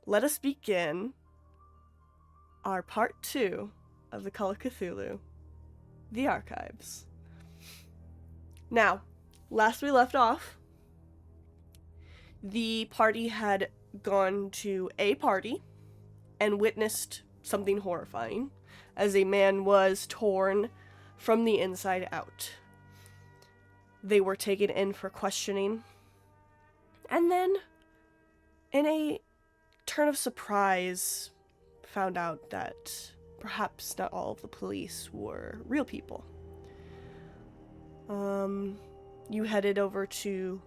let us begin our part 2 of the Call of Cthulhu, the Archives. Now, last we left off, the party had gone to a party and witnessed something horrifying as a man was torn from the inside out. They were taken in for questioning, and then, in a turn of surprise, found out that perhaps not all of the police were real people. You headed over to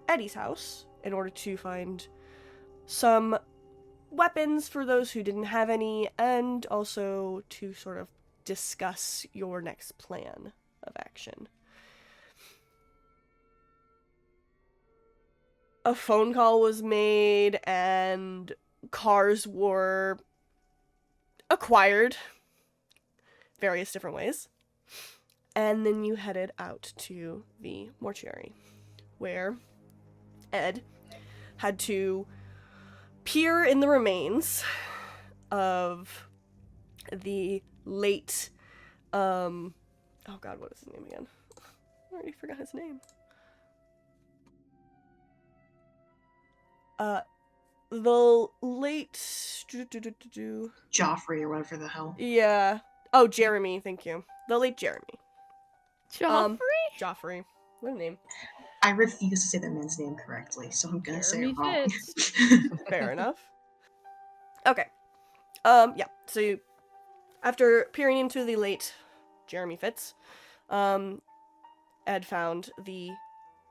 Eddie's house in order to find some weapons for those who didn't have any, and also to sort of discuss your next plan of action. A phone call was made, and cars were acquired various different ways. And then you headed out to the mortuary, where Ed had to peer in the remains of the late, oh god, what is his name again? I already forgot his name. The late... Joffrey or whatever the hell. Yeah. Oh, Jeremy, thank you. The late Jeremy. Joffrey? Joffrey. What a name. I refuse to say that man's name correctly, so I'm gonna say it wrong. Fair enough. Okay. Yeah. So you, after peering into the late Jeremy Fitz, Ed found the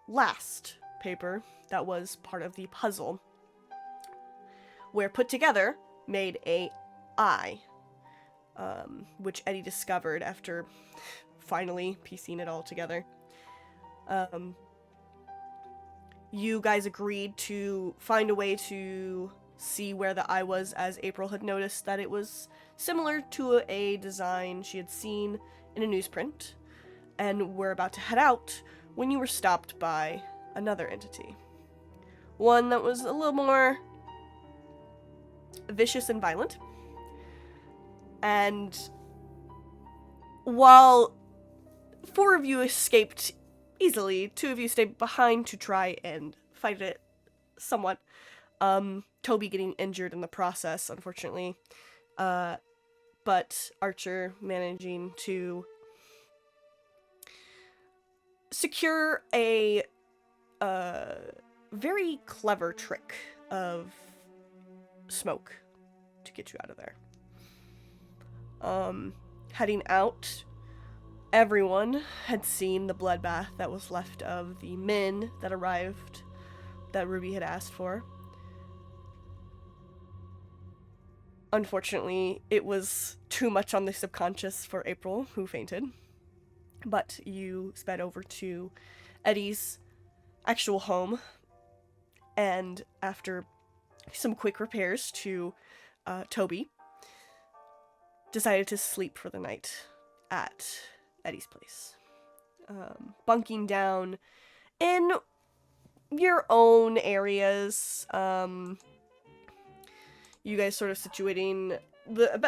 last paper that was part of the puzzle, where put together made a eye, which Eddie discovered after finally piecing it all together. You guys agreed to find a way to see where the eye was, as April had noticed that it was similar to a design she had seen in a newsprint, and were about to head out when you were stopped by another entity. One that was a little more vicious and violent. And while 4 of you escaped easily, 2 of you stayed behind to try and fight it somewhat. Toby getting injured in the process, unfortunately. But Archer managing to secure a very clever trick of smoke to get you out of there. Heading out, everyone had seen the bloodbath that was left of the men that arrived that Ruby had asked for. Unfortunately, it was too much on the subconscious for April, who fainted. But you sped over to Eddie's actual home, and after some quick repairs to Toby, decided to sleep for the night at Eddie's place. Bunking down in your own areas. You guys sort of situating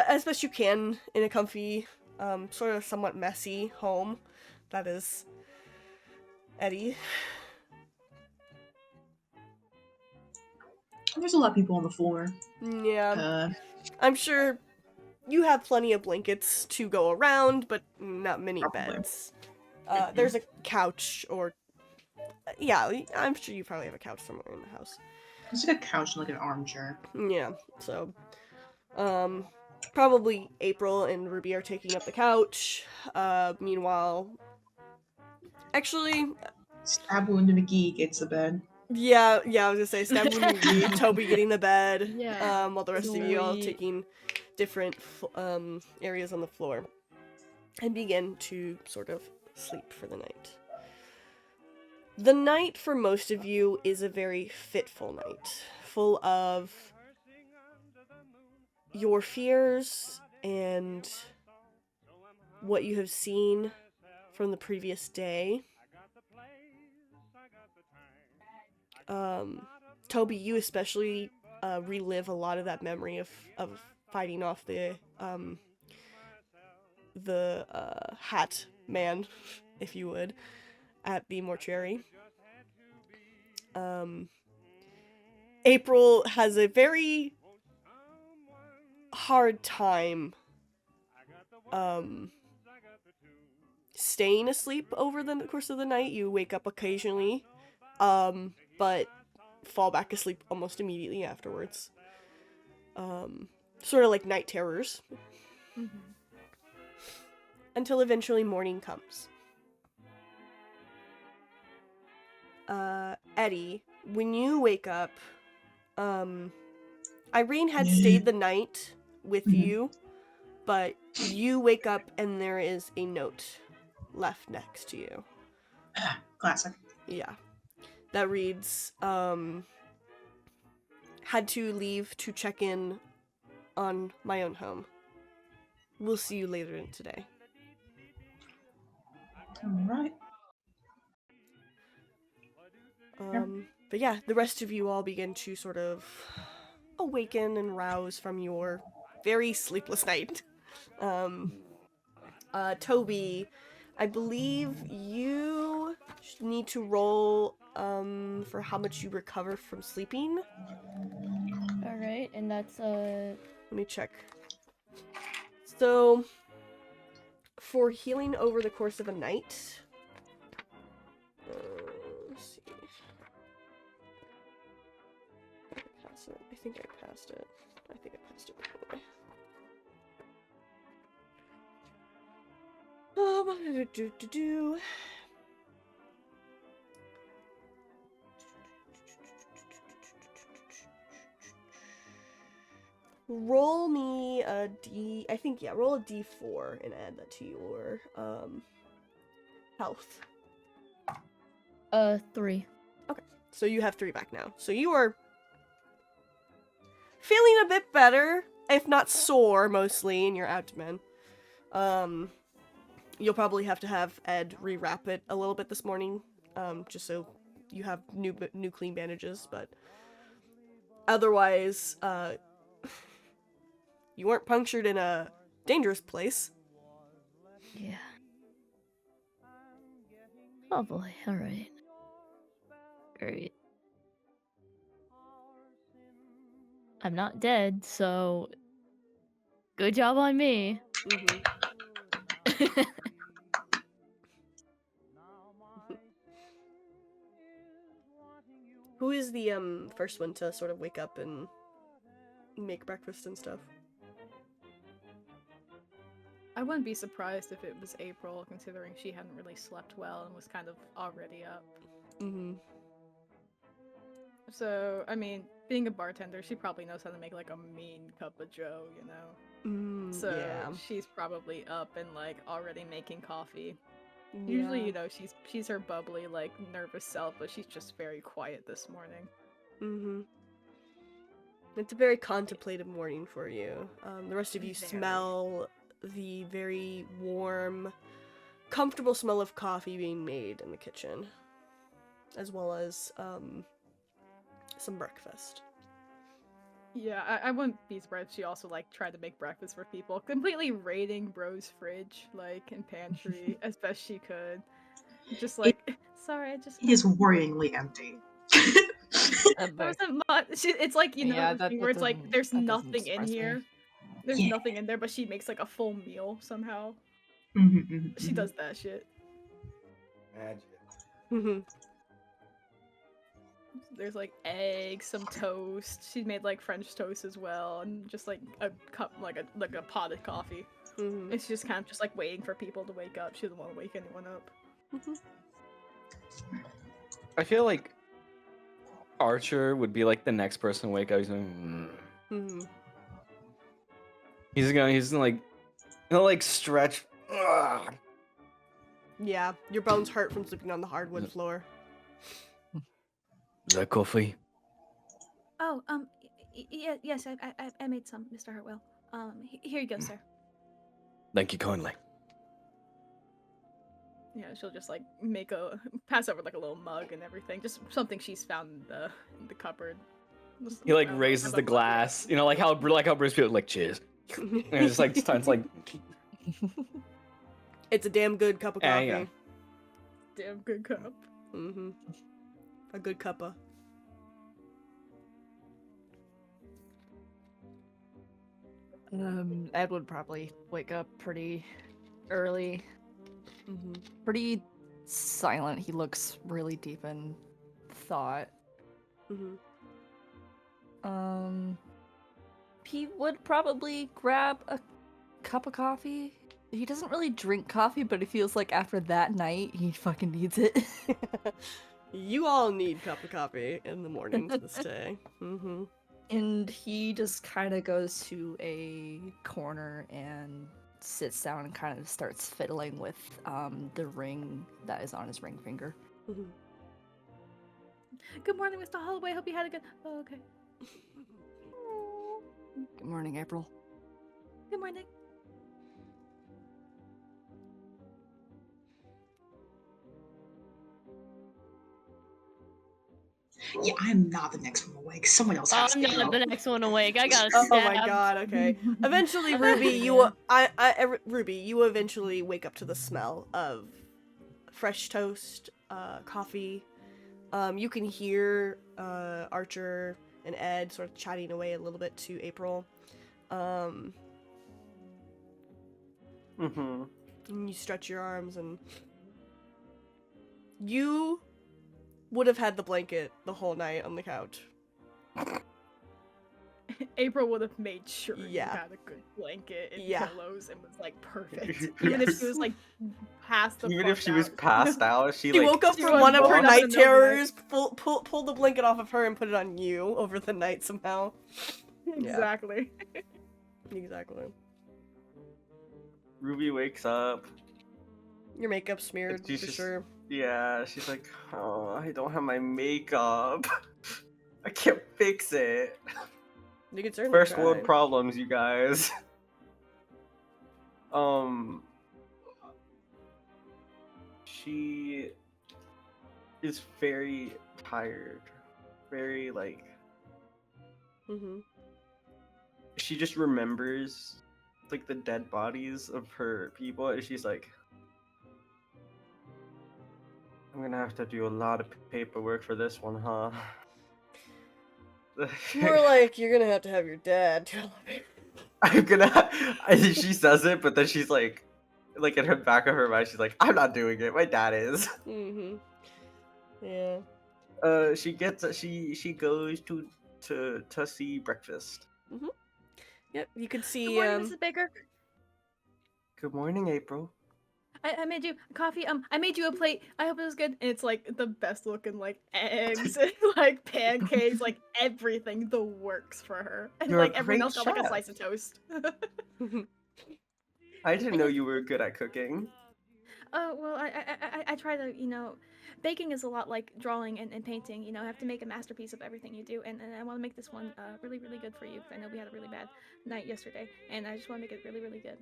as best you can in a comfy, sort of somewhat messy home. That is Eddie. There's a lot of people on the floor. Yeah. I'm sure you have plenty of blankets to go around, but not many beds. There's a couch, or... Yeah, I'm sure you probably have a couch somewhere in the house. It's like a couch and like an armchair. Yeah, so... probably April and Ruby are taking up the couch. Meanwhile... Actually... Stab Wound McGee gets the bed. Yeah, I was gonna say, Stab Wound McGee, Toby getting the bed. Yeah. While the rest of you all taking different areas on the floor. And begin to sort of sleep for the night. The night for most of you is a very fitful night, full of your fears and what you have seen from the previous day. Toby, you especially relive a lot of that memory of fighting off the hat man, if you would, at the mortuary. April has a very hard time staying asleep over the course of the night. You wake up occasionally, but fall back asleep almost immediately afterwards. Sort of like night terrors. Mm-hmm. Until eventually morning comes. Eddie, when you wake up, Irene had stayed the night with you, but you wake up and there is a note left next to you. Classic. Yeah. That reads, had to leave to check in on my own home. We'll see you later today. Alright. But yeah, the rest of you all begin to sort of awaken and rouse from your very sleepless night. Toby, I believe you need to roll for how much you recover from sleeping. Alright, and that's Let me check. So, for healing over the course of a night, let's see. Pass it. I think I passed it. Anyway. Roll me a D. I think, yeah, roll a D4 and add that to your health. 3. Okay, so you have 3 back now. So you are feeling a bit better, if not sore, mostly in your abdomen. You'll probably have to have Ed rewrap it a little bit this morning, just so you have new clean bandages. But otherwise, you weren't punctured in a dangerous place. Yeah. Oh boy, alright. Great. I'm not dead, so good job on me. Mm-hmm. Who is the first one to sort of wake up and make breakfast and stuff? I wouldn't be surprised if it was April, considering she hadn't really slept well and was kind of already up. Mm-hmm. So, I mean, being a bartender, she probably knows how to make, like, a mean cup of joe, you know? So, yeah. she's probably up and, like, already making coffee. Yeah. Usually, you know, she's her bubbly, like, nervous self, but she's just very quiet this morning. Mm-hmm. It's a very contemplative morning for you. The rest of you smell the very warm, comfortable smell of coffee being made in the kitchen, as well as some breakfast. Yeah, I wouldn't be surprised if she also, like, tried to make breakfast for people, completely raiding Bro's fridge, like, and pantry as best she could. Just like, sorry, I just... It is worryingly empty. There wasn't much. It's like, you know, Yeah, the thing that where it's like, doesn't- there's that doesn't nothing in surprise me. here. There's Yeah. nothing in there, but she makes, like, a full meal somehow. She does that shit. Magic. Mm-hmm. There's, like, eggs, some toast. She made, like, French toast as well, and just, like, a cup, like a pot of coffee. Mm-hmm. It's just kind of just, like, waiting for people to wake up. She doesn't want to wake anyone up. Mm-hmm. I feel like Archer would be like the next person to wake up. He's like, Mm-hmm. he's gonna like, he'll like stretch. Ugh. Yeah, your bones hurt from sleeping on the hardwood floor. Is that coffee? Oh, yes, I made some, Mr. Hartwell. Here you go, sir. Thank you kindly. Yeah, she'll just like pass over like a little mug and everything, just something she's found in the cupboard. He like raises the glass, you know, like how British people like cheers, and it's just like starts like. It's a damn good cup of coffee. Yeah. Damn good cup. Mm-hmm. A good cuppa. Ed would probably wake up pretty early, Mm-hmm. pretty silent. He looks really deep in thought. Mm-hmm. He would probably grab a cup of coffee. He doesn't really drink coffee, but he feels like after that night, he fucking needs it. You all need cup of coffee in the morning to this day. Mm-hmm. And he just kind of goes to a corner and sits down and kind of starts fiddling with the ring that is on his ring finger. Mm-hmm. Good morning, Mr. Holloway. Hope you had a good. Oh, okay. Good morning, April. Good morning. Yeah, I'm not the next one awake. Someone else has I'm to not go. the next one awake. I got Oh stabbed. my god, okay. Eventually, Ruby, Ruby, you eventually wake up to the smell of fresh toast, coffee. You can hear Archer and Ed sort of chatting away a little bit to April. Mm-hmm. And you stretch your arms and you would have had the blanket the whole night on the couch. April would have made sure you Yeah. had a good blanket and Yeah. pillows and was like perfect. Even if she was like past the Even fuck if she was out. passed out, She woke up she from was one of her woken up in night the middle of the terrors, pulled the blanket off of her and put it on you over the night somehow. Exactly. Exactly. Ruby wakes up. Your makeup smeared, She's for just- sure. Yeah, she's like, oh, I don't have my makeup. I can't fix it. You can certainly First try. world problems, you guys. She is very tired. Very like Mm-hmm. she just remembers like the dead bodies of her people and she's like, I'm gonna have to do a lot of paperwork for this one, huh? More like you're gonna have to have your dad do all of it. She says it, but then she's like in her back of her mind, she's like, I'm not doing it. My dad is. Mm-hmm. Yeah. She goes to see breakfast. Yep. You could Good see. morning, Mrs. Baker. Good morning, April. I made you coffee. I made you a plate. I hope it was good. And it's like the best looking like eggs and like pancakes, like everything, the works for her. And You're a like everyone great else got like a chef. slice of toast. I didn't know you were good at cooking. Oh well, I try to, baking is a lot like drawing and painting. You have to make a masterpiece of everything you do, and I want to make this one really really good for you. 'Cause I know we had a really bad night yesterday, and I just want to make it really really good.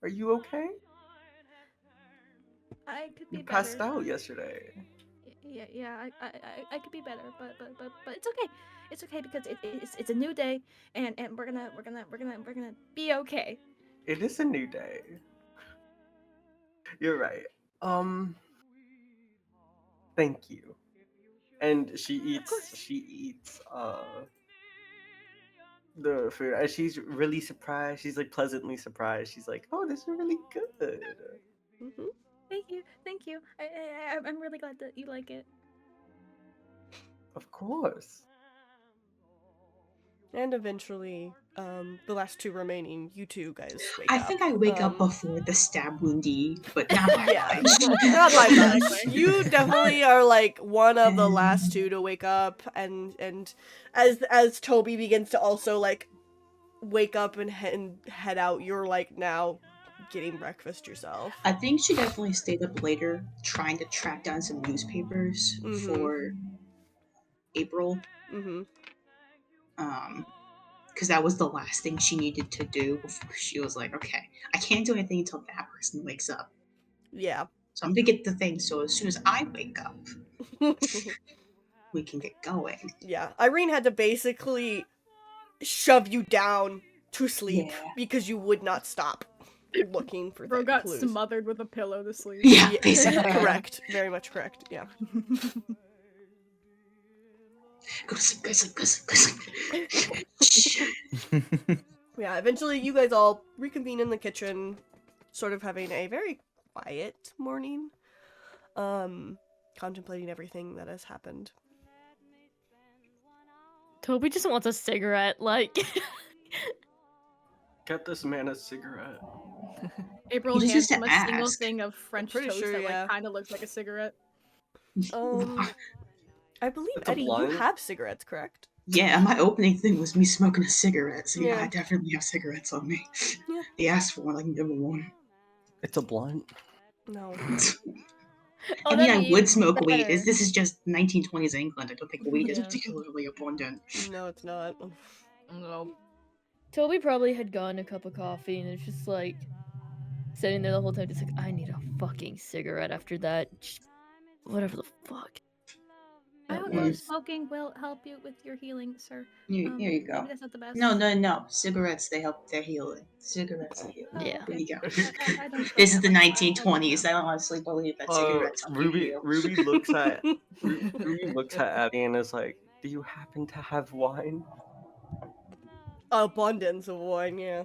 Are you okay? I could be You passed better. out yesterday. Yeah. I could be better, but it's okay. It's okay because it's a new day, and we're gonna be okay. It is a new day. You're right. Thank you. And she eats the food and she's really surprised. She's like pleasantly surprised. She's like, oh, this is really good. Mm-hmm. Thank you. I'm really glad that you like it. Of course. And eventually, the last two remaining, you two guys wake I up. think I wake up before the stab woundy, but not by Yeah, much. not by much. You definitely are like one of the last two to wake up, and as Toby begins to also like wake up and head out, you're like now getting breakfast yourself. I think she definitely stayed up later trying to track down some newspapers Mhm. for April. Mm-hmm. Because that was the last thing she needed to do before she was like, okay, I can't do anything until that person wakes up. Yeah. So I'm gonna get the thing. So as soon as I wake up, we can get going. Yeah, Irene had to basically shove you down to sleep Yeah. because you would not stop looking for Bro got clues. smothered with a pillow to sleep. Yeah, Yeah, basically. correct. Very much correct. Yeah. Go to sleep, go to sleep, go to sleep, go to sleep. Yeah, eventually you guys all reconvene in the kitchen, sort of having a very quiet morning, contemplating everything that has happened. Toby just wants a cigarette, like. Get this man a cigarette. April You just hands used him to a single ask. thing of French pretty toast sure, that yeah. like kind of looks like a cigarette. I believe, It's a Eddie, you blunt. have cigarettes, correct? Yeah, my opening thing was me smoking a cigarette, so yeah, Yeah. I definitely have cigarettes on me. Yeah. They asked for one, I can give them one. It's a blunt. No. Oh, I mean, that'd I be would even smoke weed. better. This is just 1920s England. I don't think weed is Yeah. particularly abundant. No, it's not. No. Toby probably had gotten a cup of coffee and it's just like sitting there the whole time, just like, I need a fucking cigarette after that. Whatever the fuck. I That hope was. smoking will help you with your healing, sir. Here you go. Maybe that's not the best. No. Cigarettes, they help their healing. Cigarettes are healing. Oh, Yeah. There you go. I don't This is smoke the that much, so I don't 1920s. know. I honestly believe that cigarettes help you Ruby heal. Ruby looks at Ruby looks at Abby and is like, "Do you happen to have wine?" Abundance of wine, yeah.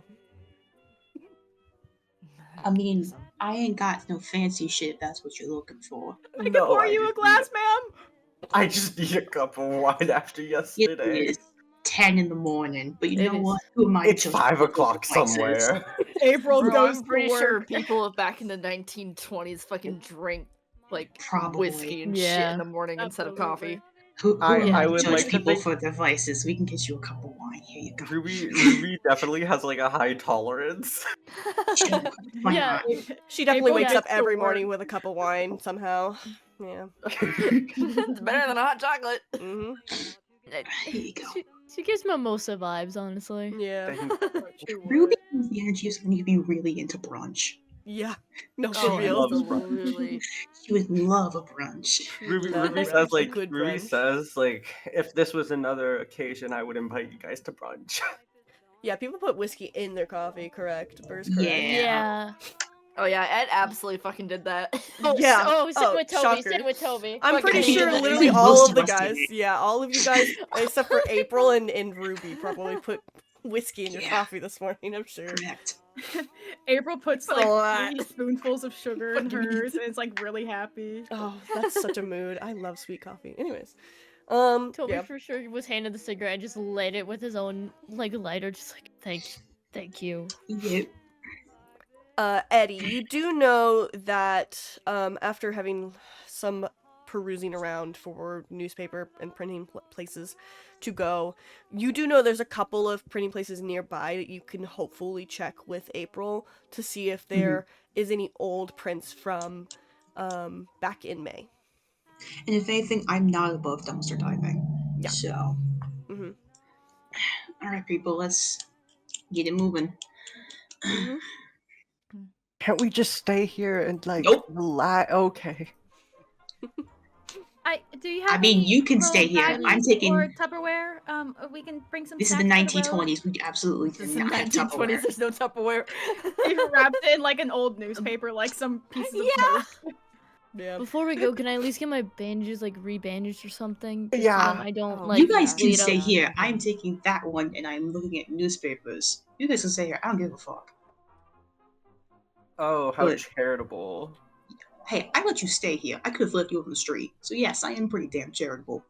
I mean, I ain't got no fancy shit if that's what you're looking for. I can pour you a just glass, need ma'am. I just need a cup of wine after It yesterday. is 10 in the morning, but you It know is. what? Who am I to It's judge 5 people's o'clock vices? somewhere. April Bro, goes I'm pretty to sure work. people back in the 1920s fucking drink like Probably. whiskey and shit Yeah. in the morning instead of coffee. Who I am I to would judge like to people think for their vices? We can get you a cup of wine. Here you go. Ruby definitely has like a high tolerance. Sure, why Yeah. not? She definitely April wakes gets up to every work. morning with a cup of wine somehow. Yeah. It's better than a hot chocolate. Mm-hmm. Here you go. She gives mimosa vibes, honestly. Yeah. She would. Ruby has the energy of someone who'd be really into brunch. Yeah. No, Oh, for real. loves brunch. absolutely. She would love a brunch. Ruby Love Ruby brunch, says a like good Ruby brunch. says like if this was another occasion I would invite you guys to brunch. Yeah, people put whiskey in their coffee, correct? Burr's correct. Yeah. Yeah. Oh yeah, Ed absolutely fucking did that. Oh, Yeah. sit with Toby. shocker. Sit with Toby. I'm Fucking pretty sure hated it. literally Most all of of the us did guys, it. yeah, all of you guys, except for April and Ruby, probably put whiskey in your Yeah. coffee this morning, I'm sure. Correct. April puts A like lot. 3 spoonfuls of sugar in Fucking hers, and it's like really happy. Oh, that's such a mood. I love sweet coffee. Anyways. Toby Yeah. for sure was handed the cigarette and just lit it with his own like lighter, just like thank you. Yep. Eddie, you do know that after having some perusing around for newspaper and printing places to go, you do know there's a couple of printing places nearby that you can hopefully check with April to see if there is any old prints from back in May. And if anything, I'm not above dumpster diving. Yeah. So, Mm-hmm. all right, people, let's get it moving. Mm-hmm. Can't we just stay here and like Nope. relax? Okay. Do you have? I mean, any you can little stay here. baggies I'm taking- or Tupperware. We can bring some. This is the snacks for road. 1920s. We absolutely This is do the not have 1920s. Tupperware. There's no Tupperware. He wrapped it in like an old newspaper, like some pieces of Yeah. toast. Yeah. Before we go, can I at least get my bandages like rebandaged or something? Just Yeah. so I don't Oh, like. You guys can bleed stay out. here. I'm taking that one and I'm looking at newspapers. You guys can stay here. I don't give a fuck. Oh, how Good. charitable. Hey, I let you stay here. I could have left you on the street. So yes, I am pretty damn charitable.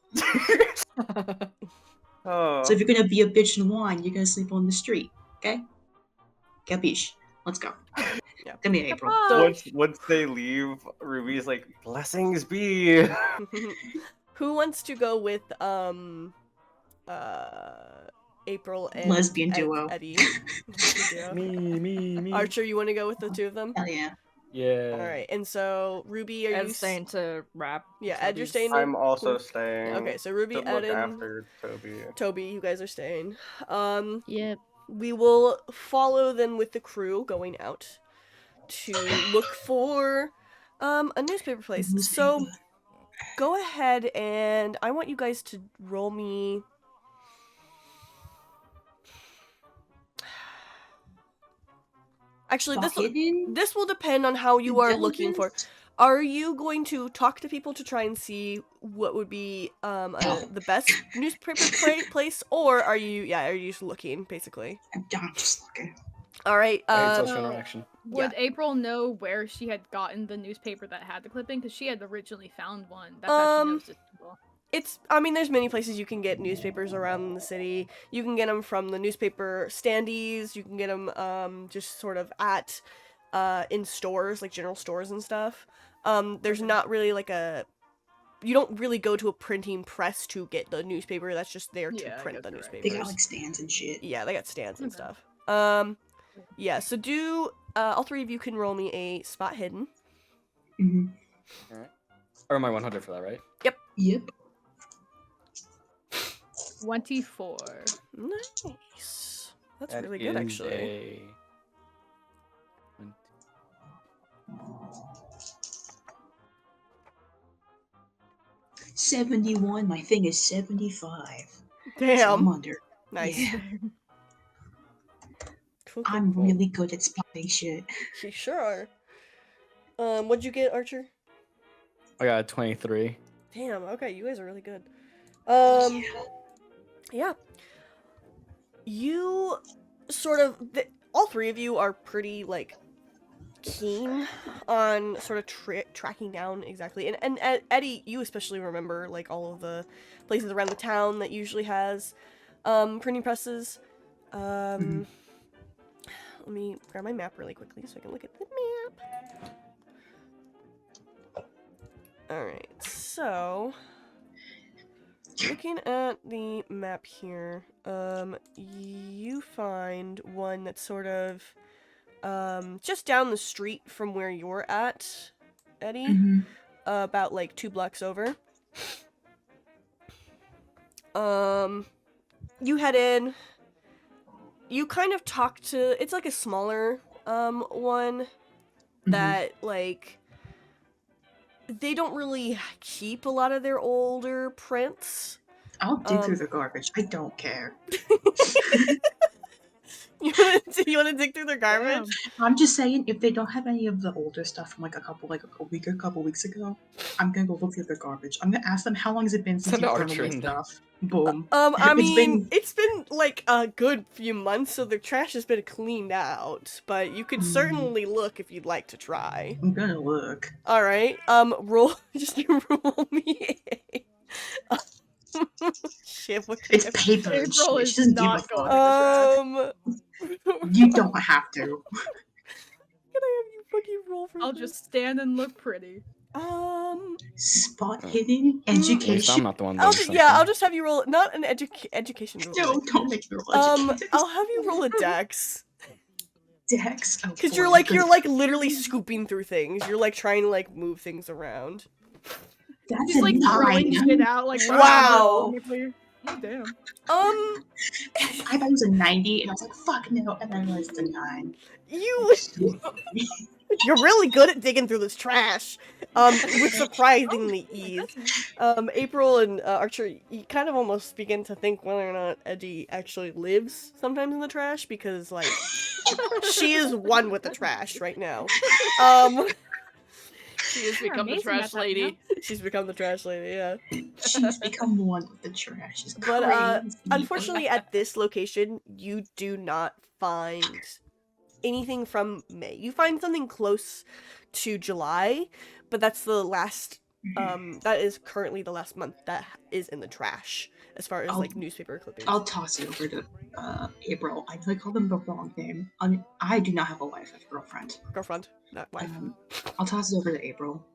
Oh. So if you're gonna be a bitch and whine, you're gonna sleep on the street. Okay? Capiche? Let's go. Yeah. Come here, April. So- once they leave, Ruby's like, blessings be. Who wants to go with April and Lesbian duo. Eddie? Lesbian duo. me. Archer, you want to go with the two of them? Hell yeah. Yeah. All right. And so Ruby, are you? Ed's staying to rap. Yeah, Ed, you're Toby's- staying. I'm also Cool. staying. Okay, so Ruby, to Ed, look and after Toby. Toby, you guys are staying. Yep. We will follow them with the crew going out to look for a newspaper place. So go ahead and I want you guys to roll me. Actually, Hidden? this will depend on how you are looking for. Intelligence? Are you going to talk to people to try and see what would be the best newspaper place, or are you just looking basically? I'm just looking. All right. I hate social No. interaction. Would April know where she had gotten the newspaper that had the clipping? Because she had originally found one. That's how she knows it's people. There's many places you can get newspapers around the city. You can get them from the newspaper standees. You can get them just sort of at in stores, like general stores and stuff. There's not really you don't really go to a printing press to get the newspaper. That's just there to Yeah, I print guess the you're right. newspapers. They got like stands and shit. Yeah, they got stands and Okay. stuff. Yeah, so do all three of you can roll me a spot hidden. Mm-hmm. Or am I 100 for that, right? Yep. 24. Nice. That's That really good, is actually. a- 71. My thing is 75. So Damn. I'm under. Nice. Yeah. Cool, I'm cool. really good at spotting shit. You sure are. What'd you get, Archer? I got a 23. Damn, okay, you guys are really good. Yeah. Yeah. You sort of, all three of you are pretty, like, keen on sort of tracking down exactly. And Eddie, you especially remember, like, all of the places around the town that usually has, printing presses. Let me grab my map really quickly so I can look at the map. Alright, so looking at the map here, you find one that's sort of just down the street from where you're at, Eddie. Mm-hmm. About like 2 blocks over. You head in. You kind of talk to, it's like a smaller one that like they don't really keep a lot of their older prints. I'll dig through the garbage. I don't care. You want to dig through their garbage? I'm just saying, if they don't have any of the older stuff from like a couple weeks ago, I'm gonna go look through their garbage. I'm gonna ask them how long has it been since Send you've Archer thrown away in there. stuff. Boom. I mean, it's been like a good few months, so their trash has been cleaned out. But you could certainly look if you'd like to try. I'm gonna look. All right. Roll. Just roll me. Shit. What It's kind of- paper and April shit. is She doesn't give a not fuck. going You don't have to. Can I have you fucking roll for I'll this? just stand and look pretty. Spot hidden At least I'm education. not the one I'll doing just, I'll something. just have you roll not an education roll. No, don't make me roll education. I'll have you roll a dex. Dex. Oh, Cause boy, you're like literally scooping through things. You're like trying to like move things around. That's She's like a throwing 9. shit out like Wow. Oh, damn. I thought it was a 90, and I was like, fuck no, and then I realized it's a 9. You're really good at digging through this trash. With surprisingly ease. April and Archer, you kind of almost begin to think whether or not Eddie actually lives sometimes in the trash because like she is one with the trash right now. She has You're become the amazing trash at that, lady. She's become the trash lady, yeah. She's become one with the trash. It's But crazy. unfortunately at this location you do not find anything from May. You find something close to July, but that's the last that is currently the last month that is in the trash as far as like newspaper clippings. I'll toss it over to April. I know I called them the wrong name. I do not have a wife. I have a girlfriend. Girlfriend, not wife. I'll toss it over to April.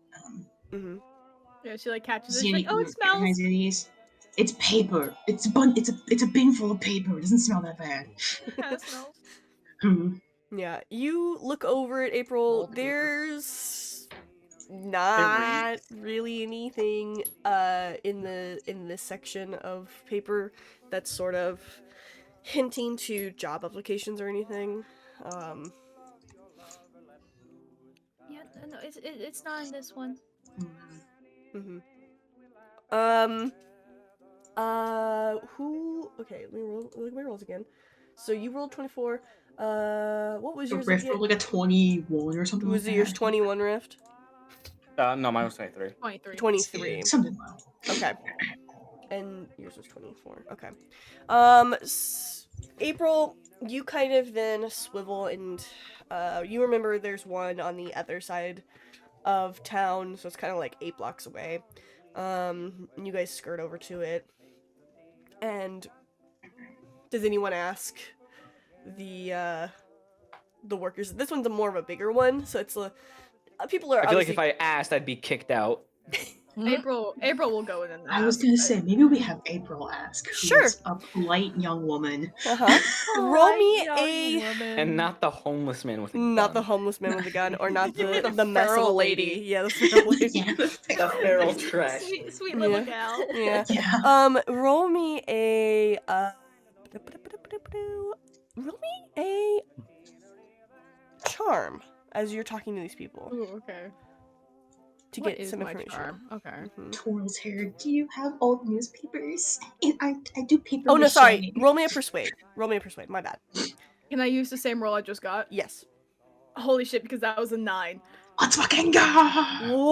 Yeah, she like catches it. See She's like, any- oh, it smells. recognize any of these? It's paper. It's a bin full of paper. It doesn't smell that bad. Yeah, it smells. Yeah, you look over at April. Old paper. There's not really anything in this section of paper that's sort of hinting to job applications or anything. Yeah, no, it's not in this one. Mhm. Who? Okay, let me roll. Look at my rolls again. So you rolled 24. What was The yours rift again? rolled like a 21 or something Was like it yours that. 21 Rift? No, mine was 23. 23. 23. Something low. Okay. And yours was 24. Okay. April, you kind of then swivel and you remember there's one on the other side of town, so it's kind of like 8 blocks away. You guys skirt over to it. And does anyone ask the workers? This one's more of a bigger one, so it's people are I feel like obviously- if I asked, I'd be kicked out. April will go in and I was ask. gonna say, maybe we have April ask. Who's Sure. A polite young woman. Roll me a And not the homeless man with a not the gun. homeless man with a gun, or not You mean the the mess of a feral lady. lady. Yeah, the feral lady. Yeah. The feral trash. Sweet little Yeah. gal. Yeah. Yeah. Roll me a roll me a charm as you're talking to these people Ooh, okay. to What get is some my information. charm? Okay. Mhm. Twirls hair. Do you have old newspapers? I do paper. Oh no, mache. sorry. Roll me a persuade. Roll me a persuade. My bad. Can I use the same roll I just got? Yes. Holy shit, because that was a 9. Let's fucking go!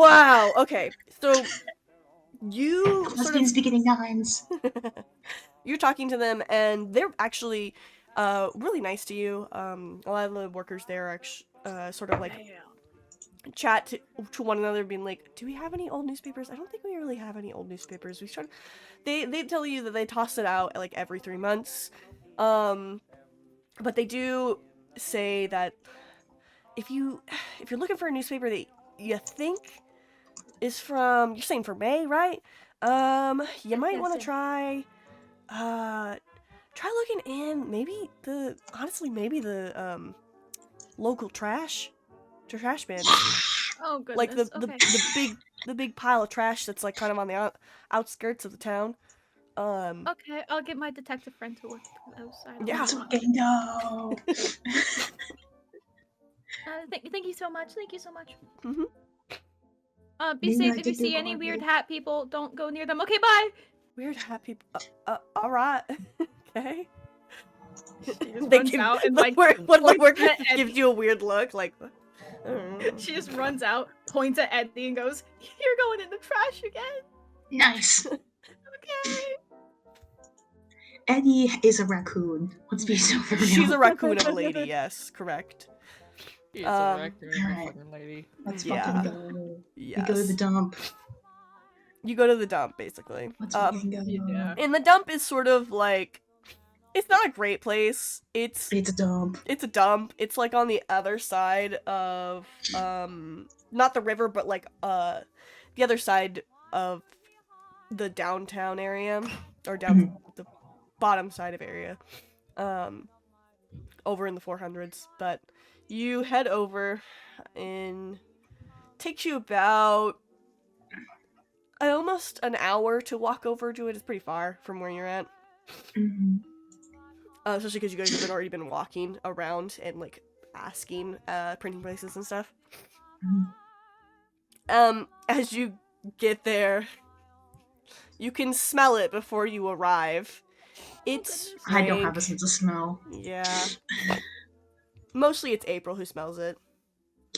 Wow. Okay. So you sort Lesbians of be getting 9s. you're talking to them, and they're actually really nice to you. A lot of the workers there are sort of like chat to one another, being like, "Do we have any old newspapers? I don't think we really have any old newspapers." We started. They tell you that they toss it out like every 3 months, but they do say that if you're looking for a newspaper that you think is from, you're saying for May, right? You might Yes, want to yeah. try looking in maybe the local trash bin, Oh goodness. like Okay. the big pile of trash that's like kind of on the outskirts of the town. Okay, I'll get my detective friend to work outside. Yeah. Let's fucking go! Thank you so much. Thank you so much. Mhm. Be Maybe safe. I If you could do see any garbage. weird hat people, don't go near them. Okay, bye. Weird hat people. All right. Okay. She just They runs give- out and the like one of the points workers at Eddie. gives you a weird look, like. I don't know. She just runs out, points at Eddie, and goes, "You're going in the trash again." Nice. Okay. Eddie is a raccoon. Let's be so real. She's a raccoon of a lady. Yes, correct. She's Um, a raccoon, alright. fucking lady. Let's Yeah. fucking go. Yes. We go to the dump. You go to the dump, basically. Let's fucking go. Yeah. And the dump is sort of like, it's not a great place. It's It's a dump. a dump. It's like on the other side of not the river, but like the other side of the downtown area, or down the bottom side of area, over in the 400s. But you head over, and takes you about almost an hour to walk over to it. It's pretty far from where you're at. Mhm. Especially because you guys have already been walking around and like asking printing places and stuff. As you get there, you can smell it before you arrive. It's I don't have a rank. sense of smell. Yeah. Mostly it's April who smells it.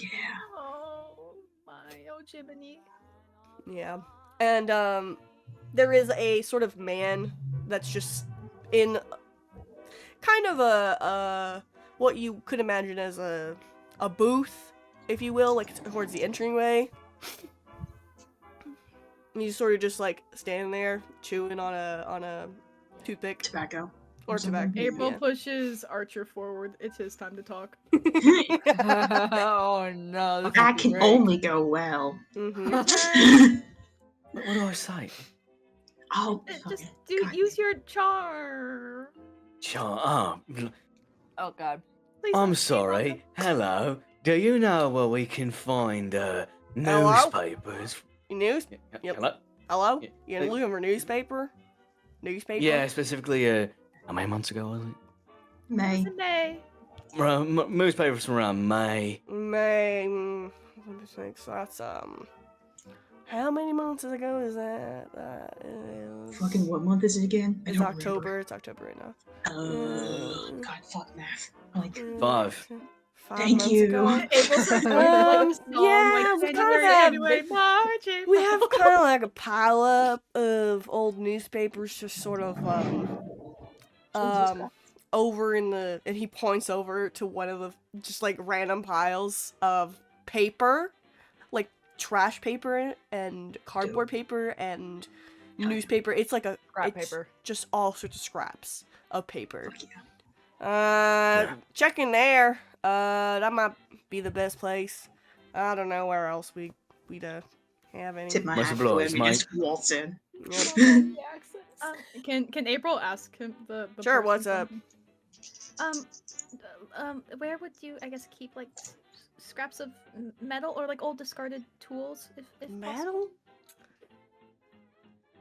Yeah. Oh my, oh Jiminy. Yeah. And there is a sort of man that's just in kind of a what you could imagine as a booth, if you will, like towards the entryway. And he's sort of just like standing there chewing on a toothpick Tobacco. or tobacco. April Yeah. pushes Archer forward. It's his time to talk. Oh no. this That is can great. only go well. Mm-hmm. What do I say? Oh, Just God. use your charm. Oh god. Please I'm don't- sorry. Hello. Do you know where we can find Hello? newspapers? News? Yep. Hello? Hello? Yeah, You gonna looking for newspaper? Newspaper? Yeah, specifically, how many months ago was it? May. May. Newspapers from around May. May. Let me think. So that's How many months ago is that? That is... Fucking what month is it again? I It's don't October. remember. It's October right now. God, fuck math. Like, 5. 5 Thank months you. ago. April starts going through like a song, Yeah, like we kind January, of have February, March, April. we have kind of like a pile up of old newspapers, just sort of over in the, and he points over to one of the just like random piles of paper, like trash paper and cardboard paper and newspaper. It's like Scrap it's paper. just all sorts of scraps of paper. Fuck yeah. Check in there. That might be the best place. I don't know where else we'd have any. Tip my Much hat obliged, for him and mate. just waltz in. Can April ask him the Sure, person what's up? something? Where would you, I guess, keep like scraps of metal or like old discarded tools, if possible? Metal?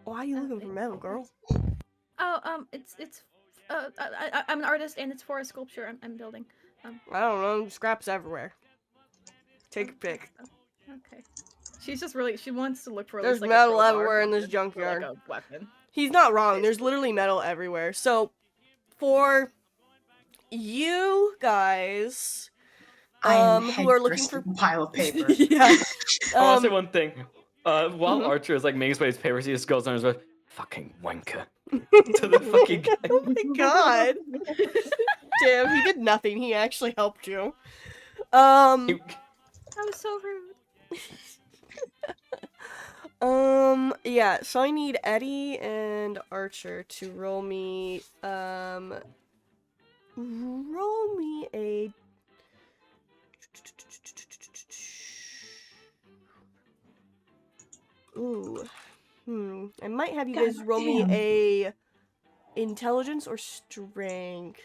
Why are you looking for metal, girl? Oh, I'm an artist and it's for a sculpture I'm building. I don't know. Scraps everywhere. Take a pick. Okay. She's just really, she wants to look for at There's least, like, a metal crowbar everywhere in this for, junkyard. like, a weapon. He's not wrong. There's literally metal everywhere. So, for you guys, I am who are looking head-first for in a pile of paper. yeah, I want to say one thing. While Mhm. Archer is like making his way his papers, he just goes on his way, fucking wanker. To the fucking guy. Oh my god! Damn, he did nothing. He actually helped you. He- That was so rude. Yeah, so I need Eddie and Archer to roll me a I might have you guys roll me Goddamn. a intelligence or strength.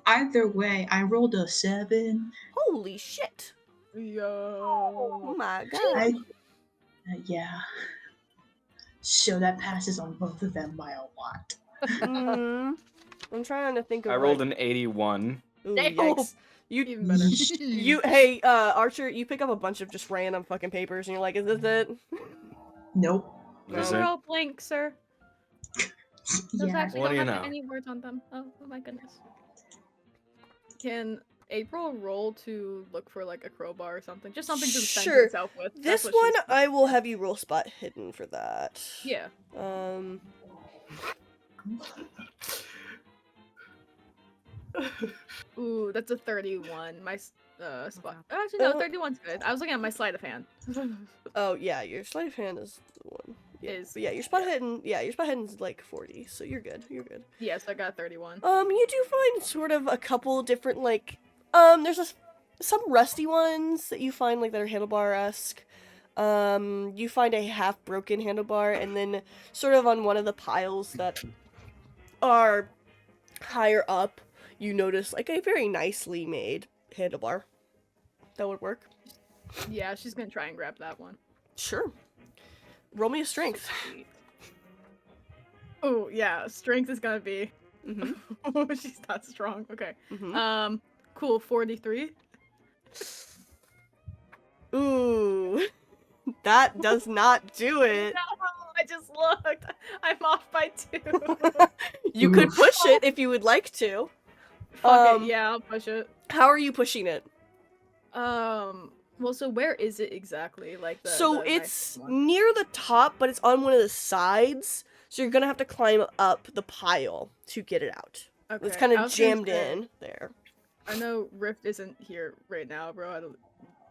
Either way, I rolled a 7. Holy shit! Oh Yo. my god. Yeah. So that passes on both of them by a lot. I'm trying to think of I rolled like... an 81. Ooh, Damn. yikes. Even better. Hey, Archer, you pick up a bunch of just random fucking papers and you're like, is this it? Nope. Is They're it? all blank, sir. Those Yeah. actually What do don't you have know? any words on them. Oh my goodness. Can April roll to look for like a crowbar or something? Just something to defend Sure. herself with. This That's what one, she's- I will have you roll spot hidden for that. Yeah. Ooh, that's a 31. My spot. Actually, no, Oh. 31's good. I was looking at my sleight of hand. Oh, yeah, your sleight of hand is the one. Yeah, Is- but yeah, your spot hidden, your spot hidden's like 40, so you're good, you're good. Yes, I got 31. You do find sort of a couple different, like, there's some rusty ones that you find, like, that are handlebar-esque. You find a half-broken handlebar, and then sort of on one of the piles that are higher up, you notice, like, a very nicely made handlebar. That would work. Yeah, she's gonna try and grab that one. Sure. Roll me a strength. Oh, yeah, strength is gonna be. Mm-hmm. She's not strong. Okay. Mm-hmm. Cool, 43. Ooh. That does not do it. No, I just looked. I'm off by 2. You could push it if you would like to. Fuck it, yeah, I'll push it. How are you pushing it? Well, so where is it exactly? Like the So the it's nice one? near the top, but it's on one of the sides. So you're gonna have to climb up the pile to get it out. Okay. It's kind I of was gonna jammed say, in there. I know Rift isn't here right now, bro. I don't.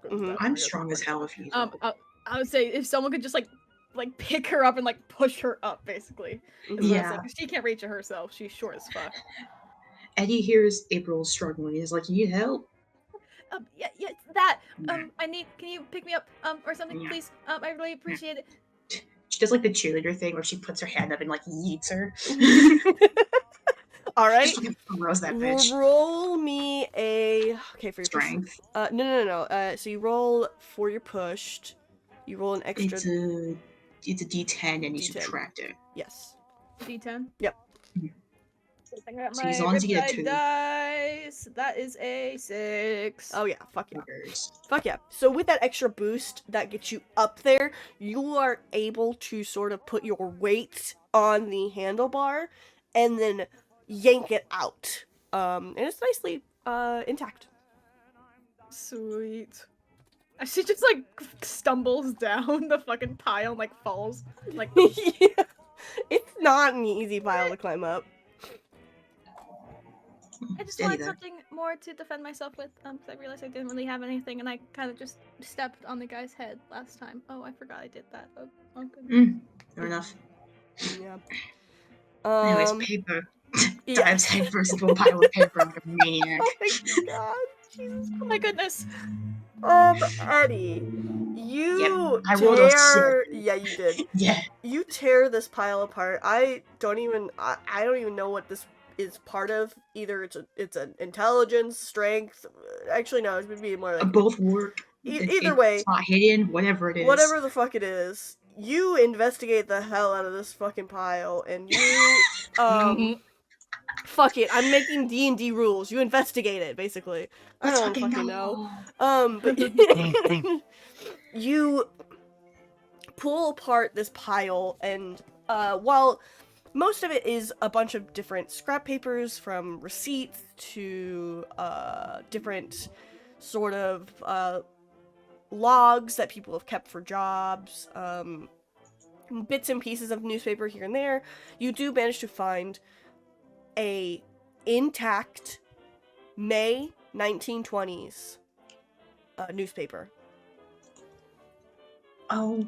Mhm. I'm strong as hell if you. I would say if someone could just like pick her up and like push her up, basically. is what I'm Yeah. saying, 'cause she can't reach it herself. She's short as fuck. Eddie hears April struggling. He's like, "You need help?" Yeah, that. Can you pick me up, or something, Yeah. please? I really appreciate it. She does like the cheerleader thing where she puts her hand up and like yeets her. All right. Just fucking throws that bitch. Roll me a for your Strength. No. So you roll for your pushed. You roll an extra. It's a D10 and you D10. subtract it. Yes. D10. I got So as my long as you get a Riptide 2. dice. That is a 6. Oh yeah, fuck yeah. Fuckers. Fuck yeah. So with that extra boost that gets you up there, you are able to sort of put your weight on the handlebar and then yank it out. And it's nicely intact. Sweet. She just like stumbles down the fucking pile and like falls. Like Yeah. It's not an easy pile to climb up. I just Steady wanted there. something more to defend myself with, because I realized I didn't really have anything, and I kind of just stepped on the guy's head last time. Oh, I forgot I did that. Oh goodness. Fair enough. Yeah. Anyways, paper. yeah. Dives headfirst into a pile of paper like a maniac. Oh my god. Jesus. Oh my goodness. Eddie, you I rolled a tear. 6. Yeah, you did. Yeah. You tear this pile apart. I don't even know what this is part of. Either it's an intelligence, strength. Actually, no, it would be more like Both work. either way. It's not hidden, whatever it is. Whatever the fuck it is, you investigate the hell out of this fucking pile, and you fuck it. I'm making D&D rules. You investigate it, basically. Let's I don't fucking fucking go. know. But you pull apart this pile, and while most of it is a bunch of different scrap papers, from receipts to different sort of logs that people have kept for jobs, bits and pieces of newspaper here and there, you do manage to find a intact May 1920s newspaper. Oh,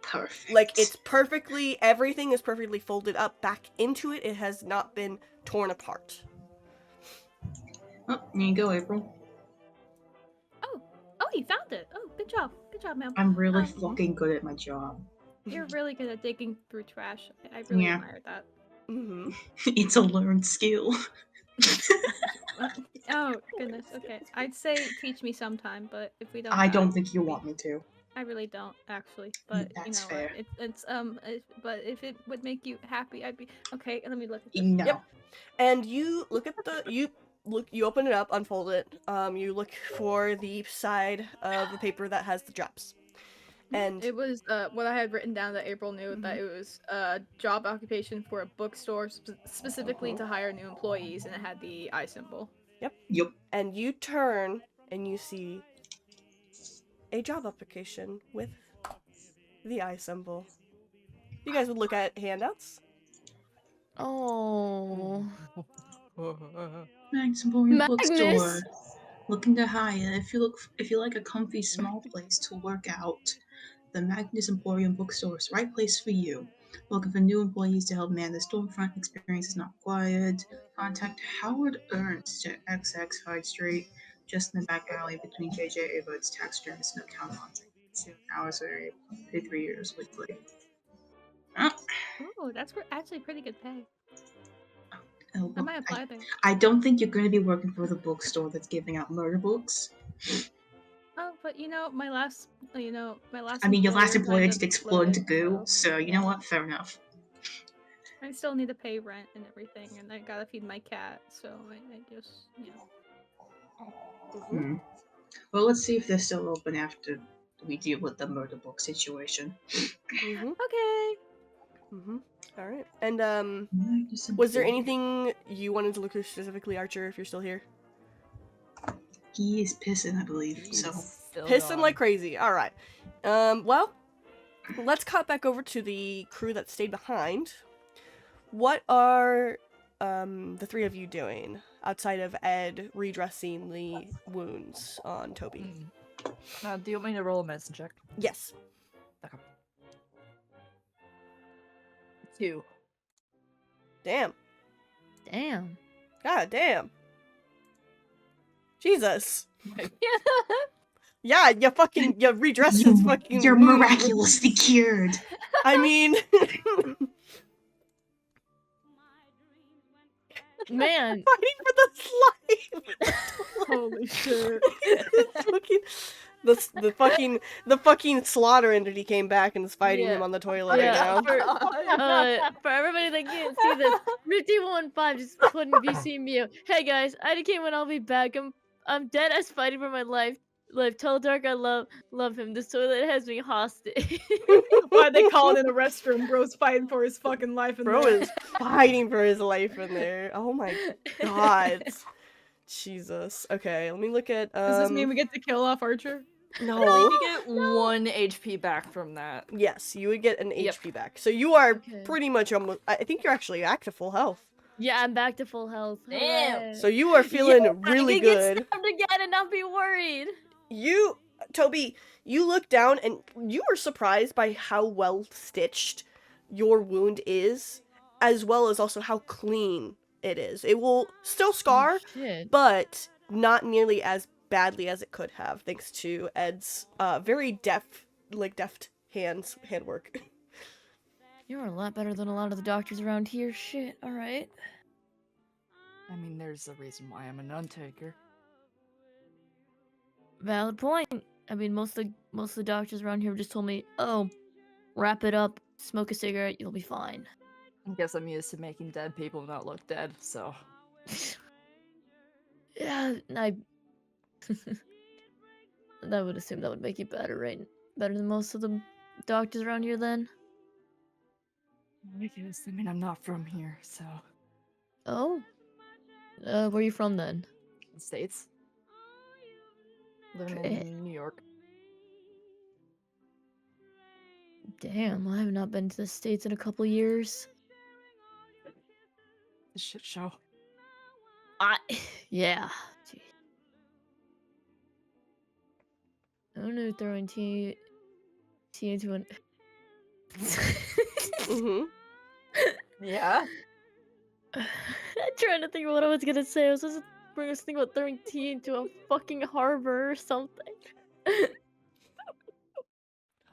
perfect. Like, it's perfectly, everything is perfectly folded up back into it. It has not been torn apart. Oh, there you go, April. Oh, you found it. Oh, good job. Good job, ma'am. I'm really fucking good at my job. You're really good at digging through trash. I really Yeah. admire that. Mm-hmm. It's a learned skill. Oh, goodness. Okay. I'd say teach me sometime, but if we don't I don't have- think you want me to. I really don't, actually. But you That's know fair. what? But if it would make you happy, I'd be okay. Let me look at this. No. Yep. And you look at you open it up, unfold it. You look for the side of the paper that has the jobs. And it was what I had written down that April knew that it was a job occupation for a bookstore specifically to hire new employees, and it had the eye symbol. Yep. And you turn and you see a job application with the eye symbol. You guys would look at handouts. Oh. Magnus Emporium Magnus! Bookstore. Looking to hire. If you like a comfy small place to work out, the Magnus Emporium Bookstore is the right place for you. Looking for new employees to help man the storefront. Experience is not required. Contact Howard Ernst at XX Hyde Street, just in the back alley between JJ Avert's taxidermist and account laundry. Soon hours vary. 3 years weekly. Oh, that's actually pretty good pay. Oh, I might apply there. I don't think you're going to be working for the bookstore that's giving out murder books. Oh, but my last, I mean, your last employer kind did of explode into exploded, goo, so you know what? Fair enough. I still need to pay rent and everything, and I gotta feed my cat, so I just, Hmm. Well, let's see if they're still open after we deal with the murder book situation. Mm-hmm. Okay. Mm-hmm. All right. And was there anything you wanted to look at specifically, Archer? If you're still here. He is pissing, I believe. So Pissing like crazy. All right. Well, let's cut back over to the crew that stayed behind. What are the three of you doing outside of Ed redressing the wounds on Toby? Do you want me to roll a medicine check? Yes. Okay. 2. Damn. Damn. God damn. Jesus. Yeah, you redress his fucking you're wound. miraculously cured. I mean, Man. fighting for the slime. Holy shit. Fucking- The fucking slaughter entity came back and is fighting Yeah. him on the toilet Yeah, right now. for everybody that can't see this, 51.5 just putting BC mute. Hey guys, I came and I'll be back. I'm dead as fighting for my life. Tell Dark I love him. This toilet has me hostage. Why they call it in a restroom? Bro's fighting for his fucking life in Bro there. is fighting for his life in there. Oh my god. Jesus. Okay, let me look at Does this mean we get to kill off Archer? No. You get 1 HP back from that. Yes, you would get an Yep. HP back. So you are Okay. pretty much almost I think you're actually back to full health. Yeah, I'm back to full health. Damn. Hooray. So you are feeling Yeah, really I can good. get stabbed again and not be worried. Toby, you look down and you were surprised by how well stitched your wound is, as well as also how clean it is. It will still scar, Shit. but not nearly as badly as it could have, thanks to Ed's very deft handwork. You're a lot better than a lot of the doctors around here. Shit. All right. I mean, there's a reason why I'm an untaker. Valid point. I mean, most of the doctors around here just told me, "Oh, wrap it up, smoke a cigarette, you'll be fine." I guess I'm used to making dead people not look dead, so. Yeah, I would assume that would make you better, right? Better than most of the doctors around here, then. I guess, I mean, I'm not from here, so. Oh. Where are you from then? The States. Living Eh. in New York. Damn, I have not been to the States in a couple years. The shit show. Yeah. Gee. I don't know, throwing tea into an. Mm-hmm. Yeah? I'm trying to think of what I was gonna say. I was supposed to bring us think about throwing tea into a fucking harbor or something. Oh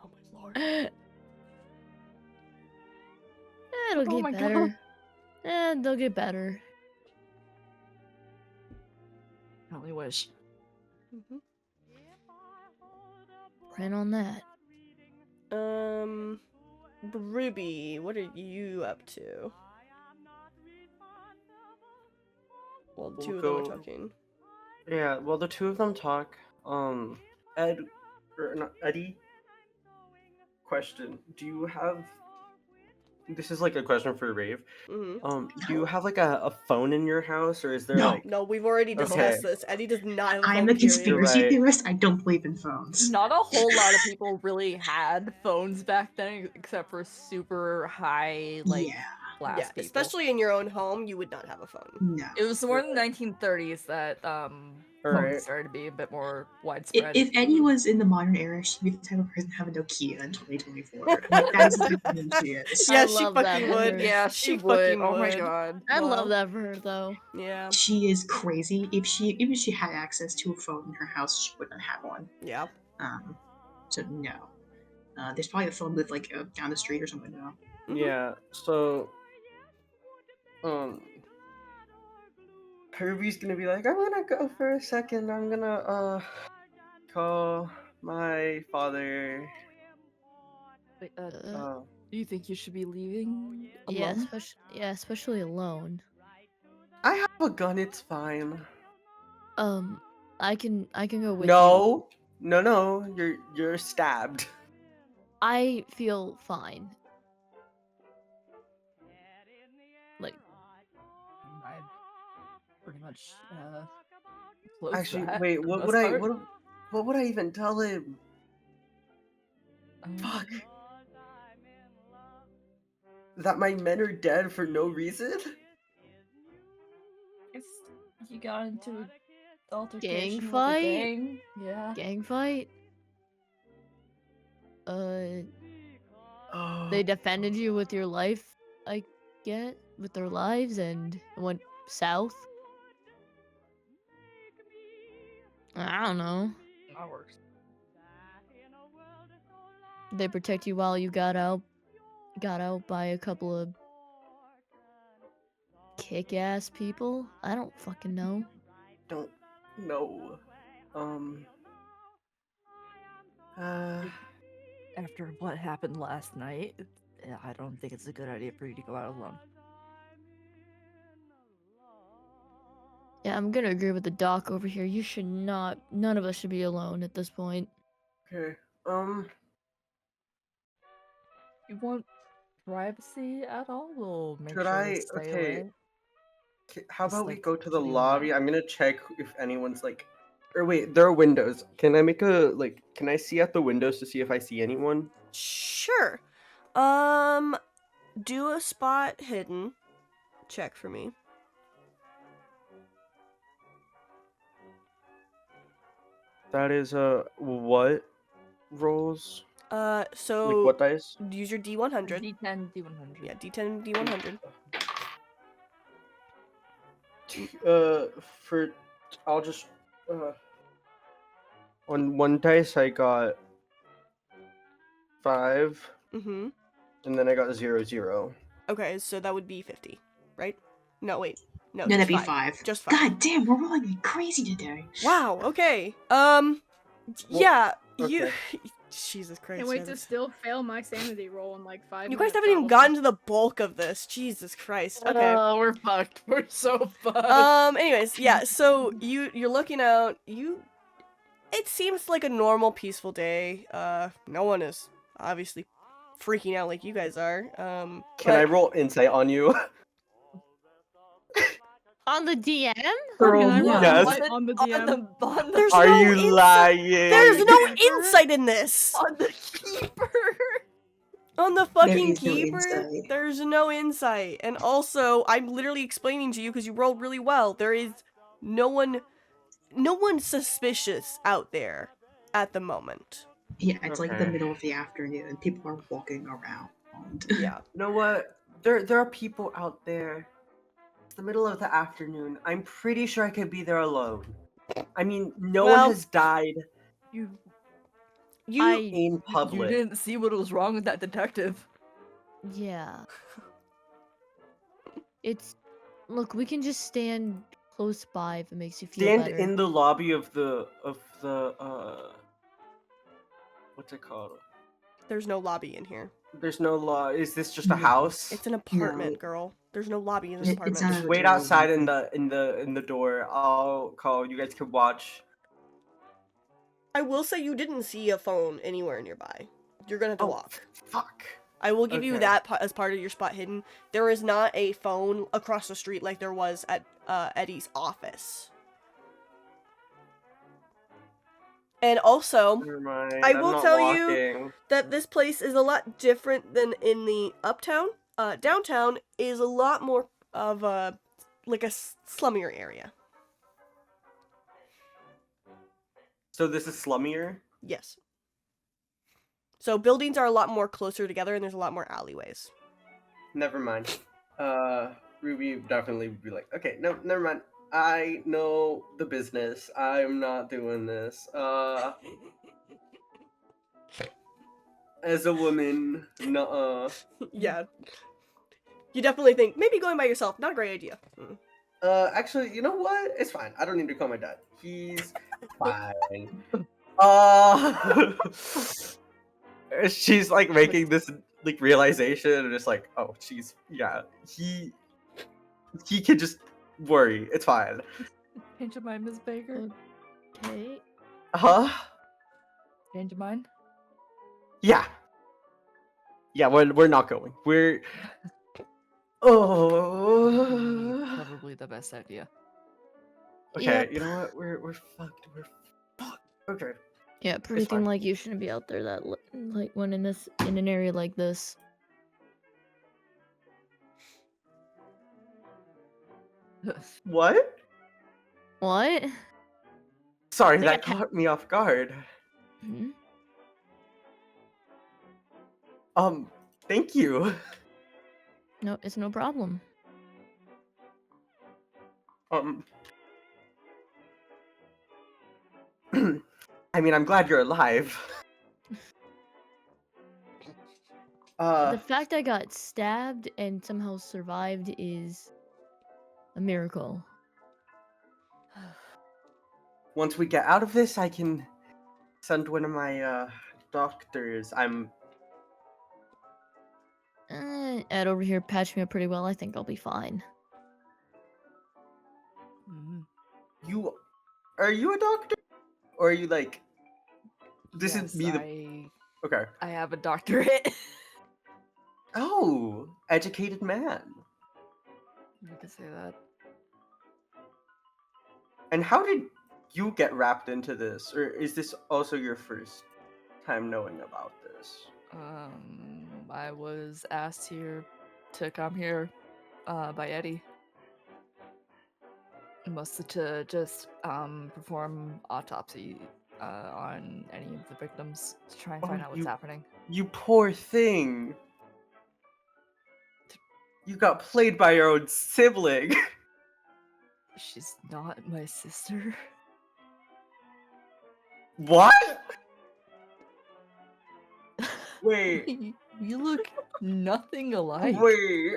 my lord. It'll Oh get my God. better. They'll get better. I only wish. Mm-hmm. Print on that. Ruby, what are you up to? Well, the two of them are talking. Yeah, well, the two of them talk. Eddie. Question: do you have? This is like a question for Rave. Mm-hmm. Do you have like a phone in your house, or is there No. like? No, we've already discussed this. Eddie does not have a phone, I'm a period. conspiracy Right. theorist. I don't believe in phones. Not a whole lot of people really had phones back then, except for super high, like, Yeah. class Yeah, people. especially in your own home, you would not have a phone. No. It was more in the 1930s that Alright. phones started to be a bit more If, widespread. if Eddie was in the modern era, she'd be the type of person to have a Nokia in 2024. Like, that's the type of woman she is. Yeah, I she love that fucking for would. her. Yeah, She she would. fucking Oh my would. god. I Wow. love that for her, though. Yeah. She is crazy. If she had access to a phone in her house, she wouldn't have one. Yeah. So no. There's probably a phone booth like down the street or something though. Yeah. So. Kirby's gonna be like, I'm gonna go for a second. I'm gonna call my father. Wait, Oh. do you think you should be leaving Yeah, alone? especially alone. I have a gun. It's fine. I can go with you. No. You're stabbed. I feel fine. Like, I pretty much close Actually, that wait. for the What most would I? part. What would I even tell him? Fuck. That my men are dead for no reason? If you got into an gang altercation with a fight? gang, yeah. Gang fight? Oh. They defended you with your life, I get, with their lives, and it went south. I don't know. That works. They protect you while you got out by a couple of kick-ass people? I don't fucking know. Don't know. After what happened last night, I don't think it's a good idea for you to go out alone. Yeah, I'm gonna agree with the doc over here. You should not. None of us should be alone at this point. Okay. You want privacy at all? We'll make Should sure I? to stay Okay. away. How Just about we like go to the between lobby? I'm gonna check if anyone's like, or wait, there are windows. Can I make a like? Can I see out the windows to see if I see anyone? Sure. Do a spot hidden check for me. That is what rolls? So Like what dice? use your D100. D10, D100. Yeah, D10, D100. For I'll just on one dice I got 5, Mm-hmm. and then I got 0, 0. Okay, so that would be 50, right? No, wait. No, No, that'd just be 5. 5. Just 5. God damn, we're rolling like crazy today. Wow, okay. Well, Yeah, you... okay. Jesus Christ. Can't wait yeah, to that's- still fail my sanity roll in like 5 You minutes. guys haven't even probably. gotten to the bulk of this. Jesus Christ. Okay. Oh, we're fucked. We're so fucked. Anyways, yeah, so you're looking out, it seems like a normal, peaceful day. No one is obviously freaking out like you guys are. Can I roll insight on you? On the DM? Girl, Can I roll yes. insight on the DM? On There's Are no you insight- lying? There's no insight in this! on the keeper. On the fucking is no keeper, insight. there's no insight. And also, I'm literally explaining to you because you rolled really well. There is no one suspicious out there at the moment. Yeah, it's like the Okay. middle of the afternoon and people are walking around. Yeah. You know what? There are people out there. It's the middle of the afternoon. I'm pretty sure I could be there alone. I mean, no Well- one has died You in you public. didn't see what was wrong with that detective. Yeah. It's. Look, we can just stand close by if it makes you feel Stand better. in the lobby of the what's it called? There's no lobby in here. There's no law. Is this just a No. house? It's an apartment, No. girl. There's no lobby in this It's apartment. not Just a wait hotel. outside in the door. I'll call. You guys can watch. I will say you didn't see a phone anywhere nearby. You're gonna have to Oh, walk. fuck. I will give you okay. that as part of your spot hidden. There is not a phone across the street like there was at Eddie's office. And also, Never mind. I I'm will not tell you walking. that this place is a lot different than in the uptown. Downtown is a lot more of a like a slummier area. So this is slummier. Yes. So buildings are a lot more closer together, and there's a lot more alleyways. Never mind. Ruby definitely would be like, okay, no, never mind. I know the business. I'm not doing this. As a woman, nuh-uh. Yeah. You definitely think maybe going by yourself, not a great idea. Mm. Actually, you know what? It's fine. I don't need to call my dad. He's fine. She's like making this like realization and just like, oh, she's yeah. He can just worry. It's fine. Change your mind, Ms. Baker. Okay. Huh? Change your mind. Yeah. Yeah, we're not going. We're oh. Probably the best idea. Okay, Yep. you know what? We're fucked. We're fucked. Okay. Yeah, pretty fine. like you shouldn't be out there that like when in an area like this. What? What? Sorry, Like, that I ca- caught me off guard. Hmm? Thank you. No, it's no problem. I mean, I'm glad you're alive. The fact I got stabbed and somehow survived is a miracle. Once we get out of this, I can send one of my doctors. Ed over here patched me up pretty well. I think I'll be fine. Are you a doctor? Or are you like... This Yes, is me the... Okay. I have a doctorate. Oh, educated man. You can say that. And how did you get wrapped into this? Or is this also your first time knowing about this? I was asked here to come here by Eddie. Mostly to just perform autopsy on any of the victims to try and find out what's happening. You poor thing. You got played by your own sibling. She's not my sister. What? Wait. We look nothing alike. Wait.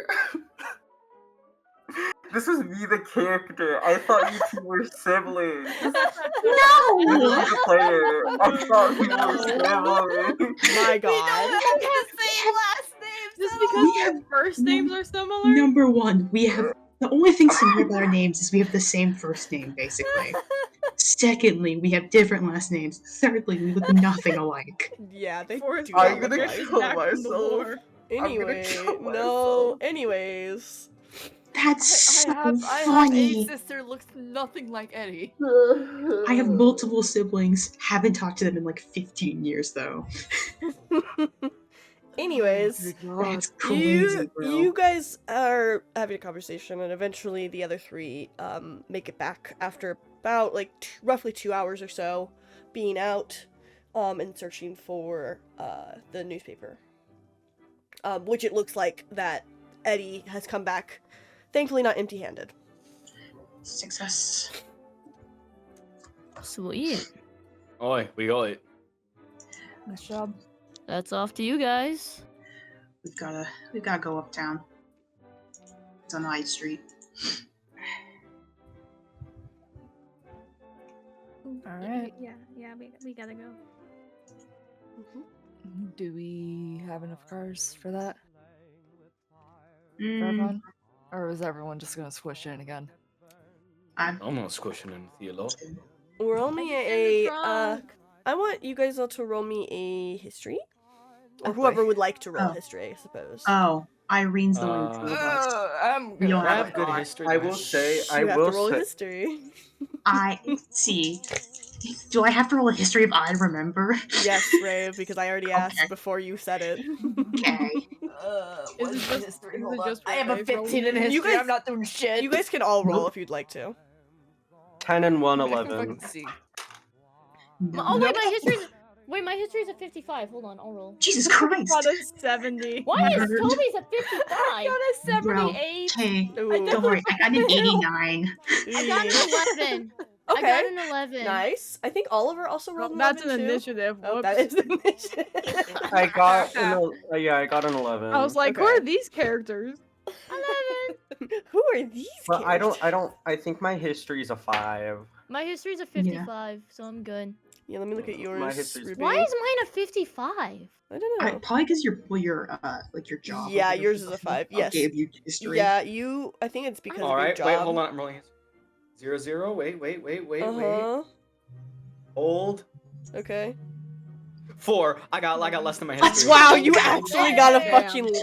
This is me, the character. I thought you two were siblings. No! This is the player. I thought we were siblings. My God. Just because their first names are similar? Number one, we have the only thing similar about our names is we have the same first name, basically. Secondly, we have different last names. Thirdly, we look nothing alike. Yeah, they Forrest do. I'm look gonna alike. kill back from the myself. war. Anyway, kill no. myself. Anyways. That's so I have a funny. sister who looks nothing like Eddie. I have multiple siblings. Haven't talked to them in like 15 years, though. Anyways, That's crazy, bro. you guys are having a conversation, and eventually the other three make it back after about like roughly 2 hours or so being out and searching for the newspaper, which it looks like that Eddie has come back, thankfully not empty-handed. Success. Sweet. Oi, we got it. Nice job. That's off to you guys. We've gotta go uptown. It's on High Street. Alright. Yeah, we gotta go. Do we have enough cars for that? For Mm, everyone? Or is everyone just gonna squish in again? I'm I'm not squishing into your lot. Roll me In the a trunk. I want you guys all to roll me a history, or Okay. whoever would like to roll Oh. history, I suppose. Oh, Irene's the one for us. I'm You gonna don't I have have good a history. I man. will say, You I have will to roll say, history. I see. Do I have to roll a history if I remember? Yes, Rave, because I already asked Okay. before you said it. Okay. Is what's it my just- history? is Hold it on. just I have a Rave rolling? 15 in You history. guys- I'm not doing shit. You guys can all roll Nope. if you'd like to. 10 and 1, I can 11. fucking see. Oh wait, my history's a 55. Hold on, I'll roll. Jesus Got Christ! a 70. Why is Nerd. Toby's a I 55? got a Bro, 78. hey, Ooh. don't worry, I got an 89. I got an 11. I Okay. got an 11. Nice. I think Oliver also rolled an That's 11 an too. initiative. Oh, Whoops. that is an initiative. I got I got an 11. I was like, who Okay. are these characters? 11. Who are these But characters? I think my history is a 5. My history's a 55, so I'm good. Yeah, let me look at yours. My history's- Ruby. Why is mine a 55? I don't know. Probably because your job. Yeah, like, yours is a 5. Yes. Gave you history. Yeah, I think it's because of your Alright, job. wait, hold on. I'm rolling it. 0, 0. Wait. Uh-huh. Hold. Okay. 4. I got less than my history. Wow, you actually got a Damn. fucking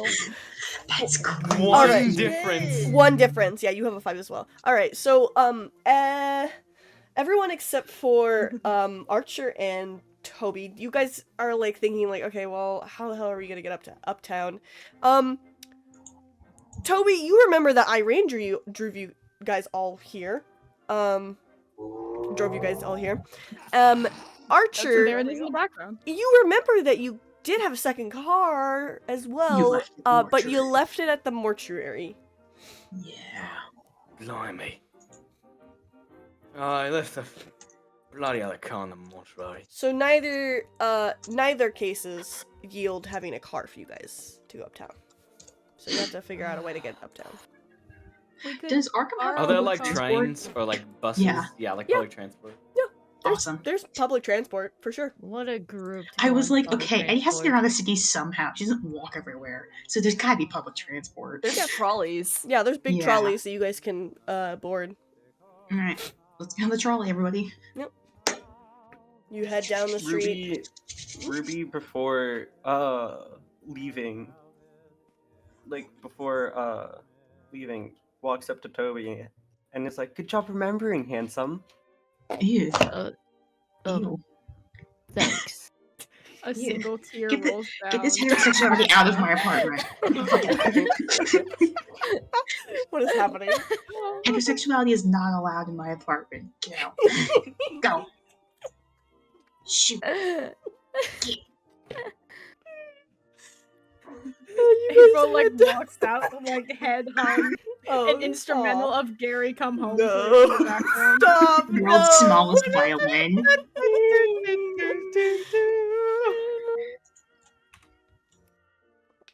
That's crazy. One Alright. difference. one difference. Yeah, you have a 5 as well. All right. So, everyone except for Archer and Toby, you guys are like thinking like, okay, well, how the hell are we gonna get up to Uptown? Toby, you remember that Irene drove you guys all here. Drove you guys all here. That's Archer, there in the background. you remember that you did have a second car as well, left it at the but you mortuary. left it at the mortuary. Yeah. Blimey. I left the bloody other car in the mortuary. So neither cases yield having a car for you guys to go uptown. So you have to figure out a way to get uptown. We could Does Arkham have Are there public like transport? trains or like buses? Yeah. like Yeah. public transport. Awesome. There's public transport for sure. What a group. To I go was on like, public okay, Eddie has to get transport. around the city somehow. She doesn't walk everywhere, so there's gotta be public transport. There's trolleys. Yeah, there's big Yeah. trolleys that you guys can board. All right, let's get on the trolley, everybody. You head down the street. Ruby before leaving, walks up to Toby and is like, "Good job remembering, handsome." Ew. Oh, thanks. A Yeah. single tear Get rolls down. Get this heterosexuality out of my apartment. What is happening? Heterosexuality is not allowed in my apartment. Get out. Go. Shoot. April like walks out with like head hung, Oh, an instrumental of Gary Come Home. No. playing in the background. Stop! World's no! smallest violin.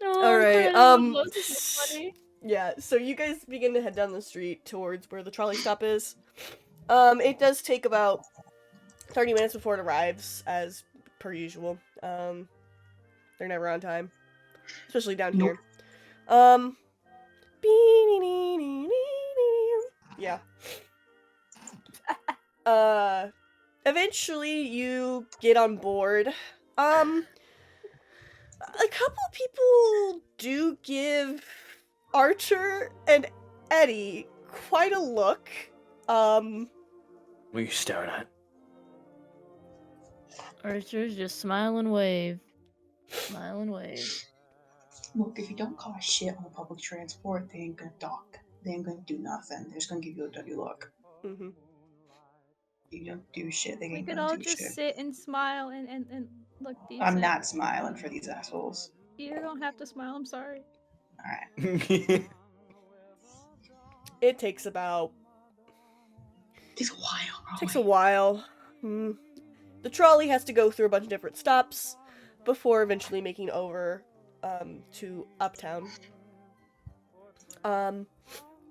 Oh, All right, incredible. This is so funny. Yeah, so you guys begin to head down the street towards where the trolley stop is. It does take about 30 minutes before it arrives, as per usual. They're never on time, especially down Nope. here. Yeah. Eventually you get on board. A couple people do give Archer and Eddie quite a look. What are you staring at? Archer's just smile and wave. Smile and wave. Look, if you don't cause shit on the public transport, they ain't gonna talk. They ain't gonna do nothing. They're just gonna give you a dirty look. Mm-hmm. You don't do shit, they We ain't could gonna all do just shit. sit and smile and look decent. I'm not smiling for these assholes. You don't have to smile. I'm sorry. Alright. It takes about Takes a while. takes a while. The trolley has to go through a bunch of different stops before eventually making over to Uptown.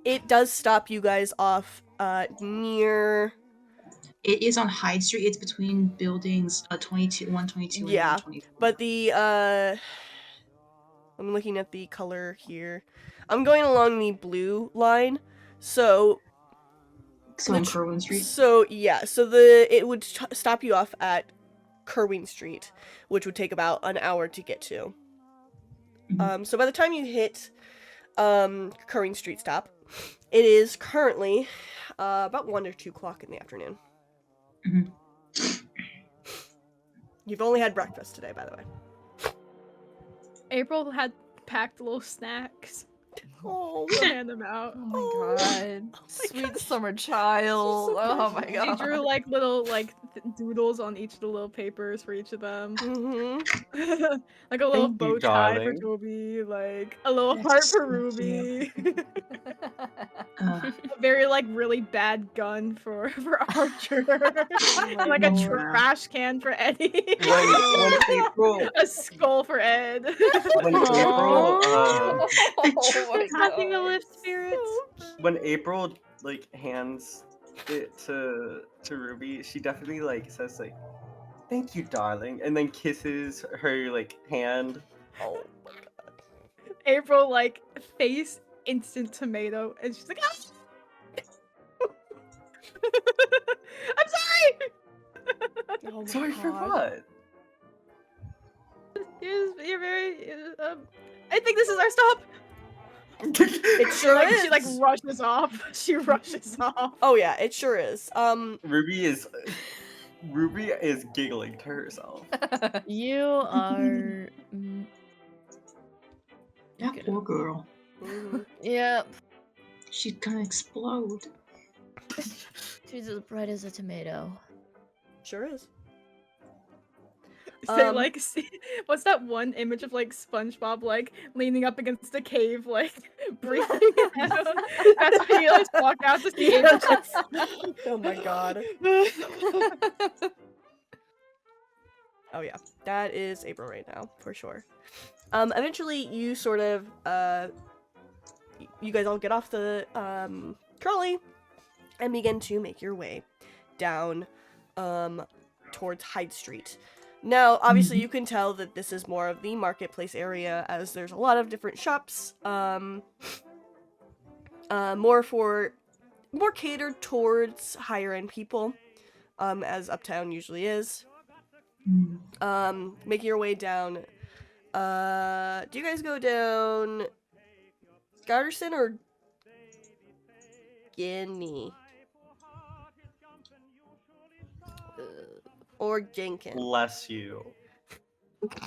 It does stop you guys off near. It is on Hyde Street. It's between buildings 122 Yeah, and 124. but the I'm looking at the color here. I'm going along the blue line, so on Kerwin Street. So yeah, so it would stop you off at Kerwin Street, which would take about an hour to get to. Mhm. So by the time you hit Kerwin Street stop, it is currently about 1 or 2 o'clock in the afternoon. Mhm. You've only had breakfast today, by the way. April had packed little snacks. Oh, We'll hand them out. Oh my god. Sweet summer child. so Oh my precious. She god. drew like little doodles on each of the little papers for each of them. Mm-hmm. Like a little Thank bow you, tie for darling. Toby, like a little That's heart so for Ruby. Uh, A very like really bad gun for Archer. my Like a lord. trash can for Eddie. When April, A skull for Ed. when April, Oh my Having a god. lift spirits. when April like hands it to Ruby, she definitely like says like, "Thank you, darling," and then kisses her like hand. Oh, April like face instant tomato, and she's like, "Ah!" I'm sorry. oh my Sorry for God. what? You're very. I think this is our stop. It sure Like, is. she like rushes off. She rushes off. Oh yeah, it sure is. Ruby is giggling to herself. You are. that poor girl. mhm. Yep. She's gonna explode. She's as bright as a tomato. Sure is. Say like, see, what's that one image of like SpongeBob like leaning up against a cave, like breathing out? That's how you like walk out to see April. Oh my God. Oh yeah, that is April right now for sure. Eventually you sort of you guys all get off the trolley and begin to make your way down towards Hyde Street. Now, obviously, you can tell that this is more of the marketplace area, as there's a lot of different shops, more catered towards higher end people, as Uptown usually is. Making your way down. Do you guys go down Garrison or Guinea? Or Jenkins? Bless you.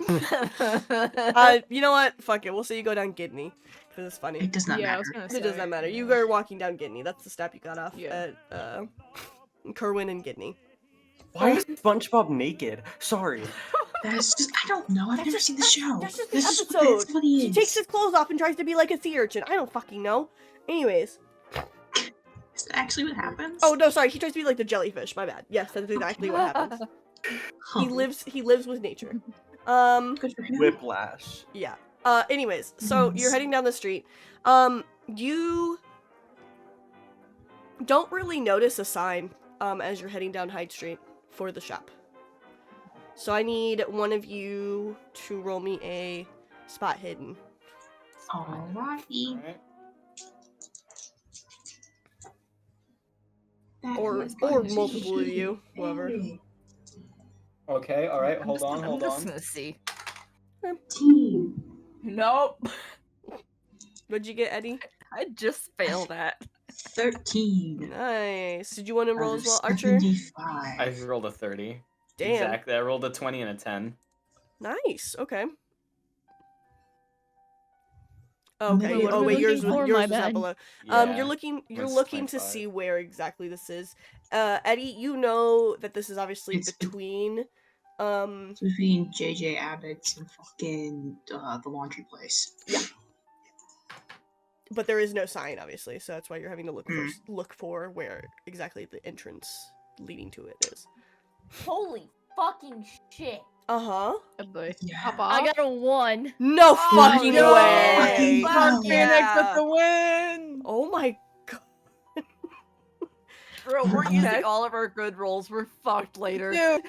You know what? Fuck it. We'll say you go down Guinea. Because it's funny. It does not Yeah, I matter. was gonna It say. does not matter. You are walking down Guinea. That's the step you got off Yeah. at Kerwin and Guinea. Why is SpongeBob naked? Sorry. That's just, I don't know. I've never seen the show. That's just the This is episode. that's what he He is. takes his clothes off and tries to be like a sea urchin. I don't fucking know. Anyways. Is that actually what happens? Oh, no, sorry. He tries to be like the jellyfish. My bad. Yes, that's exactly what happens. Huh. He lives with nature. Good for him. Whiplash. Yeah. Anyways, so you're heading down the street. You don't really notice a sign as you're heading down Hyde Street for the shop. So I need one of you to roll me a spot hidden. Alrighty. Alright. That Or is going to multiple of be you, whoever. Okay, alright, I'm hold just on, gonna- hold I'm just on. gonna see. Team. Nope. What'd you get, Eddie? I just failed that. 13. Nice. Did you want to roll out as of well, Archer? 75. I rolled a 30. Damn. Exactly, I rolled a 20 and a 10. Nice. Okay. Okay. What Oh are we wait, yours looking for? was My not bad. below. Yeah. You're looking Mine's to 25. see where exactly this is. Eddie, you know that this is obviously It's- between It's between JJ Abbott's and fucking the laundry place. but there is no sign obviously, so that's why you're having to look for where exactly the entrance leading to it is. Holy fucking shit. Uh-huh. Oh boy. Yeah. I got a 1. No Oh, fucking no. way. Fucking Fuck hell. Phoenix with the win! Oh my Bro, we're using all of our good rolls. We're fucked later. Dude,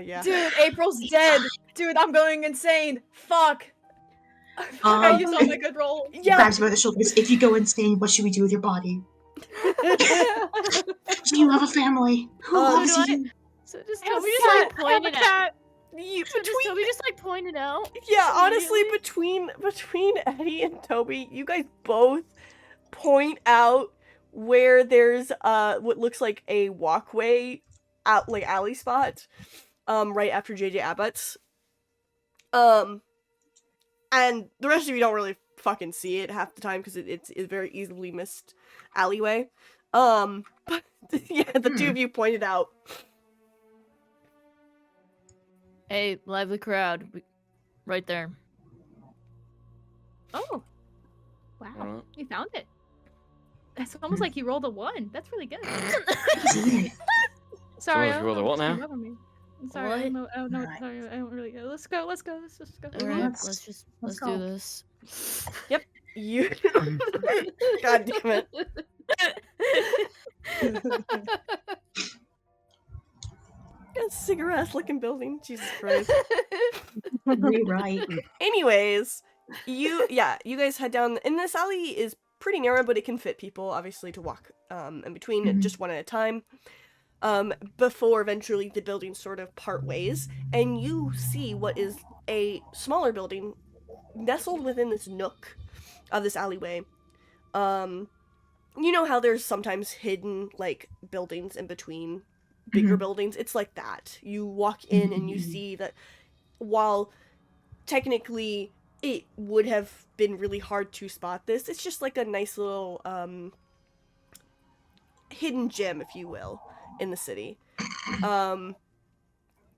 yeah. dude, April's dead! Dude, I'm going insane! Fuck! I used all my good rolls. Yeah. Grabs by the shoulders. If you go insane, what should we do with your body? Do you have a family? Who loves do I- you? So just I have Toby a just like cat, I have a pointed out. cat. So just Toby just like pointed out. Yeah, honestly, Immediately? between Eddie and Toby, you guys both point out where there's what looks like a walkway out, like alley spot, right after JJ Abbott's. And the rest of you don't really fucking see it half the time because it's a very easily missed alleyway. But yeah, the two of you pointed out. Hey, lively crowd. Right there. Oh. Wow. Alright. You found it. It's almost like you rolled a 1. That's really good. Sorry. Someone's rolled a what now? Above me. I'm sorry. I don't know. I don't know. Sorry. I don't really go. Let's go. Let's go. Let's just go. Alright, Let's let's go. do this. You. God damn it. Got cigarette looking building. Jesus Christ. Rewrite. Anyways, you guys head down, and this alley is pretty narrow, but it can fit people obviously to walk in between, Mhm. just one at a time. Before eventually the buildings sort of part ways, and you see what is a smaller building nestled within this nook of this alleyway. You know how there's sometimes hidden like buildings in between bigger Mhm. buildings? It's like that. You walk in and you Mhm. see that while technically it would have been really hard to spot this, it's just like a nice little hidden gem, if you will, in the city.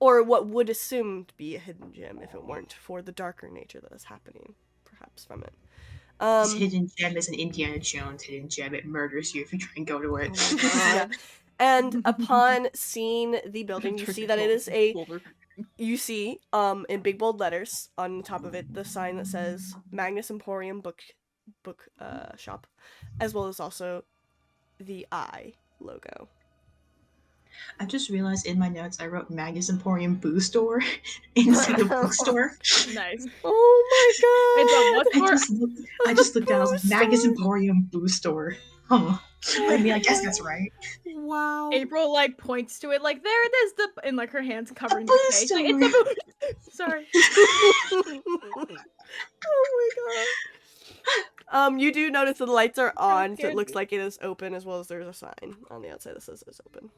Or what would assume to be a hidden gem if it weren't for the darker nature that is happening, perhaps, from it. This hidden gem is an Indiana Jones hidden gem. It murders you if you try and go to it. Oh my God. And upon seeing the building, you see that it is you see, in big bold letters on top of it, the sign that says Magnus Emporium book shop, as well as also the I logo. I just realized in my notes I wrote Magnus Emporium Boo Store instead of bookstore. Nice. Oh my It's a god! what I store? just looked at it, I was like, Boo Magnus store. Emporium Boo Store. Huh. I mean, I guess that's right. Wow. April like points to it like there it is and like her hands covering the boo cake. Like, store. it's a boo. Sorry. Oh my god. You do notice that the lights are on, so it scared looks me. like it is open, as well as there's a sign on the outside that says it's open.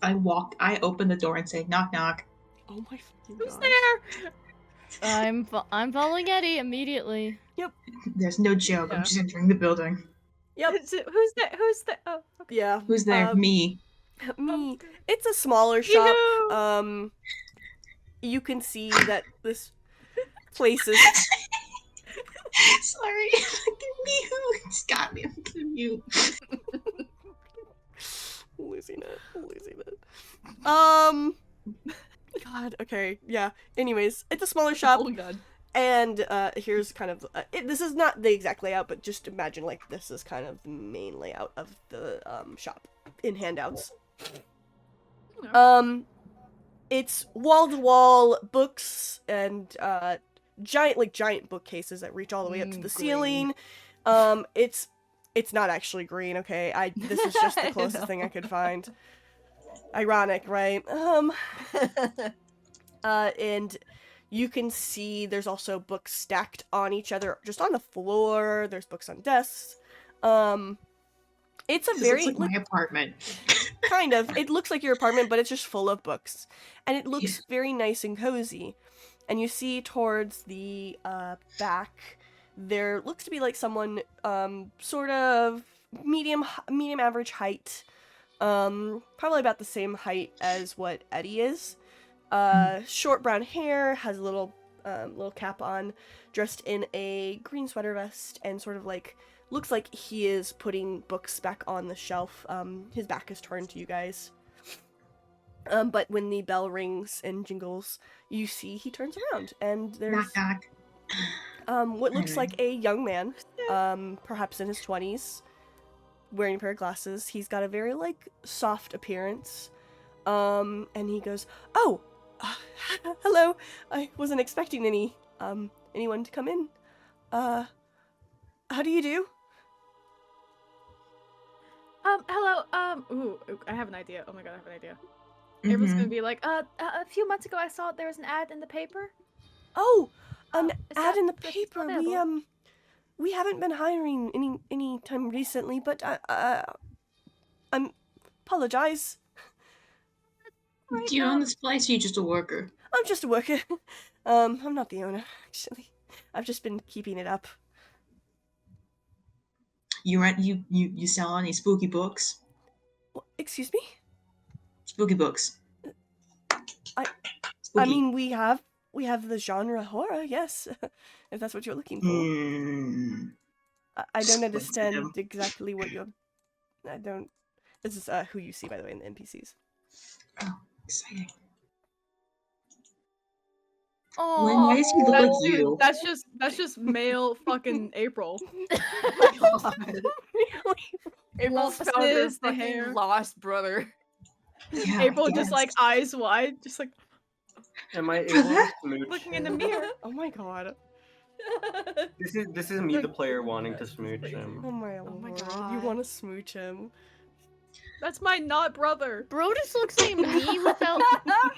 I open the door and say, knock, knock. Oh my fucking Who's god. there? I'm following Eddie immediately. There's no joke. Yeah. I'm just entering the building. Yep. Who's there? Who's there? Oh, okay. Yeah. Who's there? Me. Me. It's a smaller shop. Yoo-hoo! You can see that this place is. Sorry. Me. It's got me. I'm gonna mute. Losing it. God. Okay. Yeah. Anyways, it's a smaller shop. Oh god. And here's kind of this is not the exact layout, but just imagine like this is kind of the main layout of the shop in handouts. It's wall to wall books and giant bookcases that reach all the way up to the ceiling. It's not actually green. Okay, this is just the closest thing I could find. Ironic, right? And you can see there's also books stacked on each other, just on the floor. There's books on desks. It's a This very looks like my apartment. kind of. It looks like your apartment, but it's just full of books, and it looks very nice and cozy. And you see towards the back, there looks to be like someone sort of medium average height, probably about the same height as what Eddie is. Short brown hair, has a little cap on, dressed in a green sweater vest, and sort of like looks like he is putting books back on the shelf. His back is turned to you guys. But when the bell rings and jingles, you see he turns around, and there's Knock, knock. what looks like a young man, perhaps in his 20s, wearing a pair of glasses. He's got a very like soft appearance. And he goes, "Oh, hello. I wasn't expecting anyone to come in. How do you do?" Hello. Ooh, I have an idea. Oh my god, I have an idea. April's gonna be like, a few months ago I saw there was an ad in the paper. Oh, an Is ad that- in the that's paper. available? We haven't been hiring any time recently, but I'm apologize. Do you own this place or are you just a worker? I'm just a worker. I'm not the owner, actually. I've just been keeping it up. You sell any spooky books? Excuse me? Spooky books. I Spooky. mean, we have the genre horror, yes, if that's what you're looking for. I don't understand Sensitive. exactly what you're. I don't. This is who you see, by the way, in the NPCs. Oh, exciting. Oh, Why does he look like you? That's just male fucking April. April's Glasses, found her the fucking hair. lost brother. Yeah, April yes. just like eyes wide, just like Am I able to smooch looking in the him? mirror. Oh my god. This is me, the player, wanting to smooch him. Oh my Oh my lord. You God. want to smooch him? That's my not brother. bro just looks like me without.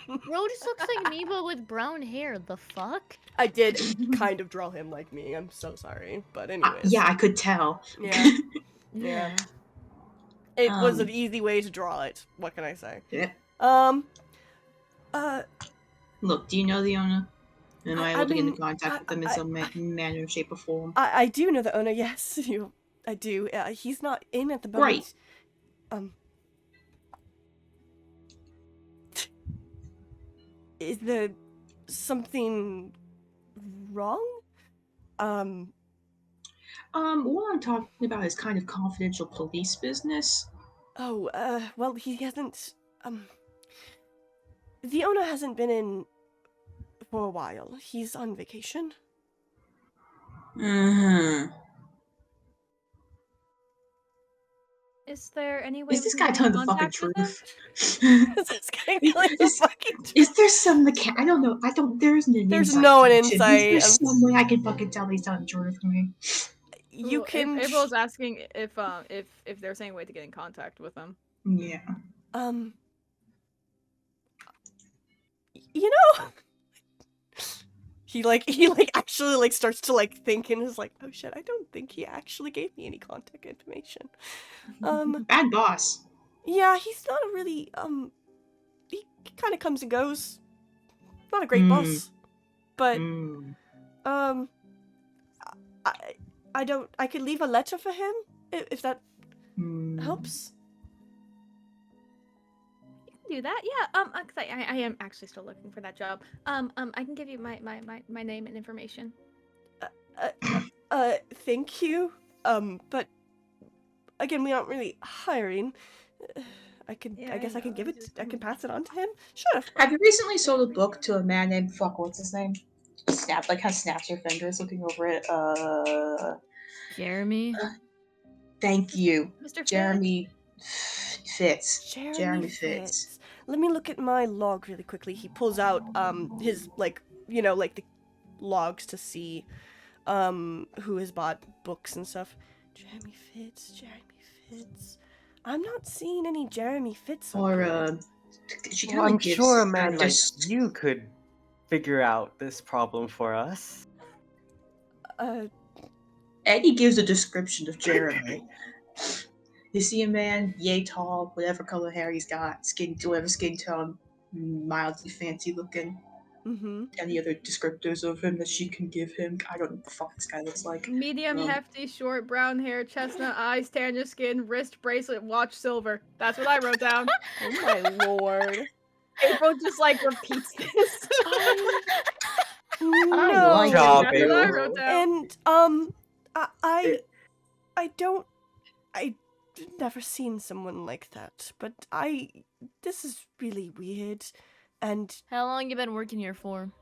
Bro just looks like me but with brown hair. The fuck? I did kind of draw him like me. I'm so sorry. But anyways. Yeah, I could tell. Yeah. Yeah. It was an Um, easy way to draw it. What can I say? Yeah. Look, do you know the owner? Am I able to get into contact with them in some manner, shape, or form? I do know the owner. Yes, I do. He's not in at the moment. Great. Is there something wrong? What I'm talking about is kind of confidential police business. Oh, well, he hasn't, the owner hasn't been in for a while. He's on vacation. Uh-huh. Is there any way Is we this can guy get telling in the fucking contact with him? truth? Is this guy really the fucking Is there some I don't know. There isn't an There's insight no function. insight. Is there some way I can fucking tell he's telling the truth for me? You Ooh, can April's asking if there's any way to get in contact with him. Yeah. You know, he actually starts to think and is like, oh shit, I don't think he actually gave me any contact information. Bad boss. Yeah, he's not a really he kind of comes and goes. Not a great boss, but I could leave a letter for him if that helps. Do that? Yeah. 'Cause I am actually still looking for that job. I can give you my name and information. Thank you. But again, we aren't really hiring. I guess I can give it. I can pass it on to him. Sure. Have you recently sold a book to a man named what's his name? Snaps your fingers looking over it. Jeremy. Thank you, Mr. Jeremy Fitz. Jeremy Fitz. Let me look at my log really quickly. He pulls out his the logs to see who has bought books and stuff. Jeremy Fitz. I'm not seeing any Jeremy Fitz. Or she Well, I'm sure a man like you could figure out this problem for us. Eddie gives a description of Jeremy. You see a man, yay tall, whatever color hair he's got, whatever skin tone, mildly fancy looking. Mm-hmm. Any other descriptors of him that she can give him? I don't know what the fuck this guy looks like. Medium, hefty, short, brown hair, chestnut eyes, tan skin, wrist bracelet, watch silver. That's what I wrote down. Oh my lord. April just repeats this. No. Good job, That's what I April. wrote down. And I've never seen someone like that, but this is really weird. And How long you been working here for?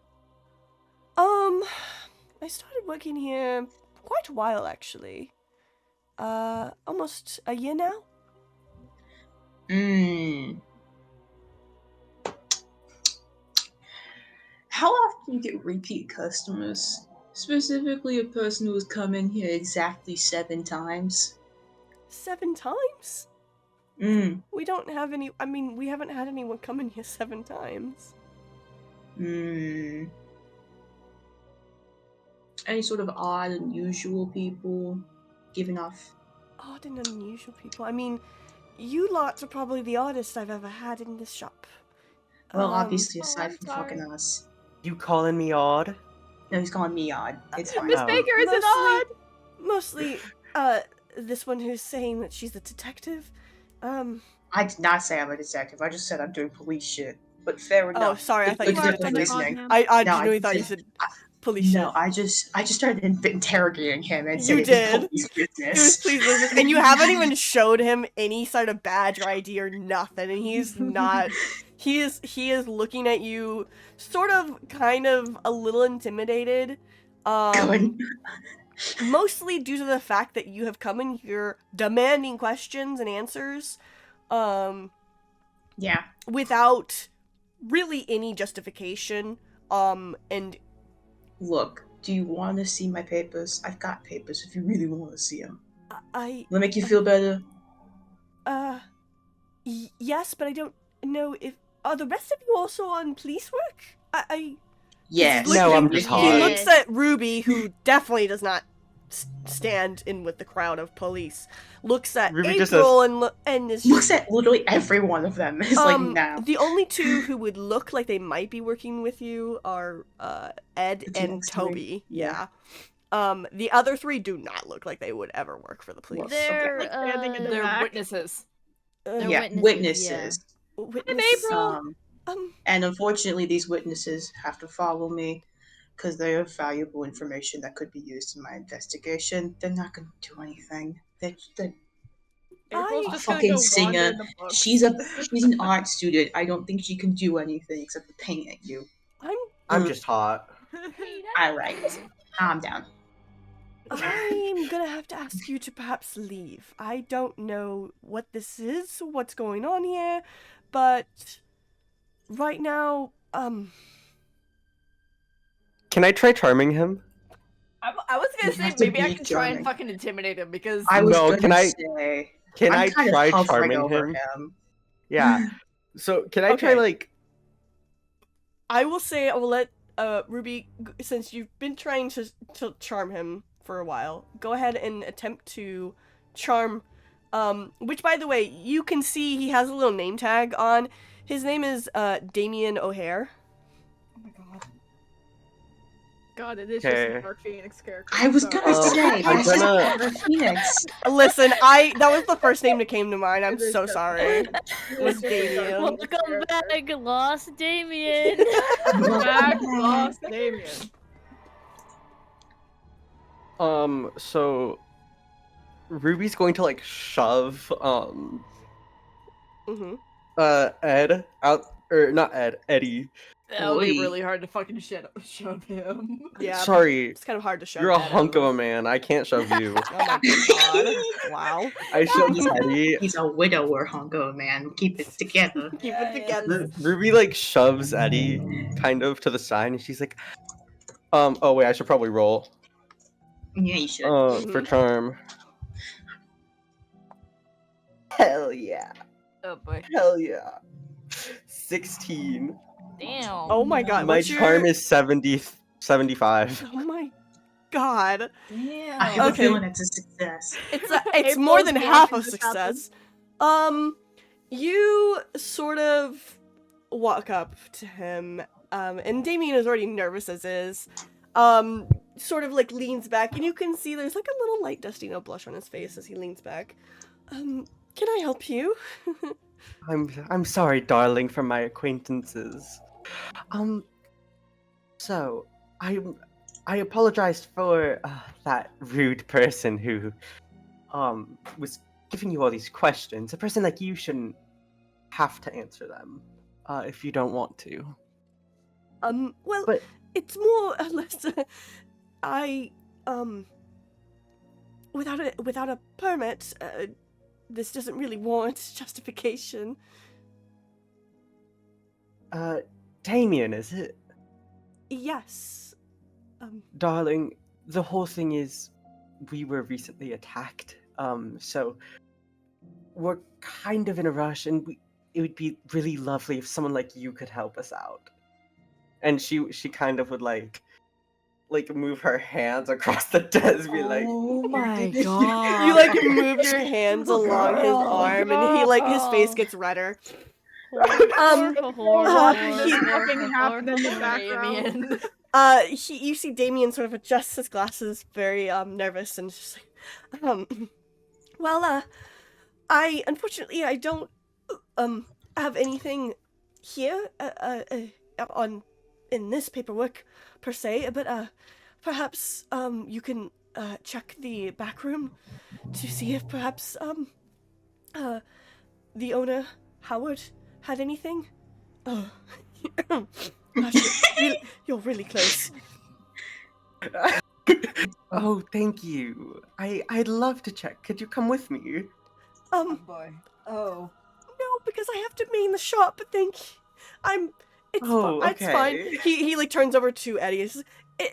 I started working here quite a while actually. Almost a year now. How often do you get repeat customers? Specifically a person who has come in here exactly 7 times. 7 times? We don't have any. I mean, we haven't had anyone come in here 7 times. Any sort of odd, unusual people giving off? Odd and unusual people. I mean, you lots are probably the oddest I've ever had in this shop. Well, obviously, aside I'm from sorry. fucking us. You calling me odd? No, he's calling me odd. It's fine. Miss Baker isn't odd. Mostly, this one who's saying that she's a detective. I did not say I'm a detective. I just said I'm doing police shit. But fair enough. Oh, sorry, I thought you Good said good detective. reasoning. I No, genuinely thought you said police No, shit. I just started interrogating him and You said it was did. police It was business. police business, and you haven't even showed him any sort of badge or ID or nothing, and he's not. He is looking at you, sort of, kind of, a little intimidated. Good. Mostly due to the fact that you have come in here demanding questions and answers, Yeah. without really any justification. And Look, do you want to see my papers? I've got papers if you really want to see them. I Will it make you feel better? yes, but I don't know if are the rest of you also on police work? Yes. No, I'm just He hard. looks at Ruby, who definitely does not stand in with the crowd of police. Looks at Ruby just April and is Looks at literally every one of them. It's like, no. The only two who would look like they might be working with you are Ed The two and next to me. Toby. Yeah. The other 3 do not look like they would ever work for the police. They're standing in the They're back. witnesses. They're Yeah, witnesses, witnesses. April. And unfortunately, these witnesses have to follow me because they have valuable information that could be used in my investigation. They're not going to do anything. They're April's a just gonna fucking go singer. wander in the books. She's an art student. I don't think she can do anything except for paint at you. I'm just hot. All right, calm down. I'm gonna have to ask you to perhaps leave. I don't know what this is, what's going on here, but right now, Can I try charming him? I was gonna You say have to maybe I be can try and charming. fucking intimidate him because I was No, gonna can I- say. Can I'm I kind try of hovering charming over him? him. Yeah. So can I try Okay. like? I will say I will let Ruby, since you've been trying to charm him for a while, go ahead and attempt to charm. Which, by the way, you can see he has a little name tag on. His name is Damien O'Hare. Oh my god. God, it is just Okay. a Dark Phoenix character. I was so- gonna say, I'm that's just gonna- Dark Phoenix. Listen, that was the first name that came to mind. I'm It is so just- sorry. it Was is just a Dark Damien. Phoenix Welcome character. back, Lost Damien. Back, Lost Damien. So Ruby's going to like shove Mm-hmm. Ed out, or not Ed, Eddie. That would be Oi. really hard to fucking shove him. Yeah. Sorry, It's kind of hard to show. you're a that hunk of a out. man. I can't shove you. Oh my god! Wow. I shoved Eddie. He's a widower, hunko man. Keep it together. Keep it together. Ruby like shoves Eddie kind of to the side, and she's like, Oh wait, I should probably roll. Yeah, you should. For charm. Hell yeah! Oh boy. Hell yeah! 16. Damn. Oh my god! My what's your- charm is 75. Oh my god! Damn. I have Okay. a feeling it's a success. It's more than April's half a watching this happen. success. You sort of walk up to him, and Damien is already nervous as is. Sort of like leans back, and you can see there's like a little light dusty no blush on his face as he leans back. Can I help you? I'm sorry, darling, for my acquaintances. So I apologized for that rude person who was giving you all these questions. A person like you shouldn't have to answer them if you don't want to. Well, But- it's more or less. I without a permit, this doesn't really warrant justification. Damien, is it? Yes. Darling, the whole thing is we were recently attacked. So we're kind of in a rush, and it would be really lovely if someone like you could help us out. And she kind of would like move her hands across the desk, be like, Oh my god. You like move your hands along his Girl. arm, and he like his face gets redder. Watching this he- fucking happen in the background. Damien. You see Damien sort of adjusts his glasses, very nervous, and just like, well, I unfortunately I don't have anything here on in this paperwork per se, but perhaps you can check the back room to see if perhaps the owner Howard had anything. Oh, gosh, you're really close. oh, thank you. I'd love to check. Could you come with me? Oh boy. Oh. No, because I have to main the shop. But thank you. It's Oh, fine. It's fine. okay. He like turns over to Eddie and says,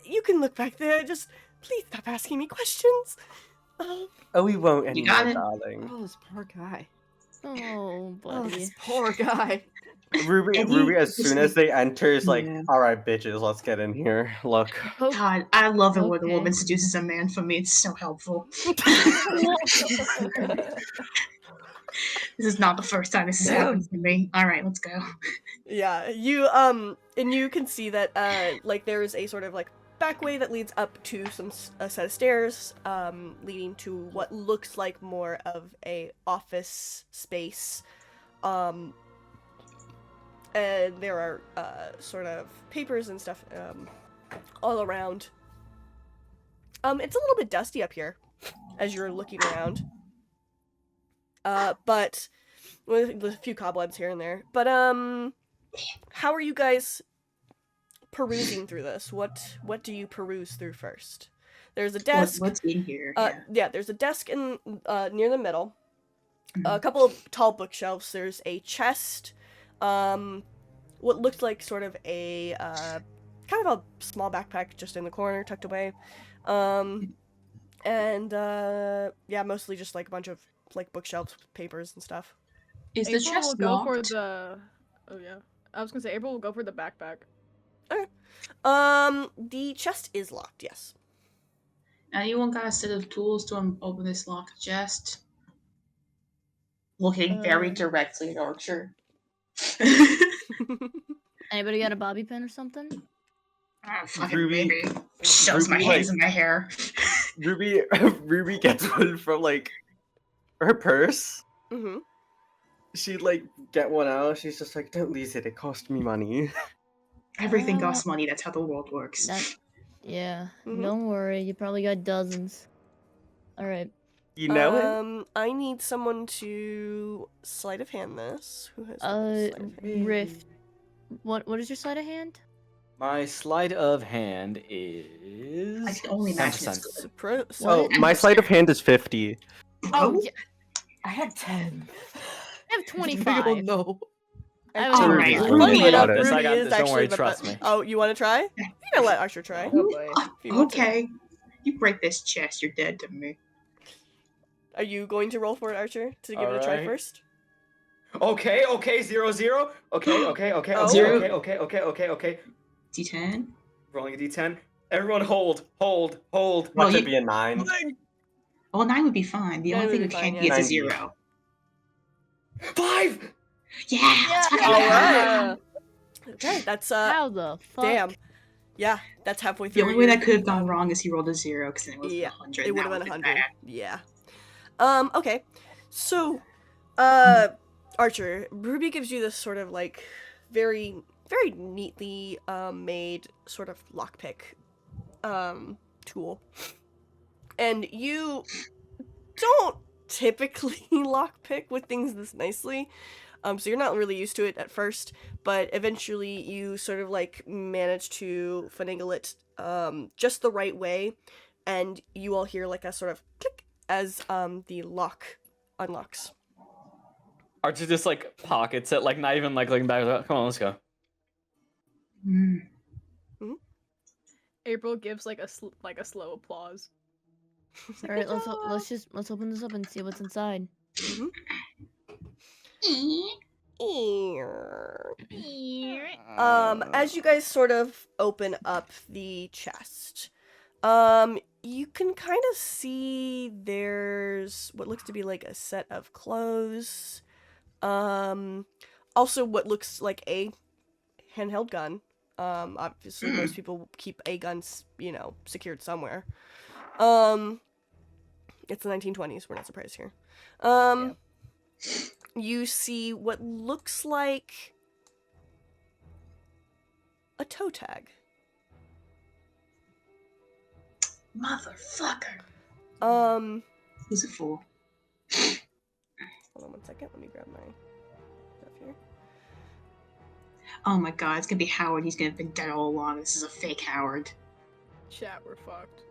"You can look back there. Just please stop asking me questions." Oh, we won't anymore, got it. darling. Oh, this poor guy. Oh, Oh, buddy. this poor guy. Ruby, Eddie as soon as they enter, is like, Yeah. all right, bitches, let's get in here. Look. Oh, God, I love it when a Okay. woman seduces a man for me. It's so helpful. This is not the first time this has happened to me. All right, let's go. Yeah, and you can see that like there is a sort of like back way that leads up to a set of stairs, leading to what looks like more of a office space. And there are sort of papers and stuff all around. It's a little bit dusty up here as you're looking around. But with a few cobwebs here and there. But how are you guys perusing through this? What do you peruse through first? There's a desk. What's in here? Yeah, there's a desk in near the middle. Mhm. A couple of tall bookshelves. There's a chest. What looks like sort of a kind of a small backpack just in the corner, tucked away. And yeah, mostly just like a bunch of like bookshelves with papers and stuff. Is the April chest will go for locked? the. Oh yeah, I was gonna say April will go for the backpack. The chest is locked. Yes. Anyone got a set of tools to open this locked chest? Looking very directly at Archer. Anybody got a bobby pin or something? Fucking Ruby- baby. Shoves my Ruby, hands like- in my hair. Ruby gets one from like her purse. Mm-hmm. She'd like get one out. She's just like, don't lose it. It cost me money. Everything costs money. That's how the world works. Yeah, Mhm. don't worry. You probably got dozens. All right. You know it. I need someone to sleight of hand this. Who has sleight of hand? Rift. What is your sleight of hand? My sleight of hand is. I can only imagine 10%. it's good. Oh, my sleight of hand is 50. Oh, yeah. I had 10. I have 25. No. I have All 25. right, Ruby, Funny you enough, got this. I Ruby got is this. Don't actually worry, the trust be- me. Oh, you want to try? You can let Archer try. Oh boy. if you want to. Okay. You break this chest, you're dead to me. Are you going to roll for it, Archer, to give it a try Alright. first? Okay, 0-0. Okay. Oh. Zero. Okay. D10? Rolling a d10. Everyone hold. Well, Watch you- it be a 9. Well, 9 would be fine. The Nine only thing would that be can't fine, be yeah. is a 90. 0. 5! Yeah! Let's fucking All go. right. Okay, that's How the fuck? damn. Yeah, that's halfway The through. only way your- that could have gone wrong is he rolled a 0, because then it was Yeah, 100. It would and have that been would've 100. bad. Yeah. Okay. So, Archer, Ruby gives you this sort of like very, very neatly made sort of lockpick tool, and you don't typically lockpick with things this nicely. So you're not really used to it at first, but eventually you sort of like manage to finagle it just the right way, and you all hear like a sort of click as the lock unlocks. Archer just like pockets it, like not even like looking back. Come on, let's go. Mm. April gives like a slow applause. All right, let's open this up and see what's inside. As you guys sort of open up the chest, you can kind of see there's what looks to be like a set of clothes. Also what looks like a handheld gun. Obviously most people keep a gun, secured somewhere. It's the 1920s, we're not surprised here. You see what looks like a toe tag. Motherfucker. Who's it for? Hold on one second, let me grab my stuff here. Oh my god, it's gonna be Howard. He's gonna have been dead all along. This is a fake Howard. Chat, we're fucked.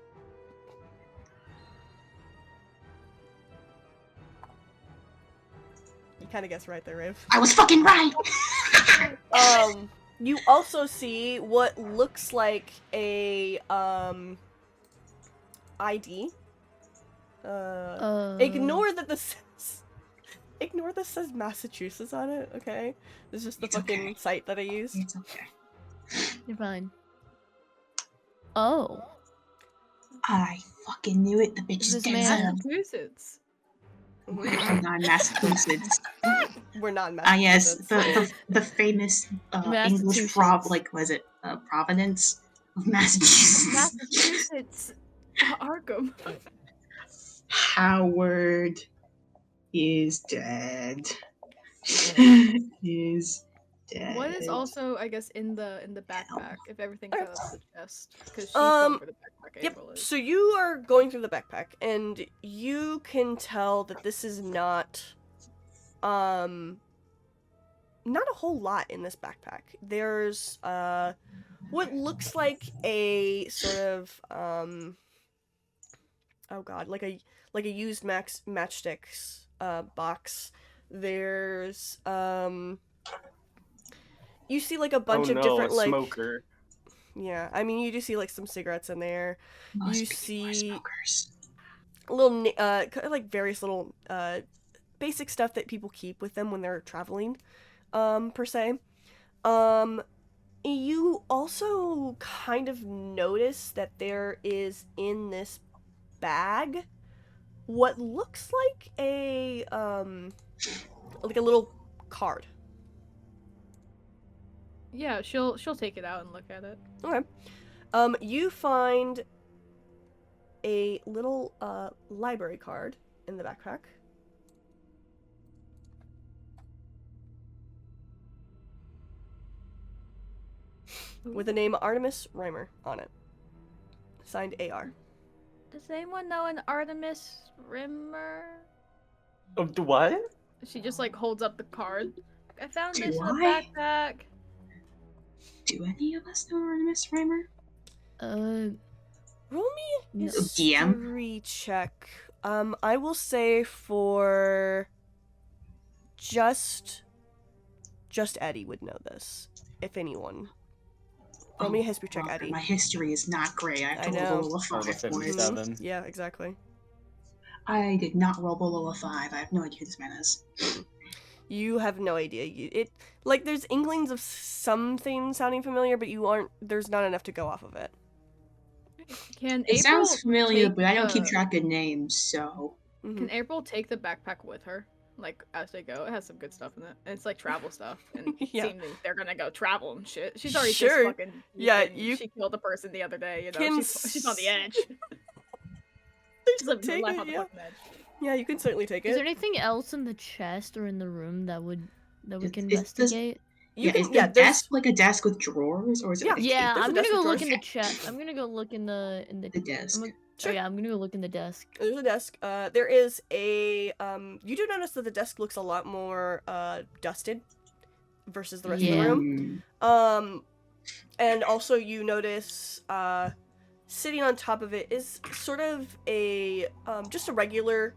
You kind of guessed right there, Riv. I was fucking right! You also see what looks like a ID. Ignore that this says Massachusetts on it, okay? This is just the It's fucking okay. site that I used. It's okay. You're fine. Oh. I fucking knew it. The bitch is This dead. man- Massachusetts. Mhm. Not Massachusetts. We're not in Yes, Massachusetts. the famous English Massachusetts. was it Providence of Massachusetts? Massachusetts. Arkham. Howard is dead. is dead. What is also, I guess, in the backpack if everything's out of the chest? Because she's going for the backpack. Yep. April is. So you are going through the backpack, and you can tell that this is not a whole lot in this backpack. There's what looks like a sort of oh god, like a used matchsticks box. There's you see like a bunch oh of no, different a like smoker. yeah, I mean you do see like some cigarettes in there. Must You be more see smokers. little like various little basic stuff that people keep with them when they're traveling, per se. You also kind of notice that there is in this bag what looks like a little card. Yeah, she'll take it out and look at it. Okay. You find a little library card in the backpack. With the name Artemis Reimer on it. Signed AR. Does anyone know an Artemis Rimmer? What? She just like holds up the card. I found Do this in the I? backpack. Do any of us know Artemis Reimer? Roll me a No. DM? history check. I will say for just Eddie would know this, if anyone. Roll me a history check, Robert, Eddie. My history is not great. I have to I roll know. below a Roll a 5 for it. 57. Yeah, exactly. I did not roll below a 5. I have no idea who this man is. You have no idea. It like there's inklings of something sounding familiar, but there's not enough to go off of it. Can It April sounds familiar, take but I don't keep the- track of names, so... Mhm. Can April take the backpack with her? Like as they go, it has some good stuff in it. And it's like travel stuff, and Yeah. seeming they're gonna go travel and shit. She's already Sure. just fucking Yeah, and you she killed a person the other day. You know, can she's on the edge. She's living her take life it, on the yeah. fucking edge. Yeah, you can certainly take Is there it. anything else in the chest or in the room that we can Is this- investigate? You is can, the there's desk like a desk with drawers, or is it like a Yeah, there's a I'm desk gonna with go look drawers. in the chest. I'm gonna go look in the the desk? Sure. Oh yeah, I'm gonna go look in the desk. There's a desk. There is a you do notice that the desk looks a lot more dusted versus the rest of the Yeah. room. Mm, And also you notice sitting on top of it is sort of a just a regular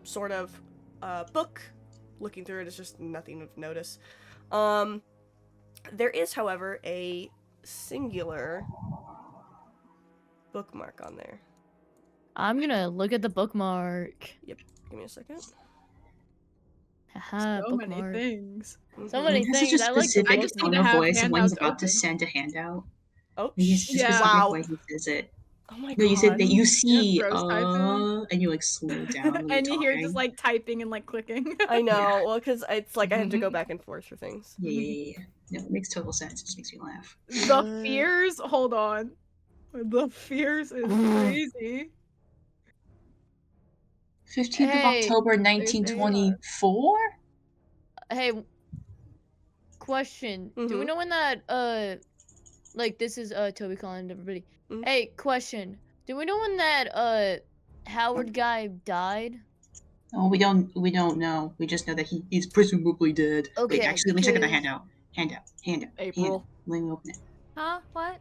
sort of book. Looking through it is just nothing of notice. There is, however, a singular bookmark on there. I'm gonna look at the bookmark. Give me a second. Haha, So many bookmark. things. So Mhm. many has things. such a I like the specific I just need tone to of have voice when he's handouts about to open. send a handout. Oh, He has such a Yeah. specific Wow. way he says it. Oh my No, god. you said that you see, bros typing. and you like slow down when And you're you hear talking. just like typing and like clicking. I know. Well, because it's like I have to go back and forth for things. Yeah. No, it makes total sense. It just makes me laugh. The fears. Hold on. The fears is crazy. 15th Hey, of October, they are. 1924? Hey, question. Do we Mhm. know when that like this is Toby calling everybody. Mhm. Hey, question. Do we know when that Howard guy died? Oh, we don't know. We just know that he's presumably dead. Okay, Wait, actually, let me check out the because- handout. April. Let me open it. Huh? What?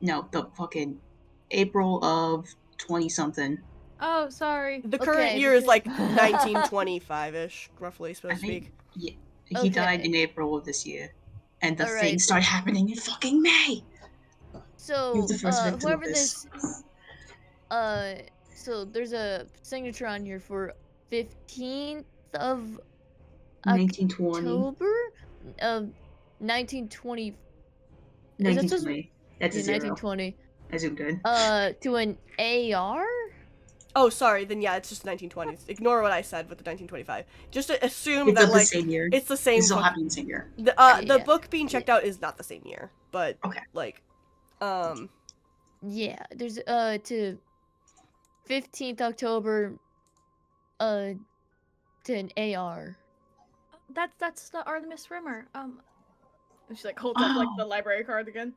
No, the fucking April of 20-something. Oh, sorry. The current Okay, year is like because- 1925-ish, roughly, so I to speak. think, yeah, he died Okay. in April of this year. And the Alright. things start happening in fucking May! So, He was the first victim of whoever this. so there's a signature on here for 15th of 1920. October of 1920. Is that supposed to be- 1920. That's a Yeah, zero. 1920. I zoomed in. To an AR? Oh, sorry, then yeah, it's just 1920s. Ignore what I said with the 1925. Just assume It's that, of the like, same year. it's the same This all book. happened in the same year. The Yeah. book being checked out is not the same year, but, Okay. like, Yeah, there's to 15th October to an AR. That's the Artemis Rimmer. And she like holds up like Oh. the library card again.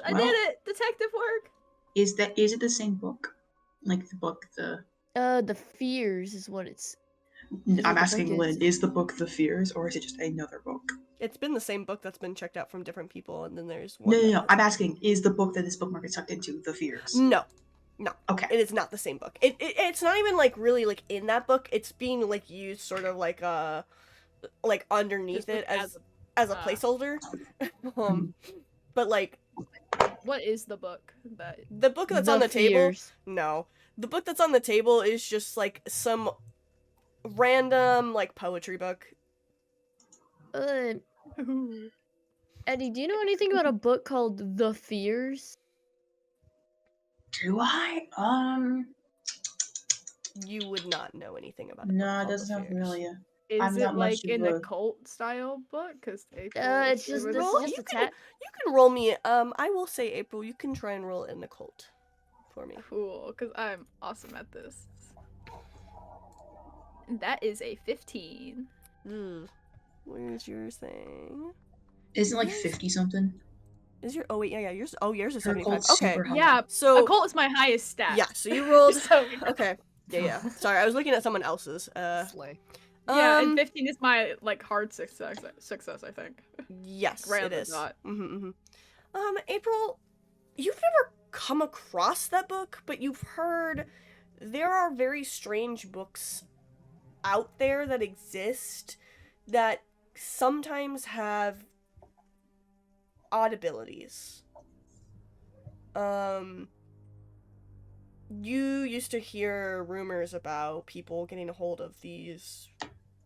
I Well- did it! Detective work! Is it the same book? Like the book, The Fears is what it's. Is I'm what the asking book Lynn, is. is the book The Fears, or is it just another book? it's been the same book that's been checked out from different people, and then there's one. No. that I'm asking, is the book that this bookmark is tucked into The Fears? No. No. Okay. It is not the same book. It's not even like really like in that book. It's being like used sort of like underneath Just it like as a placeholder. But like what is the book that the book that's on the table? Fears. No. The book that's on the table is just like some random like poetry book. Eddie, do you know anything about a book called The Fears? Do I? You would not know anything about it. No, it doesn't sound familiar. I'm is not it much like in of a a- cult style book? Because It's just this Roll- is just you a can- tat. You can roll me. I will say, April, you can try and roll in the cult for me. Cool, because I'm awesome at this. And that is a 15. Where's your thing? Isn't it like 50 something? Is your yeah yours yours is Her 75. cult's Okay. super high. Yeah, So occult is my highest stat. yeah, so you rolled So- okay. Yeah. Sorry, I was looking at someone else's. Slay. Yeah, and 15 is my like hard success, I think. Yes, Rather it is. not. April, you've never come across that book, but you've heard there are very strange books out there that exist that sometimes have odd abilities. You used to hear rumors about people getting a hold of these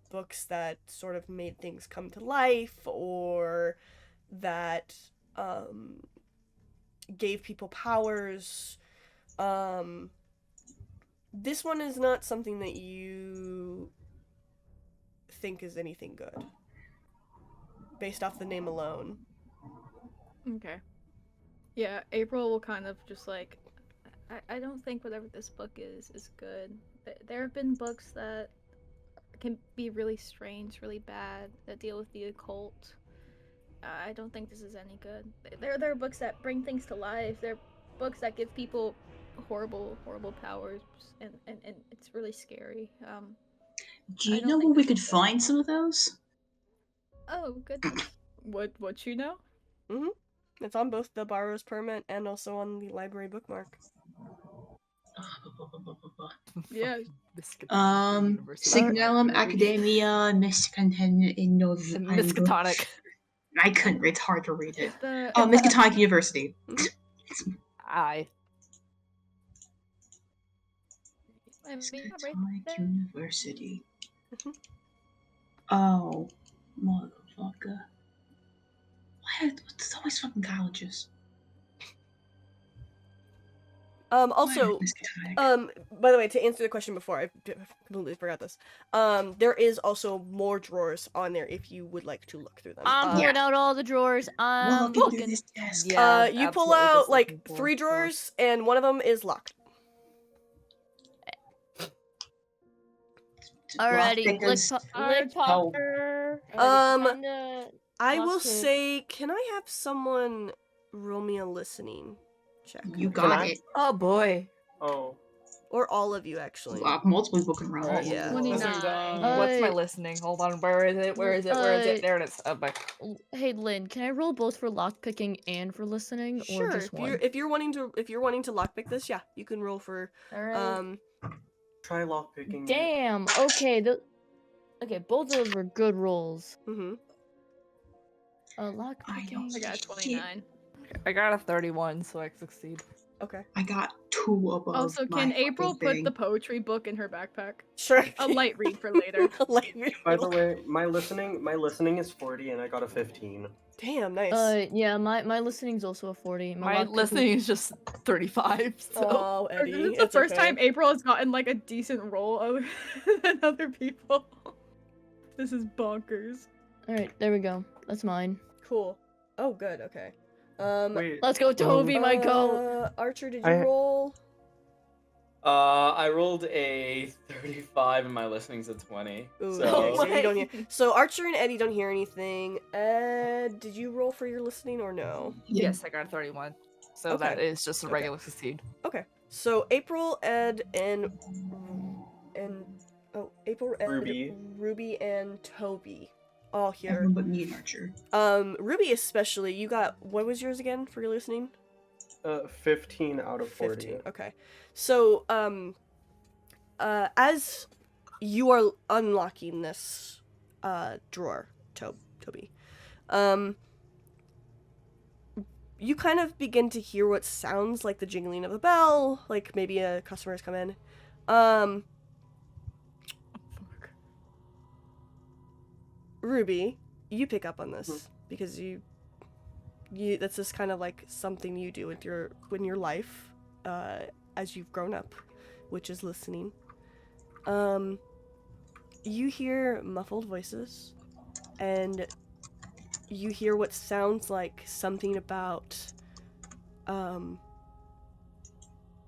books that sort of made things come to life, or that gave people powers. This one is not something that you think is anything good, based off the name alone. Okay. Yeah, April will kind of just like, I don't think whatever this book is good. There have been books that can be really strange, really bad, that deal with the occult. I don't think this is any good. There are books that bring things to life. There are books that give people horrible powers, and it's really scary. Do I you don't know think where we this could is good. find some of those? Oh goodness. What you know? It's on both the borrower's permit and also on the library bookmark. Yeah. Signalum Academia Miskatonic. I couldn't. It's hard to read it. The Miskatonic University. I. Miskatonic University. Oh, motherfucker. What's always fucking colleges? Also, by the way, to answer the question before, I completely forgot this. There is also more drawers on there if you would like to look through them. I'm pulling out all the drawers. I'm Look looking. through this desk. Yeah, You pull absolutely out just like looking for 3 drawers, and one of them is locked. Alrighty, Lockpickers. Lick Popper. I will Lockpick. say, can I have someone roll me a listening check? You Can got I? it. Oh boy. Oh. Or all of you, actually. Multiple people can roll. Yeah. 29. What's my listening? Hold on. Where is it? Where is it? Where is it? There it is. Oh, my. Hey Lynn, can I roll both for lockpicking and for listening, or Sure. just one? If you're wanting to lockpick this, yeah, you can roll for Alright. Try lockpicking. Damn. Okay. Okay, both of those were good rolls. Lockpicking. I got 29. I got a 31, so I succeed. Okay. I got 2 above. Also, my can April fucking put thing. the poetry book in her backpack? Sure. A light read for later. By the way, my listening is 40 and I got a 15. Damn, nice. Yeah, my listening's also a 40. My listening is just 35. So. Oh, This Eddie. is the it's first okay. time April has gotten like a decent roll other than other people. This is bonkers. Alright, there we go. That's mine. Cool. Oh, good. Okay. Wait. Let's go, Toby, my goat. Archer, did you roll? I rolled a 35 and my listening's a 20. Ooh, So okay, so you don't hear. So Archer and Eddie don't hear anything. Ed, did you roll for your listening or no? Yes, I got a 31. So Okay. that is just a regular succeed. Okay. So April, Ed, and April, Ed, Ruby, and Toby, all here. Everyone but me and Archer. Ruby especially. You got, what was yours again for your listening? 15 out of 40. 15. Okay. So, as you are unlocking this drawer, Toby, you kind of begin to hear what sounds like the jingling of a bell, like maybe a customer has come in. Ruby, you pick up on this because you that's just kind of like something you do with in your life as you've grown up, which is listening. You hear muffled voices, and you hear what sounds like something about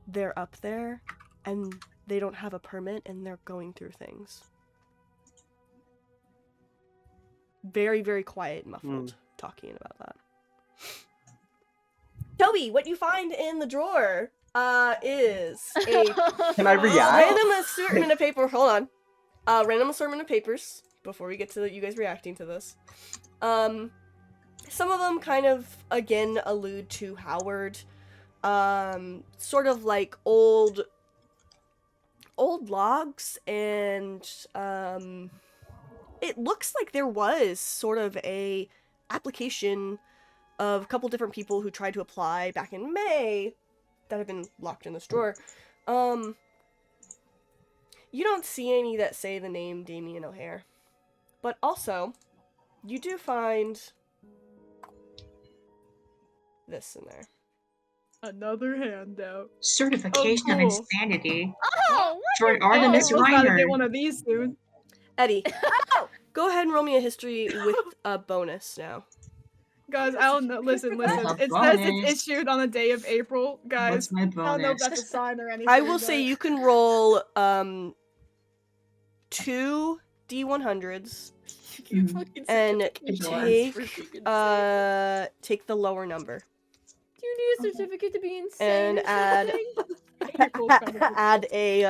they're up there and they don't have a permit and they're going through things. Very, very quiet and muffled talking about that. Toby, what you find in the drawer is a Can I react? random assortment of paper. Hold on. Random assortment of papers before we get to you guys reacting to this. Some of them kind of, again, allude to Howard. Sort of like old logs, and it looks like there was sort of a application of a couple different people who tried to apply back in May that have been locked in this drawer. You don't see any that say the name Damien O'Hare. But also, you do find this in there. Another handout. Certification of cool. insanity Oh, for an Oh, Artemis we'll gotta Reiner. get one of these soon. Eddie, go ahead and roll me a history with a bonus now. Guys, I don't know. Listen. That's a It says it's bonus. issued on the day of April. Guys, What's my I don't know if bonus? that's a sign or anything. I will say but- you can roll 2 D100s You fucking and certificate. take the lower number do you need a certificate to be insane? and or add something? add a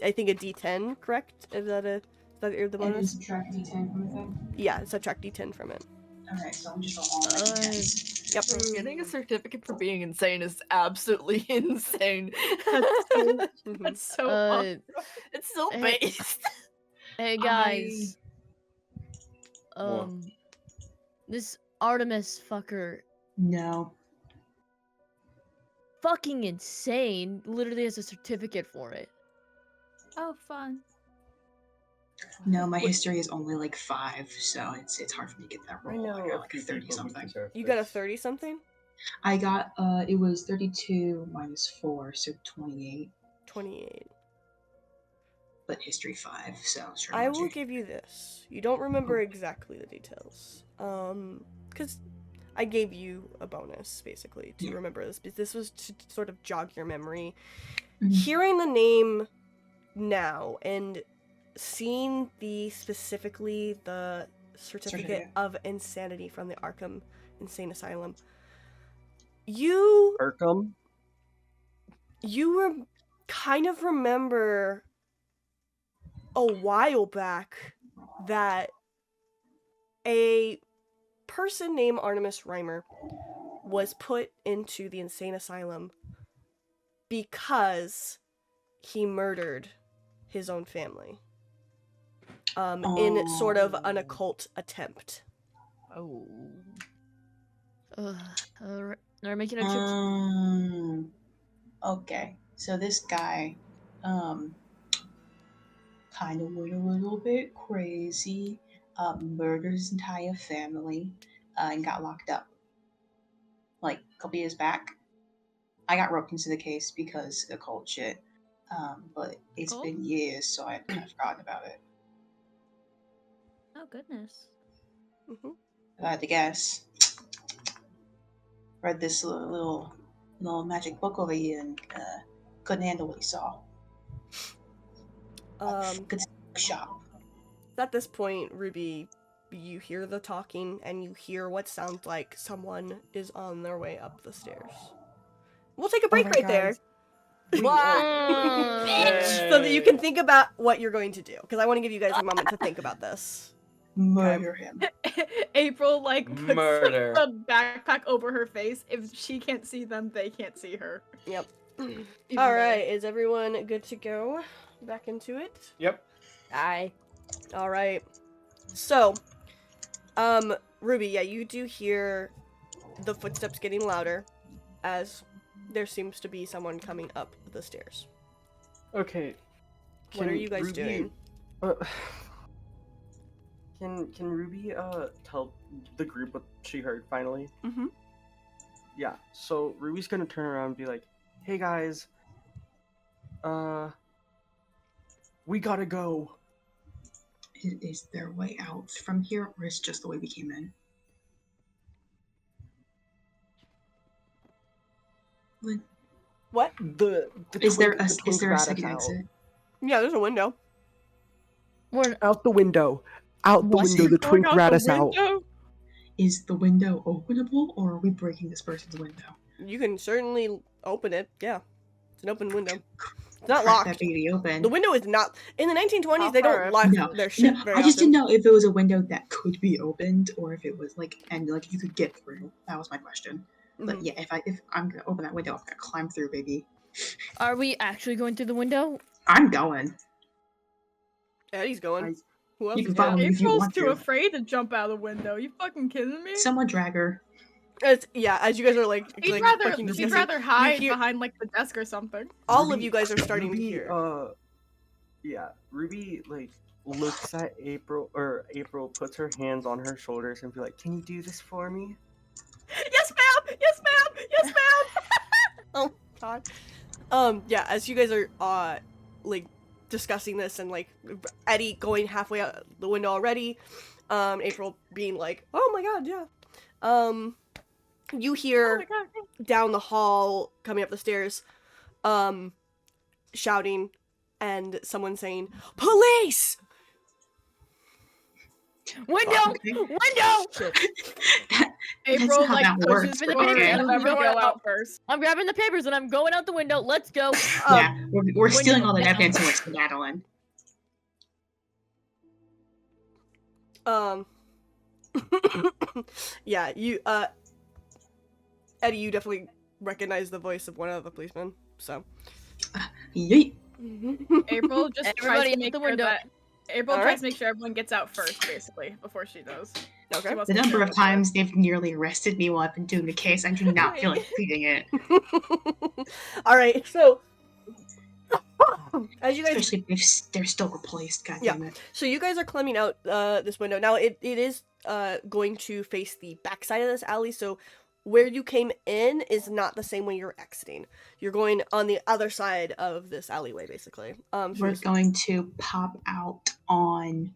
I think a D10, correct? Is that the And bonus? subtract D10 from the thing. Yeah, subtract D10 from it. Alright, so I'm just rolling all my D10s. Yep. Getting a certificate for being insane is absolutely insane. Mhm. That's so. It's so Hey. based. Hey guys. This Artemis fucker, No. fucking insane, literally has a certificate for it. Oh, fun. No, my history is only like 5, so it's hard for me to get that I roll. know I a got like a few 30 people who something. deserve You got a this. 30 something? I got it was 32 minus 4, so 28. 28. But history 5, so sure. I will give you this. You don't remember exactly the details. Because I gave you a bonus, basically, to remember this. But this was to sort of jog your memory. Hearing the name now and seeing specifically the certificate of insanity from the Arkham Insane Asylum, you Arkham? kind of remember a while back that a person named Artemis Reimer was put into the insane asylum because he murdered his own family in sort of an occult attempt. Oh. Are making a trip. Okay. So this guy kind of went a little bit crazy, murdered his entire family, and got locked up. Like a couple years back. I got roped into the case because of occult shit. But it's been years, so I had kind of forgotten about it. Oh, goodness. Mm-hmm. If I had to guess, read this little magic book over here and couldn't handle what he saw. Good shop. At this point, Ruby, you hear the talking and you hear what sounds like someone is on their way up the stairs. We'll take a break my right God. there. Bitch! So that you can think about what you're going to do, because I want to give you guys a moment to think about this. Murder him. April like puts like, Murder. the backpack over her face. If she can't see them, they can't see her. Yep. Even All better. right, is everyone good to go? Back into it. Yep. Aye. All right. So, Ruby, yeah, you do hear the footsteps getting louder as there seems to be someone coming up the stairs. Okay. What are can you guys Ruby- doing? Can Ruby tell the group what she heard finally? Mm-hmm. Yeah. So Ruby's gonna turn around and be like, "Hey guys, we gotta go." Is there a way out from here, or is it just the way we came in? What? Is there twink- a the twink is there a rat us second out. exit? Yeah, there's a window. We're Out the window. Out the What? window. The twink Going out rat the us out. window? Is the window openable, or are we breaking this person's window? You can certainly open it. Yeah, it's an open window. It's not Crack locked. that baby open. The window is not. In the 1920s, How they far don't up? lock No, their shit no, very I just often. didn't know if it was a window that could be opened, or if it was like you could get through. That was my question. But Mhm. yeah, if I'm gonna open that window, I'm gonna climb through, baby. Are we actually going through the window? I'm going. Eddie's going. I- Who else You is can follow going? me if you April's want too to. afraid to jump out of the window. You fucking kidding me? Someone drag her. Yeah, as you guys are like, She'd fucking rather discussing, hide hear- behind like the desk or something. all of Ruby- you guys are starting to Ruby, hear. Yeah, Ruby like looks at April, or April puts her hands on her shoulders and be like, "Can you do this for me?" Yes, ma'am. Yes, ma'am. Yes, ma'am. Oh God. Yeah, as you guys are like discussing this and like Eddie going halfway out the window already, April being like, "Oh my God, yeah." You Oh hear my God. down the hall coming up the stairs, shouting and someone saying, "Police!" Window! Okay. Window! April how like that pushes works, for but the okay. and I'm go going out out. first. I'm grabbing the papers and I'm going out the window. Let's go. Yeah, we're stealing window all the down. evidence and we're skedaddling. Yeah, you Eddie, you definitely recognize the voice of one of the policemen, so Yeet. April just tries Everybody to out make the sure window. that April All tries right. to make sure everyone gets out first, basically, before she does. Okay. She wants The to number share of with her. times they've nearly arrested me while I've been doing the case, I do not feel like repeating it. All right, so as you guys, Especially if they're still replaced, god Yeah. damn it. so you guys are climbing out this window. Now it is going to face the backside of this alley. So where you came in is not the same way you're exiting. You're going on the other side of this alleyway, basically. So We're just- going to pop out on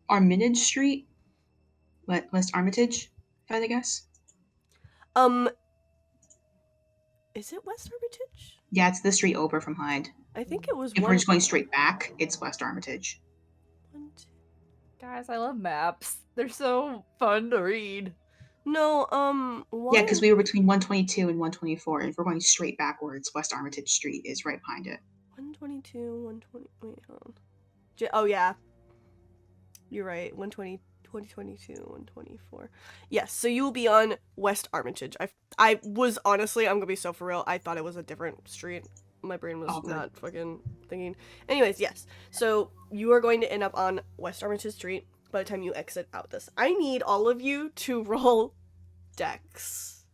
Armitage Street. West Armitage, if I had to guess. Is it West Armitage? Yeah, it's the street over from behind. I think it was If one. we're just going straight back, it's West Armitage. one, two- Guys, I love maps. They're so fun to read. No, one. Yeah, because we were between 122 and 124, and if we're going straight backwards, West Armitage Street is right behind it. 122, 120. Wait, hold on. Oh yeah, you're right. 120, 2022, 124. Yes, so you will be on West Armitage. I was honestly, I'm gonna be so for real. I thought it was a different street. My brain was Oh, good. not fucking thinking. Anyways, yes. So you are going to end up on West Armitage Street by the time you exit out this. I need all of you to roll dex.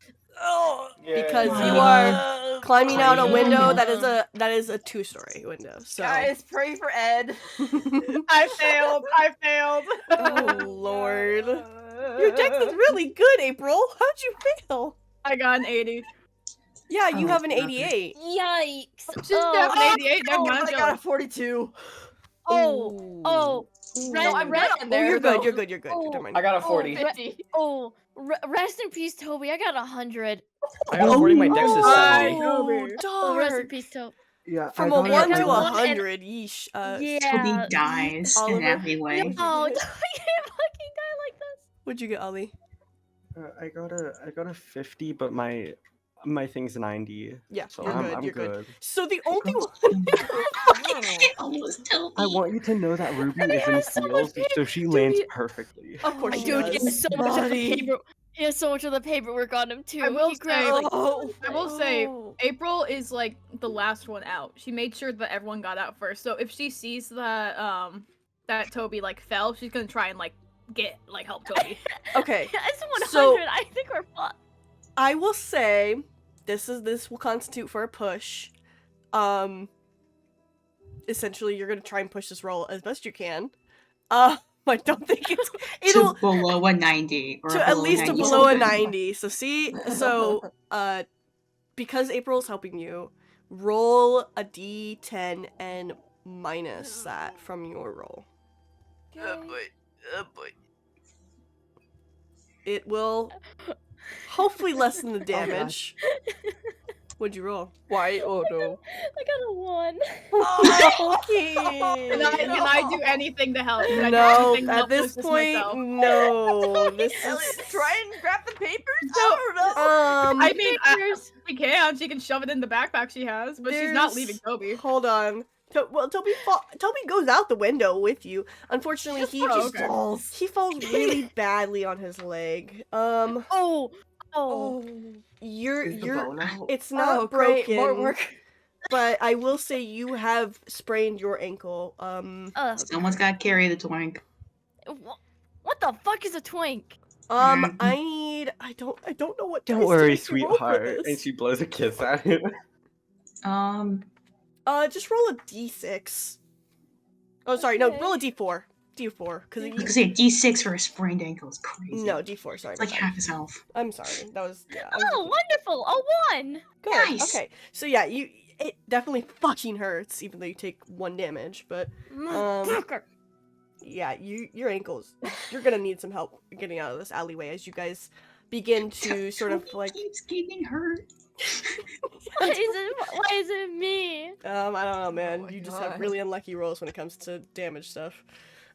Because you are climbing out a Crazy. window that is a 2-story window. So Guys, pray for Ed. I failed. I failed. oh lord. Your dex is really good, April. How'd you fail? I got an 80. Yeah, you Oh, have an okay. 88. Yikes. She's got an 88. Never mind. I got a 42. Oh, No, I'm Red- right in there. You're though. good, you're good, you're good. Oh. Never mind. I got a 40. 50. rest in peace, Toby. I got 100. I got a 40. My dex is Bye. 70. Oh, Oh, rest in dark. peace, Toby. Yeah, From I a got 1 got to a one and- 100, yeesh. Yeah. Toby dies in Oliver? an alleyway. No, I can't fucking die like this. What'd you get, Ollie? I got a 50, but my My thing's 90. Yeah, So you're I'm, good. I'm you're good. good. So the only one. It almost Toby. I want you to know that Ruby And he is in has so much heels, paper. so she Dude, lands he- perfectly. Of course, she Dude, he does. has so much of the Buddy. paper. He has so much of the paperwork on him too. I will He grabbed, say- like, Oh. I will say, Oh. April is like the last one out. She made sure that everyone got out first. So if she sees that that Toby like fell, she's gonna try and like help Toby. Okay. It's 100. So- I think we're fine. I will say this will constitute for a push. Essentially you're gonna try and push this roll as best you can. I don't think it'll to below a 90 or to at below a least to 90 below a something. 90. So because April's helping you, roll a d10 and minus that from your roll. Oh boy. It will hopefully lessen the gosh. damage. What'd you roll? Why? Oh no. I got a 1. Okay. Can I do anything to help? Can I do No, anything to at help this push this point, myself? no. This is Try and grab the papers? I don't know. I mean, Papers. she can. She can shove it in the backpack she has, but she's not leaving Toby. Hold on. Toby goes out the window with you. Unfortunately, he Oh, just okay. falls. He falls really badly on his leg. Oh. You're Is the you're. bone out? It's not Oh, great. broken. More work. But I will say you have sprained your ankle. Someone's got to carry the twink. What the fuck is a twink? I don't know what. Don't dice to worry, make you roll for sweetheart. this. And she blows a kiss at him. Just roll a d6. Oh, sorry, no, Okay. roll a d4. D4, because You could say D6 for a sprained ankle is crazy. no d4. Sorry, It's like my bad. half his health. I'm sorry. That was yeah. I was Oh, looking- wonderful! A 1. Good. Nice. Okay. So yeah, it definitely fucking hurts, even though you take 1 damage. But yeah, your ankles. You're gonna need some help getting out of this alleyway as you guys begin to sort of Toby like. keeps getting hurt. Why is it me? I don't know, man. my You just have God. really unlucky rolls when it comes to damage stuff.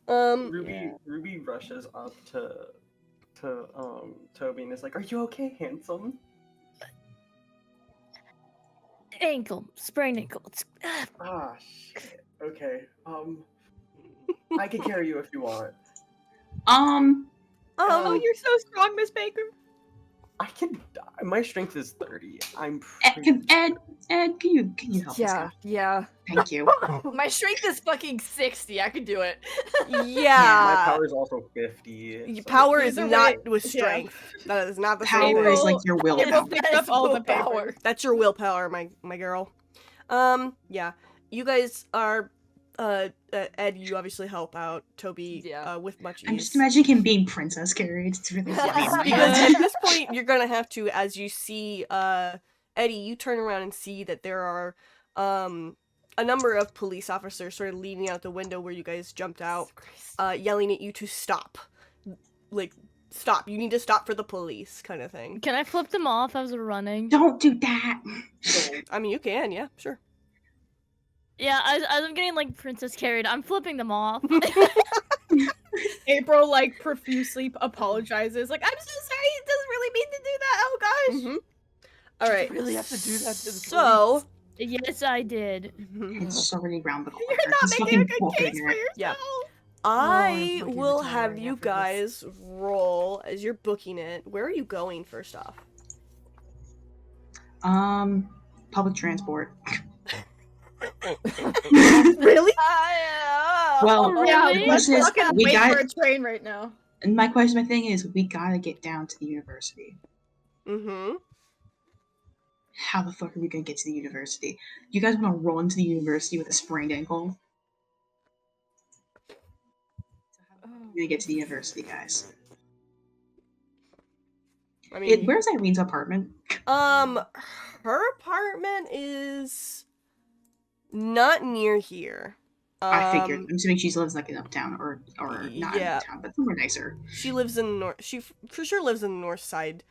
Ruby rushes up to Toby and is like, "Are you okay, handsome?" Ankle. Sprained ankle. Ah, shit. Okay. I can carry you if you want. Oh, you're so strong, Miss Baker. I can. My strength is 30. I'm. Ed, can you help us out? Yeah. Thank you. My strength is fucking 60. I could do it. My Yeah. power is also 50. so- Power is Either not way, with yeah. strength. That is not the same Power thing. is like your April willpower. picked up all the power. That's your willpower, my girl. Yeah. You guys are Ed, you obviously help out Toby Yeah. with much ease. I'm just imagining him being princess carried. It's really funny. Because at this point you're gonna have to, as you see Eddie, you turn around and see that there are a number of police officers sort of leaning out the window where you guys jumped out, yelling at you to stop. Like, stop. You need to stop for the police, kind of thing. Can I flip them off as we're running? Don't do that. I mean, you can, yeah, sure. Yeah, as I'm getting like princess carried, I'm flipping them off. April like profusely apologizes. Like, I'm so sorry. He doesn't really mean to do that. Oh gosh. Mm-hmm. All right. You really have to do that to the So, Yes, I did. It's already round the corner. You're not He's making a fucking good case booking for it. yourself. Yeah. Oh, I'm I fucking will have retiring you after guys roll as you're booking it. Where are you going first off? Public transport. Really? Well, Really? the Let's question is, fucking we wait got. for a train right now. And my thing is, we gotta get down to the university. Mm-hmm. How the fuck are we gonna get to the university? You guys want to run to the university with a sprained ankle? We're gonna get to the university, guys. I mean, Where's Irene's apartment? her apartment is not near here. I figured. I'm assuming she lives like in uptown or not yeah. in uptown, but somewhere nicer. She lives in the north. She for sure lives in the north side.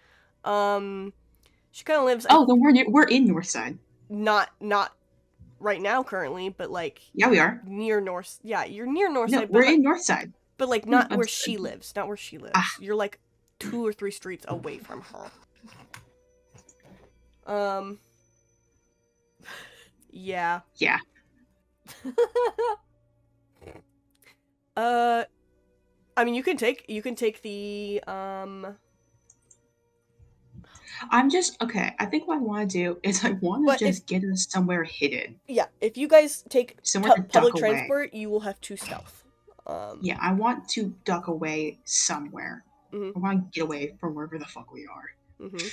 She kind of lives. Oh, then we're in Northside. Not right now currently, but like Yeah, we are. near north. Yeah, you're near north No, side. we're but, in Northside. but like not I'm where sorry. she lives. Not where she lives. Ah. You're like 2 or 3 streets away from her. Yeah. Yeah. I mean, you can take the I'm just okay. I think what I want to do is I want to But just get us somewhere hidden. yeah. If you guys take Somewhere to public duck away. transport, you will have 2 stealth. Yeah, I want to duck away somewhere. Mhm. I want to get away from wherever the fuck we are. Mm-hmm.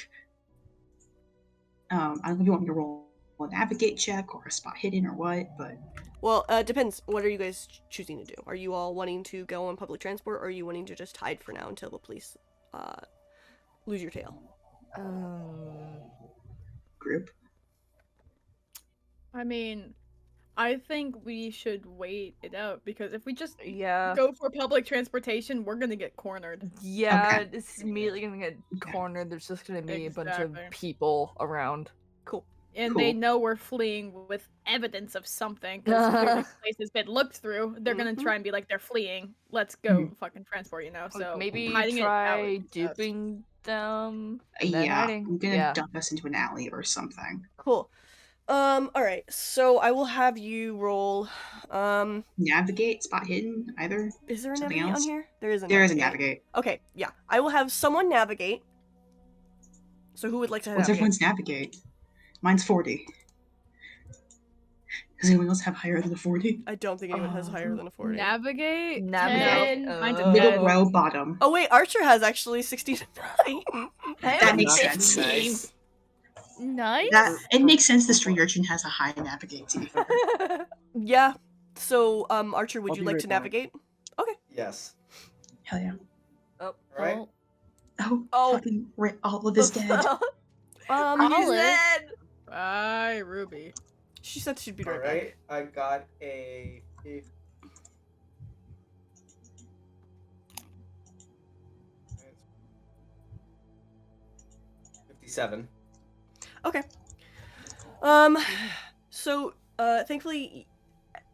I don't know if you want me to roll a navigate check or a spot hidden or what, but Well, depends. What are you guys choosing to do? Are you all wanting to go on public transport, or are you wanting to just hide for now until the police lose your tail? Group. I mean, I think we should wait it out because if we just Yeah. go for public transportation, we're gonna get cornered. Yeah, Okay. it's immediately gonna get cornered. There's just gonna be a bunch of Exactly. people around. Cool. And Cool. they know we're fleeing with evidence of something because the place has been looked through. They're gonna Mhm. try and be like, they're fleeing. Let's go Mhm. fucking transport, you know? So Maybe hiding it out try is best. duping them. And then Yeah, hiding. I'm gonna Yeah. dump us into an alley or something. Cool. All right. So I will have you roll. Navigate, spot hidden, either. Is there a Something navigate else? on here? There is a There is a navigate. navigate. Okay. Yeah. I will have someone navigate. So who would like to What's navigate? everyone's navigate? Mine's 40. Does anyone else have higher than a 40? I don't think anyone has higher than a 40. Navigate? Navigate. 10. Mine's a Middle 10. row, bottom. Oh wait, Archer has actually 69. That makes sense. Nice. Nice. It makes sense the street urchin has a high navigate, to be fair. Yeah. So, Archer, would I'll you be like right to back. navigate? Yes. Hell yeah. All right. Oh. Fucking Olive is dead. Olive. Bye, Ruby. She said she'd be All right right. I got a 57. Okay. So, thankfully,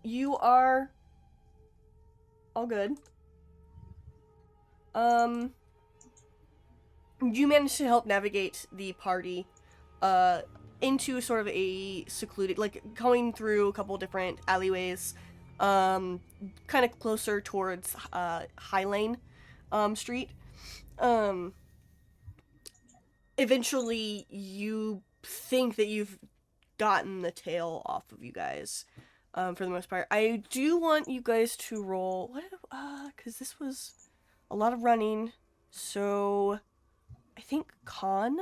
you are all good. You managed to help navigate the party, into sort of a secluded, like, going through a couple different alleyways, kind of closer towards, High Lane, Street. Eventually, you think that you've gotten the tail off of you guys, for the most part. I do want you guys to roll, because this was a lot of running, so I think con,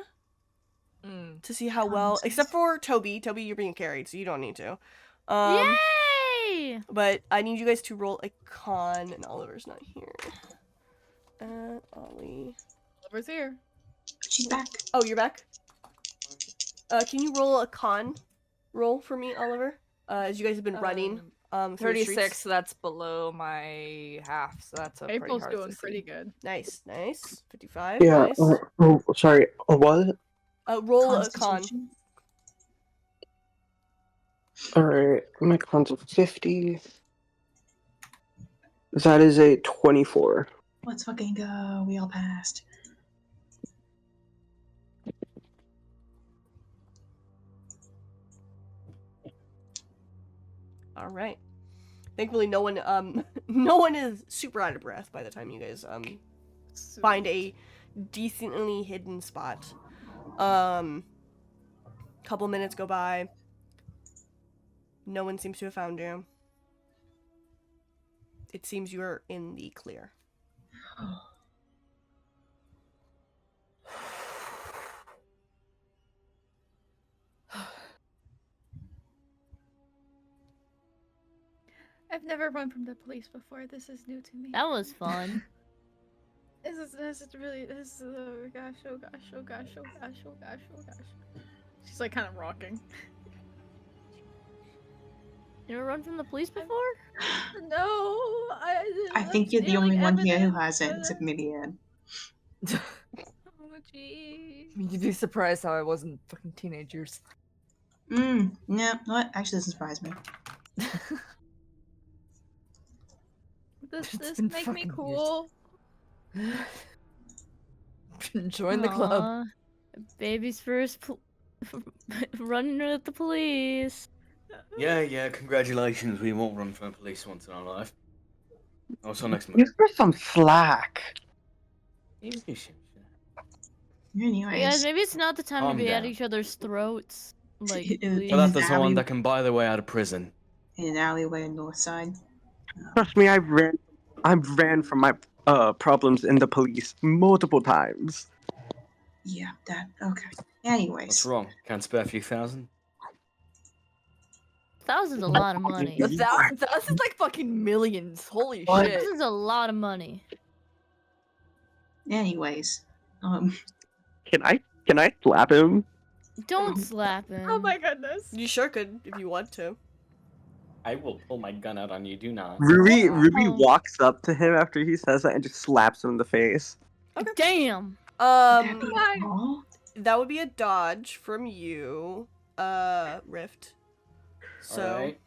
to see how Con well, makes except sense. for Toby, you're being carried, so you don't need to. Yay! But I need you guys to roll a con, and Oliver's not here. Ollie. Oliver's here. She's back. Oh, you're back? Can you roll a con roll for me, Oliver? As you guys have been running, through the 36, streets. so that's below my half, so that's a pretty April's hard doing to see. pretty good. Nice, nice. 55, Yeah. nice. Sorry. What? Roll a con. Constitution. All right. My con's a 50. That is a 24. Let's fucking go. We all passed. All right. Thankfully, no one is super out of breath by the time you guys find a decently hidden spot. Couple minutes go by. No one seems to have found you. It seems you are in the clear. I've never run from the police before. This is new to me. That was fun. This is really, oh gosh, oh gosh, oh gosh, oh gosh, oh gosh, oh gosh. She's like kind of rocking. You ever run from the police before? No, I think you're the only one here who hasn't, except maybe Ed. Oh jeez. You'd be surprised how I wasn't fucking teenagers. No, what? Actually, doesn't surprise me. This It's this been make me fucking cool. Join the club. Aw, baby's first running with the police. Yeah, congratulations. We won't run from the police once in our life. Also, next month. Give her some slack. Hey guys, Anyways, maybe it's not the time Calm to be at down. each other's throats. Like, In- please. But that's the an someone alley- that can buy their way out of prison. in an alleyway on North Side. Trust me, I ran from my problems in the police multiple times. Yeah, that okay. Anyways, What's wrong? Can't spare a few thousand? Thousands a lot of money. That's like fucking millions. Holy What? shit. Thousands a lot of money. anyways, Can I slap him? Don't slap him. Oh my goodness. You sure could if you want to. I will pull my gun out on you. Do not. Ruby Oh. walks up to him after he says that and just slaps him in the face. Damn. that'd be Hi. all. That would be a dodge from you, Rift. So Alright.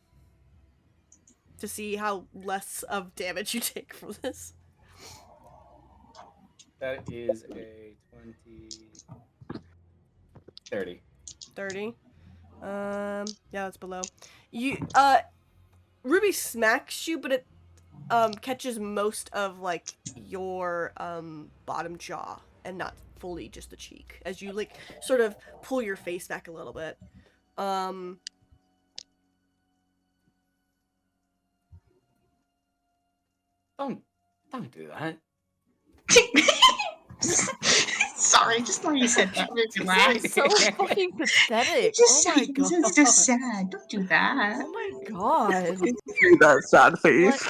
to see how less of damage you take from this. That is a 20. 30. 30. Yeah, that's below. You Ruby smacks you, but it catches most of like your bottom jaw and not fully just the cheek. As you like sort of pull your face back a little bit. Don't do that. Sorry, just thought you said that. Made me laugh. It's so fucking pathetic. Just Oh my this god. is just sad. Don't do that. Oh my god. Do that sad face.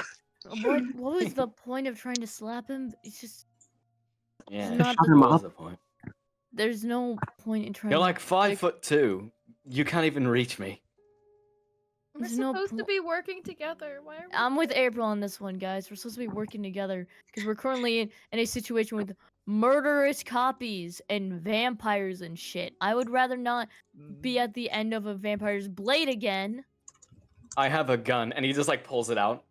What was the point of trying to slap him? It's just Yeah. not Shut the- him What was up. the point? there's no point in trying. You're to, like 5'2". You can't even reach me. We're There's no supposed to po- be working together. Why are we? I'm with April on this one, guys. We're supposed to be working together because we're currently in a situation with murderous copies and vampires and shit. I would rather not be at the end of a vampire's blade again. I have a gun, and he just like pulls it out.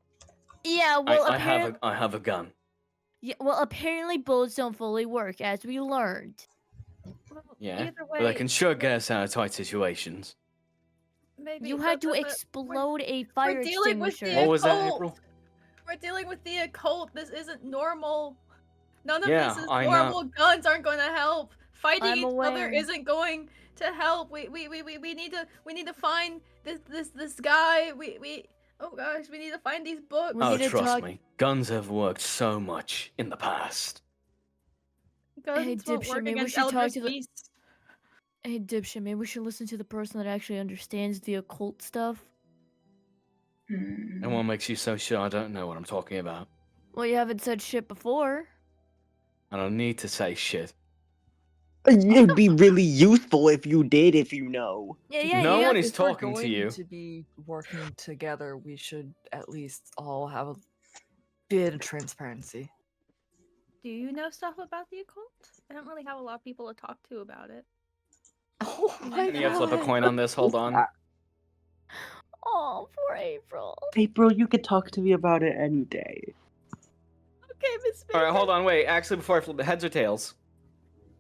Yeah, well, I have a gun. yeah, well, apparently bullets don't fully work, as we learned. Well, Yeah, Either way, but I can sure get us out of tight situations. maybe You had to but- explode a fire we're dealing with extinguisher. the What was that, occult. April? We're dealing with the occult. This isn't normal. None of Yeah, this is I know. normal. Guns aren't going to help. Fighting I'm each other aware. isn't going to help. We need to find this guy. Oh gosh, we need to find these books. We Oh, need to trust talk- me. Guns have worked so much in the past. Guns Hey, won't dipshit, work maybe we against should talk Eldritch to the- beasts. Hey, dipshit, maybe we should listen to the person that actually understands the occult stuff. And what makes you so sure I don't know what I'm talking about? Well, you haven't said shit before. I don't need to say shit. It'd be really useful if you did, if you know. Yeah, No you one have- is If we're talking to going you. to be working together, we should at least all have a bit of transparency. Do you know stuff about the occult? I don't really have a lot of people to talk to about it. Oh my Can you flip a coin on this? Hold on. Oh, poor April. April, you could talk to me about it any day. Okay, Miss. All right, hold on, wait. Actually, before I flip it, heads or tails?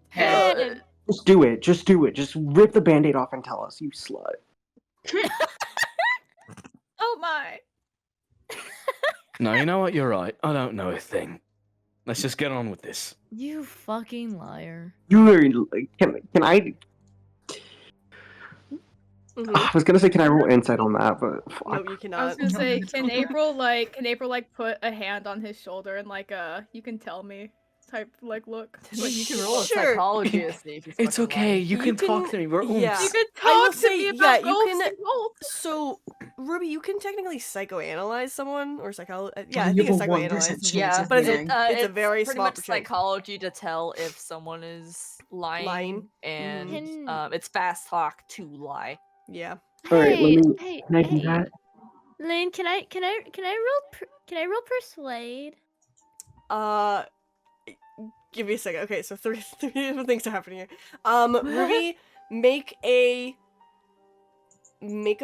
Head. Just do it. Just do it. Just rip the band-aid off and tell us, you slut. Oh my. No, you know what? You're right. I don't know a thing. Let's just get on with this. You fucking liar. You are. Can I? Mhm. I was gonna say, can I roll insight on that? But fuck. No, you I was cannot. gonna say, it's can over. April put a hand on his shoulder and like you can tell me type like look. Well, you can roll a Sure. psychology to see if he's It's fucking okay. lying. You can talk to me. We're yeah. You can I will talk to say, me yeah, about you ghosts can- and cults. So, Ruby, you can technically psychoanalyze someone or yeah, I You think it's have a 1% psychoanalyze. chance Yeah, of but it's a- winning. it's a very pretty small much percentage. psychology to tell if someone is lying, Lying. and Can- it's fast talk to lie. Yeah. All right, let Hey, me- hey, Can I do hey. that? Lane, can I roll persuade? Give me a second. Okay, so three different things are happening here. Ruby, make a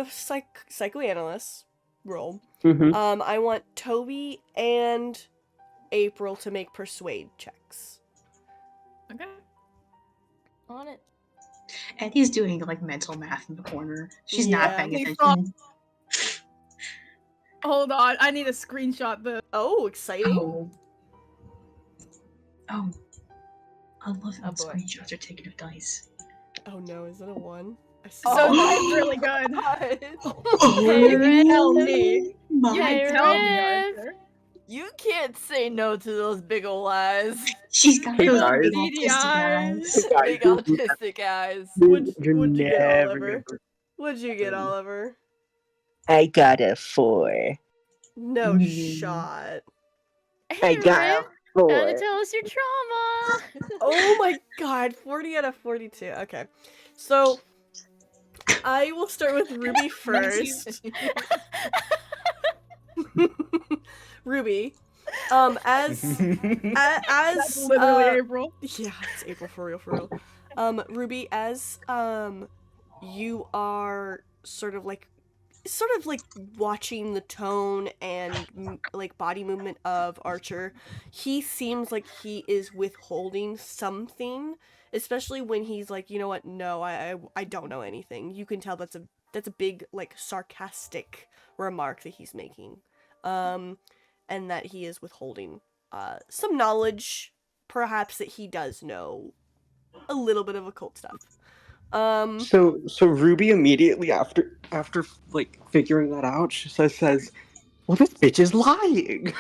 psychoanalyst roll. Mm-hmm. I want Toby and April to make persuade checks. Okay. On it. Eddie's doing like mental math in the corner. She's not Yeah. paying He attention. Hold on, I need to screenshot the. Oh, exciting. Oh. Oh. I love it when boy. screenshots are taken of dice. Oh no, is it a 1? I see. So that's really good. Hey, Riff. Tell me. My You Hey, can tell me, Riff. Arthur. You can't say no to those big ol' eyes. She's got Hey, her guys. big Beady autistic eyes. eyes. Big autistic eyes. What'd You're you get, never Oliver? gonna- What'd you get, Oliver? I got a 4. No Mm. shot. Hey, I got Riff. a Gotta 4. tell us your trauma. Oh my god, 40 out of 42. Okay. So, I will start with Ruby first. Ruby. As That's literally April. yeah, it's April for real. Ruby, as you are sort of like watching the tone and like body movement of Archer, he seems like he is withholding something, especially when he's like, you know what, no, I don't know anything. You can tell that's a big like sarcastic remark that he's making, and that he is withholding some knowledge, perhaps, that he does know a little bit of occult stuff. So Ruby immediately after like figuring that out, she says, "Well, this bitch is lying."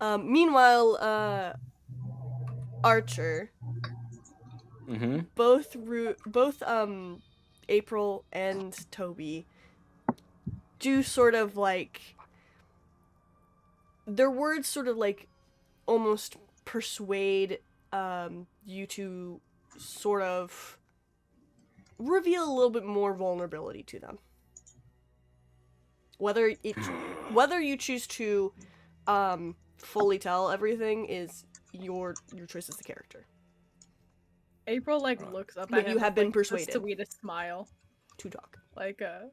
Meanwhile, Archer, Mm-hmm. both April and Toby do sort of like, their words sort of like almost persuade you to sort of reveal a little bit more vulnerability to them. Whether you choose to fully tell everything is your choice as the character. April looks up But at him you have with, been like, persuaded. the sweetest smile. To talk. Like a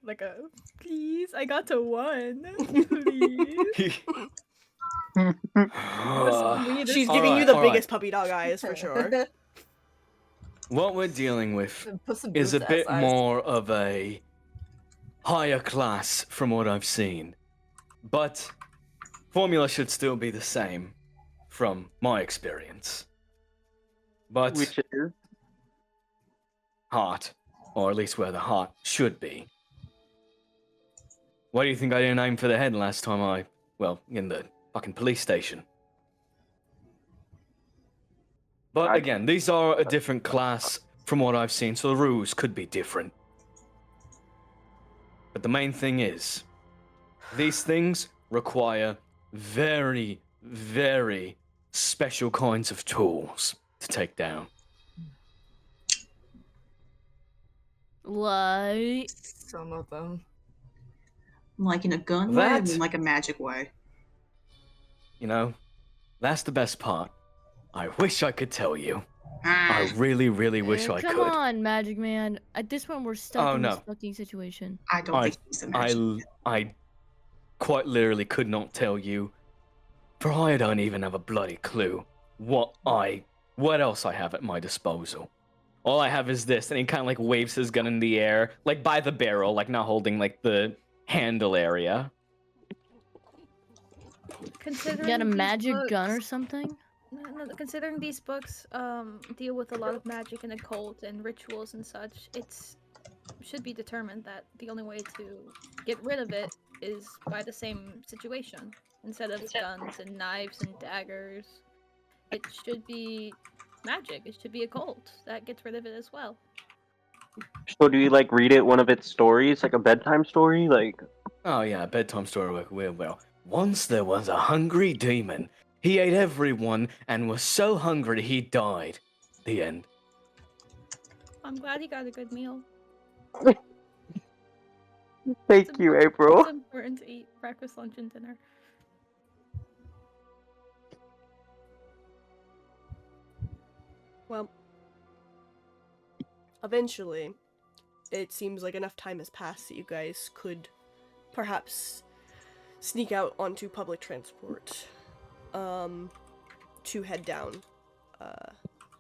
please, I got to 1. Please. The sweetest. She's All giving you right, the all right. biggest puppy dog eyes for sure. What we're dealing with Put some is a boots bit ass eyes. more of a higher class from what I've seen. But formula should still be the same from my experience. But Which is heart, or at least where the heart should be. Why do you think I didn't aim for the head last time in the fucking police station? But again, these are a different class from what I've seen, so the rules could be different. But the main thing is, these things require very, very special kinds of tools to take down. Like, Some of them. Like in a gun way, or That- in like a magic way. You know, that's the best part. I wish I could tell you. Ah. I really, really wish I come could. on, Magic Man. At this point, we're stuck Oh, in this no. fucking situation. I don't think he's the magic. I quite literally could not tell you, for I don't even have a bloody clue what else I have at my disposal. All I have is this, and he kind of like waves his gun in the air, like by the barrel, like not holding like the handle area. Considering You got a these magic books, gun or something? No, considering these books deal with a lot of magic and occult and rituals and such, it's should be determined that the only way to get rid of it is by the same situation. Instead of guns and knives and daggers, it should be magic. It should be occult. That gets rid of it as well. so. Do you like read it one of its stories, like a bedtime story, like? Oh yeah, bedtime story work real well. Once there was a hungry demon. He ate everyone and was so hungry he died. The end. I'm glad he got a good meal. Thank you, April. It's important to eat breakfast, lunch, and dinner. Well, eventually, it seems like enough time has passed that you guys could perhaps sneak out onto public transport to head down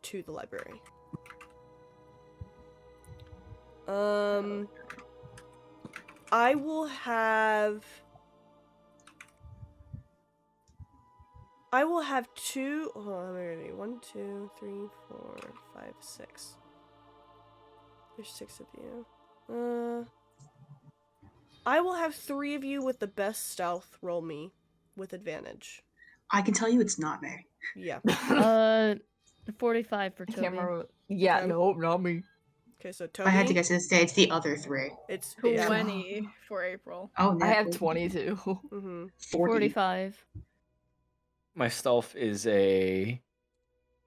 to the library. I will have two. Hold on, let me read. 1, 2, 3, 4, 5, 6. There's 6 of you. I will have 3 of you with the best stealth roll me with advantage. I can tell you it's not me. Yeah. 45 for Toby. Camera. Yeah, Okay. no, not me. Okay, so If Toby. I had to guess to say it's the other 3. It's 20 for April. Oh, I have natural 22. 40. 45. My stealth is a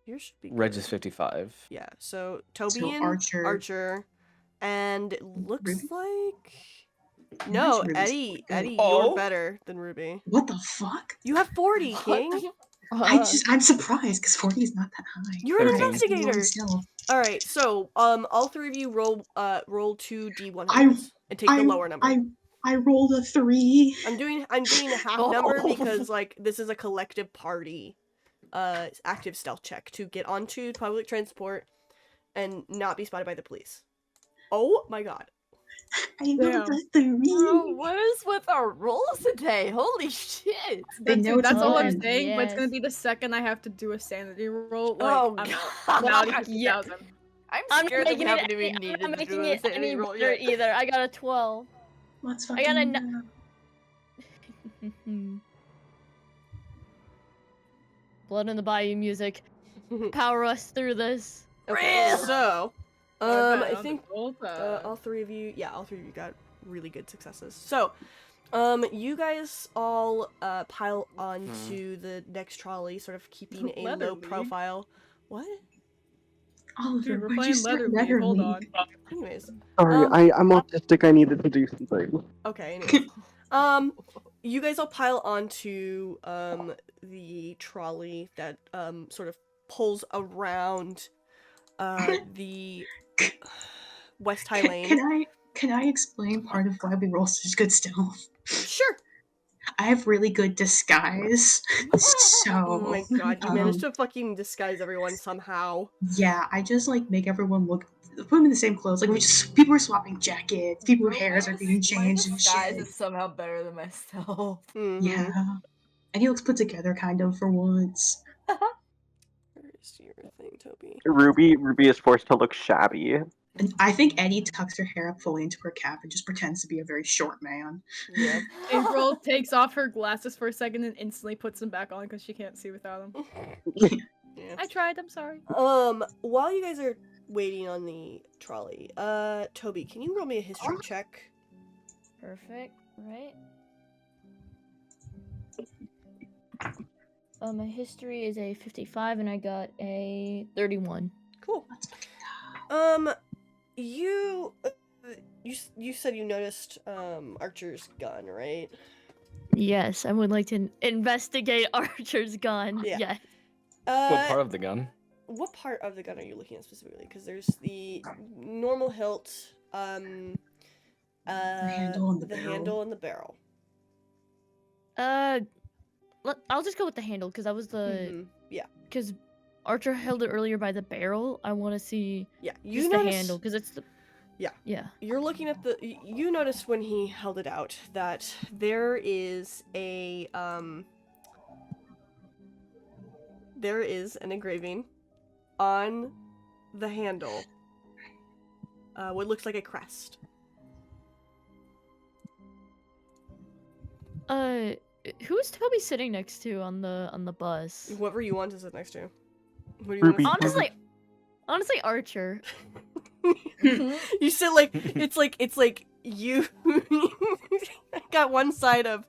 Yours should be Regis good. 55. Yeah. So Toby So and Archer. and it looks Ruby? like No, no, it's Ruby's Eddie, Oh. you're better than Ruby. What the fuck? You have 40, King. I'm surprised because 40 is not that high. You're an 13. investigator. Stealth. All right, so all 3 of you roll 2 d100s and take the lower number. I rolled a 3. I'm doing a half number because like this is a collective party active stealth check to get onto public transport and not be spotted by the police. Oh my god. I rolled a 3. Bro, what is with our rolls today? Holy shit! They know it's That's all I'm fun. saying, but it's gonna Yes. be the second I have to do a sanity roll. Like, Oh, I'm God. out. I'm out of Yeah. 50,000. I'm scared that we haven't even I'm needed not to making do a it sanity any roll better yet. either. I got a 12. Let's I got a fucking Blood in the Bayou music. Power us through this. Okay, so I bet on think the roll all 3 of you got really good successes. So you guys all pile onto the next trolley, sort of keeping a Leather low League? profile. What? Oliver, Dude, we're why'd you playing start Leather League. Hold on. Anyways. Sorry, Um, I'm autistic. I needed to do something. Okay, anyways. You guys all pile onto the trolley that sort of pulls around the West High Lane. Can I explain part of why we roll such good stealth? Sure. I have really good disguise. So Oh my god, you managed to fucking disguise everyone somehow. Yeah, I just like make everyone put them in the same clothes. Like people are swapping jackets, people's hairs are being changed and Disguise shit. is somehow better than myself. Mhm. Yeah. And he looks put together kind of for once. Where's your thing, Toby? Ruby is forced to look shabby. And I think Eddie tucks her hair up fully into her cap and just pretends to be a very short man. Yeah. April takes off her glasses for a second and instantly puts them back on because she can't see without them. Yeah. I tried, I'm sorry. While you guys are waiting on the trolley, Toby, can you roll me a history check? Perfect, right? My history is a 55 and I got a 31. Cool. You said you noticed Archer's gun, right? Yes, I would like to investigate Archer's gun. Yeah. Yes. What part of the gun? What part of the gun are you looking at specifically? Because there's the normal hilt, The handle and the barrel. handle and the barrel. I'll just go with the handle because that was the Mhm. Yeah. because Archer held it earlier by the barrel. I want to see Yeah. just the handle because it's the yeah. You're looking at the. You noticed when he held it out that there is an engraving on the handle. What looks like a crest. Who is Toby sitting next to on the bus? Whoever you want to sit next to. What do you Ruby. want to Honestly, Archer. You sit like it's like you got one side of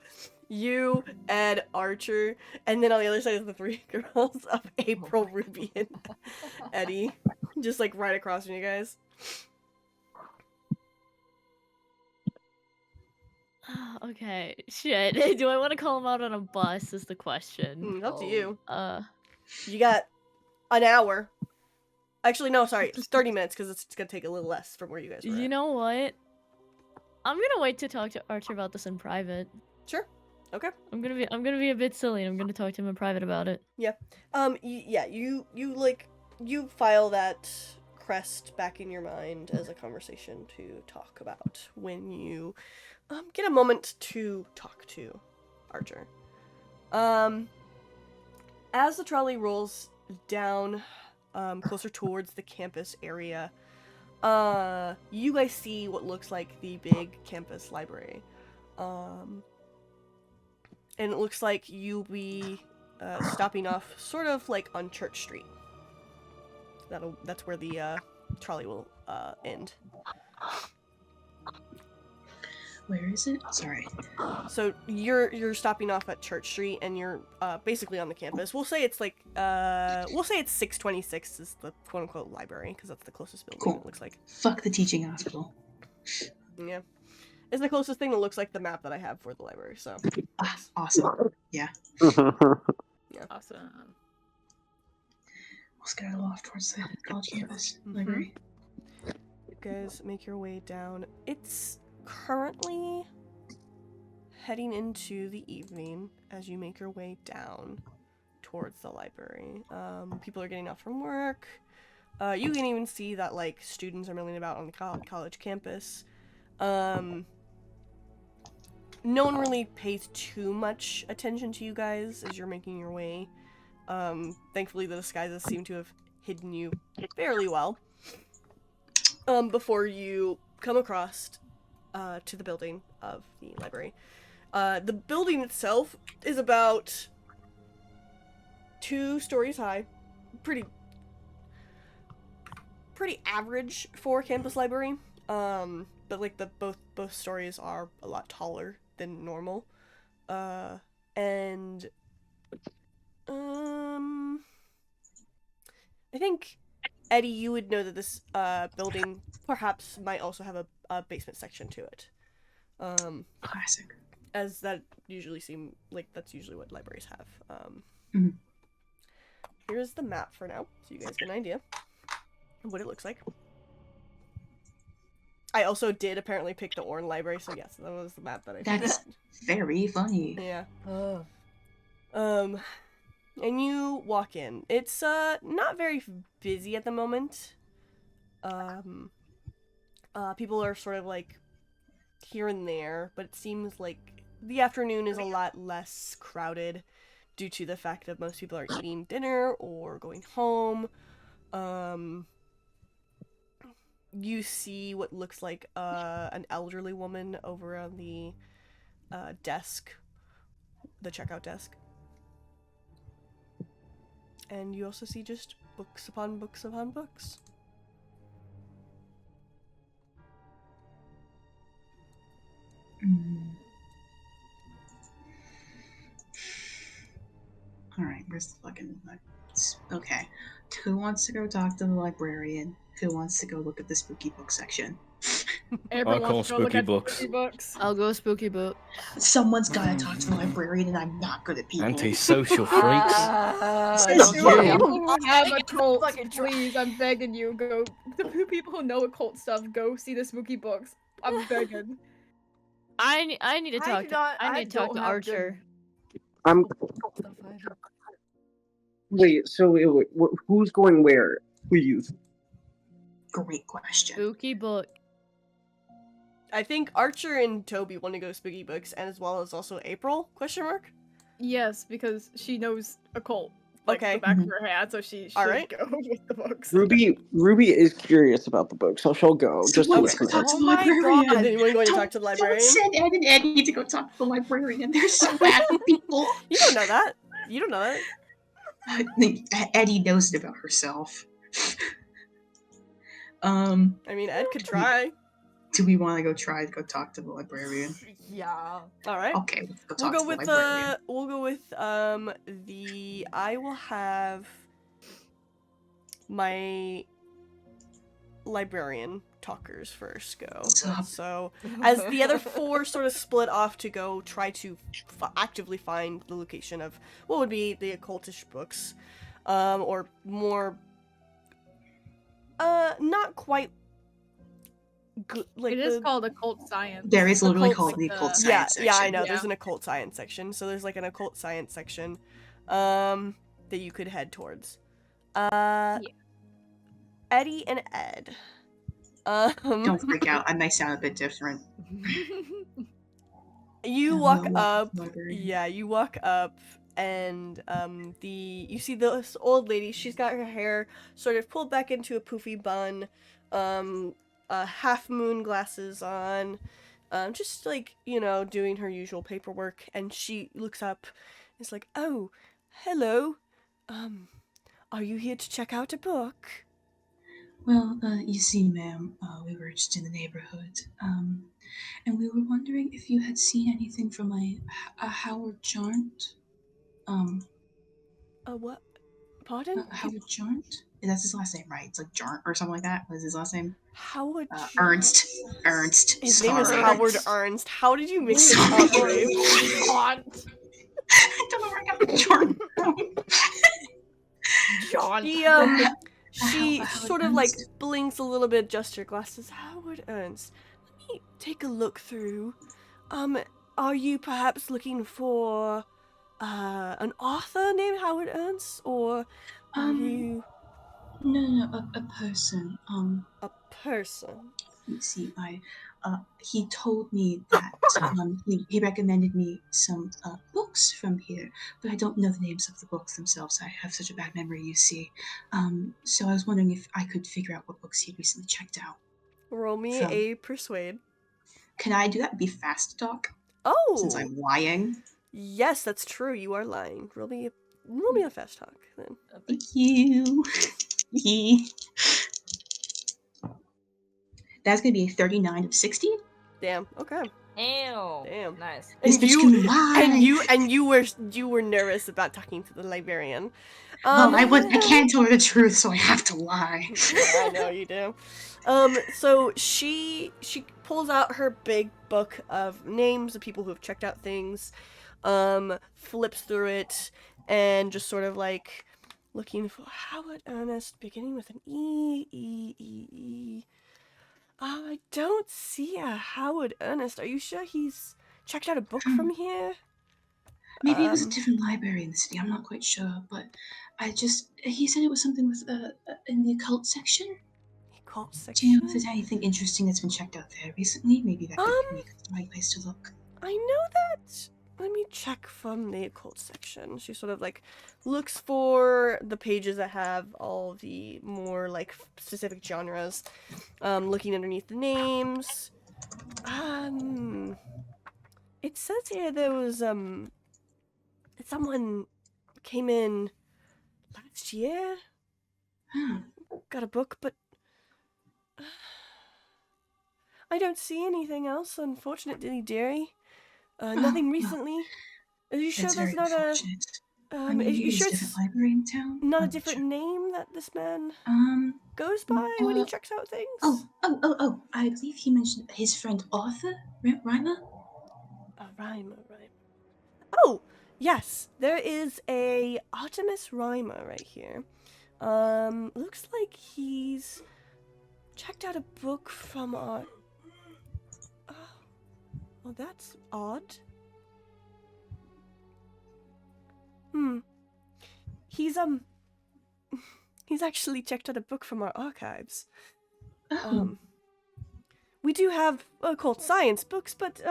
you, Ed, Archer, and then on the other side is the 3 girls of April, Ruby, and Eddie, just like right across from you guys. Okay, shit. Do I want to call him out on a bus? Is the question. Up to you. Uh, You got an hour. Actually, no, sorry, it's 30 minutes because it's gonna take a little less from where you guys were. you at. know what? I'm gonna wait to talk to Archer about this in private. Sure. Okay. I'm gonna be a bit silly and I'm gonna talk to him in private about it. You file that crest back in your mind as a conversation to talk about when you get a moment to talk to Archer. As the trolley rolls down closer towards the campus area, you guys see what looks like the big campus library. And it looks like you'll be stopping off sort of like on Church Street. That's where the trolley will end. Where is it? Sorry. So you're stopping off at Church Street, and you're basically on the campus. We'll say it's like we'll say it's 626 is the quote unquote library because that's the closest building. Cool. It looks like. Fuck the teaching hospital. Yeah, it's the closest thing that looks like the map that I have for the library. So Awesome. Yeah. Awesome. We'll scatter off towards the college campus library. You guys make your way down. It's currently heading into the evening as you make your way down towards the library. People are getting off from work. You can even see that like students are milling about on the college campus. No one really pays too much attention to you guys as you're making your way. Thankfully the disguises seem to have hidden you fairly well. Before you come across to the building of the library. The building itself is about 2 stories high. Pretty average for a campus library. But like both stories are a lot taller than normal. And I think Eddie, you would know that this building perhaps might also have a basement section to it. Classic. As that usually that's usually what libraries have. Here's the map for now, so you guys get an idea of what it looks like. I also did apparently pick the Orn library, so yes, that was the map that I picked. That's very funny. Yeah. And you walk in. It's not very busy at the moment. People are sort of like here and there, but it seems like the afternoon is a lot less crowded due to the fact that most people are eating dinner or going home. You see what looks like an elderly woman over on the desk, the checkout desk. And you also see just books upon books upon books. Alright, where's the fucking... Okay. Who wants to go talk to the librarian? Who wants to go look at the spooky book section? Everyone I'll call wants to go look spooky at books. spooky books. I'll go spooky book. Someone's gotta talk to the librarian, and I'm not good at people. Antisocial freaks. People who have a cult, please, I'm begging you, go. The people who know occult stuff, go see the spooky books. I'm begging. I need to talk to I talk don't to have Archer. I'm. Wait. So who's going where? Please. Great question. Spooky book. I think Archer and Toby want to go to spooky books, and as well as also April? Question mark. Yes, because she knows occult. Like Okay. the back of her hat, so she should Alright. go with the books. Ruby is curious about the book, so she'll go. Just to Someone's let her go talk know. to the Oh my librarian. god, is anyone going to Don't- talk to the librarian? Don't send Ed and Eddie to go talk to the librarian. They're so bad with people. You don't know that. You don't know that. I think Eddie knows it about herself. I mean, Ed could try. Do we want to go try to go talk to the librarian? Yeah. Alright. Okay, let's go We'll talk go to with the librarian. we'll go with I will have my librarian talkers first go. What's up? So as the other 4 sort of split off to go try to actively find the location of what would be the occultish books, or more not quite good, like It is the- called occult science. There is literally occult- called the occult yeah, science yeah, I section. know. Yeah. There's an occult science section, so there's like an occult science section, that you could head towards. Eddie and Ed. Don't freak out. I may sound a bit different. You I'm walk not up. librarian. Yeah, you walk up, and you see this old lady. She's got her hair sort of pulled back into a poofy bun, half moon glasses on, just like, you know, doing her usual paperwork. And she looks up, and is like, "Oh, hello. Are you here to check out a book?" Well, you see, ma'am, we were just in the neighborhood, and we were wondering if you had seen anything from a Howard Jarnt. What? Pardon? Howard Jarnt? That's his last name, right? It's like Jarnt or something like that. What is his last name? Howard. Ernst. Ernst. His name is Sorry. Howard Ernst. How did you mix it up, babe? I don't know where I got the Jarnt from. John. She Howard sort of like Ernst. blinks a little bit, adjusts her glasses. Howard Ernst. Let me take a look through. Are you perhaps looking for an author named Howard Ernst, or are you No, a person. a person? Let's see, he told me that he recommended me some books from here, but I don't know the names of the books themselves. I have such a bad memory, you see. So I was wondering if I could figure out what books he recently checked out. Roll me From- a persuade. Can I do that? Be fast talk Oh, since I'm lying. yes, that's true. You are lying. Roll me a fast talk then. Thank you. That's gonna be a 39 of 60. Damn. Okay. Ew. Damn. Nice. This bitch can lie. And you were nervous about talking to the librarian. Well, I can't tell her the truth, so I have to lie. I know you do. So she pulls out her big book of names of people who have checked out things, flips through it, and just sort of like looking for Howard Ernest, beginning with an E. I don't see a Howard Ernest. Are you sure he's checked out a book from here? Maybe it was a different library in the city. I'm not quite sure, but he said it was something with in the occult section. Occult Do section? you know if there's anything interesting that's been checked out there recently? Maybe that could make it the right place to look. I know that. Let me check from the occult section. She sort of like looks for the pages that have all the more like specific genres. Looking underneath the names. It says here there was someone came in last year. Got a book, but I don't see anything else, unfortunately, dearie. Nothing recently. Are you sure That's there's very not a unfortunate. I are mean, you maybe sure there's a it's different library in town? not a I'm different sure. name that this man goes by uh, when he checks out things? Oh! I believe he mentioned his friend Arthur Reimer. Reimer. Oh, yes, there is a Artemis Reimer right here. Looks like he's checked out a book from our. Well, that's odd. He's actually checked out a book from our archives. We do have occult science books, but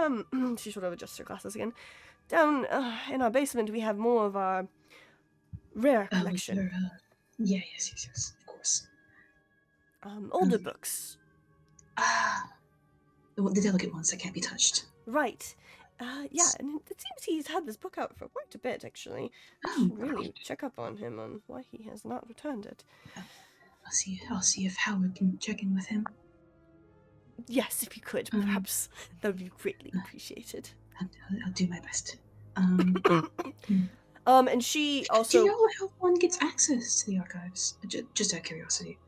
she sort of adjusts her glasses again. Down in our basement, we have more of our rare collection. Yes, of course. Older books. The delicate ones that can't be touched. Right. Yeah, and it seems he's had this book out for quite a bit, actually. I should really check up on him on why he has not returned it. I'll see if Howard can check in with him. Yes, if you could, perhaps that would be greatly appreciated. I'll do my best. And she also. Do you know how one gets access to the archives? Just out of curiosity.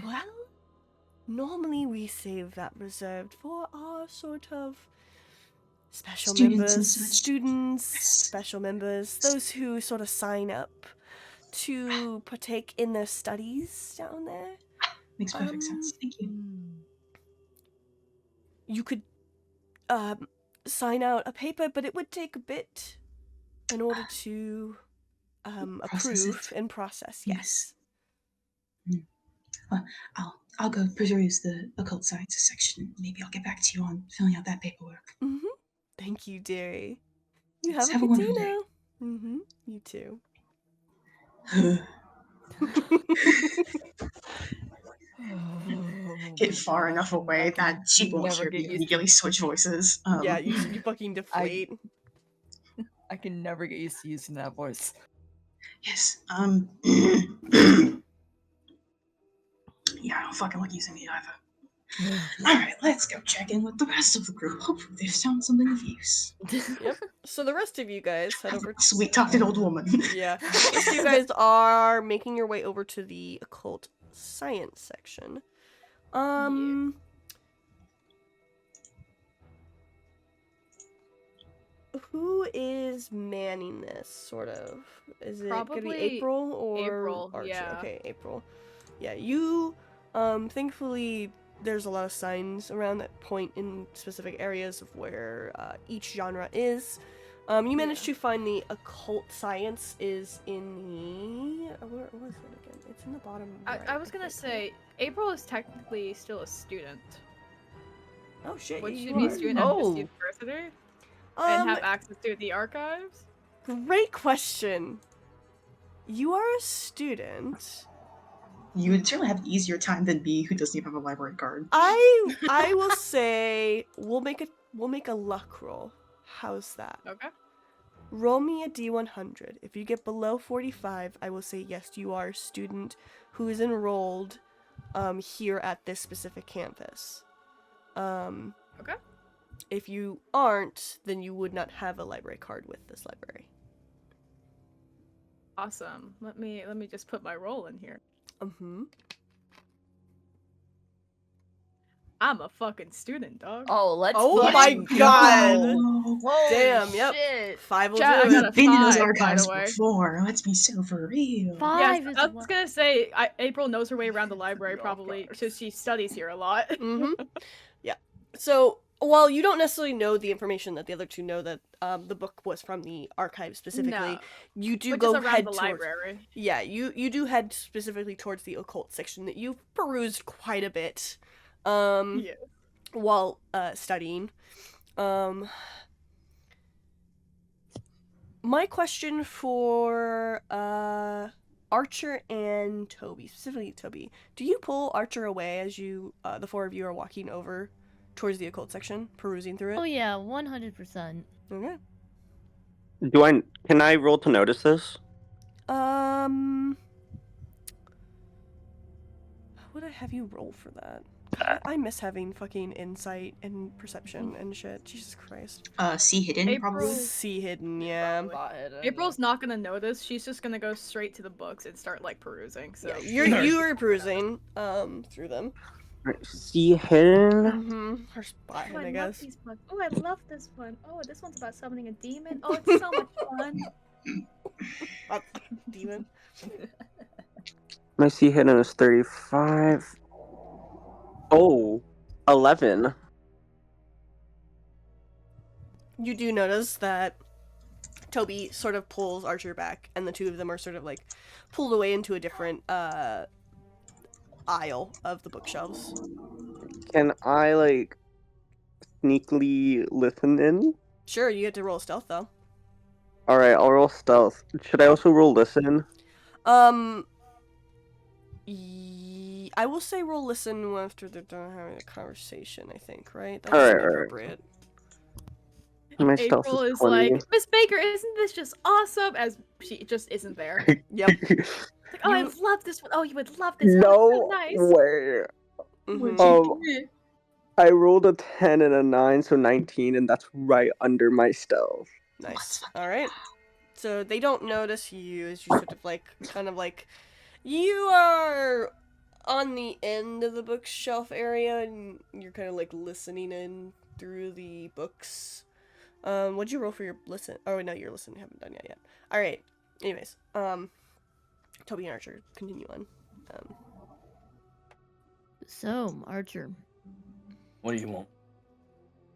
Well, normally we save that reserved for our sort of special Students and members, such. students, Yes. special members, those who sort of sign up to partake in their studies down there. Makes perfect sense. Thank you. You could sign out a paper, but it would take a bit in order to Process approve it. and process. Yes. I'll go peruse the occult sciences section. Maybe I'll get back to you on filling out that paperwork. Mm-hmm. Thank you, dearie. You Yes, have a have a good day wonderful day. now. Mm-hmm. You too. Get far enough away that she won't never hear get me used immediately switch voices. Yeah, you fucking deflate. I can never get used to using that voice. Yes. Yeah, I don't fucking like using it either. Alright, let's go check in with the rest of the group. Hopefully they've found something of use. Yep. So the rest of you guys head over. Sweet talking old woman. Yeah. The rest of you guys are making your way over to the occult science section. Who is manning this, sort of? Is it gonna be Probably April or April, Archie? yeah. Okay, April. Yeah, you thankfully there's a lot of signs around that point in specific areas of where each genre is. You managed to find the occult science is in the where was it again? It's in the bottom right, I was gonna say April is technically still a student. Oh shit, Would you she be a are. student at this university and have access to the archives? Great question. You are a student. You would certainly have an easier time than me, who doesn't even have a library card. I will say we'll make a luck roll. How's that? Okay. Roll me a D100. If you get below 45, I will say yes, you are a student who is enrolled here at this specific campus. Okay. If you aren't, then you would not have a library card with this library. Awesome. Let me just put my roll in here. I'm a fucking student, dog. Oh, let's Oh my fucking god! go. Holy Damn, yep. shit. 5 will Chat, I do got it. a Been in those 5, by archives the way. before. Let's be so for real. Yes, Five I was gonna say April knows her way around the library probably because she studies here a lot. Yeah. So while you don't necessarily know the information that the other two know, that the book was from the archive specifically, No. you do But go just around head the towards. library. Yeah, you do head specifically towards the occult section that you've perused quite a bit. Yeah. While studying. My question for Archer and Toby, specifically Toby, do you pull Archer away as you the four of you are walking over towards the occult section, perusing through it? Oh yeah, 100%. Okay. Can I roll to notice this? How would I have you roll for that? I miss having fucking insight and perception and shit. Jesus Christ. See hidden, April- probably? See hidden, yeah. April's not gonna notice. She's just gonna go straight to the books and start like perusing. So Yeah, you are perusing through them. See hidden? Mm-hmm. Her spot Oh, hidden, I I love guess. these books. Oh, I love this one. Oh, this one's about summoning a demon. Oh, it's so much fun. Demon. My see hidden is 35. Oh, 11. You do notice that Toby sort of pulls Archer back, and the two of them are sort of like pulled away into a different aisle of the bookshelves. Can I, like, sneakily listen in? Sure, you get to roll stealth though. Alright, I'll roll stealth. Should I also roll listen? I will say roll listen after they're done having a conversation, I think, right? That's Alright. appropriate. My stealth April is is 20. like, Miss Baker, isn't this just awesome? As she just isn't there. Yep. Like, oh, I You- love this one. Oh, you would love this one. No It's so nice. way. Mhm. I rolled a 10 and a 9, so 19, and that's right under my stealth. Nice. Alright. So they don't notice you as you sort of like, kind of like, you are on the end of the bookshelf area and you're kind of like listening in through the books. What'd you roll for your listen? Oh, no, your listen haven't done yet. Alright. Anyways, Toby and Archer, continue on. So, Archer, What do you want?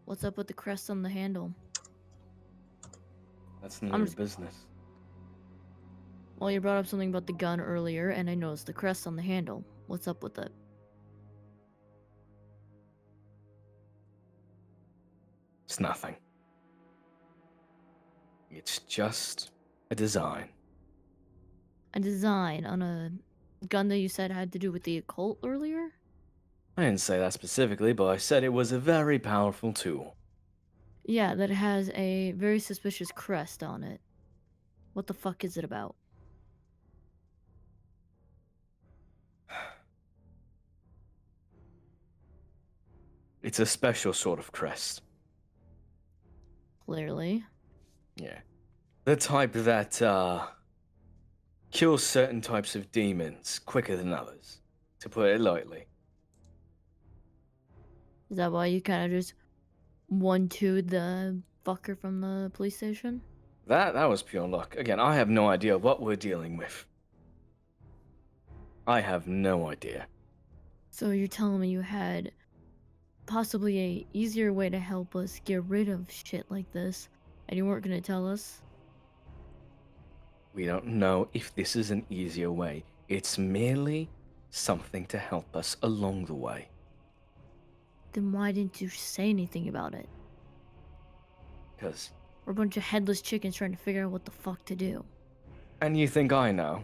what's up with the crest on the handle? That's none I'm of s- your business. Well, you brought up something about the gun earlier, and I noticed the crest on the handle. What's up with it? It's nothing. It's just a design. A design on a gun that you said had to do with the occult earlier? I didn't say that specifically, but I said it was a very powerful tool. Yeah, that has a very suspicious crest on it. What the fuck is it about? It's a special sort of crest. Clearly. Yeah. The type that, kills certain types of demons quicker than others, to put it lightly. Is that why you kind of just 1-2'd the fucker from the police station? That was pure luck. Again, I have no idea what we're dealing with. I have no idea. So you're telling me you had possibly a easier way to help us get rid of shit like this, and you weren't gonna tell us? We don't know if this is an easier way. It's merely something to help us along the way. Then why didn't you say anything about it? Because... We're a bunch of headless chickens trying to figure out what the fuck to do. And you think I know?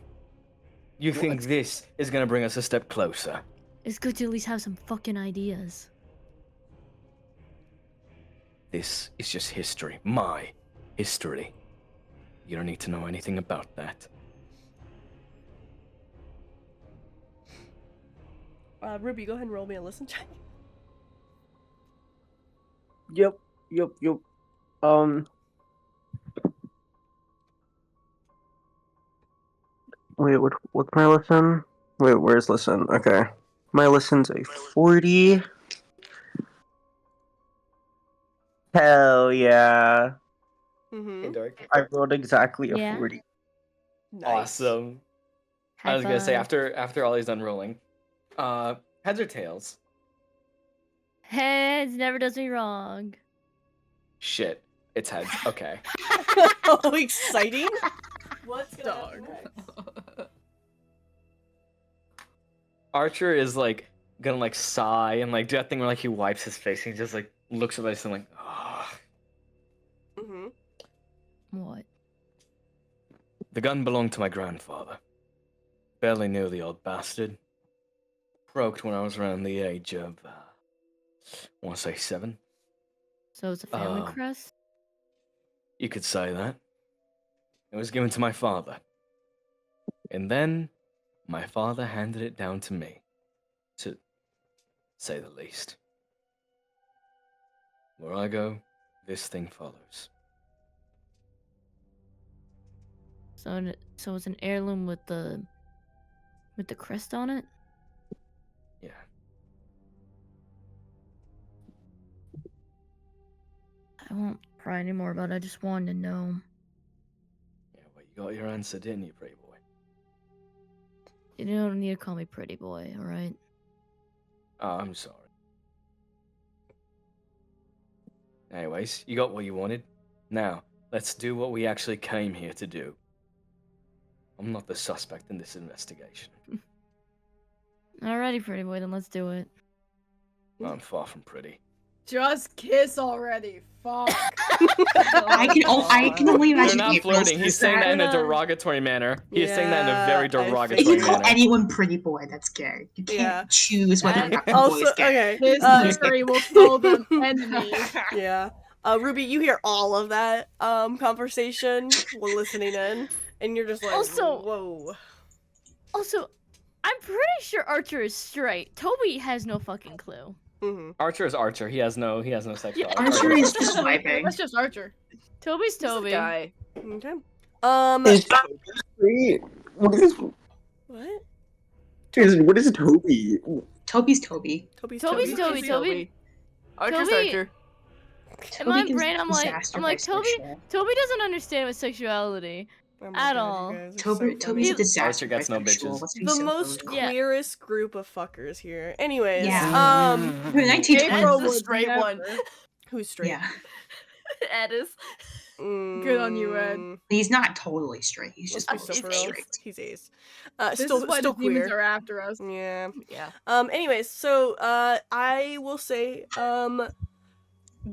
You think this is gonna bring us a step closer? It's good to at least have some fucking ideas. This is just history. My history. You don't need to know anything about that. Ruby, go ahead and roll me a listen check. Yep. Wait, what's my listen? Wait, where's listen? Okay. My listen's a 40. Hell yeah. Mm-hmm. I rolled exactly a Yeah. 40. Nice. Awesome. I was gonna say after Ollie's done rolling, heads or tails? Heads never does me wrong. Shit, it's heads. Okay. Oh, exciting! What's Dog. Archer is like gonna like sigh and like do that thing where like he wipes his face and he just like looks at this and like, oh. Mm-hmm. What? The gun belonged to my grandfather. Barely knew the old bastard. Broke when I was around the age of, I want to say 7. So it's a family crest? You could say that. It was given to my father. And then, my father handed it down to me. To say the least. Where I go, this thing follows. So it's an heirloom with the crest on it? Yeah. I won't pry anymore about it. I just wanted to know. Yeah, well, you got your answer, didn't you, pretty boy? You don't need to call me pretty boy, alright? Oh, I'm sorry. Anyways, you got what you wanted. Now, let's do what we actually came here to do. I'm not the suspect in this investigation. Alrighty, pretty boy, then let's do it. I'm far from pretty. Just kiss already. Fuck. I can only They're imagine not April's flirting. He's saying that in a derogatory manner. He's saying that in a very Yeah, I You derogatory can call manner. anyone pretty boy, that's gay. You can't Yeah. choose whether or not the boy Also, is gay. okay. History will call them enemies. Yeah. Ruby, you hear all of that conversation while listening in, and you're just like, Also- whoa. Also, I'm pretty sure Archer is straight. Toby has no fucking clue. Mm-hmm. Archer is Archer. He has no sexuality. Archer is just vibing. That's just Archer. Toby's This Toby. guy. Okay. Is Toby straight? What What? what is Toby? Toby's Toby. Toby's Toby's Toby. Toby. Archer's Toby- Archer. In my Toby can brain, I'm like, disaster Toby bisexual. doesn't understand with sexuality. Oh my At God, all. you guys are Toby, so funny. Toby's a disaster Archer gets no bisexual. bitches. Let's be The so most clear. Yeah. queerest group of fuckers here. Anyways, Yeah. um, The 1920s. April would straight one. never. who's straight? Yeah. Ed is. Good on you, Ed. He's not totally straight. He's just Let's be so mostly for real. straight. He's ace. This Still, is why still the demons queer. are after us. Yeah. Yeah. Anyways, so I will say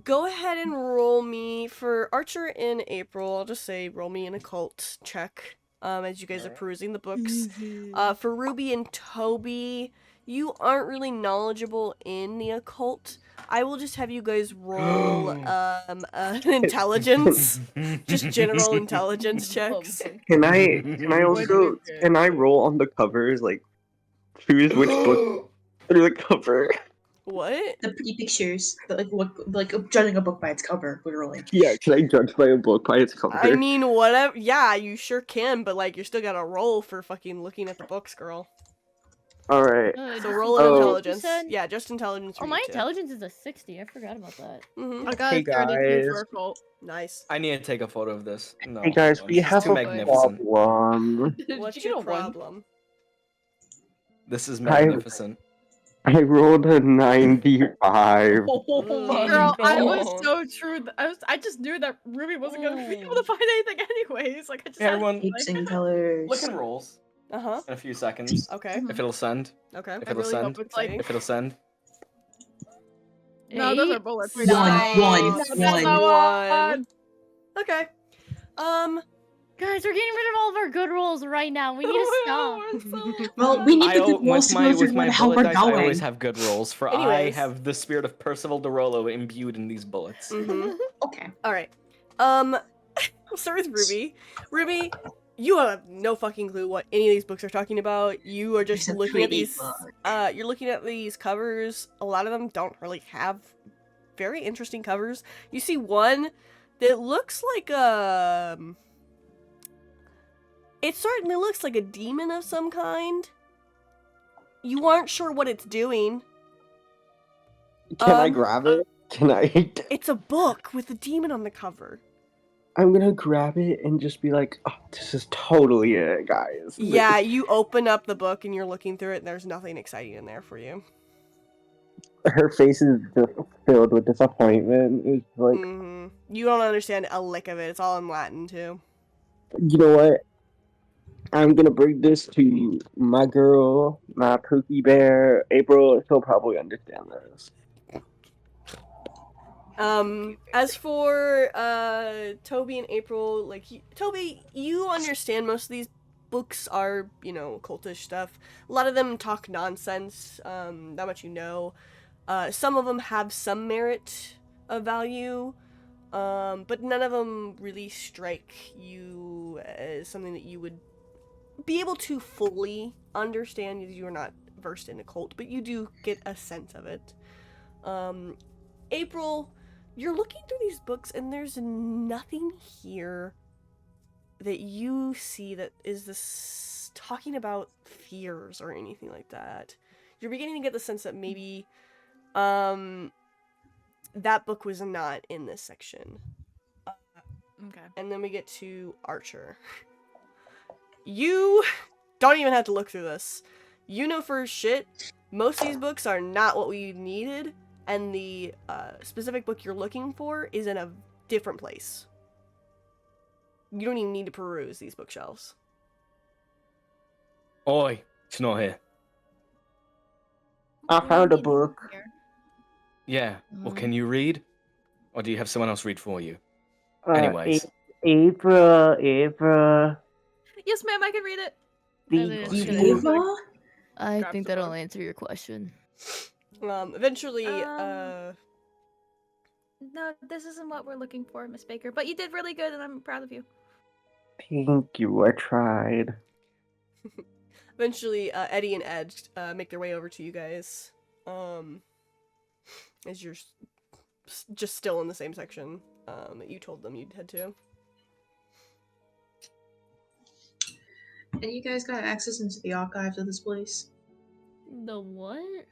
go ahead and roll me for Archer in April. I'll just say roll me an occult check. As you guys are perusing the books. For Ruby and Toby, you aren't really knowledgeable in the occult. I will just have you guys roll intelligence, just general intelligence checks. Can I also can I roll on the covers, like choose which book through the cover? What? The pretty pictures, like judging a book by its cover, literally. Yeah, can I judge by a book by its cover? I mean, whatever. Yeah, you sure can, but like, you're still gotta roll for fucking looking at the books, girl. Alright. So roll an intelligence. Yeah, just intelligence. Oh, for my you two. intelligence is a 60. I forgot about that. Mm-hmm. I got Hey, a 32 for guys. occult. Nice. I need to take a photo of this. No, Hey guys, hold on, we this is have too a magnificent. problem. What's Did you your get a 1? problem? This is magnificent. I rolled a 95. Oh my Girl, I was God. so true. I just knew that Ruby wasn't gonna be able to find anything anyways. Like I just Hey, had to, everyone, Shapes like, and colors. look at rolls Uh-huh. in a few seconds. Okay. If it'll send. Okay. If I it'll really send. hope it's like If it'll send. no, those are Eight? bullets. One. Okay. Guys, we're getting rid of all of our good rolls right now. We need to stop. Well, we need I the good rolls to know with my how bullet we're dice, I going. always have good rolls, for I Anyways. have the spirit of Percival DeRollo imbued in these bullets. Mm-hmm. Okay. All right. We'll start with Ruby. Ruby, you have no fucking clue what any of these books are talking about. You are just It's a looking at pretty these. book. You're looking at these covers. A lot of them don't really have very interesting covers. You see one that looks like it certainly looks like a demon of some kind. You aren't sure what it's doing. Can I grab it? Can I? It's a book with a demon on the cover. I'm gonna grab it and just be like, oh, this is totally it, guys. Yeah, you open up the book and you're looking through it and there's nothing exciting in there for you. Her face is just filled with disappointment. It's like, You don't understand a lick of it. It's all in Latin, too. you know what? I'm gonna bring this to my girl, my Pookie Bear, April. She'll probably understand this. As for Toby and April, like Toby, you understand most of these books are, cultish stuff. A lot of them talk nonsense. That much you know. Some of them have some merit of value, but none of them really strike you as something that you would be able to fully understand, because you are not versed in occult, but you do get a sense of it. April, you're looking through these books and there's nothing here that you see that is this talking about fears or anything like that. You're beginning to get the sense that maybe that book was not in this section. Okay. And then we get to Archer. You don't even have to look through this. You know for shit, most of these books are not what we needed, and the specific book you're looking for is in a different place. You don't even need to peruse these bookshelves. Oi, it's not here. I found a book. Yeah, well, can you read? Or do you have someone else read for you? Uh, Anyways. April. Yes, ma'am, I can read it. Eva? I Grab think some that'll more. answer your question. Eventually, No, this isn't what we're looking for, Miss Baker. But you did really good, and I'm proud of you. Thank you. I tried. Eventually, Eddie and Ed make their way over to you guys. As you're just still in the same section that you told them you'd head to. And you guys got access into the archives of this place? The what?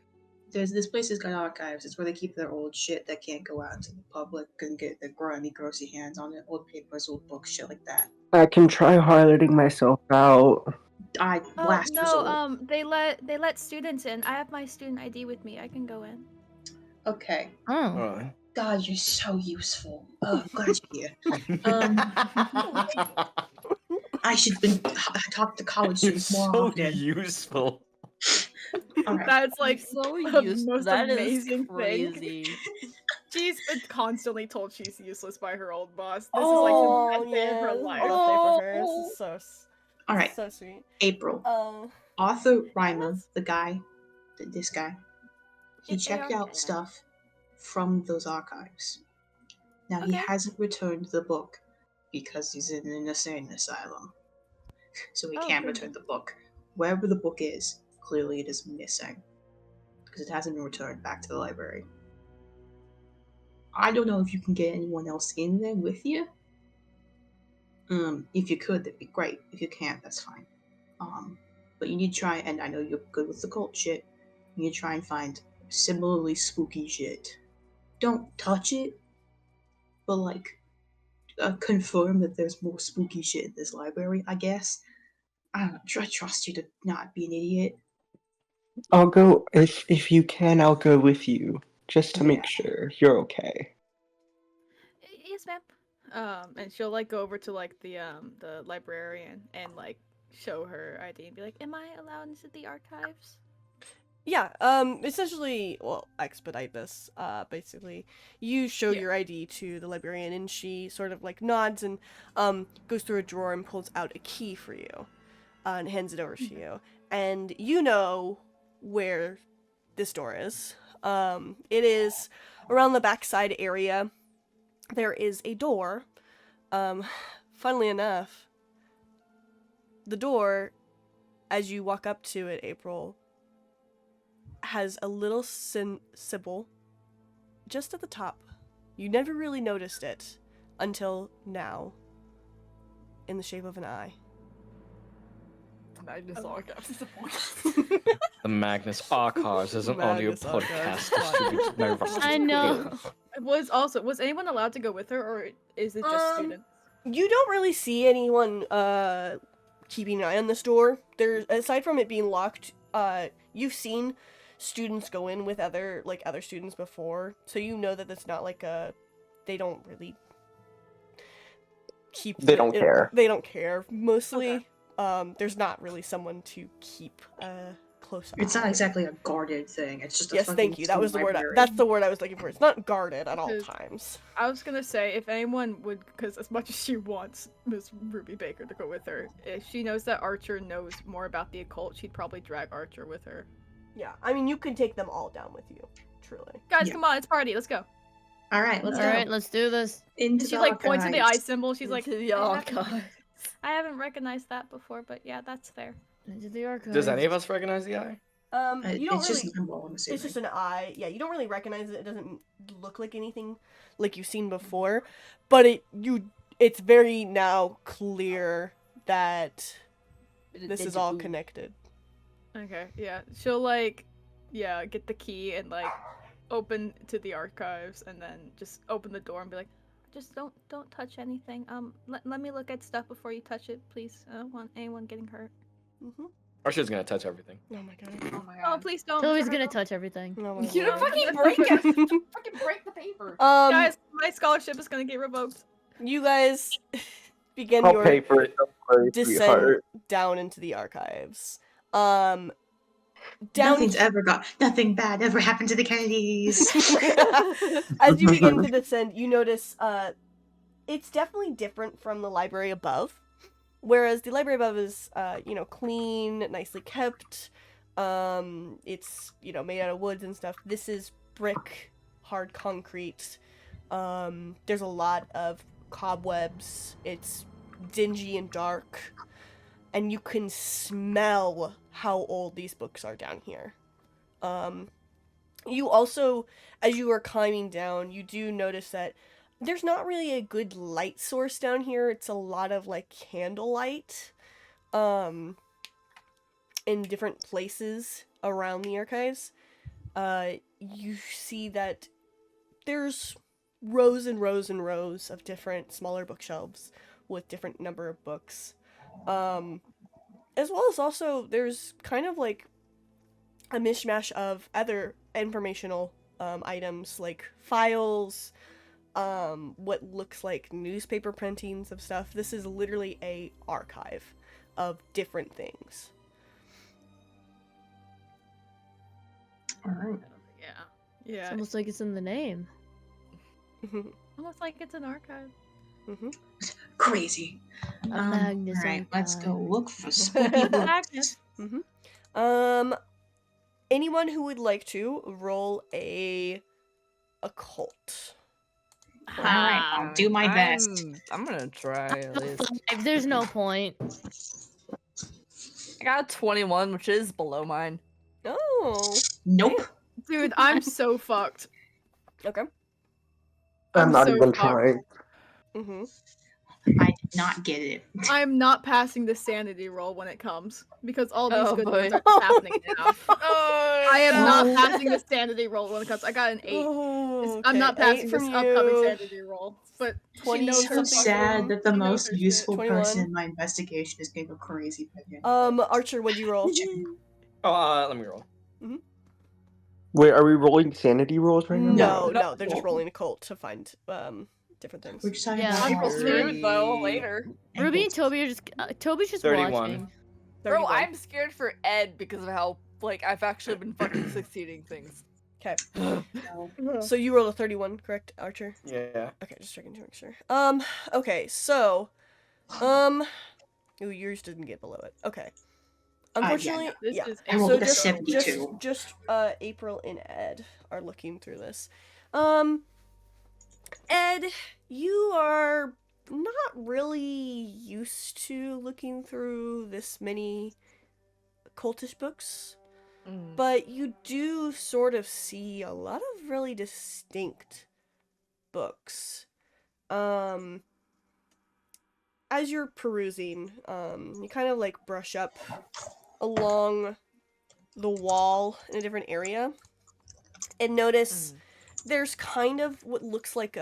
This place has got archives. It's where they keep their old shit that can't go out into the public and get the grimy, grossy hands on it. Old papers, old books, shit like that. I can try highlighting myself out. I Oh blast your soul. no, they let students in. I have my student ID with me. I can go in. Okay. Oh. Alright. God, you're so useful. Oh, I'm glad you're here. I should talk to college You're students more so often. useful. All right. That's like so the used. most That is amazing thing. crazy. She's been constantly told she's useless by her old boss. This Oh, is like the best day of her yeah, life. birthday for her. This is All right. so sweet. April. Um, Arthur Ryman, the guy, this guy, he Yes, they checked are. out stuff from those archives. Now, he Okay. hasn't returned the book because he's in an insane asylum. So he Oh, can't good. return the book. Wherever the book is, clearly it is missing. Because it hasn't been returned back to the library. I don't know if you can get anyone else in there with you. If you could, that'd be great. If you can't, that's fine. But you need to try, and I know you're good with the cult shit, you need to try and find similarly spooky shit. Don't touch it, but like, confirm that there's more spooky shit in this library, I guess. I don't know, I trust you to not be an idiot. I'll go if you can. I'll go with you just to Yeah. make sure you're okay. Yes, ma'am. And she'll like go over to like the librarian and like show her ID and be like, Am I allowed into the archives? yeah, essentially, well, expedite this. Basically, you show Yeah. your ID to the librarian, and she sort of like nods and goes through a drawer and pulls out a key for you, and hands it over to you. And you know where this door is. It is around the backside area. There is a door. Funnily enough, the door, as you walk up to it, April, has a little symbol just at the top. You never really noticed it until now, in the shape of an eye. Magnus Archives. The Magnus Archives is an audio Magnus Archives. podcast distributed by Rusty I know. was anyone allowed to go with her, or is it just students? You don't really see anyone keeping an eye on this door. There's, aside from it being locked, you've seen students go in with other students before, so you know that it's not like they don't really keep They don't care. They don't care mostly. Okay. There's not really someone to keep close eye. It's not exactly a guarded thing. It's just a Yes, fucking thank you. That was the word. library. That's the word I was looking for. It's not guarded at all Because- times. I was gonna say, if anyone would, because as much as she wants Miss Ruby Baker to go with her, if she knows that Archer knows more about the occult, she'd probably drag Archer with her. Yeah, I mean, you can take them all down with you. Truly. Guys, Yeah. come on, it's party, let's go. All right, let's All go. right, let's do this. Into She the like points to the eye archives. symbol. She's like, to the I haven't- archive. I haven't recognized that before, but yeah, that's there. Into the archive. Does any of us recognize the eye? You don't It's really. just a symbol, I'm assuming. It's just an eye. Yeah, you don't really recognize it. It doesn't look like anything like you've seen before, but it's very now clear that this is all connected. okay, yeah, she'll like, yeah, get the key and like open to the archives, and then just open the door and be like, Just don't touch anything. Let me look at stuff before you touch it, please. I don't want anyone getting hurt. Mm-hmm. Archer's gonna touch everything. Oh my god. Oh my Oh, please don't. Toby's for gonna her. touch everything. Oh my You god. don't fucking break it! Fucking break the paper! guys, my scholarship is gonna get revoked. You guys begin I'll your pay for it. Don't worry, descent sweetheart. down into the archives. Down Nothing bad ever happened to the Kennedys. as you begin to descend, you notice it's definitely different from the library above. Whereas the library above is clean, nicely kept. It's made out of woods and stuff. This is brick, hard concrete. There's a lot of cobwebs. It's dingy and dark. And you can smell how old these books are down here. You also, as you are climbing down, you do notice that there's not really a good light source down here. It's a lot of like candlelight in different places around the archives. You see that there's rows and rows and rows of different smaller bookshelves with different number of books. As well as also there's kind of like a mishmash of other informational items like files, what looks like newspaper printings of stuff. This is literally a archive of different things. All right. Yeah. It's almost like it's in the name. Almost like it's an archive. Crazy. A Magnus all right, let's go Archive. look for spooky books. Anyone who would like to roll a occult. All right, I'll do my best. I'm gonna try at least. There's no point. I got a 21, which is below mine. Oh. Nope. Dude, I'm so fucked. Okay. I'm not so even fucked. trying. I did not get it. I'm not passing the sanity roll when it comes because all these Oh, good boy. ones are happening now. I am not passing the sanity roll when it comes. I got an 8. I'm not passing this upcoming sanity roll. But 20 she knows So her sad shit. that the She knows most her shit. useful 21. person in my investigation is gonna go crazy by the end of Archer, what'd you roll? Let me roll. Wait, are we rolling sanity rolls right now? No, they're just rolling occult to find different things. We're just talking Yeah, about April horror screwed though later. and Ruby and books. Toby are just Toby's just 31. watching. Bro, 31. I'm scared for Ed because of how I've actually been fucking succeeding things. Okay. So you rolled a 31, correct, Archer? Yeah. Okay, just checking to make sure. Okay, so, ooh, yours didn't get below it. Okay. Unfortunately, This yeah. is I rolled So a just, 72. just April and Ed are looking through this. Ed, you are not really used to looking through this many cultish books. But you do sort of see a lot of really distinct books. As you're perusing, you kind of like brush up along the wall in a different area and notice there's kind of what looks like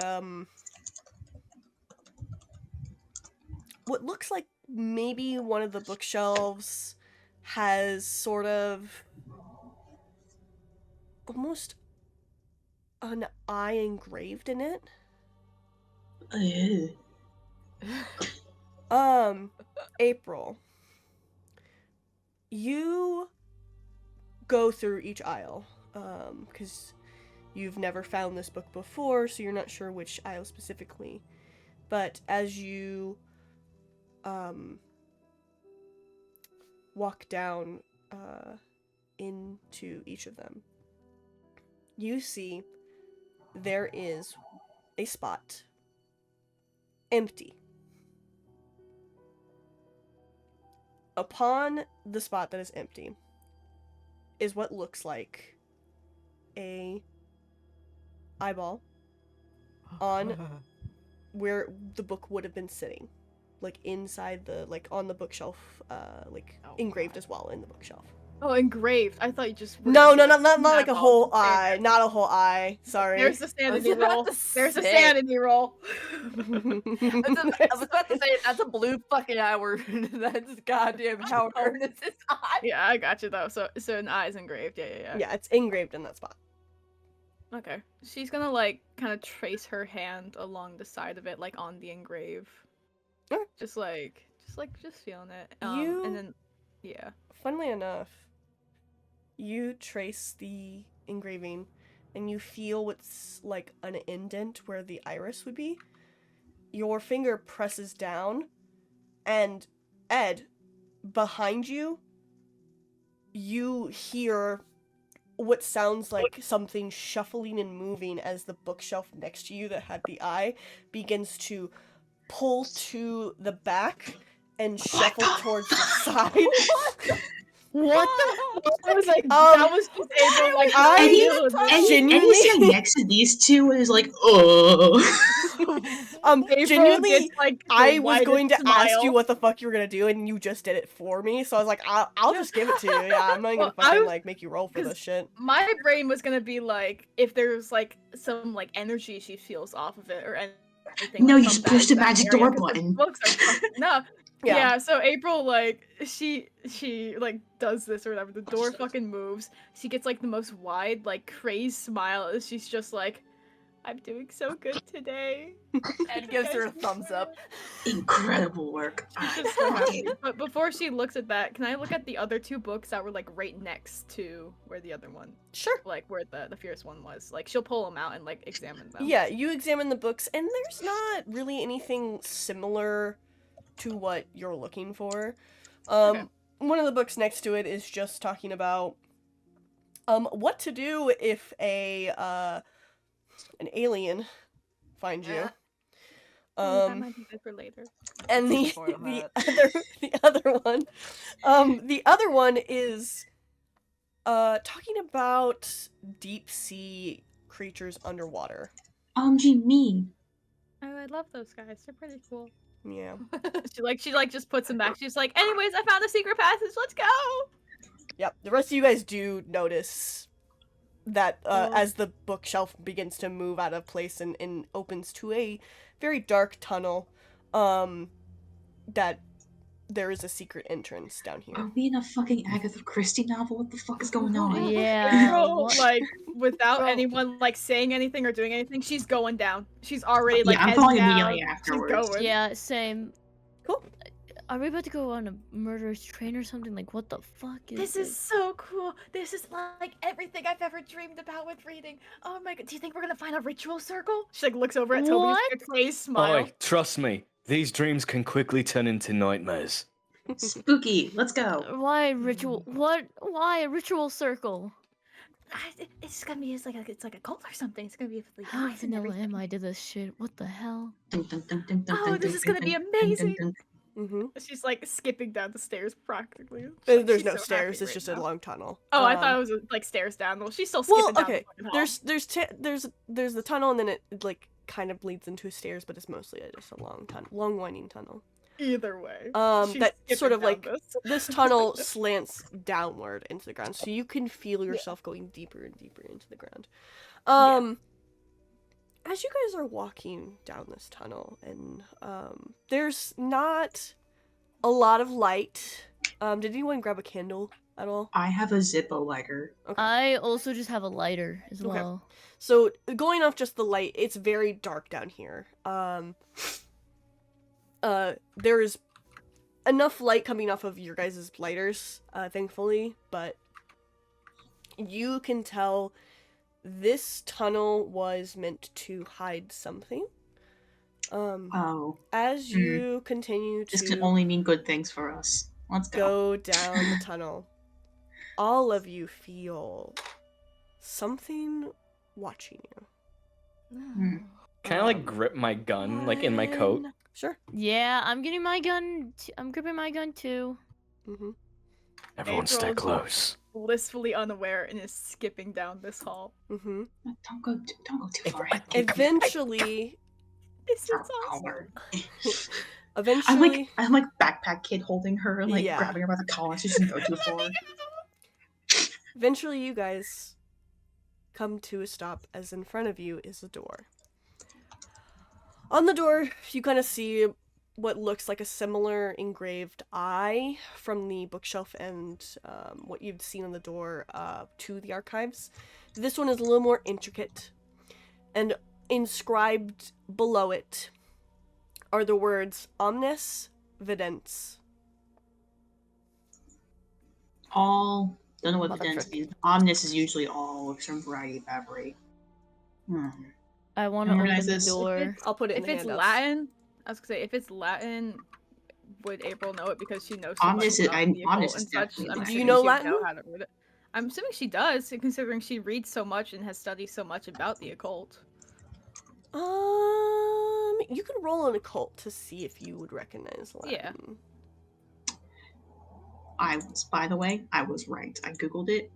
maybe one of the bookshelves has sort of almost an eye engraved in it. Ew. April, you go through each aisle, because you've never found this book before, so you're not sure which aisle specifically. But as you walk down into each of them, you see there is a spot empty. Upon the spot that is empty is what looks like a eyeball on where the book would have been sitting, like inside the, like on the bookshelf, engraved as well in the bookshelf. Oh, engraved. I thought you just. No, not like a whole eye. Not a whole eye. Sorry. There's the sanity roll. to There's a say. sanity roll. I was about to say that's a blue fucking hour. That's goddamn how hard is this eye? Yeah, I got you though. So an eye is engraved. Yeah. Yeah, it's engraved in that spot. Okay. She's gonna like kind of trace her hand along the side of it, like on the engrave. Okay. Just feeling it. You- And then, yeah. Funnily enough, you trace the engraving and you feel what's like an indent where the iris would be. Your finger presses down, and Ed, behind you, you hear what sounds like something shuffling and moving as the bookshelf next to you that had the eye begins to pull to the back and shuffle towards the side. What the? I was like, that was just April. Like, genuinely Sitting next to these two is like, oh. April genuinely, gets, like, the I was going to widest ask you smile. what the fuck you were gonna do, and you just did it for me. So I was like, I'll just give it to you. Yeah, I'm not Well, gonna I fucking was- make you roll for this shit. My brain was gonna be like, if there's like some like energy she feels off of it or anything. No, like, you from just that pushed a exact magic area, door 'cause the button. Books are fucking, no, Yeah, so April, like, she like does this or whatever. The door fucking moves. She gets like the most wide, like, crazed smile as she's just like, I'm doing so good today. And gives her a thumbs up. Incredible work. She's just so happy. But before she looks at that, can I look at the other two books that were like right next to where the other one, Sure. like where the fierce one was? Like she'll pull them out and like examine them. Yeah, you examine the books, and there's not really anything similar to what you're looking for. Okay. One of the books next to it is just talking about what to do if an alien finds you. That might be good for later. And the Spoil that. the other one is talking about deep sea creatures underwater. OMG, me. Oh, I love those guys. They're pretty cool. Yeah. She just puts them back. She's like, anyways, I found a secret passage. Let's go. Yep. The rest of you guys do notice that as the bookshelf begins to move out of place and opens to a very dark tunnel, that there is a secret entrance down here. Are we in a fucking Agatha Christie novel? What the fuck is going on? Yeah. April, what- like without Bro. anyone like saying anything or doing anything, she's going down. She's already like Yeah, I'm heads following down. immediately She's afterwards. going. Yeah, same. Cool. Are we about to go on a murderous train or something? Like, what the fuck is This is so cool. This is like everything I've ever dreamed about with reading. Oh my god. Do you think we're gonna find a ritual circle? She like looks over at Toby What? with a crazed smile. Oi, trust me, these dreams can quickly turn into nightmares. Spooky. Let's go. Why ritual? What? Why a ritual circle? It's gonna be it's like a cult or something. It's gonna be with How lights and vanilla everything. am I to this shit? What the hell? Oh, this is gonna be amazing. Mm-hmm. She's like skipping down the stairs practically. There's She's no so stairs. happy It's right just now. a long tunnel. Oh, I thought it was like stairs down. Well, she's still Well, skipping down. okay. The fucking hall. There's the tunnel, and then it like kind of bleeds into stairs, but it's mostly just a long winding tunnel. Either way. That she's sort of skipping like down this tunnel slants downward into the ground, so you can feel yourself going deeper and deeper into the ground. As you guys are walking down this tunnel, and there's not a lot of light. Did anyone grab a candle at all? I have a Zippo lighter. Okay. I also just have a lighter as Okay. well. So going off just the light, it's very dark down here. There is enough light coming off of your guys' lighters, thankfully, but you can tell this tunnel was meant to hide something. Oh, As you continue this can to only mean good things for us. Let's go. go down the tunnel, all of you feel something watching you. Can I like grip my gun like in my coat? Sure. Yeah, I'm getting my gun. I'm gripping my gun too. Mm-hmm. Everyone stay April's close. blissfully unaware and is skipping down this hall. Mm-hmm. Don't go too far. Eventually, This is awesome. eventually, I'm like backpack kid holding her, like Yeah. grabbing her by the collar so she doesn't go too far. eventually you guys come to a stop as in front of you is a door. On the door, you kind of see what looks like a similar engraved eye from the bookshelf and what you've seen on the door to the archives. This one is a little more intricate, and inscribed below it are the words Omnis Videns. All, don't know what the Motherfucker. dents means. Omnis is usually all or some variety of aberry. I want to Memorize open the this. door. I'll put it in If the it's handouts. Latin, I was gonna say if it's Latin, would April know it because she knows so Omnis much is- about I- the occult Omnis and is such? definitely I'm Latin. assuming Do you know she'd Latin? Know how to read it. I'm assuming she does, considering she reads so much and has studied so much about the occult. You can roll an occult to see if you would recognize Latin. Yeah. By the way, I was right. I googled it.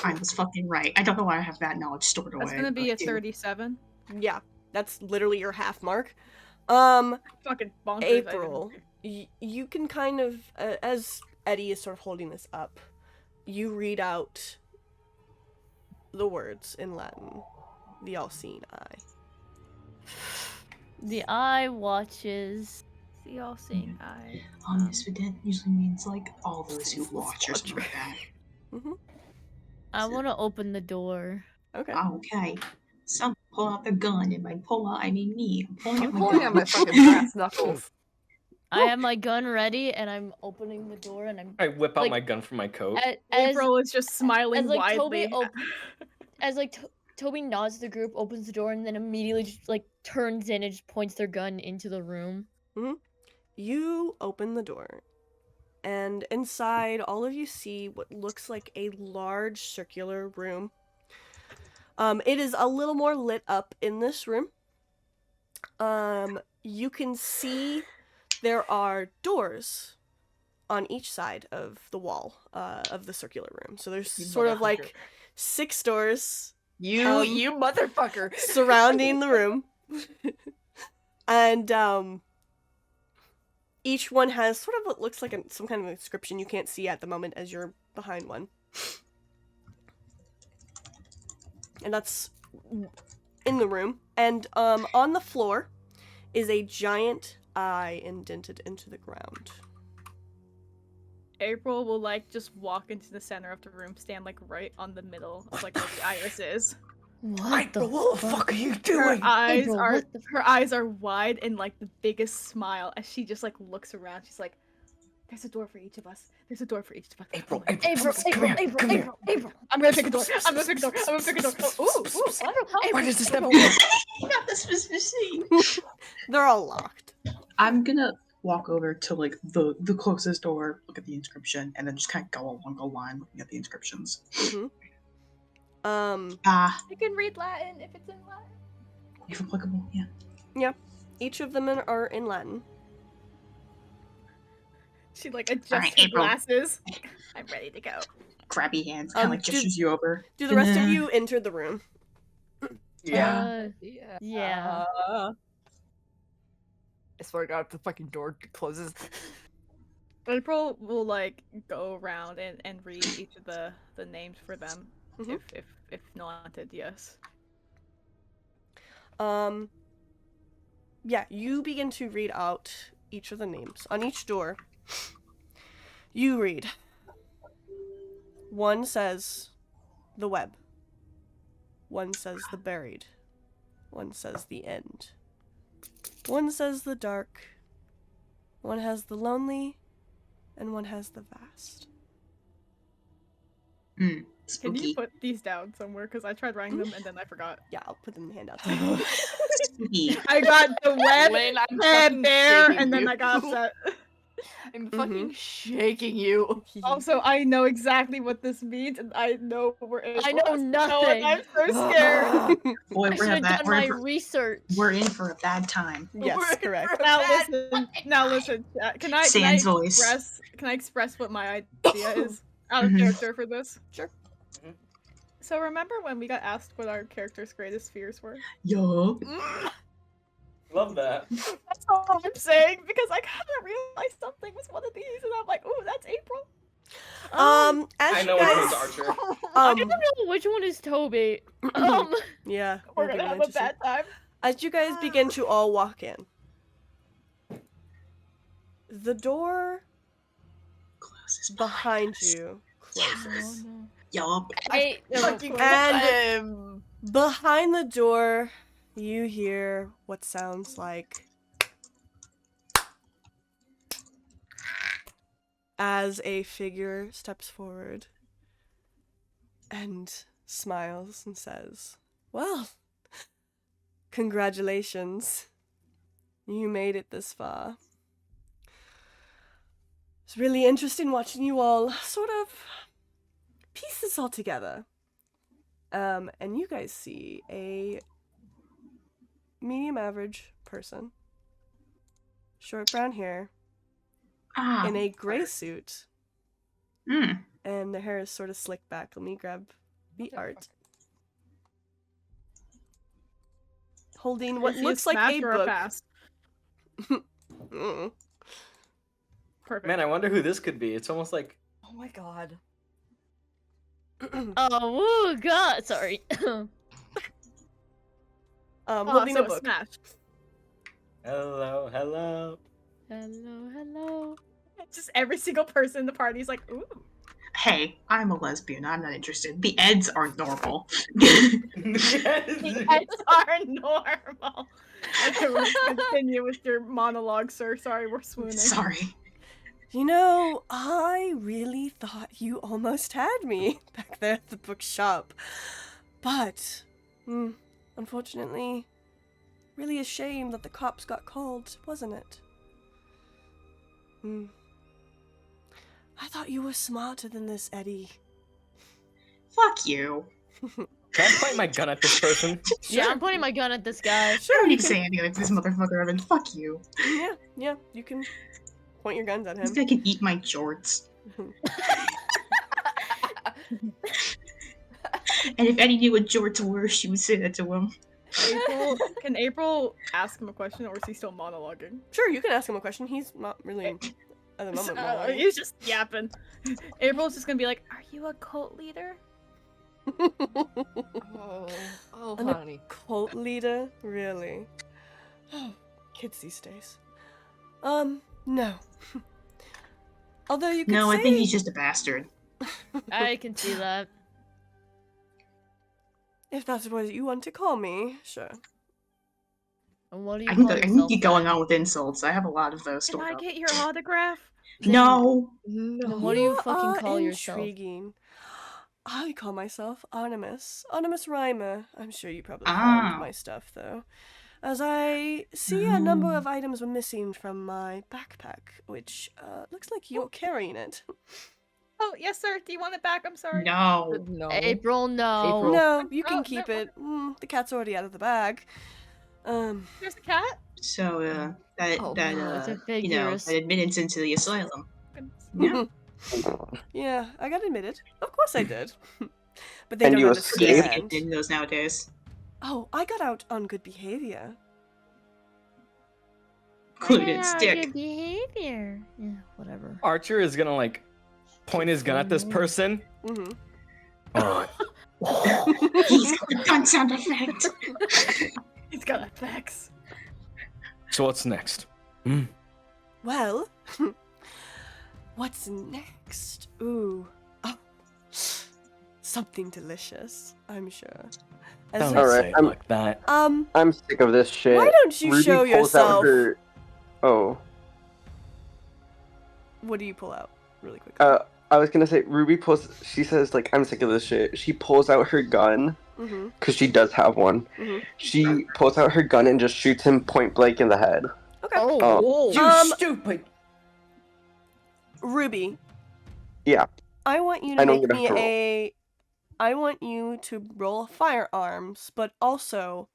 I was fucking right. I don't know why I have that knowledge stored away. That's gonna be a but, dude, 37. Yeah, that's literally your half mark. Fucking bonkers. April, you can kind of, as Eddie is sort of holding this up, you read out the words in Latin. The all-seeing eye. The eye watches The all-seeing eye. Omniscient usually means like all those who watch or something like that. I want to open the door. Okay. Okay. Some pull out the gun, and by pull out I mean me. I'm pulling out I'm my pulling gun. out my fucking brass knuckles. I have my gun ready, and I'm opening the door, and I'm I whip out Like- my gun from my coat. April is just smiling as like widely. Toby nods to the group, opens the door, and then immediately just like turns in and just points their gun into the room. You open the door, and inside, all of you see what looks like a large circular room. It is a little more lit up in this room. You can see there are doors on each side of the wall of the circular room. So there's sort of like 6 doors. You motherfucker. Surrounding the room. And each one has sort of what looks like some kind of inscription you can't see at the moment as you're behind one. And that's in the room. And on the floor is a giant eye indented into the ground. April will like just walk into the center of the room, stand like right on the middle of like where the iris is. What the fuck are you Her doing? eyes April, are what the her eyes are wide and like the biggest smile as she just like looks around. She's like, "There's a door for each of us. There's a door for each of us." April, Oh my April, God. come here, come here. April. I'm gonna pick a door. I'm gonna pick a door. I'm gonna pick a door. Oh, ooh. Why does this never Not work? the specific scene. They're all locked. I'm gonna walk over to like the closest door, look at the inscription, and then just kind of go along the line looking at the inscriptions. You can read Latin if it's in Latin. If applicable, yeah. Each of them are in Latin. She like adjusts Alright, her April. glasses. I'm ready to go. Grabby hands, kind of like do- gestures you over. Do the rest of you enter the room? Yeah. Yeah. I swear to God, if the fucking door closes. April will like go around and read each of the names for them. Mhm. If wanted, yes. Yeah, you begin to read out each of the names. On each door, you read. One says the web. One says the buried. One says the end. One says the dark. One has the lonely. And one has the vast. Can Spooky. you put these down somewhere? Because I tried writing them and then I forgot. Yeah, I'll put them in the handout. Spooky. I got the web Lane, I'm and fucking there, shaking and then you. I got upset. I'm fucking shaking you. Also, I know exactly what this means, and I know we're in. I know nothing. I'm so scared. Boy, I should have done my research. we're in for a bad time. Yes, correct. Now listen. Chat. Can I Sans voice. express what my idea is out of Mhm. character for this? Sure. So remember when we got asked what our character's greatest fears were? Yo. Love that. That's all I'm saying because I kind of realized something was one of these, and I'm like, "Ooh, that's April." As I you know which guys, one's Archer. I don't know which one is Toby. Yeah, We're it'll be gonna have really a interesting. bad time. As you guys begin to all walk in, the door Closes behind you closes. Yup. Hey, And behind the door, you hear what sounds like as a figure steps forward and smiles and says, "Well, congratulations. You made it this far. It's really interesting watching you all sort of piece this all together." And you guys see a medium average person, short brown hair, in a gray suit, and the hair is sort of slicked back. Let me grab the art. Holding what Is he looks like smash a or book. pass? Mm. Perfect. Man, I wonder who this could be. It's almost like Oh my God. oh, woo, God, sorry. Holding so a book. Smash. hello, hello. Hello, hello. Just every single person in the party is like, ooh. Hey, I'm a lesbian. I'm not interested. The Eds are normal. The Eds are normal. Okay, we'll just continue with your monologue, sir. Sorry, we're swooning. Sorry. You know, I really thought you almost had me back there at the bookshop. But, unfortunately, really a shame that the cops got called, wasn't it? I thought you were smarter than this, Eddie. Fuck you. Can I point my gun at this person? Yeah, I'm pointing my gun at this guy. I don't need to say anything to this motherfucker, Evan. Fuck you. Yeah, you can point your guns at This him. guy can eat my jorts. And if Eddie knew what jorts were, she would say that to him. Can April ask him a question, or is he still monologuing? Sure, you can ask him a question. He's not really at the moment. monologuing. He's just yapping. April's just gonna be like, "Are you a cult leader?" Oh, I'm honey. a cult leader? Really? Oh, kids these days. No. Although you could No, say... I think he's just a bastard. I can see that. If that's what you want to call me, sure. And what do you I call can yourself keep then? going on with insults. I have a lot of those Can stored I up. get your autograph? No! Then what do you fucking are call yourself? intriguing. I call myself Artemis. Artemis Rhymer. I'm sure you probably Ah. found my stuff, though. As I see a number of items were missing from my backpack, which looks like you're carrying it. Oh, yes, sir. Do you want it back? I'm sorry. No. No. April, no. April. No, you can Oh, keep no. it. The cat's already out of the bag. There's the cat. So, that, Oh, it's a that figurous. that admittance into the asylum. Goodness. Yeah. Yeah, I got admitted. Of course I did. But they And don't you Easy to understand. get in those nowadays. Oh, I got out on good behavior. Included stick. Good behavior. Yeah, whatever. Archer is gonna like point his gun at this person. Mm-hmm. Alright. He's got the gun sound effect. He's got effects. So what's next? Well, what's next? Ooh. Oh, something delicious, I'm sure. As Don't we- Alright, say it I'm- like that. I'm sick of this shit. Why don't you Ruby show pulls out yourself? her... Oh. What do you pull out, really quick? I was gonna say, Ruby pulls... She says, like, I'm sick of this shit. She pulls out her gun, Mm-hmm. because she does have one. Mhm. She pulls out her gun and just shoots him point blank in the head. Okay. Oh. You stupid! Ruby. Yeah. I want you to I don't make get a me roll. I want you to roll firearms, but also,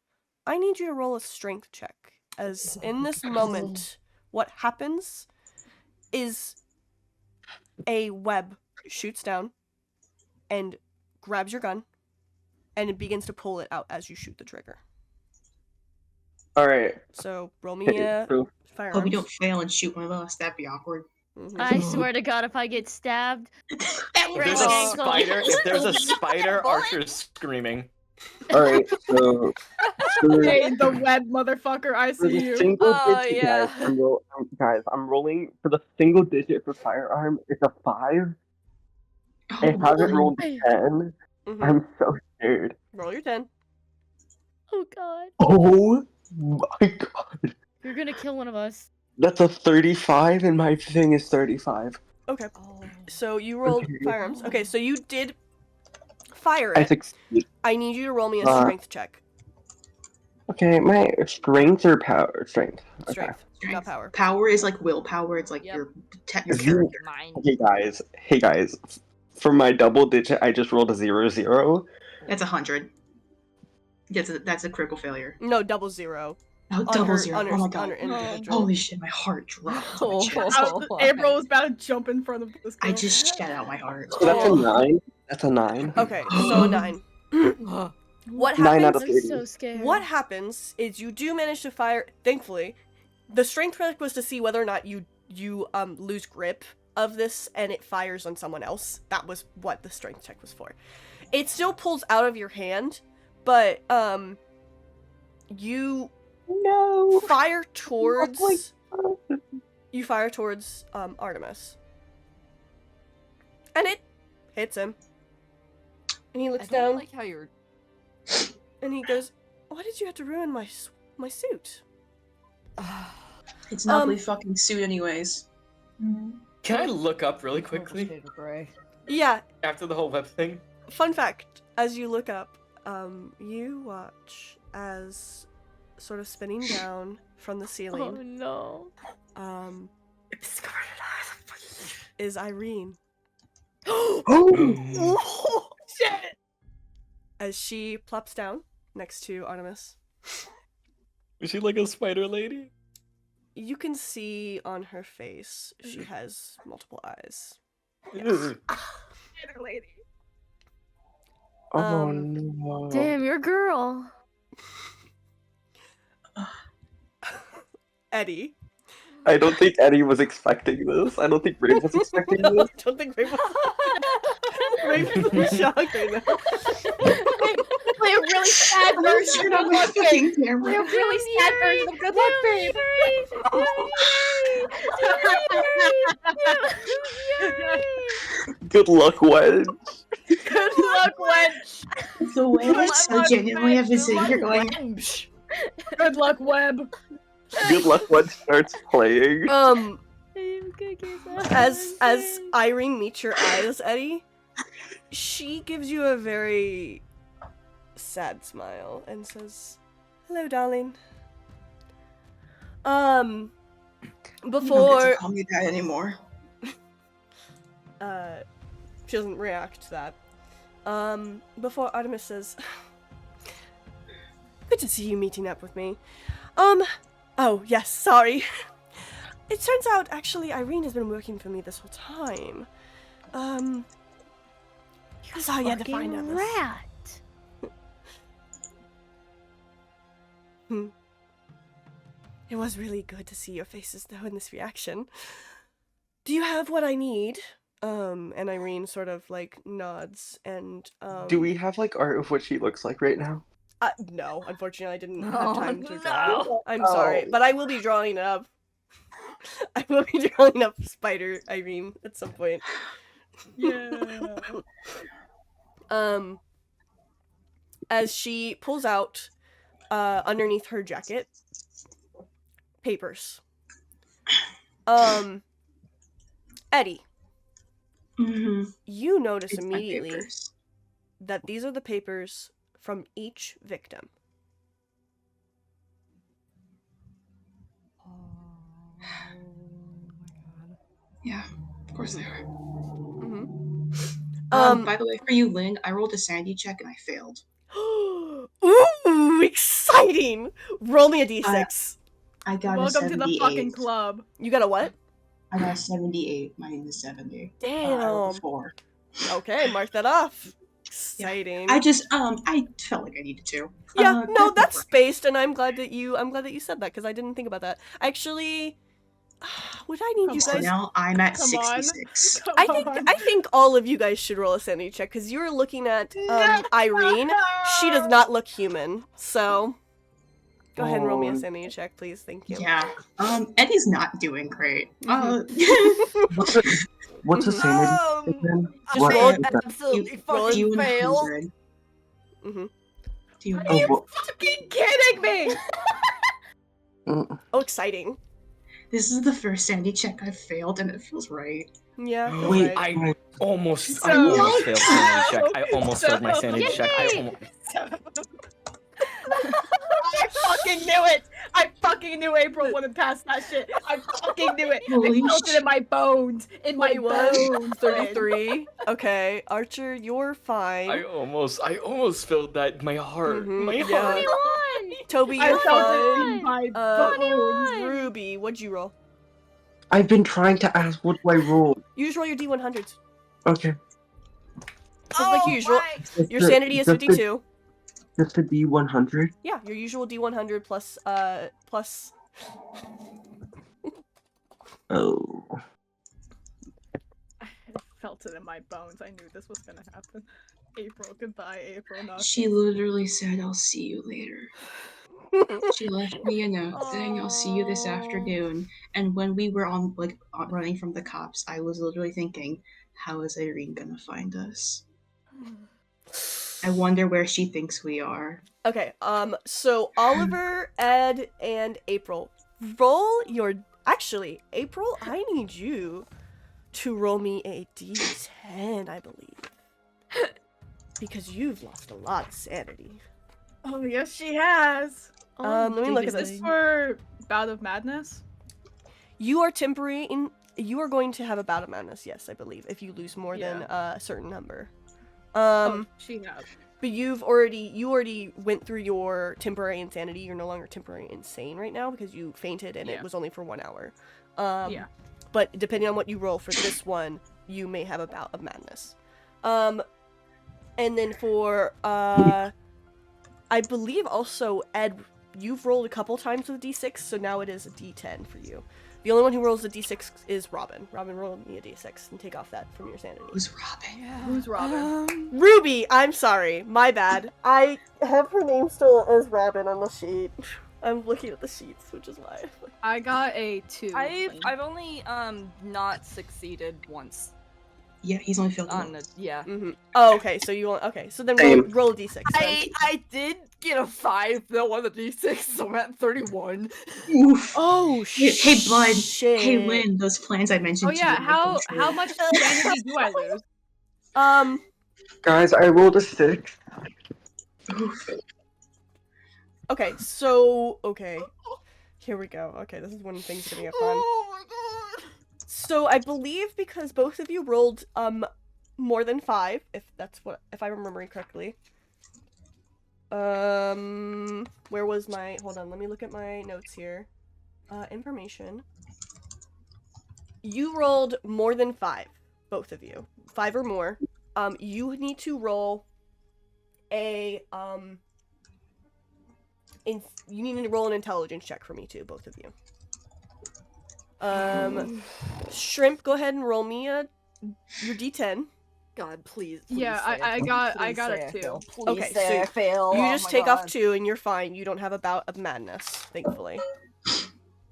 I need you to roll a strength check. As in this moment, what happens is a web shoots down and grabs your gun, and it begins to pull it out as you shoot the trigger. Alright. So roll me Okay, a cool. firearms. Hope we don't fail and shoot one of us. That'd be awkward. Mhm. I swear to God, if I get stabbed, If Break there's a ankle. spider, Archer's screaming. Alright, so... Hey, the web motherfucker, I For see the you. single Oh, digit, yeah. guys, I'm rolling for the single digit for firearm. It's a 5. I haven't rolled a 10. Mhm. I'm so scared. Roll your 10. oh God, Oh my god. you're gonna kill one of us. That's a 35 and my thing is 35. Okay. Oh. So you rolled Okay. firearms. Okay, so you did fire I it. succeed. I need you to roll me a Uh, strength check. Okay, my strength or power? Strength. Okay. Strength, not power. Power is like willpower. It's like Yep. your Is character. Mine. Hey guys. For my double digit, I just rolled a 0-0. That's 100. That's a critical failure. No, double zero. Oh, double zero. Under, Oh my god. under individual. Holy shit, my heart dropped. to my Oh. chest. April was about to jump in front of this girl. I just shat out my heart. So that's a 9. That's a 9. Okay, so a 9. What 9 out happens? of I'm 30. so scared. What happens is you do manage to fire. Thankfully, the strength check was to see whether or not you lose grip of this and it fires on someone else. That was what the strength check was for. It still pulls out of your hand, but you No. fire towards You fire towards Artemis. And it hits him. And he looks I don't down like how you're. and he goes, "Why did you have to ruin my suit?" It's an ugly fucking suit, anyways. Can I look up really Purple quickly shade of gray. Yeah, after the whole web thing? fun fact, as you look up, you watch as sort of spinning down from the Oh ceiling, no. is Irene. Oh! Shit! As she plops down next to Artemis. Is she like a spider lady? You can see on her face she has multiple eyes. Spider lady. Oh Um, no. Damn, your girl. Eddie. I don't think Eddie was expecting this. I don't think Ray was expecting I this. don't think Raven's in shock right now. Play a really sad version Turn of on Good my Luck Babe. fucking Play a camera. really sad version of Good Luck Babe. Good luck, Wedge. Good luck, wench. The way Good it's so luck, genuinely Web. have been sitting here Good going, Good luck, Web. Good luck, Wedge starts playing. As Irene meets your eyes, Eddie, she gives you a very sad smile and says, "Hello, darling." You don't get Before to call me that anymore. she doesn't react to that. Before Artemis says, "Good to see you meeting up with me." Oh, yes, sorry. It turns out, actually, Irene has been working for me this whole time. Sorry, I had to find out this. rat. It was really good to see your faces, though, in this reaction. Do you have what I need? And Irene sort of, like, nods, and, Do we have like art of what she looks like right now? no, unfortunately, I didn't Oh, have time to draw. no. I'm sorry, but I will be drawing it up. I will be drawing up Spider Irene at some point. Yeah. As she pulls out, underneath her jacket, papers. Eddie, Mm-hmm. you notice It's my immediately papers. that these are the papers from each victim. Yeah, of course they are. By the way, for you, Lynn, I rolled a sanity check and I failed. Ooh, exciting! Roll me a d6. I got a Welcome to 78. the fucking club. You got a what? I got a 78. My name is 70. I rolled a Damn. 4. Okay, mark that off. Exciting. I just I felt like I needed to. Yeah, no, Good that's work. spaced, and I'm glad that you said that because I didn't think about that. Actually, would I need you So guys? now I'm at Come on. 66. Come I on. think all of you guys should roll a sanity check because you're looking at Irene. She does not look human. So go ahead and roll me a Oh. sanity check, please. Thank you. Yeah. Eddie's not doing great. What's a sanity again? I What rolled is that? absolutely roll fucking you and fail. 100. Mhm. Do you Oh, what? Fucking kidding me! Oh, exciting. This is the first sanity check I've failed, and it feels right. Yeah. that's Wait, right. I almost So- failed sanity check. I almost failed my sanity check. I fucking knew it! I fucking knew April wouldn't pass that shit. I fucking knew it. Holy I felt it in my bones. In my 21, bones. 33. Okay, Archer, you're fine. I almost failed that in my heart. Mhm, My yeah. heart. 21. Toby, I you're felt it fine. in my Uh, bones. Ruby, what'd you roll? I've been trying to ask what do I roll. You just roll your D100s. Okay. Just like usual. Just Your the- sanity is just the- 52. Just a D100. Yeah, your usual D100 plus plus. Oh. I felt it in my bones. I knew this was gonna happen. April, goodbye, April. Not She literally said, "I'll see you later." She left me a note saying, "I'll see you this afternoon." And when we were running from the cops, I was literally thinking, "How is Irene gonna find us? I wonder where she thinks we are." Okay, so Oliver, Ed, and April, roll your... Actually, April, I need you to roll me a d10, I believe. Because you've lost a lot of sanity. Oh, yes, she has. Let me look at Is this. this for Bout of Madness? You are you are going to have a bout of madness, yes, I believe, if you lose more than a certain number. She has. But you already went through your temporary insanity. You're no longer temporary insane right now because you fainted and it was only for 1 hour. Yeah. But depending on what you roll for this one, you may have a bout of madness. And then for I believe also Ed, you've rolled a couple times with D6, so now it is a D10 for you. The only one who rolls the D6 is Robin. Robin, roll me a D6 and take off that from your sanity. Who's Robin? Who's Robin? Ruby! I'm sorry. My bad. I have her name still as Robin on the sheet. I'm looking at the sheets, which is why. I got a 2. I've only not succeeded once. Yeah, he's only failed On once. Oh, okay. So you want... Okay, so then roll a D6. Then. I did get a 5 though on the D6, so I'm at 31. Oof. Oh, Hey, Blood. shit. Hey, Lynn. Those plans I mentioned Oh to yeah, you. how much sanity do I lose? Guys, I rolled a 6. Oof. Okay, so... Okay. Here we go. Okay, this is when things are gonna get fun. Oh my god! So I believe because both of you rolled more than 5, if I'm remembering correctly. Where was my... Hold on, let me look at my notes here. Information. You rolled more than 5, both of you. 5 or more. You need to roll a you need to roll an intelligence check for me too, both of you. Shrimp, go ahead and roll me your D10. God, please. Yeah, say I fail. got Please a say 2. fail. Please Okay, say so I fail. You Oh just my take off God. 2 and you're fine. You don't have a bout of madness, thankfully.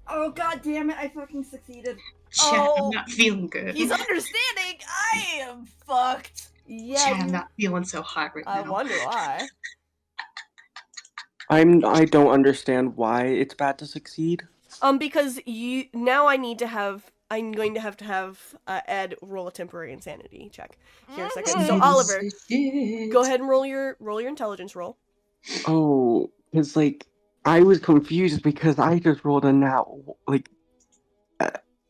Oh god damn it! I fucking succeeded. Chat, Oh, I'm not feeling good. he's understanding. I am fucked. Yeah, Chat, I'm not feeling so hot right I now. wonder why. I don't understand why it's bad to succeed. Because now I'm going to have Ed roll a temporary insanity check. Here a second. So Oliver, go ahead and roll your intelligence roll. Oh, because I was confused because I just rolled a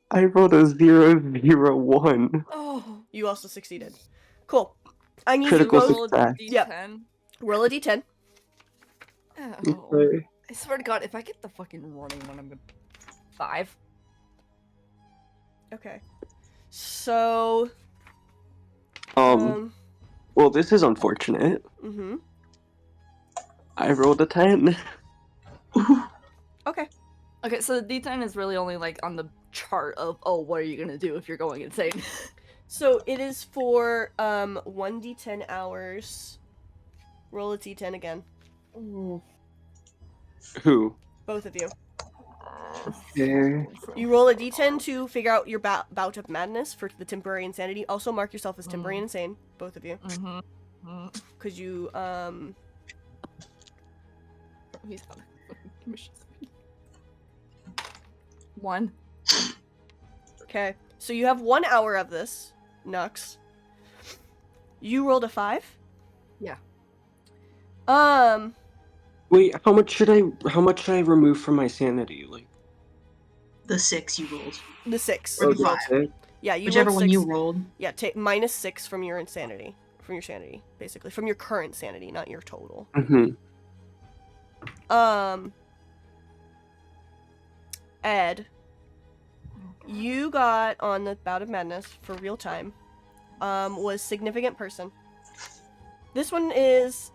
I rolled a 0-0-1. Oh, You also succeeded. Cool. I need Critical you to roll success. roll a d10. Oh. Okay. I swear to God, if I get the fucking running one, I'm gonna 5. Okay. So Well, this is unfortunate. Mm-hmm. I rolled a 10. Okay. Okay, so the D10 is really only on the chart of what are you gonna do if you're going insane? So it is for 1d10 hours. Roll a d10 again. Who? Both of you. Okay. You roll a d10 to figure out your bout of madness for the temporary insanity. Also mark yourself as temporary insane, both of you. Because you, He's on commission. 1. Okay. So you have 1 hour of this, Nux. You rolled a 5? Yeah. Wait, how much should I remove from my sanity? The 6 you rolled. The 6. Or You the rolled. 5. Yeah, you Whichever rolled one 6. you rolled. Yeah, take -6 from your insanity. From your sanity, basically. From your current sanity, not your total. Mm-hmm. Ed, you got on the bout of madness for real time. Was significant person. This one is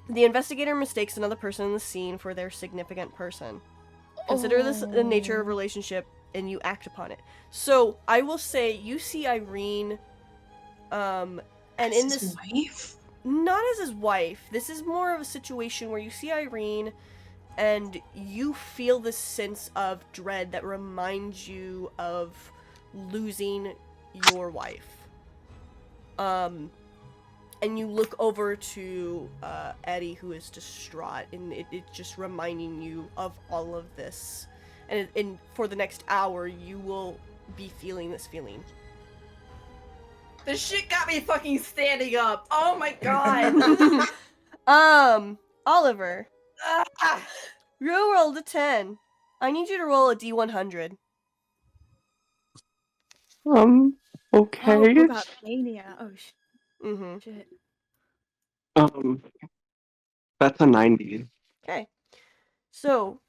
the investigator mistakes another person in the scene for their significant person. Consider this the nature of relationship and you act upon it. So I will say you see Irene, and in this wife? not as his wife. This is more of a situation where you see Irene and you feel this sense of dread that reminds you of losing your wife. And you look over to Eddie, who is distraught, and it's just reminding you of all of this. And for the next hour, you will be feeling this feeling. This shit got me fucking standing up. Oh my god. Oliver, Ah. you rolled a 10. I need you to roll a D100. Oh, Okay. about mania. Oh Mm-hmm. shit. That's a 90. Okay. So,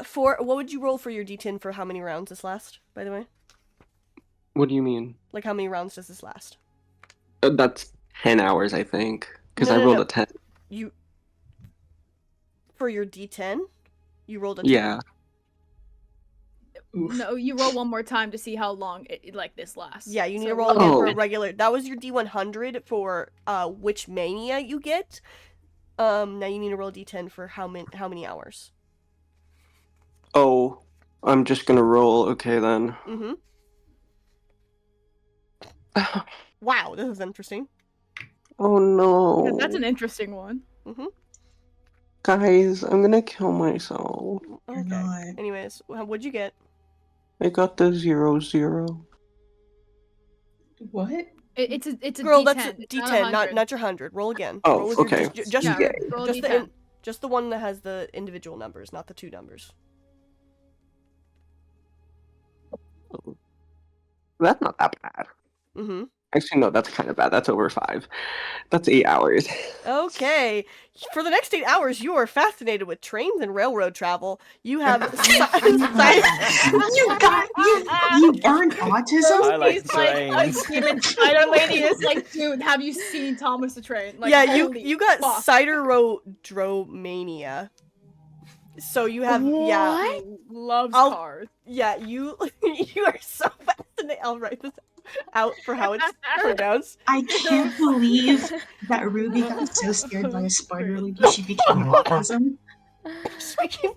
for what would you roll for your D10 for how many rounds this last, by the way? What do you mean? Like, how many rounds does this last? That's 10 hours, I think. Because No, I no, rolled no. a 10. You... For your D10, you rolled a 10. Yeah. No, you roll one more time to see how long this lasts. Yeah, you need So to roll again for a Oh. regular... That was your D100 for which mania you get. Now you need to roll a D10 for how many hours. Oh, I'm just gonna roll. Okay, then. Mm-hmm. Wow, this is interesting. Oh no. Yeah, that's an interesting one. Mm-hmm. Guys, I'm gonna kill myself. You're Okay. not. Anyways, what'd you get? I got the 0-0. What? It's a Girl, D10. that's a it's D10, not not your 100. Roll again. Oh, roll with your- okay. just Yeah, Yeah. roll a just D10. just the one that has the individual numbers, not the two numbers. That's not that bad. Mm-hmm. Actually, no, that's kind of bad. That's over 5. That's 8 hours. Okay. For the next 8 hours, you are fascinated with trains and railroad travel. You have You earned autism? I like He's like, trains. Demon Spider Lady is like, dude, have you seen Thomas the Train? Like, yeah, holy you got fuck. Siderodromania. So you have What? Loves I'll- cars. you you are so fascinated. I'll write this out for how it's pronounced. I can't believe that Ruby got so scared by a spider lady she became autism. Speaking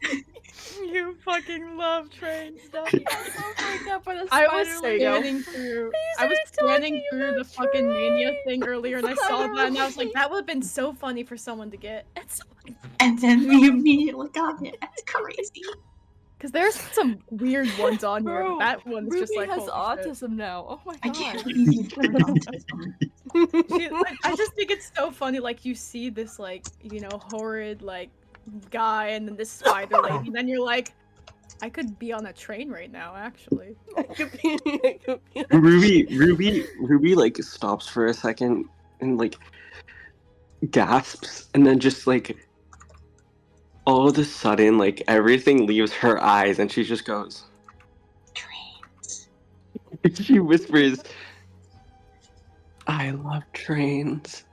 You fucking love train stuff. I I was There you go. scanning through. I was scanning through the fucking mania thing earlier, and I saw that, and I was like, that would have been so funny for someone to get. And then we immediately got it. That's crazy. Because there's some weird ones on here. Bro, But that one's Ruby just like has holy shit. autism now. Oh my I god. can't believe you turned autism. I just think it's so funny. Like you see this like horrid like guy, and then this spider lady, and then you're like, I could be on a train right now, actually. Ruby like stops for a second and like gasps, and then just like all of a sudden like everything leaves her eyes, and she just goes, Trains. she whispers, I love trains.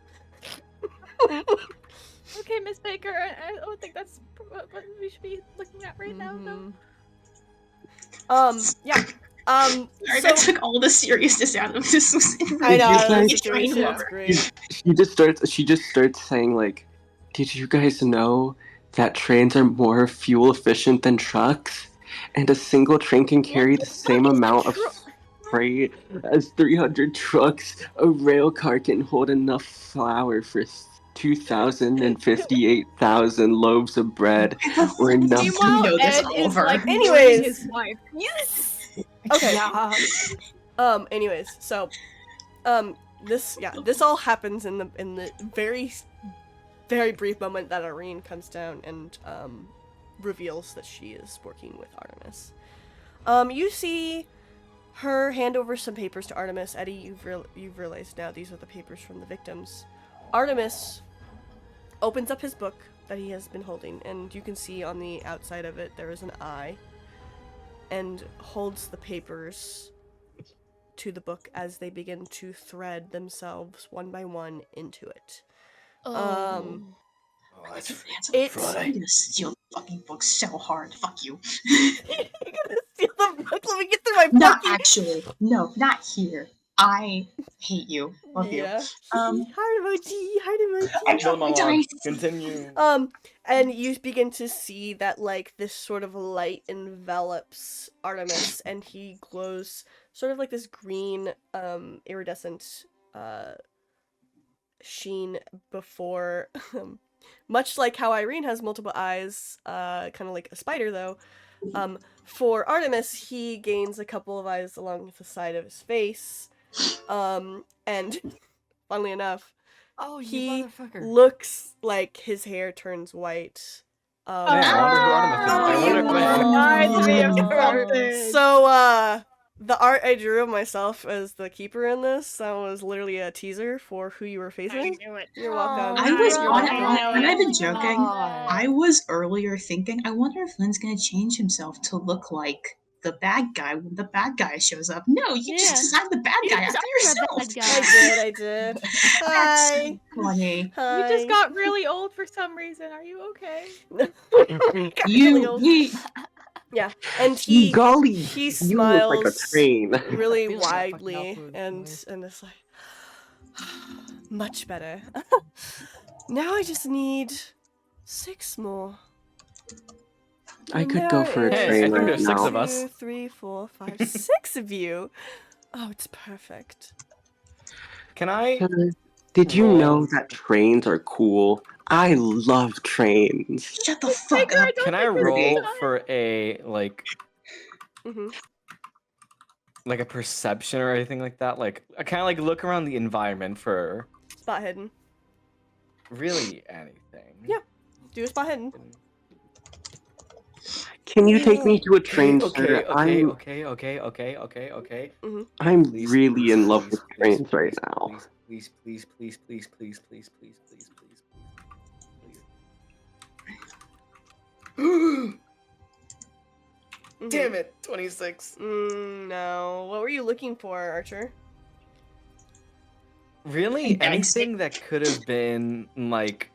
Okay, Miss Baker, I don't think that's what we should be looking at right now, though. Yeah. Sorry, that took all the seriousness out of this. I know. You guys- The situation Yeah. is great. She just starts saying like, did you guys know that trains are more fuel efficient than trucks? And a single train can carry the same amount of freight as 300 trucks. A rail car can hold enough flour for 2,058,000 loaves of bread. Or enough. Meanwhile, know this, Ed is Oliver. like Anyways. ruining his wife. Okay. Yeah. Anyways, so this all happens in the very very brief moment that Irene comes down and reveals that she is working with Artemis. You see her hand over some papers to Artemis. Eddie, you've realized now these are the papers from the victims. Artemis opens up his book that he has been holding, and you can see on the outside of it there is an eye, and holds the papers to the book as they begin to thread themselves one by one into it. Oh. It's I'm gonna steal the fucking book so hard. Fuck you. You're gonna steal the book. Let me get through my Not fucking. actually. No, not here. I hate you. Love you. Yeah. Um, Heart emoji, heart emoji. I dropped my dice. Continue. And you begin to see that like this sort of light envelops Artemis, and he glows sort of like this green, iridescent, sheen before, much like how Irene has multiple eyes, kind of like a spider though. For Artemis, he gains a couple of eyes along the side of his face, and funnily enough, he looks like his hair turns white. Reminds me of something. So, the art I drew of myself as the keeper in this, that was literally a teaser for who you were facing. You're welcome. I was You're on welcome. I'm not even joking. I was earlier thinking, I wonder if Lynn's gonna change himself to look like the bad guy when the bad guy shows up. No, you just designed the bad guy after yourself. I did. Hi. So funny. Hi. You just got really old for some reason. Are you okay? Yeah, and Golly, he you smiles look like a train. really Feels like fucking widely, awkward, and it's like much better. Now I just need 6 more. I And could there go for a is Hey, I train think right there's 6 now. of us. 2, 3, 4, 5, 6 of you. Oh, it's perfect. Can I? Did you roll? know that trains are cool? I love trains. Shut the fuck up. Can I roll for a like Mm-hmm. a perception or anything like that? Like I kind of like look around the environment for Spot hidden. really anything. Yeah. Do a spot hidden. Can you take me to a train, Okay, sir? okay. I'm Please, really please, in love please, with please, trains right please, now. Please, please, please, please, please, please, please, please, please. Damn it, 26. No. What were you looking for, Archer? Really? Anything that could have been like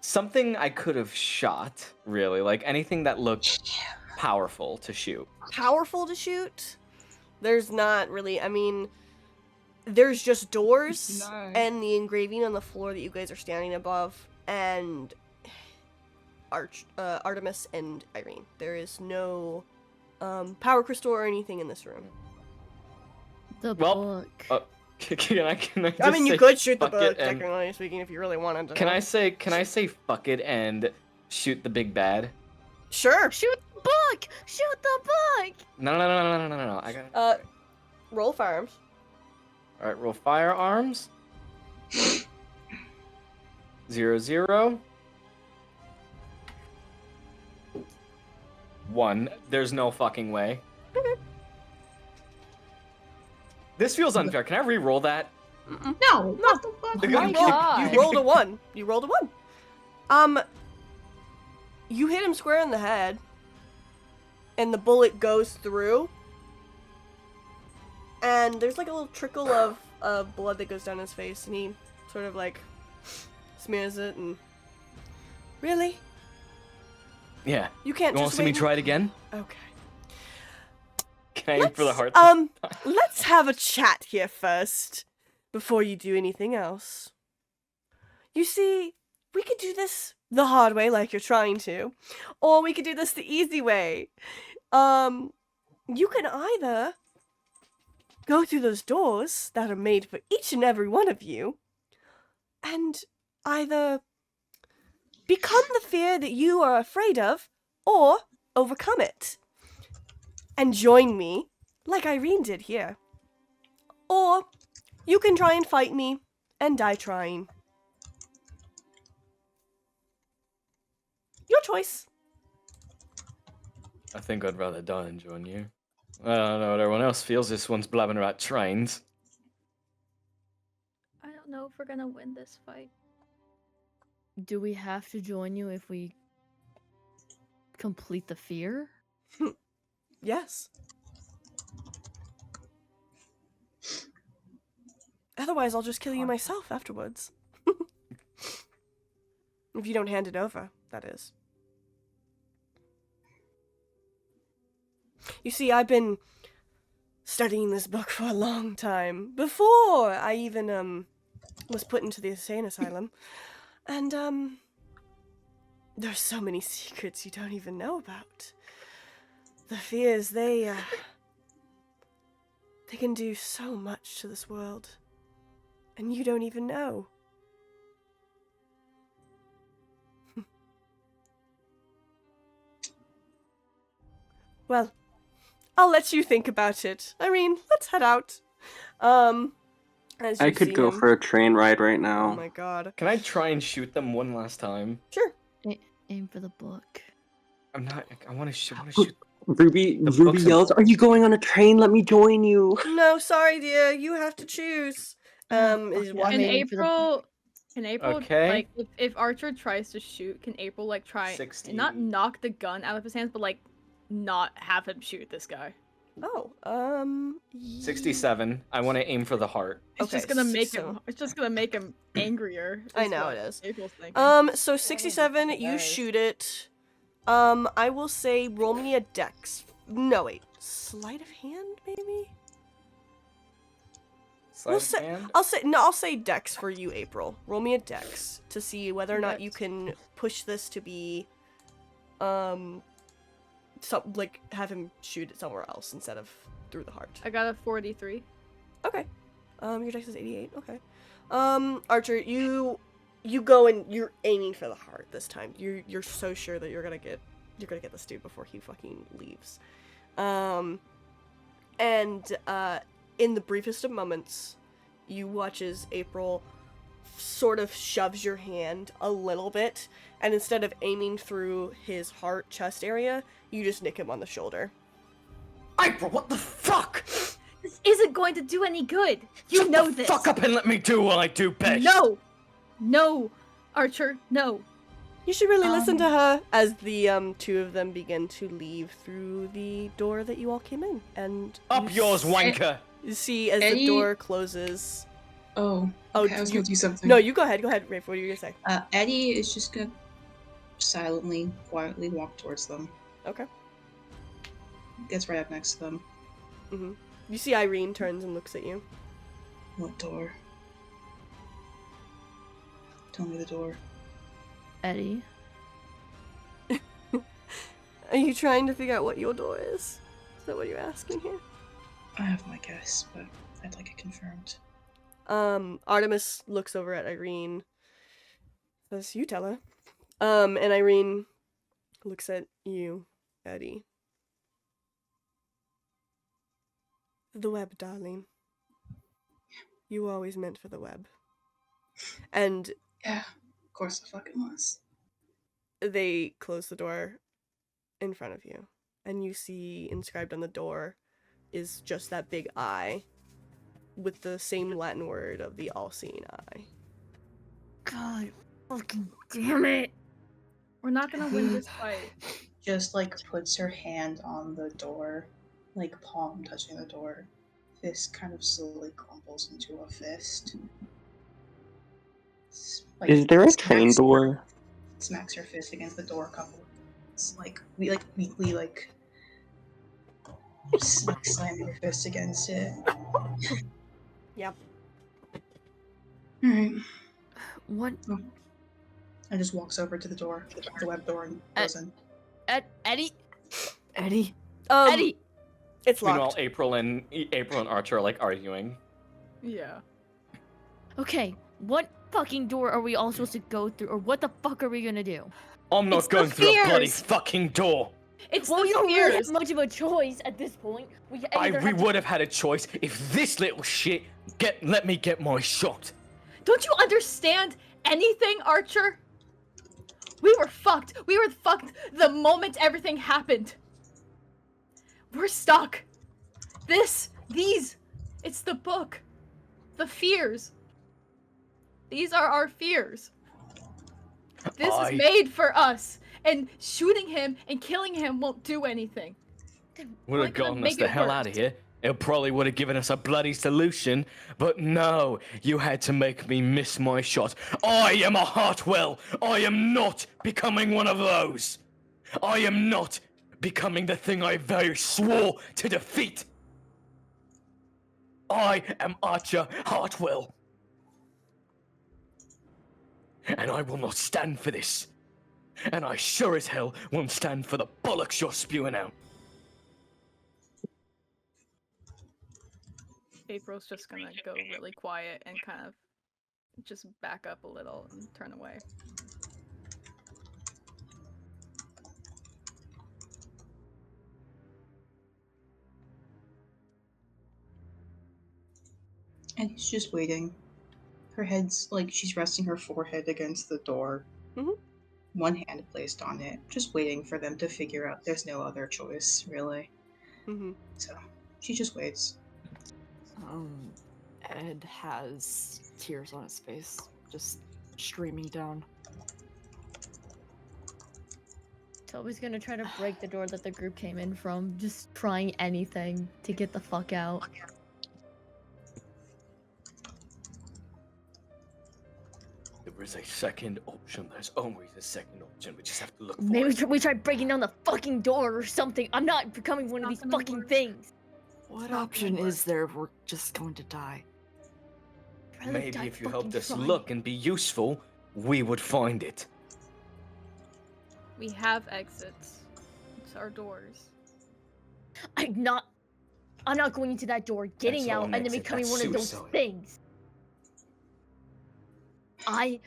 something I could have shot, really. Like anything that looked powerful to shoot. Powerful to shoot? There's not really. I mean, there's just doors and the engraving on the floor that you guys are standing above, and Artemis and Irene. There is no power crystal or anything in this room. The Well, book. Can I just I mean, you say could shoot the fuck it book, and- technically speaking, if you really wanted to. Can I say fuck it and shoot the big bad? Sure. Shoot the book! Shoot the book! No. I got it. Roll firearms. All right, roll firearms. 0, 0. 1. There's no fucking way. Okay. This feels unfair. Can I re-roll that? No. What the fuck? The Oh my gun- God. You rolled a 1. You rolled a 1. You hit him square in the head, and the bullet goes through, and there's like a little trickle of blood that goes down his face, and he sort of like smears it, and really? Yeah. You can't You want just to see me wait- try it again? Okay. Can I aim for the heart? Let's have a chat here first, before you do anything else. You see, we could do this the hard way, like you're trying to, or we could do this the easy way. You can either go through those doors that are made for each and every one of you, and either become the fear that you are afraid of, or overcome it. And join me, like Irene did here. Or you can try and fight me, and die trying. Your choice. I think I'd rather die than join you. I don't know what everyone else feels. This one's blabbing about trains. I don't know if we're gonna win this fight. Do we have to join you if we complete the fear? Yes. Otherwise, I'll just kill you myself afterwards. If you don't hand it over, that is. You see, I've been studying this book for a long time, before I even was put into the insane asylum. And there's so many secrets you don't even know about. The fears, they can do so much to this world, and you don't even know. Well, I'll let you think about it. Irene, let's head out. As I you could see go him- for a train ride right now. Oh my god. Can I try and shoot them one last time? Sure. Aim for the book. I'm not. I want to shoot. Ruby The books and- yells, "Are you going on a train? Let me join you." No, sorry, dear. You have to choose. Is fuck, walking. Can aiming for the- April, Okay. like, if Archer tries to shoot, can April, like, try 60. and not knock the gun out of his hands, but, like, not have him shoot this guy? Oh, 67. I want to aim for the heart. It's just gonna make so- him. It's just gonna make him angrier. I is know what it is. April's thinking. So 67, you Nice. shoot it. I will say roll me a dex. No, wait. Sleight of hand, maybe? Sleight of say- hand? I'll say dex for you, April. Roll me a dex to see whether or not you Dex. can push this to be, like, have him shoot it somewhere else instead of through the heart. I got a 43. Okay. Your dex is 88. Okay. Archer, you go and you're aiming for the heart this time. You're so sure that you're gonna get this dude before he fucking leaves. In the briefest of moments, you watch as April sort of shoves your hand a little bit, and instead of aiming through his heart chest area, you just nick him on the shoulder. April, what the fuck? This isn't going to do any good. You Shut know the this. fuck up and let me do what I do best. No, Archer, no. You should really listen to her as the two of them begin to leave through the door that you all came in. And Up you yours, wanker. You see as the Eddie- door closes. Oh, Oh, okay, I was you- gonna do something. No, you go ahead. Go ahead, Rafe. What are you gonna say? Eddie is just gonna silently, quietly walk towards them. Okay. Gets right up next to them. You see Irene turns and looks at you. What door? Tell me the door. Eddie. Are you trying to figure out what your door is? Is that what you're asking here? I have my guess, but I'd like it confirmed. Artemis looks over at Irene. Says, you tell her. And Irene looks at you, Eddie. The web, darling. You were always meant for the web. And Yeah, of course I fucking was. they close the door in front of you. And you see inscribed on the door is just that big eye with the same Latin word of the all-seeing eye. God fucking damn it. We're not gonna win this fight. Just like puts her hand on the door, like palm touching the door. Fist kind of slowly crumbles into a fist. Like, Is there a train smacks her- door? Smacks her fist against the door a couple of times. Like weakly slamming her fist against it. Yep. Alright. What? And just walks over to the door, the web door, and goes in. Eddie? Eddie? Um, Eddie! It's Meanwhile, locked. April and Archer are like arguing. Yeah. Okay, what fucking door are we all supposed to go through, or what the fuck are we gonna do? I'm not It's the going through a bloody fears. fucking door. It's Well, the we don't really fears. have much of a choice at this point. We either We have to- would have had a choice if this little shit let me get my shot. Don't you understand anything, Archer? We were fucked. We were fucked the moment everything happened. We're stuck. It's the book. The fears. These are our fears. This I- is made for us. And shooting him and killing him won't do anything. Would Why have can't I gotten us make the it hell work? out of here. It probably would have given us a bloody solution, but no, you had to make me miss my shot. I am a Hartwell. I am not becoming one of those. I am not becoming the thing I swore to defeat. I am Archer Hartwell. And I will not stand for this. And I sure as hell won't stand for the bollocks you're spewing out. April's just gonna go really quiet and kind of just back up a little and turn away. And he's just waiting. Her head's like she's resting her forehead against the door. Mhm. One hand placed on it, just waiting for them to figure out there's no other choice, really. Mhm. So she just waits. Ed has tears on his face, just streaming down. Toby's gonna try to break the door that the group came in from, just trying anything to get the fuck out. There is a second option. There's always a second option. We just have to look for Maybe it. we try breaking down the fucking door or something. I'm not becoming one of these fucking things. What option is there if we're just going to die? I'd rather Maybe die if you fucking helped us trying. look and be useful, we would find it. We have exits. It's our doors. I'm not going into that door, getting That's not out, an and then exit, becoming that's one of those suicide. things. I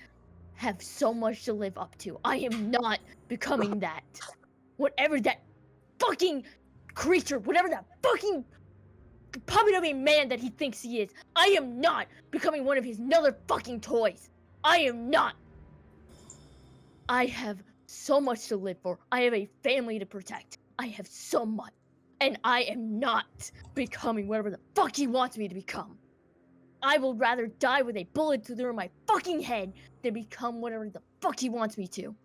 have so much to live up to. I am not becoming that. Whatever that fucking creature, whatever that fucking puppet-loving man that he thinks he is, I am not becoming one of his another fucking toys. I am not. I have so much to live for. I have a family to protect. I have so much. And I am not becoming whatever the fuck he wants me to become. I will rather die with a bullet through my fucking head than become whatever the fuck he wants me to.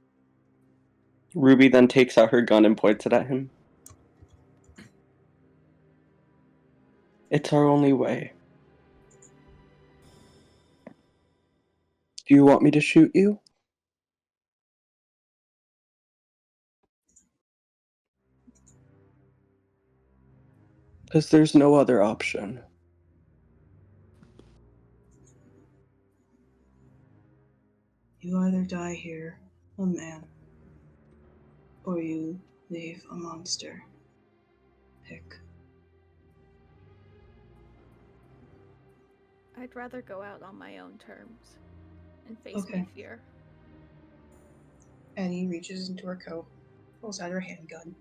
Ruby then takes out her gun and points it at him. It's our only way. Do you want me to shoot you? Because there's no other option. You either die here, a man, or you leave a monster. Pick. I'd rather go out on my own terms and face Okay. my fear. Annie reaches into her coat, pulls out her handgun,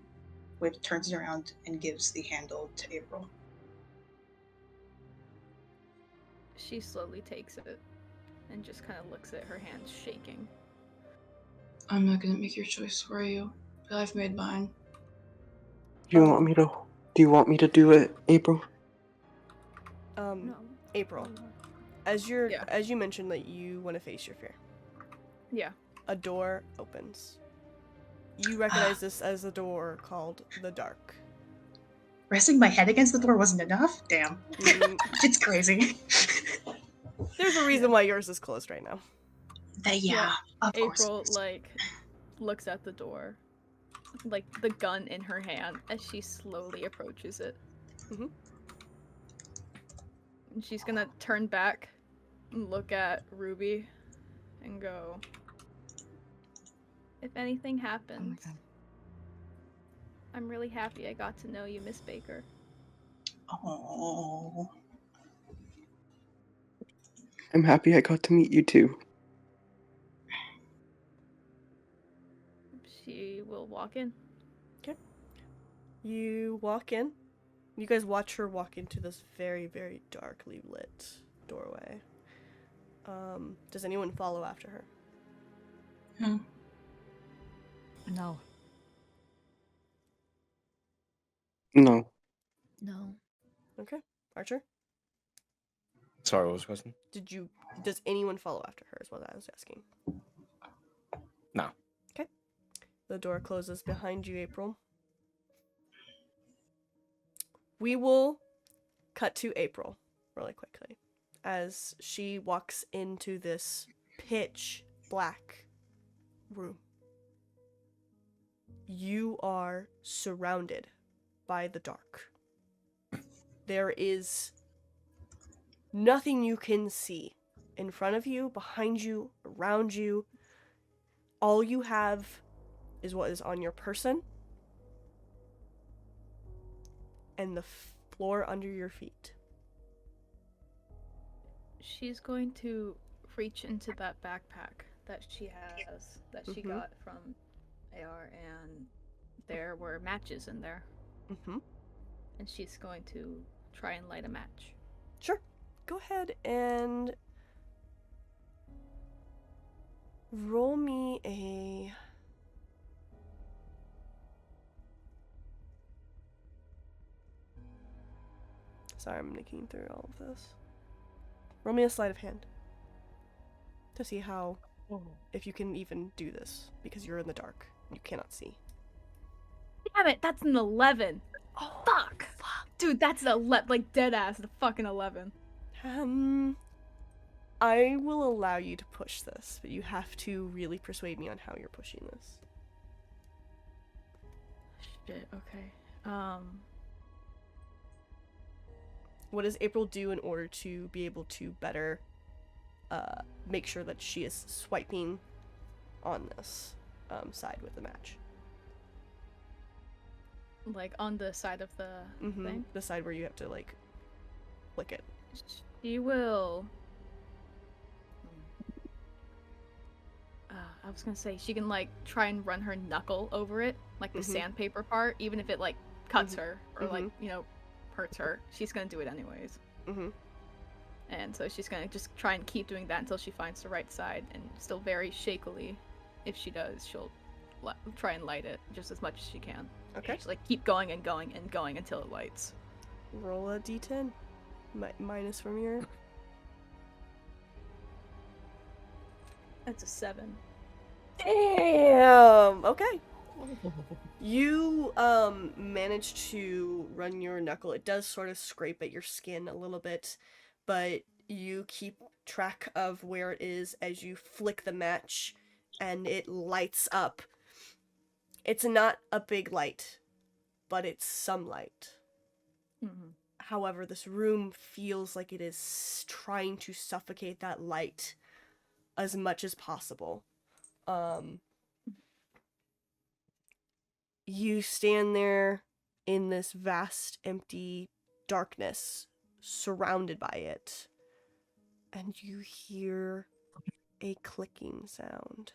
turns it around, and gives the handle to April. She slowly takes it and just kind of looks at her hands shaking. I'm not gonna make your choice for you, but I've made mine. Do you want me to do it, April? No. April, as you mentioned that you want to face your fear. Yeah. A door opens. You recognize this as a door called the Dark. Resting my head against the door wasn't enough? Damn. Mm, It's crazy. there's a reason why yours is closed right now. Yeah, of course. April looks at the door, like the gun in her hand as she slowly approaches it. Mhm. And she's gonna turn back and look at Ruby and go, if anything happens, I'm really happy I got to know you, Miss Baker. Oh. I'm happy I got to meet you too. She will walk in. Okay. You walk in. You guys watch her walk into this very, very darkly lit doorway. Does anyone follow after her? No. No. No. Okay. Archer? Sorry, what was the question? Does anyone follow after her is what I was asking. No. Okay. The door closes behind you, April. We will cut to April really quickly as she walks into this pitch black room. You are surrounded by the dark. There is nothing you can see. In front of you, behind you, around you, all you have is what is on your person and the floor under your feet. She's going to reach into that backpack that she has, that she got from AR, and there were matches in there. Mm-hmm. And she's going to try and light a match. Sure. Go ahead and roll me a... Sorry, I'm nicking through all of this. Roll me a sleight of hand. To see how... If you can even do this. Because you're in the dark. You cannot see. Damn it, that's an 11. Oh, fuck. Dude, that's an 11. Like, dead ass, the fucking 11. I will allow you to push this, but you have to really persuade me on how you're pushing this. Shit, okay. What does April do in order to be able to better make sure that she is swiping on this side with the match? Like, on the side of the thing? The side where you have to, like, flick it. She will... I was gonna say, she can, like, try and run her knuckle over it, like the sandpaper part, even if it, like, cuts her, or, like, you know, hurts her. She's gonna do it anyways. And so she's gonna just try and keep doing that until she finds the right side, and still very shakily, if she does, she'll try and light it just as much as she can. Okay. Just, like, keep going and going and going until it lights. Roll a d10. Minus from your... That's a 7. Damn! Okay. You, manage to run your knuckle. It does sort of scrape at your skin a little bit, but you keep track of where it is as you flick the match, and it lights up. It's not a big light, but it's some light. However, this room feels like it is trying to suffocate that light as much as possible. You stand there in this vast, empty darkness, surrounded by it, and you hear a clicking sound.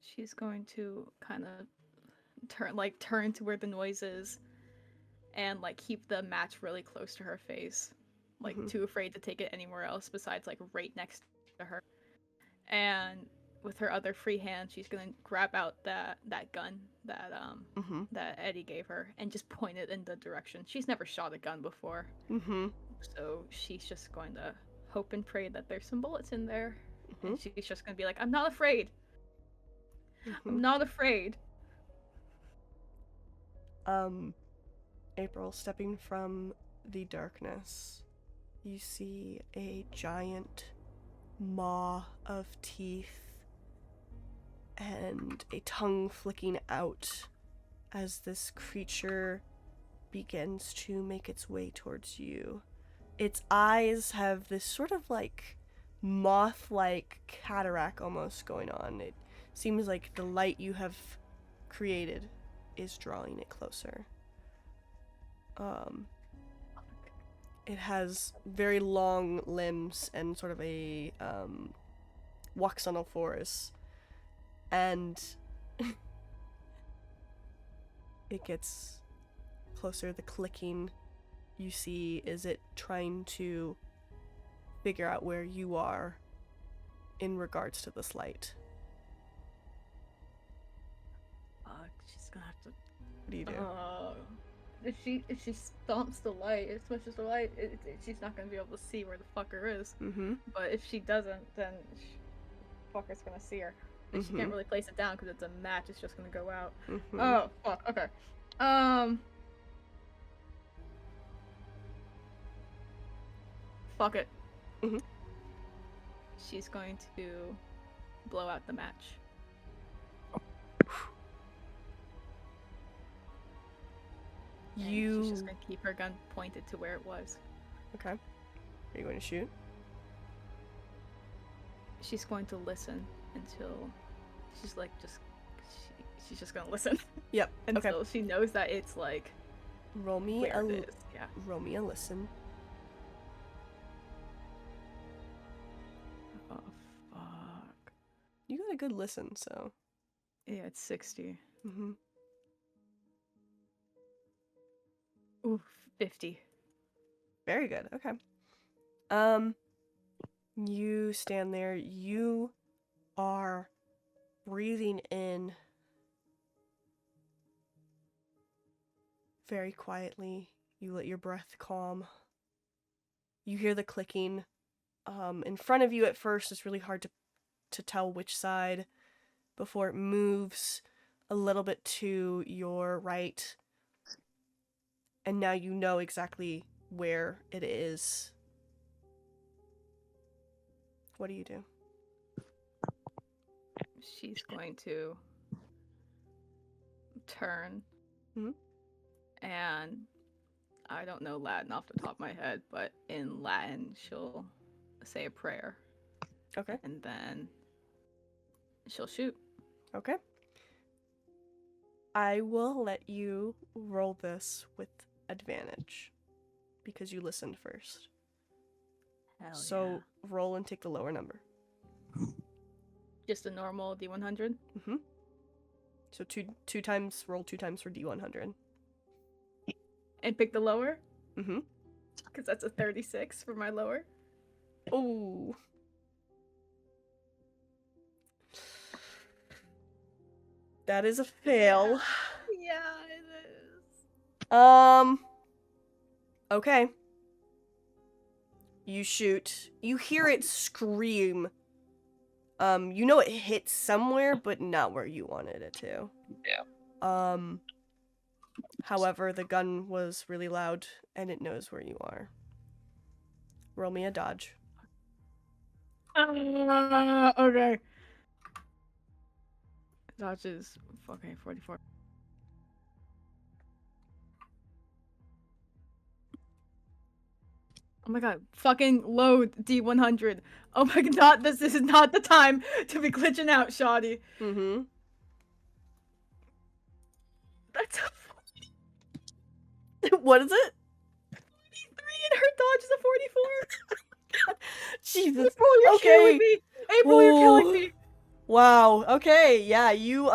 She's going to kind of turn to where the noise is, and, like, keep the match really close to her face, like, too afraid to take it anywhere else besides, like, right next to her. And with her other free hand, she's gonna grab out that gun that that Eddie gave her and just point it in the direction. She's never shot a gun before, so she's just going to hope and pray that there's some bullets in there. And she's just gonna be like, "I'm not afraid. I'm not afraid." April, stepping from the darkness, you see a giant maw of teeth and a tongue flicking out as this creature begins to make its way towards you. Its eyes have this sort of like moth-like cataract almost going on. It seems like the light you have created is drawing it closer. It has very long limbs and sort of a walks on all fours, and it gets closer. The clicking you see is it trying to figure out where you are in regards to this light. She's gonna have to. What do you do? If she stomps the light, as much as the light, she's not gonna be able to see where the fucker is. But if she doesn't, then fucker's gonna see her. And she can't really place it down because it's a match. It's just gonna go out. Oh fuck. Okay. Fuck it. She's going to blow out the match. And You she's just gonna keep her gun pointed to where it was. okay? Are you going to shoot? She's going to listen until she's like she's just gonna listen Yep. Okay. until she knows that it's like Roll me where a it is. Yeah. roll me a listen. Oh fuck. You got a good listen, so. Yeah, it's 60. Mm-hmm. Ooh, 50. Very good. Okay. You stand there. You are breathing in very quietly. You let your breath calm. You hear the clicking. In front of you at first, it's really hard to tell which side before it moves a little bit to your right. And now you know exactly where it is. What do you do? She's going to turn. Mhm. And I don't know Latin off the top of my head, but in Latin she'll say a prayer. Okay. And then she'll shoot. Okay. I will let you roll this with advantage because you listened first. Hell So roll and take the lower number. Just a normal D100. Mm-hmm. So two times, roll 2 times for D100. And pick the lower? Mm-hmm. Because that's a 36 for my lower. Oh. That is a fail. Yeah, it is. Okay. You shoot. You hear it scream. You know it hit somewhere, but not where you wanted it to. Yeah. However, the gun was really loud, and it knows where you are. Roll me a dodge. Okay. Dodge is okay, 44. Oh my god, fucking load D100. Oh my god, this is not the time to be glitching out, shoddy. Mm-hmm. That's a 43 What is it? and her dodge is a 44. Jesus. April, you're killing me. April, you're killing me. Wow. Okay. Yeah. You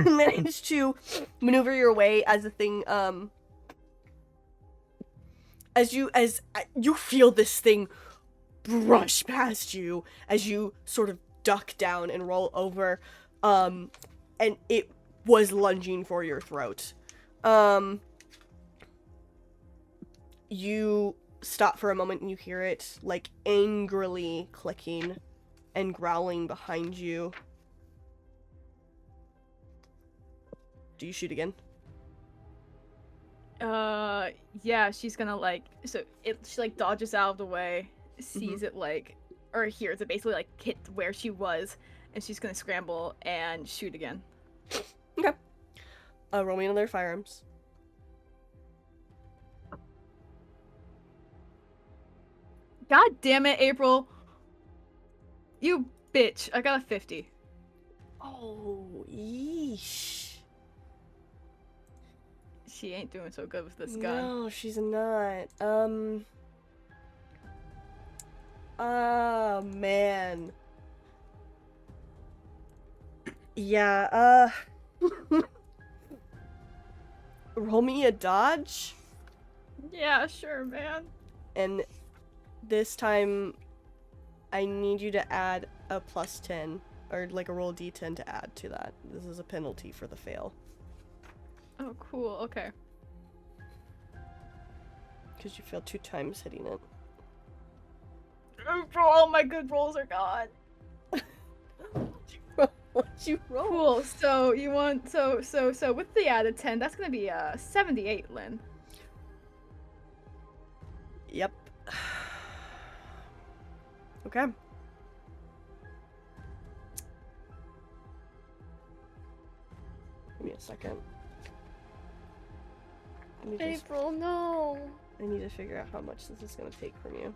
managed to maneuver your way as the thing as you feel this thing brush past you as you sort of duck down and roll over, and it was lunging for your throat. You stop for a moment and you hear it like angrily clicking and growling behind you. Do you shoot again? Yeah, she's gonna like, she like dodges out of the way, sees it like, or hears it basically like hit where she was, and she's gonna scramble and shoot again. Okay. Roll me another firearms. God damn it, April. You bitch. I got a 50. Oh, yeesh. She ain't doing so good with this gun. No, she's not. Oh, man. Yeah, roll me a dodge, Yeah, sure, man. and this time I need you to add a plus 10, or like a roll d10 to add to that. This is a penalty for the fail. Oh, cool. Okay. Because you failed 2 times hitting it. April, all my good rolls are gone. What'd you roll? Cool. So you want so with the added 10, that's gonna be 78, Lynn. Yep. Okay. Give me a second. Let me just, April, no. I need to figure out how much this is gonna take from you.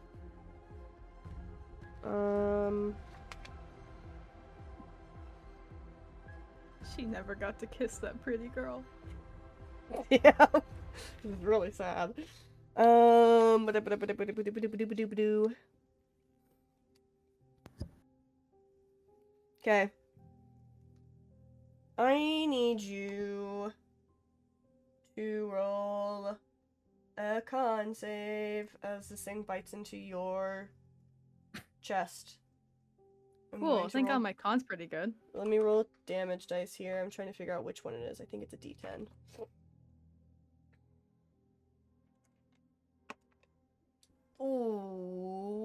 She never got to kiss that pretty girl. Yeah. It's really sad. Okay. I need you to roll a con save as this thing bites into your chest. I'm Cool, going I to think roll- my con's pretty good. Let me roll damage dice here. I'm trying to figure out which one it is. I think it's a D10.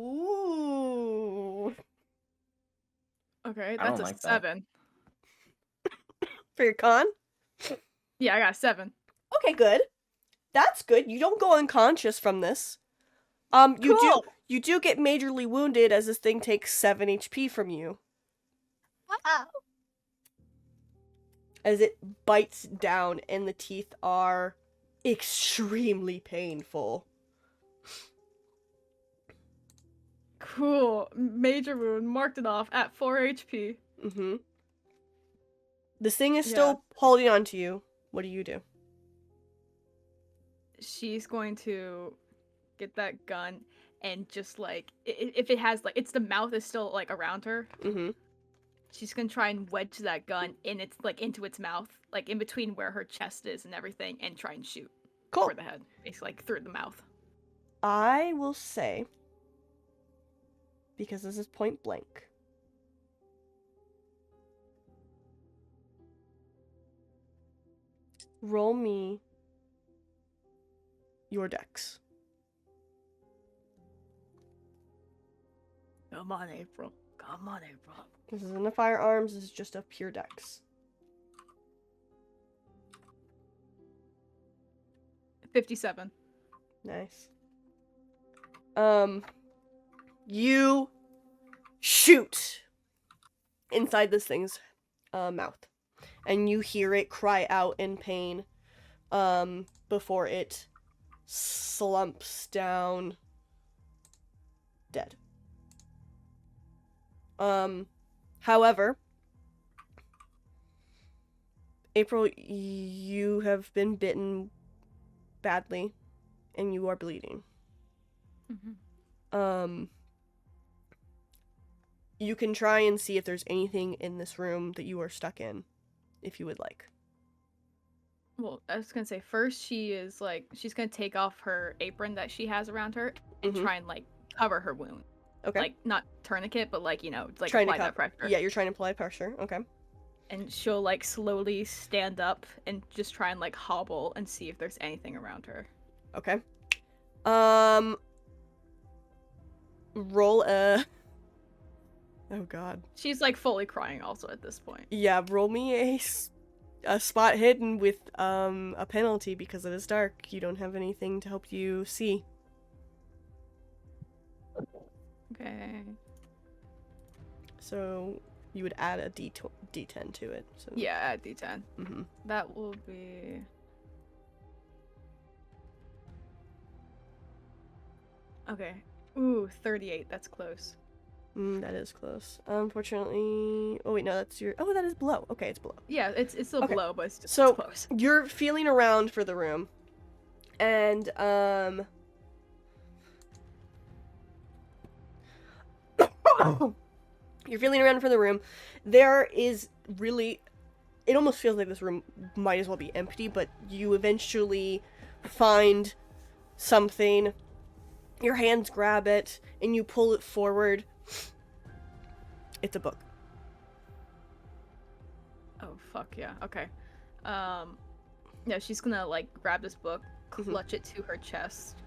Ooh. Okay, I that's don't a like that. 7. For your con? Yeah, I got a 7. Okay, good. That's good. You don't go unconscious from this. Cool. You do get majorly wounded as this thing takes 7 HP from you. Wow. As it bites down and the teeth are extremely painful. Cool. Major wound, marked it off at 4 HP. Mm-hmm. This thing is Yeah. still holding on to you. What do you do? She's going to get that gun and just like, if it has like, it's the mouth is still like around her. Mm-hmm. She's gonna try and wedge that gun in its like into its mouth, like in between where her chest is and everything, and try and shoot Cool. for the head, basically like through the mouth. I will say, because this is point blank, roll me your dex. Come on, April. Come on, April. This isn't a firearms, this is just a pure dex. 57. Nice. You shoot inside this thing's mouth, and you hear it cry out in pain before it slumps down dead. However, April, you have been bitten badly and you are bleeding. Mm-hmm. You can try and see if there's anything in this room that you are stuck in, if you would like. Well, I was gonna say first she's gonna take off her apron that she has around her and Mhm. try and like cover her wound. Okay. Like not tourniquet, but like like Trying to apply that pressure. Yeah, you're trying to apply pressure. Okay. And she'll like slowly stand up and just try and like hobble and see if there's anything around her. Okay. Roll a. Oh God. She's like fully crying also at this point. Yeah, roll me a spot hidden with a penalty because it is dark. You don't have anything to help you see. Okay. So you would add a D10 to it. So Yeah, add D10. Mm-hmm. That will be. Okay. Ooh, 38. That's close. That is close. Unfortunately. Oh wait, no, that's your. Oh, that is below. Okay, it's below. Yeah, it's still Okay. below, but it's just So- close. You're feeling around for the room, and you're feeling around for the room. There is really, it almost feels like this room might as well be empty, but you eventually find something. Your hands grab it, and you pull it forward. It's a book. Oh fuck yeah. Okay. Yeah, she's gonna like grab this book, clutch it to her chest,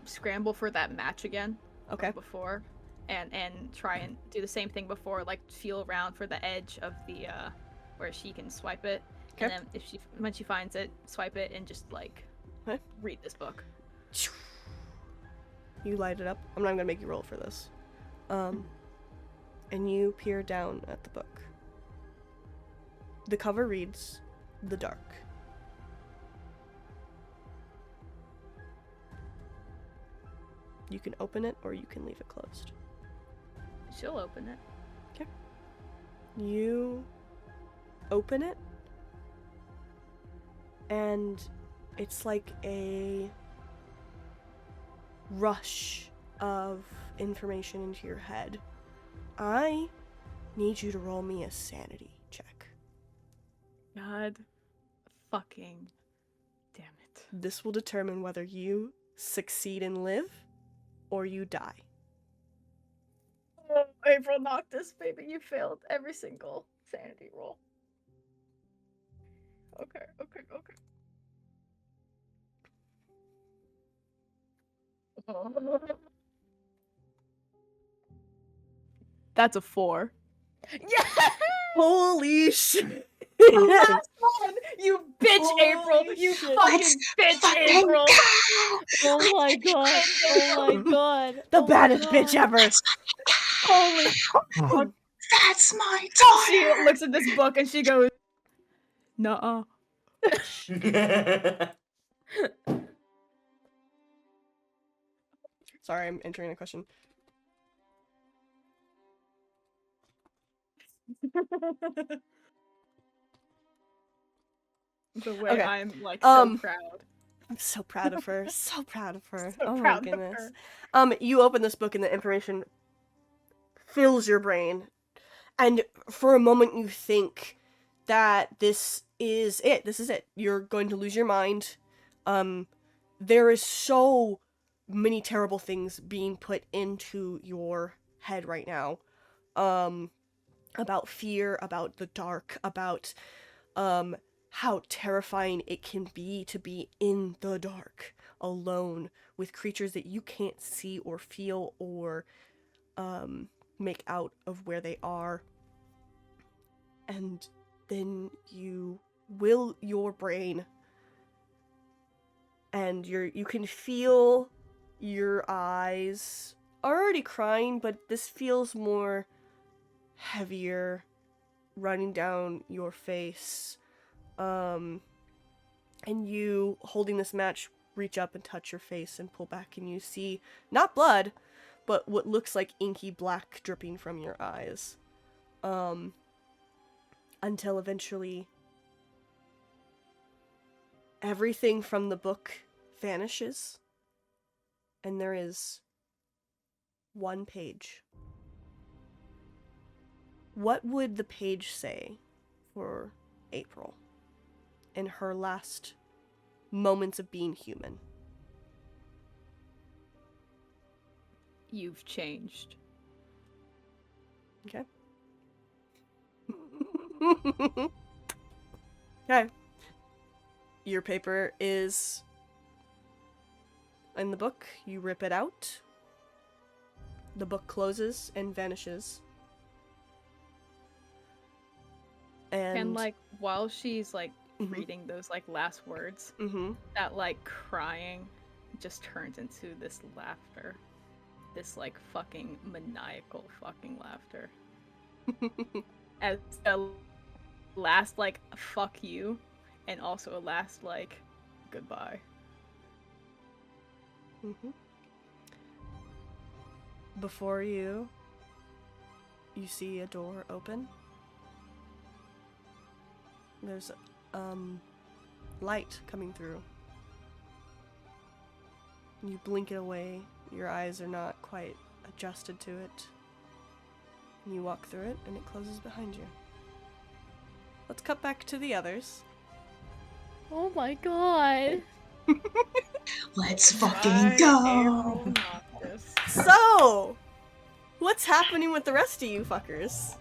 scramble for that match again. Okay. Before, and try and do the same thing before, like feel around for the edge of the where she can swipe it. Okay. And then when she finds it, swipe it and just like Okay. read this book. You light it up. I'm not gonna make you roll for this. And you peer down at the book. The cover reads, "The Dark." You can open it or you can leave it closed. She'll open it. You open it, and it's like a rush of information into your head. I need you to roll me a sanity check. God fucking damn it. This will determine whether you succeed and live or you die. Oh, April Noctis, baby, you failed every single sanity roll. Okay. That's a 4. Yeah! Holy shit! Last one! You bitch, Holy April! You shit. fucking bitch, April! Oh my god. Oh my god. The Oh my baddest bitch god. ever! Holy fuck. That's my daughter! She looks at this book and she goes, nuh-uh. Sorry, I'm entering a question. The way Okay, I'm like so proud. I'm so proud of her. So proud of her. So Oh my proud of goodness. her. You open this book and the information fills your brain. And for a moment you think that this is it. This is it. You're going to lose your mind. There is so many terrible things being put into your head right now. About fear, about the dark, about how terrifying it can be to be in the dark, alone, with creatures that you can't see or feel or make out of where they are. And then you will your brain, and you can feel your eyes already crying, but this feels more heavier running down your face. And you, holding this match, reach up and touch your face and pull back, and you see not blood, but what looks like inky black dripping from your eyes. Until eventually everything from the book vanishes, and there is one page. What would the page say for April in her last moments of being human? You've changed. Okay. Okay. Your paper is in the book. You rip it out. The book closes and vanishes. And like while she's like Mhm. reading those like last words, Mm-hmm. that like crying just turns into this laughter. This like fucking maniacal fucking laughter. As a last like fuck you, and also a last like goodbye. Mm-hmm. Before you see a door open. There's light coming through. You blink it away. Your eyes are not quite adjusted to it. And you walk through it, and it closes behind you. Let's cut back to the others. Oh my god. Let's fucking go! April Noctis. So, what's happening with the rest of you fuckers?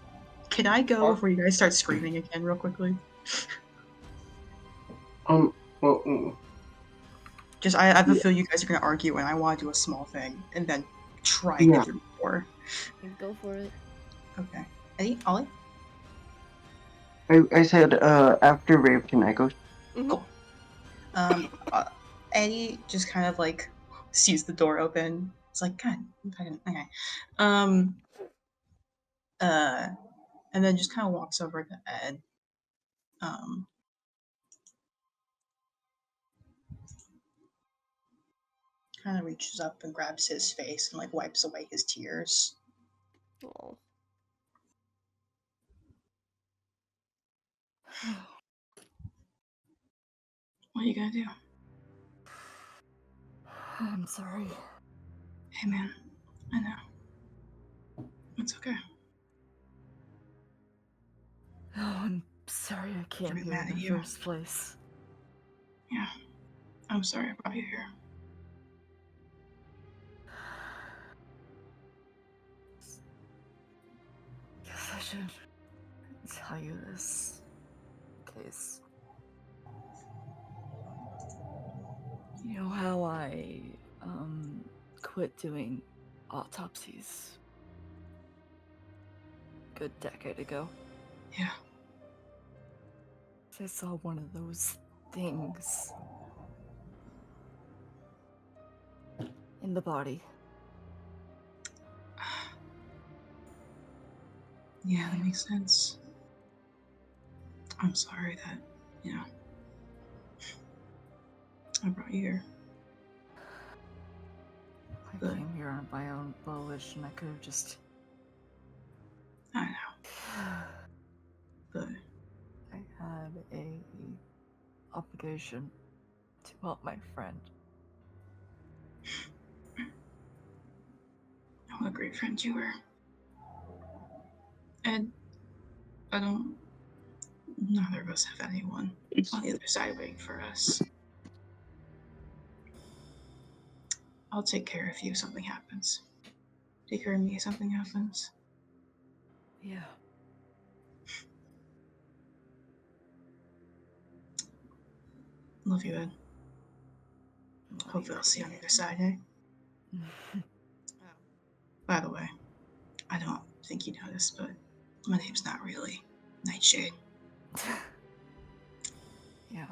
Can I go before you guys start screaming again real quickly? Well, Just, I have a feel you guys are gonna argue, and I want to do a small thing, and then try and Yeah. get through the door. Go for it. Okay. Eddie? Ollie? I said, after Rave, can I go? Cool. Eddie just kind of like sees the door open. It's like, God, okay. And then just kind of walks over to Ed. kind of reaches up and grabs his face and like wipes away his tears. Oh. What are you gonna do? I'm sorry. Hey man, I know. It's okay. Oh, I'm sorry I came Pretty here mad in at the you. first place. Yeah, I'm sorry I brought you here. Guess I should tell you this case. You know how I quit doing autopsies a good decade ago? Yeah. I saw one of those things in the body. Yeah, that makes sense. I'm sorry that, you know, I brought you here. I But came here on my own volition. I could have just. I know. But I had a obligation to help my friend. what a great friend you were. And I don't. Neither of us have anyone on the other side waiting for us. I'll take care of you if something happens. Take care of me if something happens. Yeah. Love you, Ed. Hopefully I'll see you on the other side, eh? By the way, I don't think you noticed, but my name's not really Nightshade. Yeah.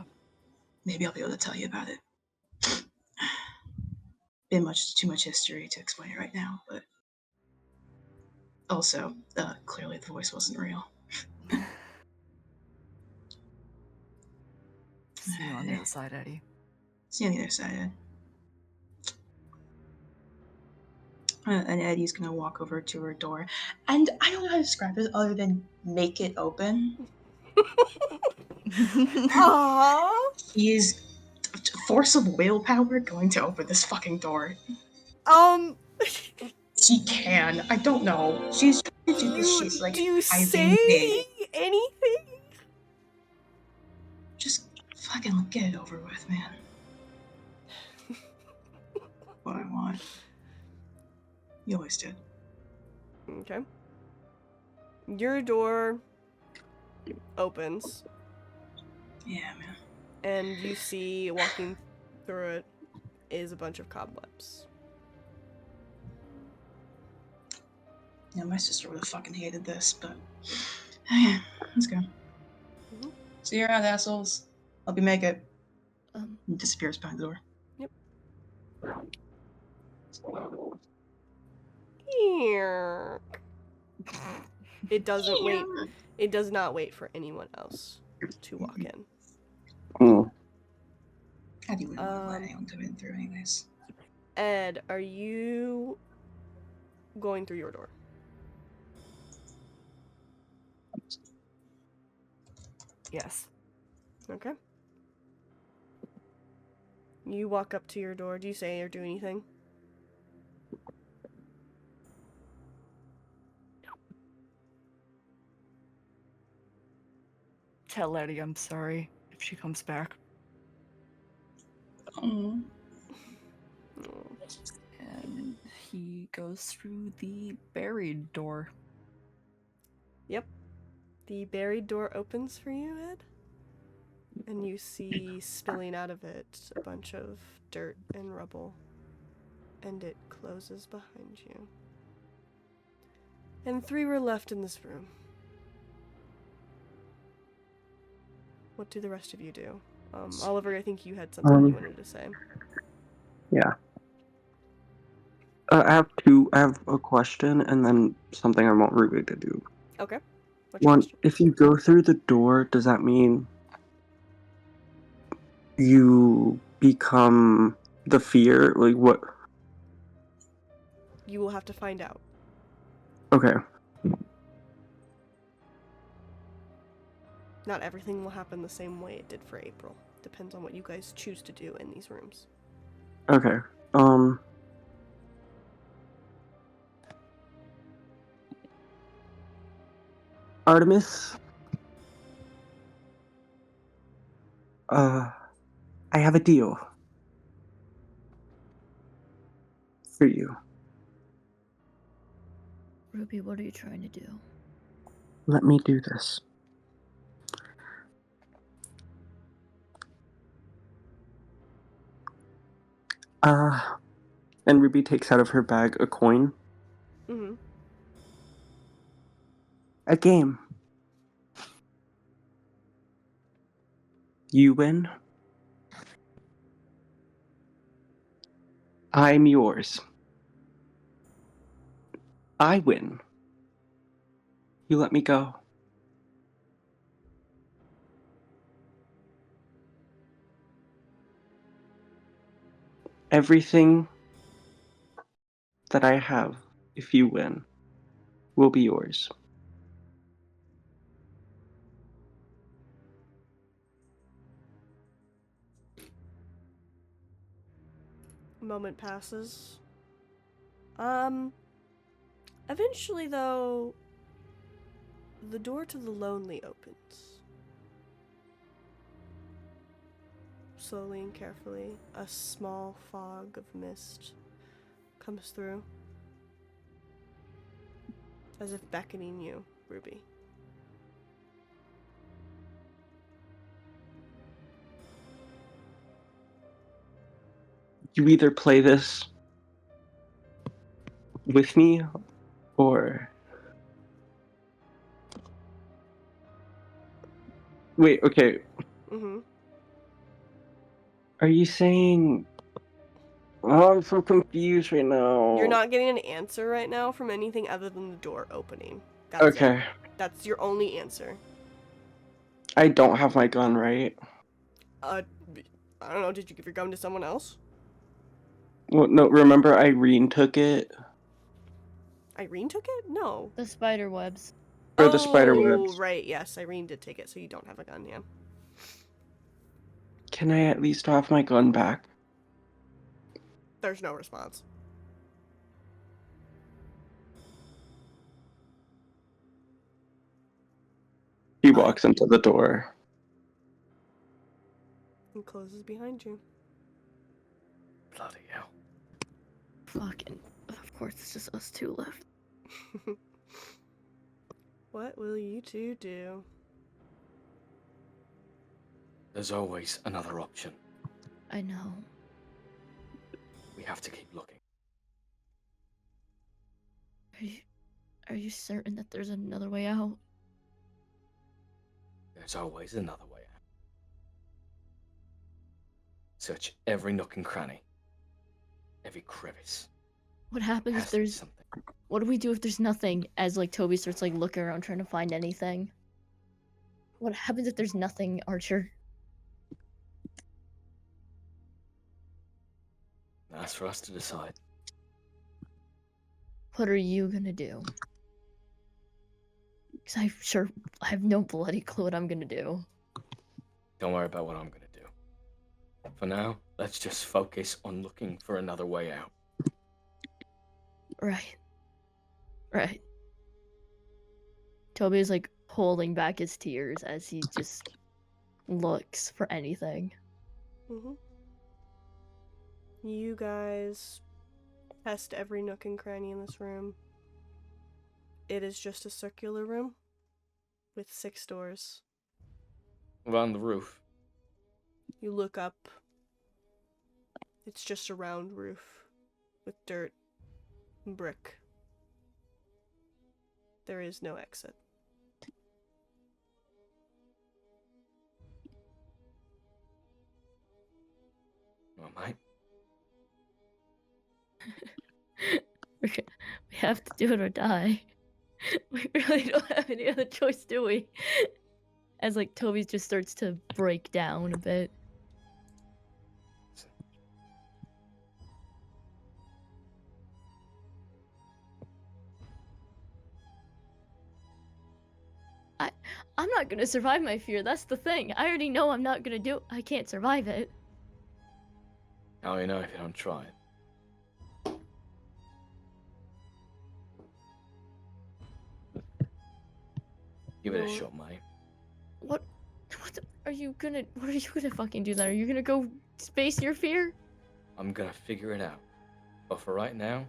Maybe I'll be able to tell you about it. Been too much history to explain it right now, but also, clearly the voice wasn't real. See you on the other side, Eddie. See you on the other side, Ed. And Eddie's gonna walk over to her door, and I don't know how to describe it other than make it open. Aww. He is force of willpower going to open this fucking door. She can. I don't know. She's trying to do this. She's like, do you hiving say anything? Just fucking get it over with, man. What I want. You always did. Okay. Your door opens. Yeah, man. And you see, walking through it, is a bunch of cobwebs. Yeah, my sister would have fucking hated this, but yeah, let's go. Mm-hmm. See you around, assholes. Hope you make it. Um. Disappears behind the door. Yep. Here. It doesn't wait. It does not wait for anyone else to walk in. How do you wouldn't want to let anyone come in through anyways? Ed, are you going through your door? Yes. Okay. You walk up to your door. Do you say or do anything? Tell Eddie I'm sorry if she comes back. Oh. And he goes through the buried door. Yep. The buried door opens for you, Ed. And you see spilling out of it a bunch of dirt and rubble. And it closes behind you. And 3 were left in this room. What do the rest of you do? Oliver, I think you had something you wanted to say. Yeah. I have a question and then something I want Ruby to do. Okay. What's your One, question? if you go through the door, does that mean you become The fear? Like, what? You will have to find out. Okay. Not everything will happen the same way it did for April. Depends on what you guys choose to do in these rooms. Okay. Artemis? I have a deal for you. Ruby, what are you trying to do? Let me do this. And Ruby takes out of her bag a coin. Mm-hmm. A game. You win. I'm yours. I win. You let me go. Everything that I have, if you win, will be yours. A moment passes. Eventually, though, the door to the lonely opens. Slowly and carefully, a small fog of mist comes through, as if beckoning you, Ruby. You either play this with me, or... Wait, okay. Mm-hmm. Are you saying... Oh, I'm so confused right now. You're not getting an answer right now from anything other than the door opening. That's Okay. it. That's your only answer. I don't have my gun, right? I don't know, did you give your gun to someone else? Well, no, remember Irene took it? Irene took it? No. The spider webs. Or the spider webs? Right, yes, Irene did take it, so you don't have a gun, yeah. Can I at least have my gun back? There's no response. He walks into the door. And closes behind you. Bloody hell. Fucking. Of course, it's just us two left. What will you two do? There's always another option. I know. We have to keep looking. Are you certain that there's another way out? There's always another way out. Search every nook and cranny. Every crevice. What happens if there's something. What do we do if there's nothing? As like Toby starts like looking around trying to find anything. What happens if there's nothing, Archer? That's for us to decide. What are you gonna do? Because I have no bloody clue what I'm gonna do. Don't worry about what I'm gonna do. For now, let's just focus on looking for another way out. Right. Toby is like holding back his tears as he just looks for anything. Mm-hmm. You guys test every nook and cranny in this room. It is just a circular room with 6 doors. Around the roof. You look up. It's just a round roof with dirt and brick. There is no exit. Well, mate. We have to do it or die. We really don't have any other choice, do we? As like Toby just starts to break down a bit. I'm not gonna survive my fear. That's the thing. I already know I'm not gonna I can't survive it. How do you know if you don't try it? Give it a shot, mate. What are you gonna fucking do then? Are you gonna go space your fear? I'm gonna figure it out. But for right now,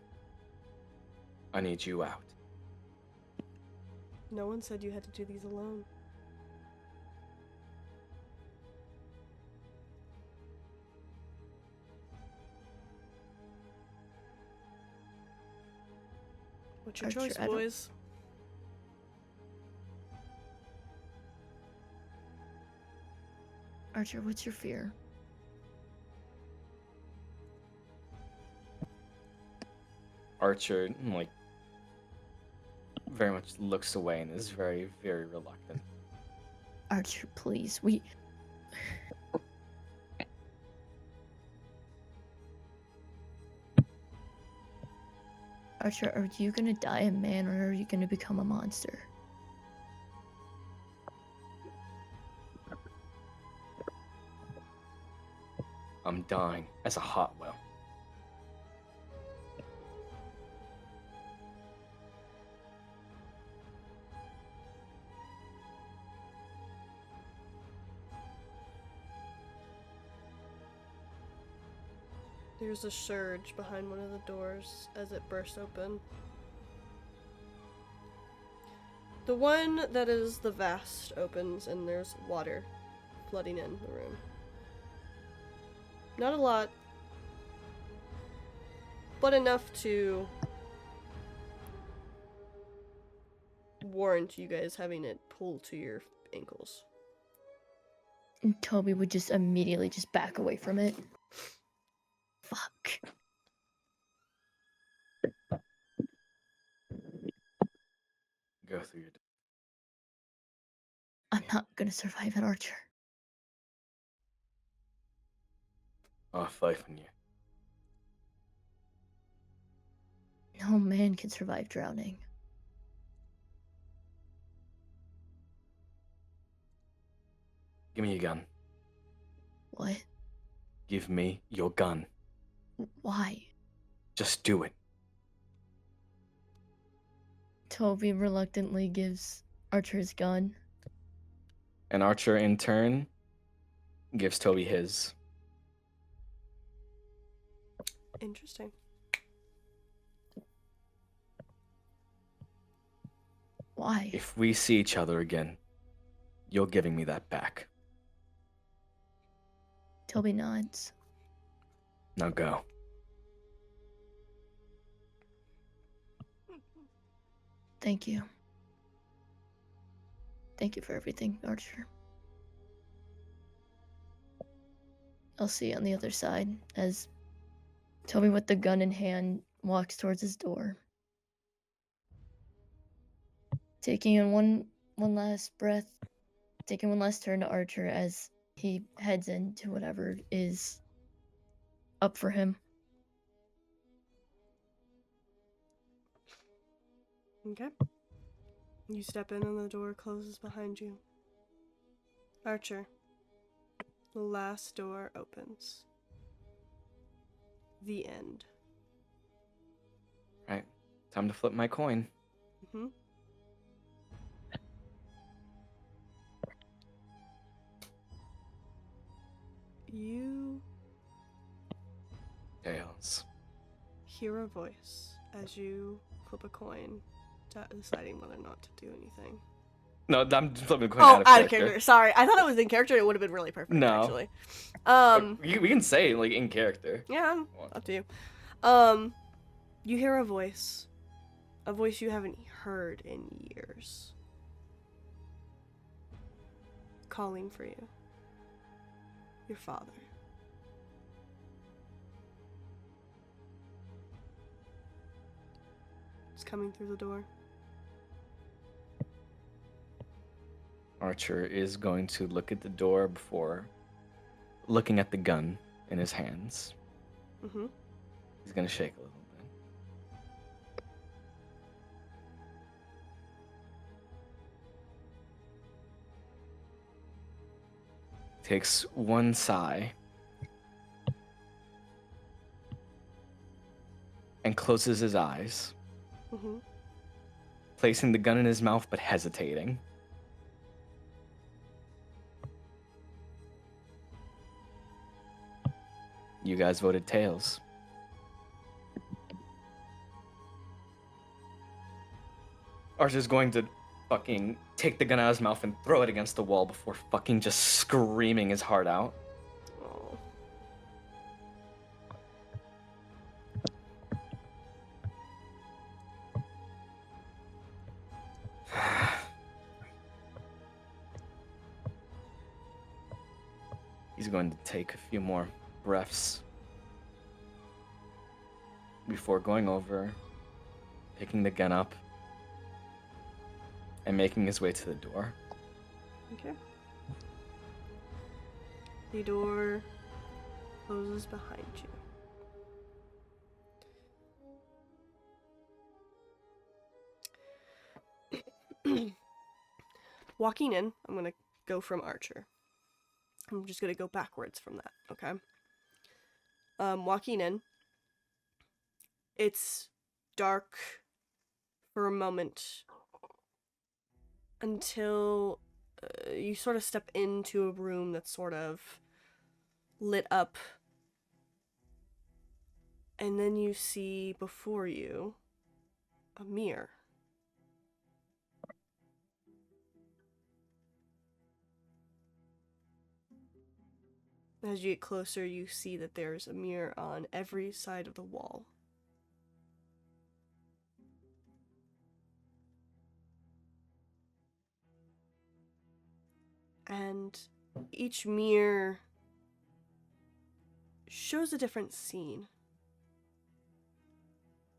I need you out. No one said you had to do these alone. What's your Archer, choice, I don't- boys? Archer, what's your fear? Archer, like, very much looks away and is very, very reluctant. Archer, please. Archer, are you gonna die a man or are you gonna become a monster? I'm dying as a hot well. There's a surge behind one of the doors as it bursts open. The one that is the vast opens and there's water flooding in the room. Not a lot, but enough to warrant you guys having it pull to your ankles. And Toby would just immediately just back away from it. Fuck. Go through your. I'm not gonna survive it, Archer. I'll fight on you. No man can survive drowning. Give me your gun. What? Give me your gun. Why? Just do it. Toby reluctantly gives Archer his gun. And Archer, in turn, gives Toby his. Interesting. Why? If we see each other again, you're giving me that back. Toby nods. Now go. Thank you. Thank you for everything, Archer. I'll see you on the other side as Toby with the gun in hand walks towards his door. Taking in one last breath, taking one last turn to Archer as he heads into whatever is up for him. Okay. You step in and the door closes behind you. Archer. The last door opens. The end. Right. Time to flip my coin. Mm-hmm. You Tails. hear a voice as you flip a coin, deciding whether or not to do anything. No, I'm flipping the coin out of character. Out of character. Sorry, I thought it was in character. It would have been really perfect. No. Actually. We can say, like, in character. Yeah, up to you. You hear a voice you haven't heard in years, calling for you. Your father. It's coming through the door. Archer is going to look at the door before looking at the gun in his hands. Mm-hmm. He's going to shake a little bit. takes one sigh and closes his eyes, Mm-hmm. placing the gun in his mouth but hesitating. You guys voted tails. Archer's going to fucking take the gun out of his mouth and throw it against the wall before fucking just screaming his heart out. Oh. He's going to take a few more breaths before going over, picking the gun up, and making his way to the door. Okay. The door closes behind you. Walking in, I'm gonna go from Archer. I'm just gonna go backwards from that, okay? Walking in, it's dark for a moment until you sort of step into a room that's sort of lit up, and then you see before you a mirror. As you get closer, you see that there's a mirror on every side of the wall. And each mirror shows a different scene.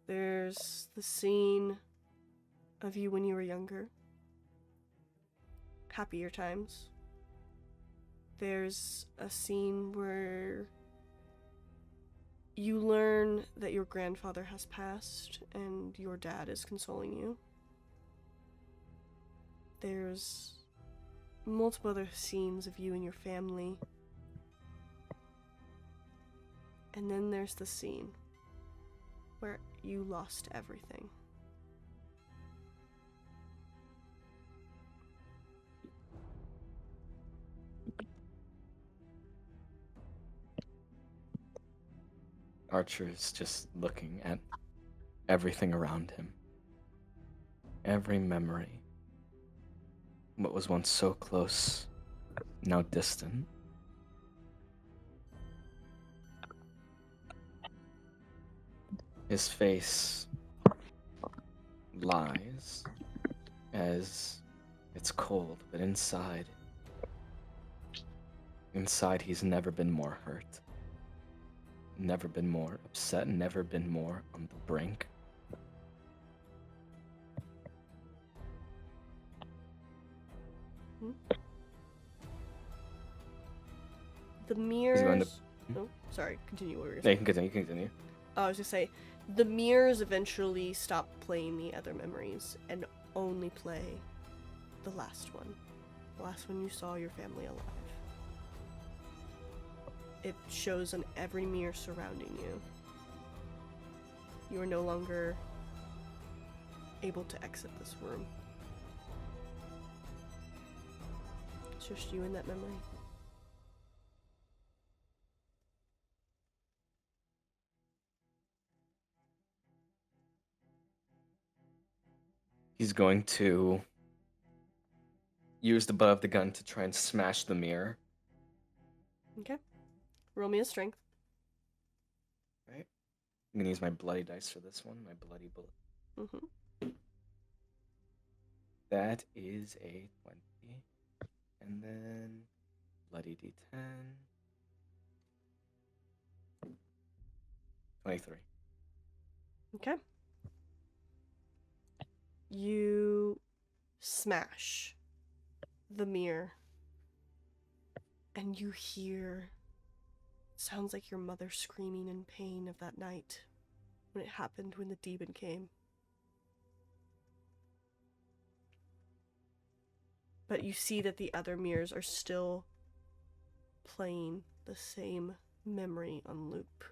There's the scene of you when you were younger. Happier times. There's a scene where you learn that your grandfather has passed and your dad is consoling you. There's multiple other scenes of you and your family. And then there's the scene where you lost everything. Archer is just looking at everything around him. Every memory. What was once so close, now distant. His face lies as it's cold, but inside he's never been more hurt. Never been more upset, never been more on the brink. The mirrors... Oh, sorry, continue what you were Yeah, saying. you can continue. I was gonna say, the mirrors eventually stop playing the other memories and only play the last one. The last one you saw your family alive. It shows on every mirror surrounding you. You are no longer able to exit this room. It's just you in that memory. He's going to use the butt of the gun to try and smash the mirror. Okay. Roll me a strength. Right? I'm gonna use my bloody dice for this one, my bloody bullet. Mm-hmm. That is a 20. And then bloody d10. 23. Okay. You smash the mirror and you hear sounds like your mother screaming in pain of that night when it happened, when the demon came. But you see that the other mirrors are still playing the same memory on loop.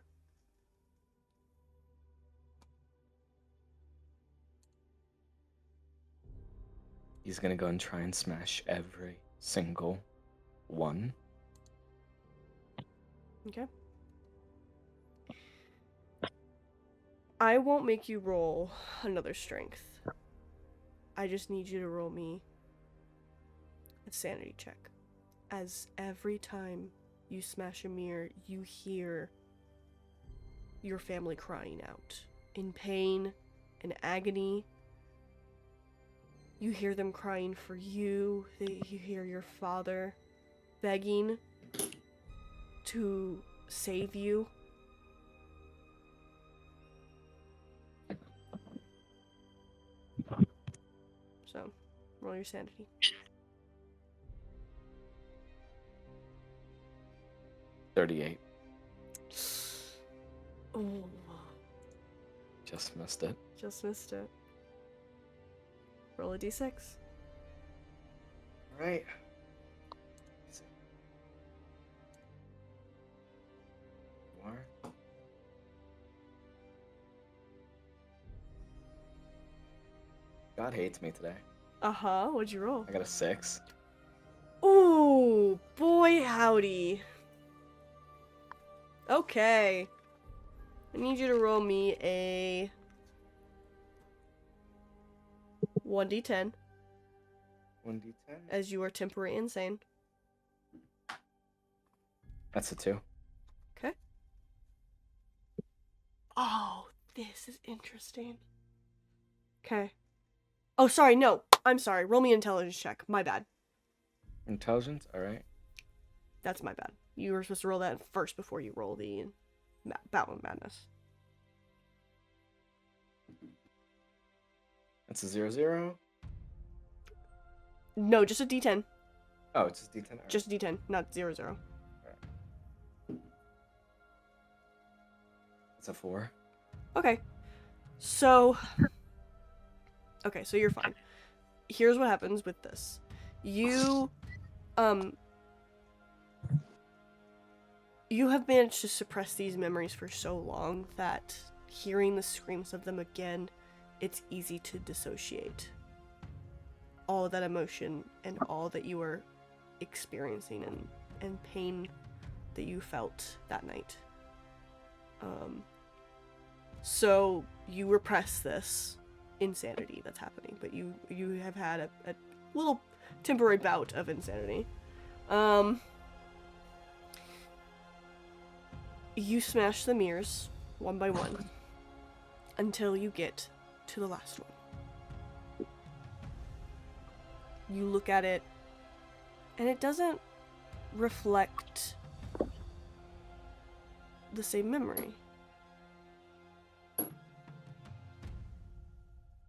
He's gonna go and try and smash every single one. Okay. I won't make you roll another strength. I just need you to roll me a sanity check. As every time you smash a mirror, you hear your family crying out in pain and agony. You hear them crying for you. You hear your father begging to save you. So, roll your sanity. $38. Oh, Just missed it. just missed it. Roll a d6. Alright. Four. God hates me today. Uh-huh, what'd you roll? I got a 6. Ooh, boy howdy. Okay. I need you to roll me a 1d10 1d10. as you are temporarily insane. That's a 2. Okay. Oh, this is interesting. Okay. Oh, sorry, no. I'm sorry. Roll me an intelligence check. My bad. Intelligence? Alright. That's my bad. You were supposed to roll that first before you roll the Battle of Madness. That's a 0-0. No, just a d10. Oh, it's just D10. Alright. Just a d10, not 0-0. It's a 4. Okay. So you're fine. Here's what happens with this. You have managed to suppress these memories for so long that hearing the screams of them again, it's easy to dissociate all of that emotion and all that you were experiencing and pain that you felt that night. So you repress this insanity that's happening, but you have had a little temporary bout of insanity. You smash the mirrors one by one until you get to the last one. You look at it, and it doesn't reflect the same memory.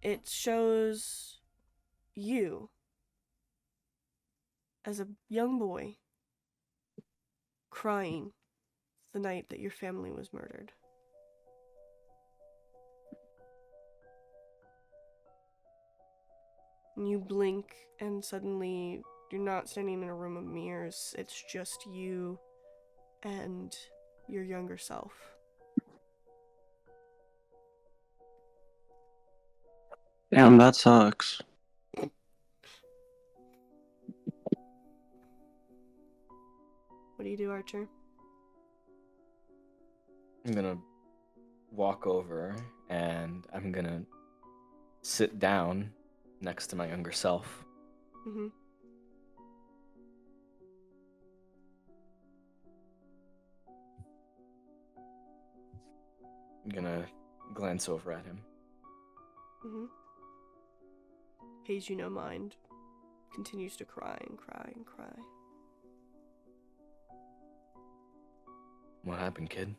It shows you as a young boy crying the night that your family was murdered. And you blink, and suddenly you're not standing in a room of mirrors. It's just you and your younger self. Damn, that sucks. What do you do, Archer? I'm gonna walk over and I'm gonna sit down next to my younger self. Mm-hmm. I'm gonna glance over at him. Mm-hmm. Pays you no mind. Continues to cry and cry and cry. What happened, kid?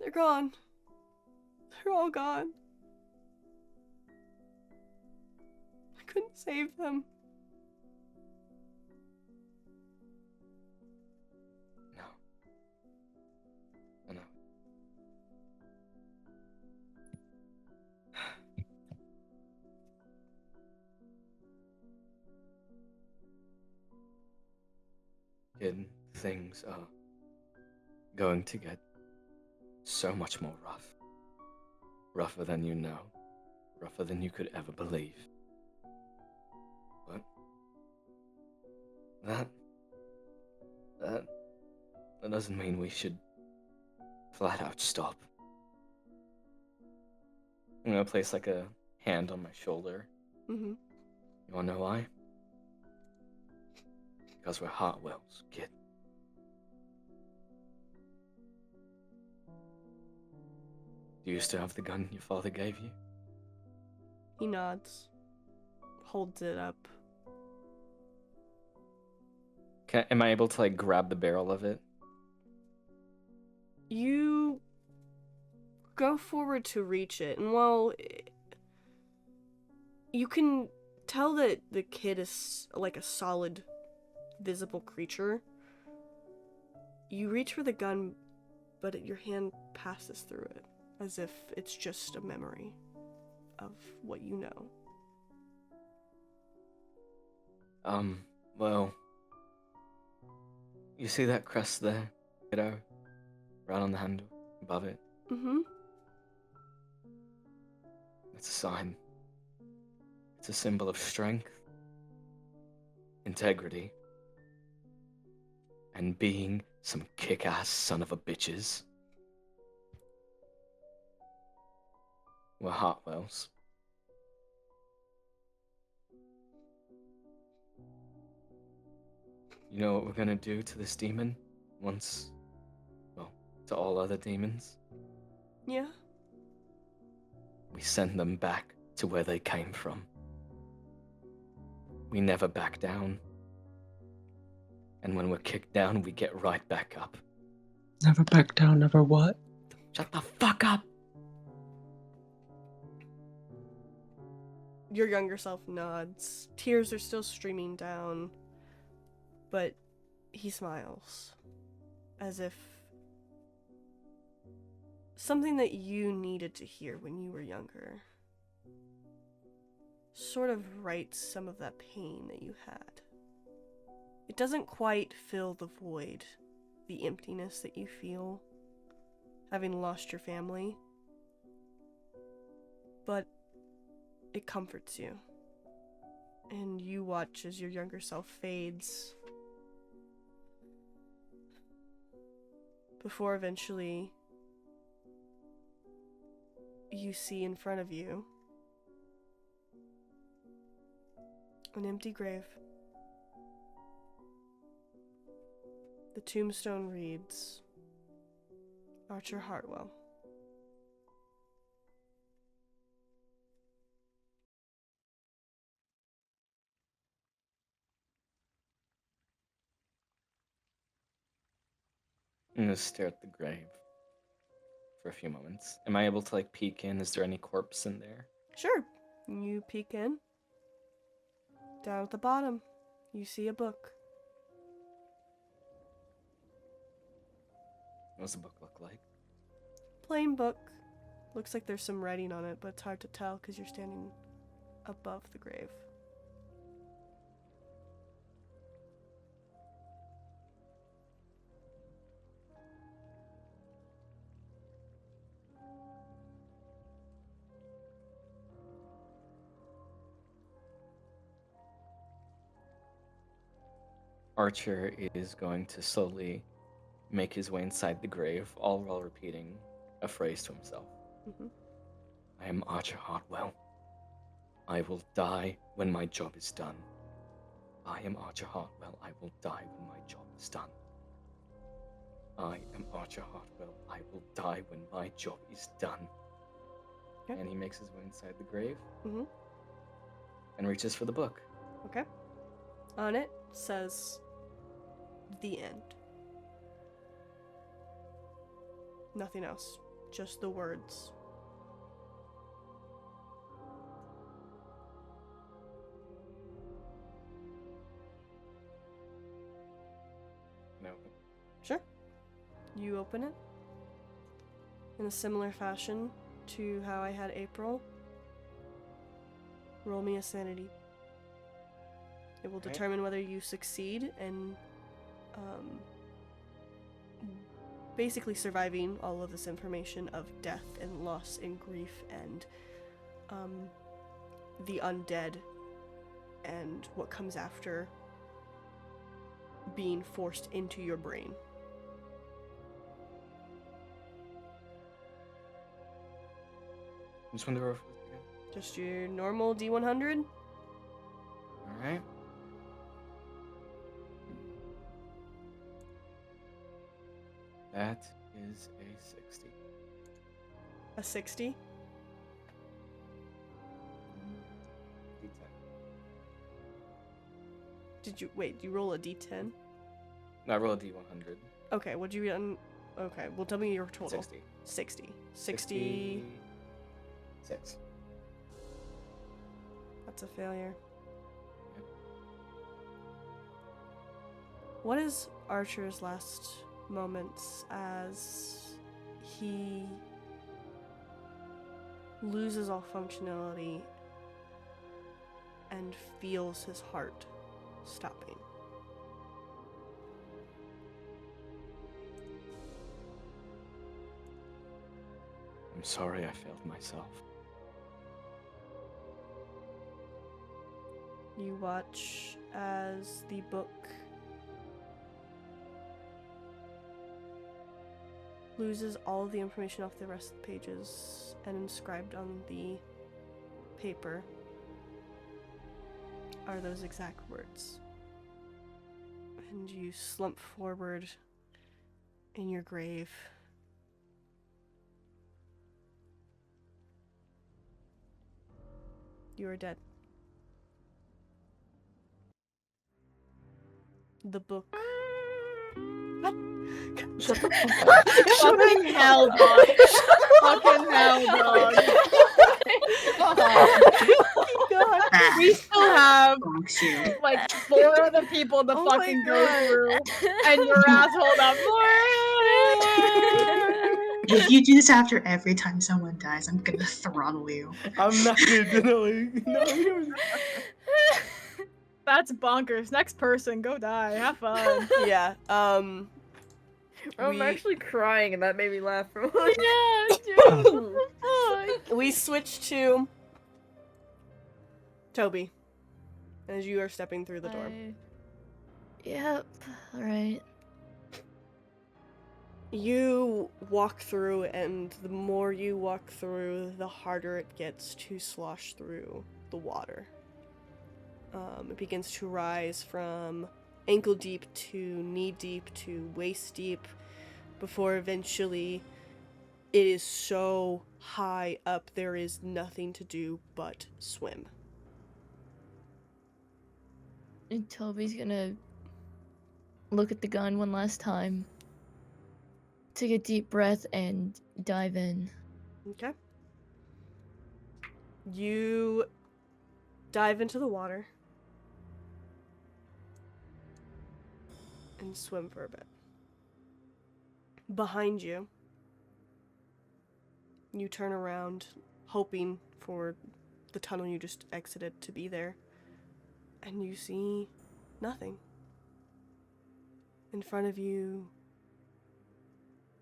They're gone. They're all gone. I couldn't save them. No. Oh, no. Kid, things are going to get so much more rough. Rougher than you know. Rougher than you could ever believe. But that doesn't mean we should flat out stop. I'm gonna place like a hand on my shoulder. Mm-hmm. You wanna know why? Because we're Hartwells, kid. Do you still have the gun your father gave you? He nods, holds it up. Am I able to like grab the barrel of it? You go forward to reach it, and while you can tell that the kid is like a solid, visible creature, you reach for the gun, but your hand passes through it, as if it's just a memory of what you know. Well, you see that crest there, kiddo? Right on the handle, above it? Mm-hmm. It's a sign. It's a symbol of strength, integrity, and being some kick-ass son of a bitches. We're Hartwells. You know what we're gonna do to this demon once, well, to all other demons? Yeah. We send them back to where they came from. We never back down. And when we're kicked down, we get right back up. Never back down, never what? Shut the fuck up! Your younger self nods. Tears are still streaming down, but he smiles, as if something that you needed to hear when you were younger sort of rights some of that pain that you had. It doesn't quite fill the void, the emptiness that you feel having lost your family, but it comforts you. And you watch as your younger self fades before eventually you see in front of you an empty grave. The tombstone reads, Archer Hartwell. I'm gonna stare at the grave for a few moments. Am I able to like peek in? Is there any corpse in there? Sure. You peek in. Down at the bottom, you see a book. What does the book look like? Plain book. Looks like there's some writing on it, but it's hard to tell because you're standing above the grave. Archer is going to slowly make his way inside the grave, all while repeating a phrase to himself. Mm-hmm. I am Archer Hartwell. I will die when my job is done. I am Archer Hartwell. I will die when my job is done. I am Archer Hartwell. I will die when my job is done. Okay. And he makes his way inside the grave Mm-hmm. and reaches for the book. Okay. On it says, The End. Nothing else. Just the words. No. Sure. You open it. In a similar fashion to how I had April. Roll me a sanity. It will Okay. determine whether you succeed and basically surviving all of this information of death and loss and grief and the undead and what comes after being forced into your brain. Just want to roll. Just your normal D100. Alright. That is a 60. A 60. D10. Did you wait? You roll a D10? No, I rolled a D100. Okay. What'd you get on? Okay. Well, tell me your total. 60. 60. 60. 6. That's a failure. Yep. What is Archer's last moments as he loses all functionality and feels his heart stopping? I'm sorry I failed myself. You watch as the book loses all of the information off the rest of the pages and inscribed on the paper are those exact words. And you slump forward in your grave. You are dead. The book. What? Shut the fuck up. Fucking hell, dog. Fucking hell, dog. God. We still have like 4 other people to Oh my fucking go God. through, and your asshole up. If you do this after every time someone dies, I'm gonna throttle you. I'm not gonna no. That's bonkers. Next person, go die. Have fun. Yeah, I'm we- actually crying, and that made me laugh for once. Yeah, dude. What the fuck? we switch to Toby as you are stepping through the door. Yep. Alright. You walk through, and the more you walk through, the harder it gets to slosh through the water. It begins to rise from ankle deep to knee deep to waist deep, before eventually it is so high up there is nothing to do but swim. And Toby's gonna look at the gun one last time, take a deep breath, and dive in. Okay. You dive into the water and swim for a bit. Behind you, you turn around, hoping for the tunnel you just exited to be there, and you see nothing. In front of you,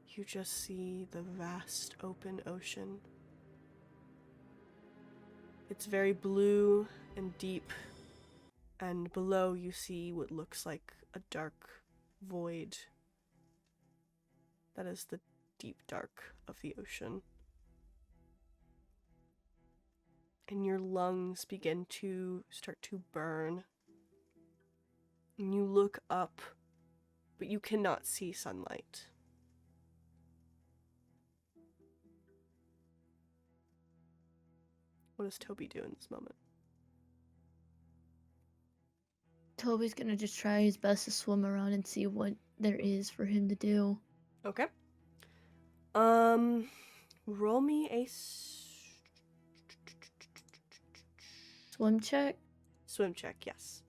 you just see the vast open ocean. It's very blue and deep, and below you see what looks like a dark void. That is the deep dark of the ocean. And your lungs begin to start to burn. And you look up, but you cannot see sunlight. What does Toby do in this moment? Toby's gonna just try his best to swim around and see what there is for him to do. Okay. Roll me a Swim check? swim check, yes.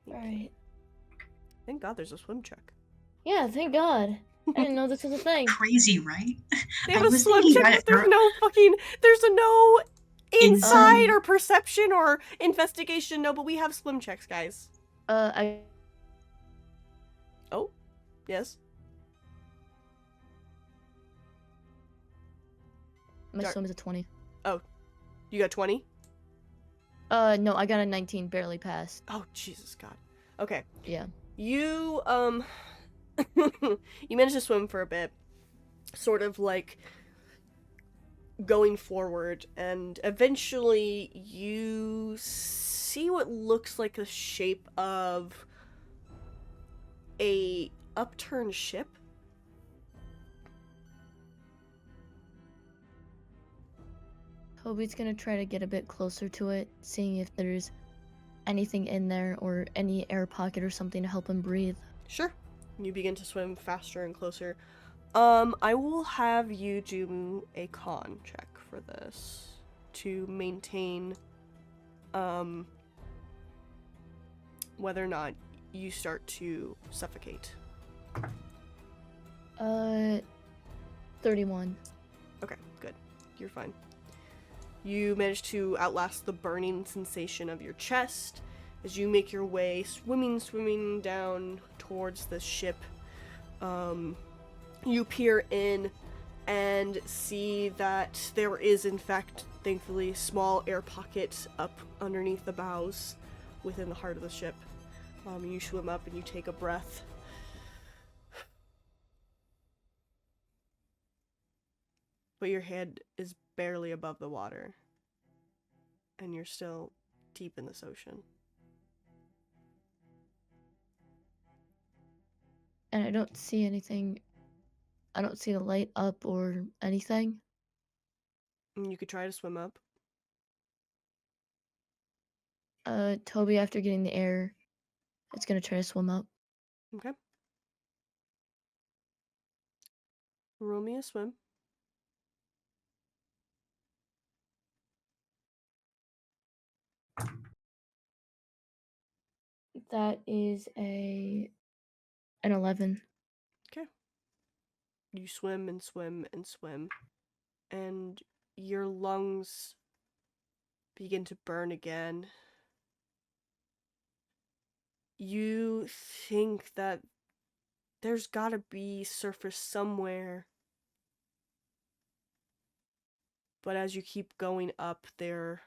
Alright. Thank God there's a swim check. Yeah, thank God. I didn't know this was a thing. Crazy, right? They have I a was swim thinking check, that but there's no fucking, there's no insight or perception or investigation. No, but we have swim checks, guys. I Oh, yes. My Dark- swim is a 20. You got 20? No, I got a 19, barely passed. Oh, Jesus God. Okay. Yeah. You, you managed to swim for a bit, sort of like going forward, and eventually you see what looks like the shape of a upturned ship. Toby's gonna try to get a bit closer to it, seeing if there's anything in there or any air pocket or something to help him breathe. Sure. You begin to swim faster and closer. I will have you do a con check for this to maintain, whether or not you start to suffocate. 31. Okay, good. You're fine. You manage to outlast the burning sensation of your chest as you make your way swimming down towards the ship. You peer in and see that there is, in fact, thankfully, a small air pocket up underneath the bows within the heart of the ship. You swim up and you take a breath. But your head is barely above the water. And you're still deep in this ocean. And I don't see anything. I don't see the light up or anything. And you could try to swim up. Toby, after getting the air, is gonna try to swim up. Okay. Roll me a swim. That is an 11. Okay. You swim and swim and swim. And your lungs begin to burn again. You think that there's gotta be surface somewhere. But as you keep going up, there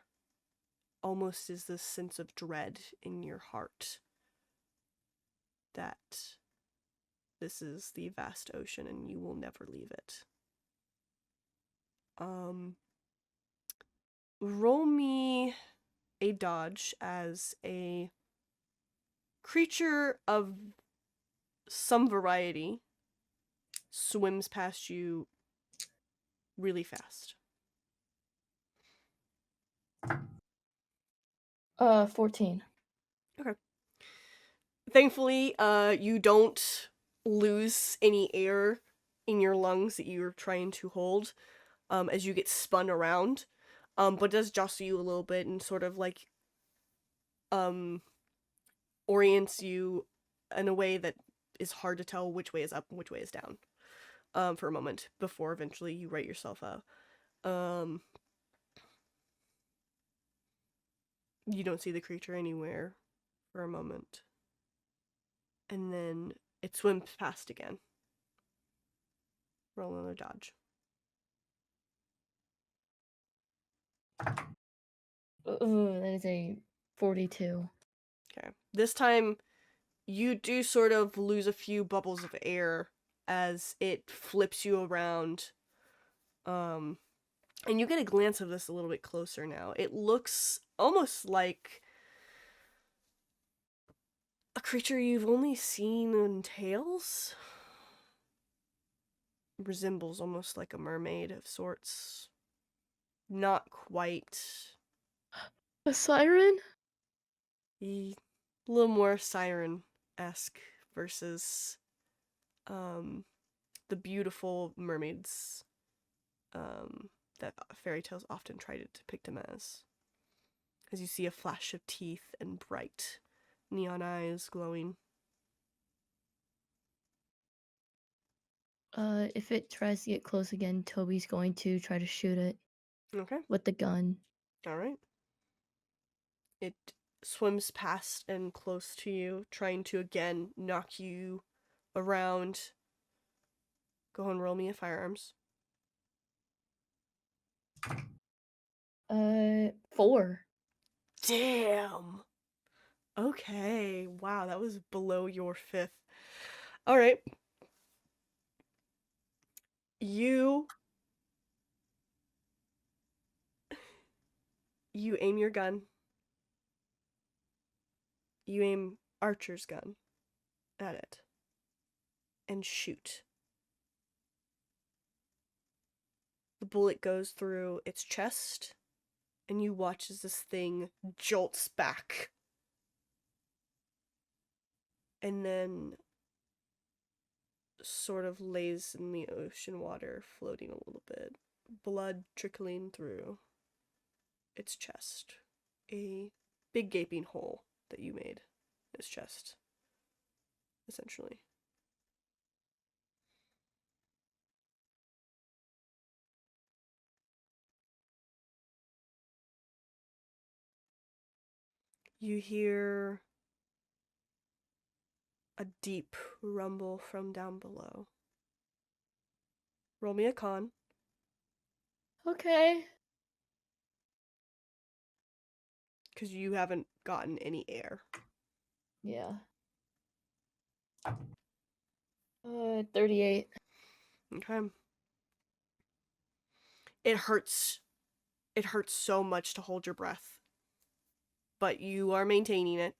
almost is this sense of dread in your heart that this is the vast ocean and you will never leave it. Roll me a dodge as a creature of some variety swims past you really fast. 14. Okay. Thankfully, you don't lose any air in your lungs that you're trying to hold, as you get spun around. But it does jostle you a little bit and sort of like, orients you in a way that is hard to tell which way is up and which way is down, for a moment before eventually you right yourself up. You don't see the creature anywhere for a moment. And then it swims past again. Roll another dodge. Ooh, that is a 42. Okay. This time, you do sort of lose a few bubbles of air as it flips you around. And you get a glance of this a little bit closer now. It looks almost like a creature you've only seen in tales. Resembles almost like a mermaid of sorts. Not quite. A siren? A little more siren-esque versus the beautiful mermaids that fairy tales often try to depict him as you see a flash of teeth and bright neon eyes glowing. If it tries to get close again, Toby's going to try to shoot it Okay. with the gun. Alright. It swims past and close to you, trying to again knock you around. Go and roll me a firearms. 4. Damn. Okay. Wow, that was below your 5th. All right. You aim your gun. You aim Archer's gun at it and shoot. The bullet goes through its chest, and you watch as this thing jolts back. And then sort of lays in the ocean water, floating a little bit. Blood trickling through its chest. A big gaping hole that you made in its chest, essentially. You hear a deep rumble from down below. Roll me a con. Okay. Because you haven't gotten any air. Yeah. 38. Okay. It hurts. It hurts so much to hold your breath. But you are maintaining it.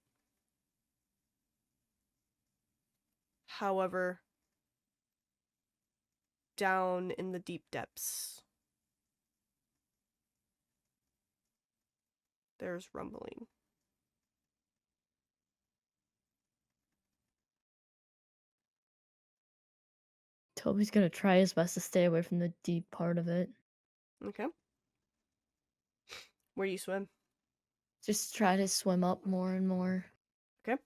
However, down in the deep depths, there's rumbling. Toby's gonna try his best to stay away from the deep part of it. Okay. Where do you swim? Just try to swim up more and more. Okay.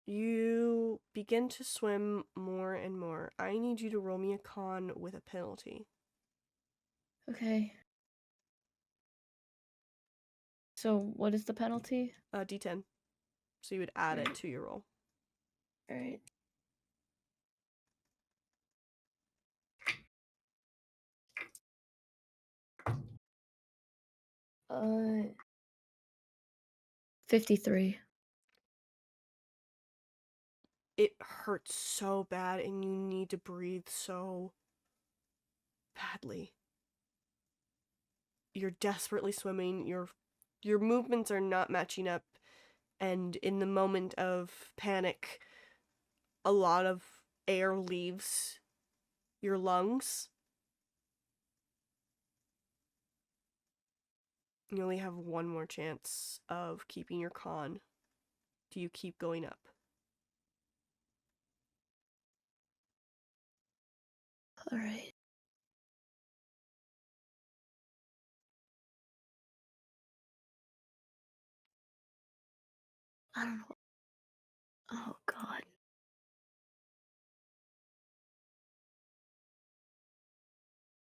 You begin to swim more and more. I need you to roll me a con with a penalty. Okay. So what is the penalty? D10. So you would add it to your roll. Alright. 53. It hurts so bad and you need to breathe so badly. You're desperately swimming. Your movements are not matching up, and in the moment of panic, a lot of air leaves your lungs. You only have one more chance of keeping your con. Do you keep going up? Alright. I don't know. Oh god.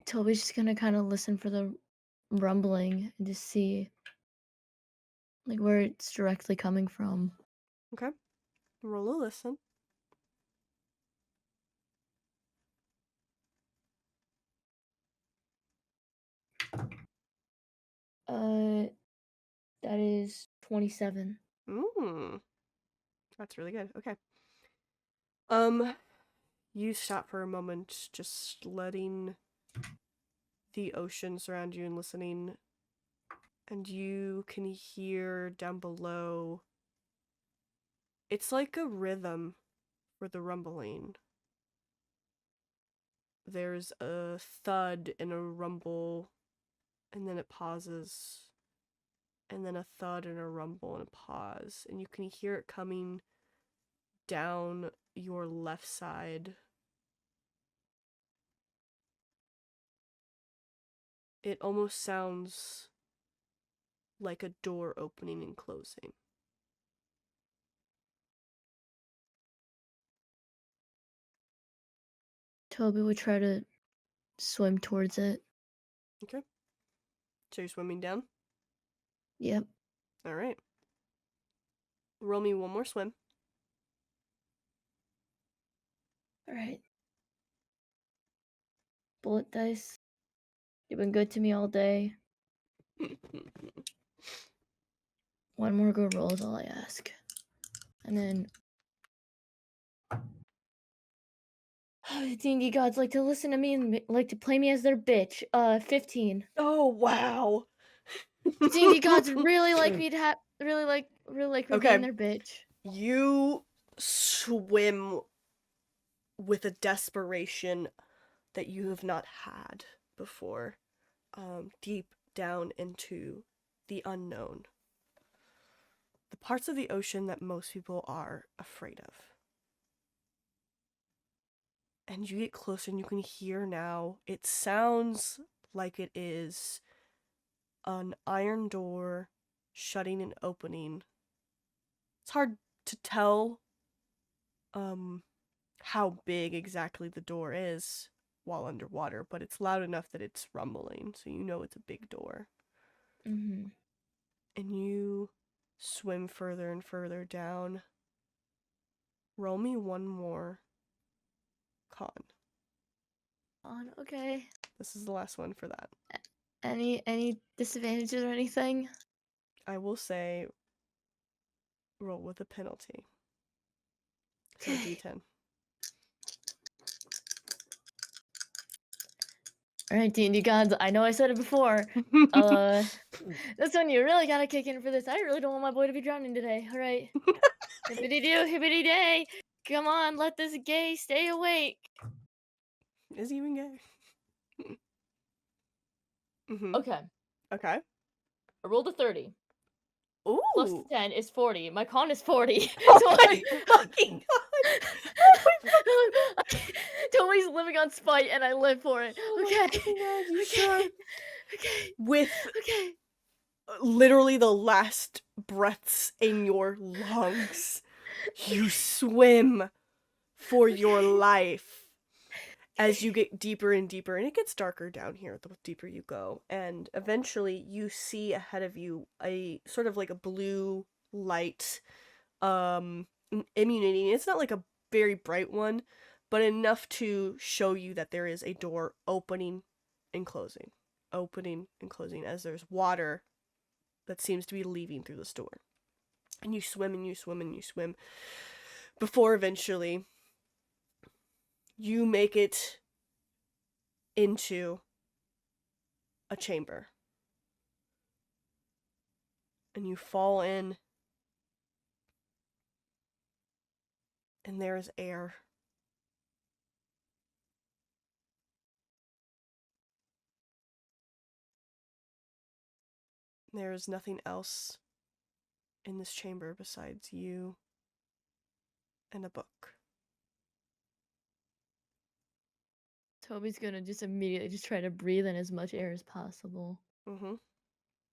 Toby's just gonna kind of listen for the rumbling and just see like where it's directly coming from. Okay. Roll a listen. That is 27. That's really good. Okay. You stop for a moment, just letting the ocean surround you and listening, and you can hear down below. It's like a rhythm for the rumbling. There's a thud and a rumble, and then it pauses, and then a thud and a rumble and a pause, and you can hear it coming down your left side. It almost sounds like a door opening and closing. Toby would try to swim towards it. Okay. So you're swimming down? Yep. All right. Roll me one more swim. Alright. Bullet dice. You've been good to me all day. One more good roll is all I ask. And then D&D gods like to listen to me and like to play me as their bitch. 15. Oh wow. D&D gods really like me to have really like me Okay. being their bitch. You swim with a desperation that you have not had before, deep down into the unknown. The parts of the ocean that most people are afraid of. And you get closer and you can hear now, it sounds like it is an iron door shutting and opening. It's hard to tell how big exactly the door is while underwater, but it's loud enough that it's rumbling, so you know it's a big door. Mm-hmm. And you swim further and further down. Roll me one more con. Okay. This is the last one for that. Any disadvantages or anything? I will say roll with a penalty. So a d10. Alright, D&D gods, I know I said it before. That's when you really gotta kick in for this. I really don't want my boy to be drowning today. Alright. Hippity-doo, hippity-day. Come on, let this gay stay awake. Is he even gay? Okay. Okay. I rolled a 30. Ooh. Plus 10 is 40. My con is 40. Oh my fucking god. Toby's living on spite and I live for it. Okay. God, you Okay. sure? Okay. With Okay. literally the last breaths in your lungs, you swim for your life as you get deeper and deeper, and it gets darker down here the deeper you go, and eventually you see ahead of you a sort of like a blue light emanating. It's not like a very bright one, but enough to show you that there is a door opening and closing as there's water that seems to be leaving through this door. And you swim and you swim and you swim before eventually you make it into a chamber. And you fall in, and there is air. There is nothing else in this chamber besides you and a book. Toby's gonna just immediately just try to breathe in as much air as possible. Mm-hmm.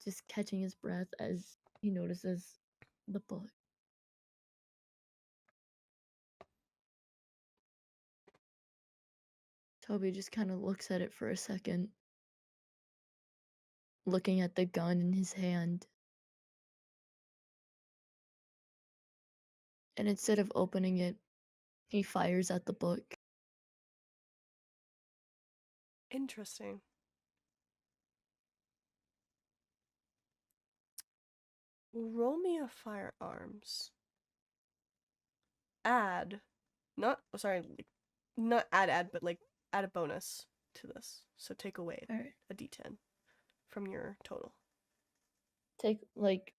Just catching his breath as he notices the book. Toby just kind of looks at it for a second, looking at the gun in his hand. And instead of opening it, he fires at the book. Interesting. Roll me a firearms. Add, not add, but like add a bonus to this. So take away Alright. a d10 from your total. Take like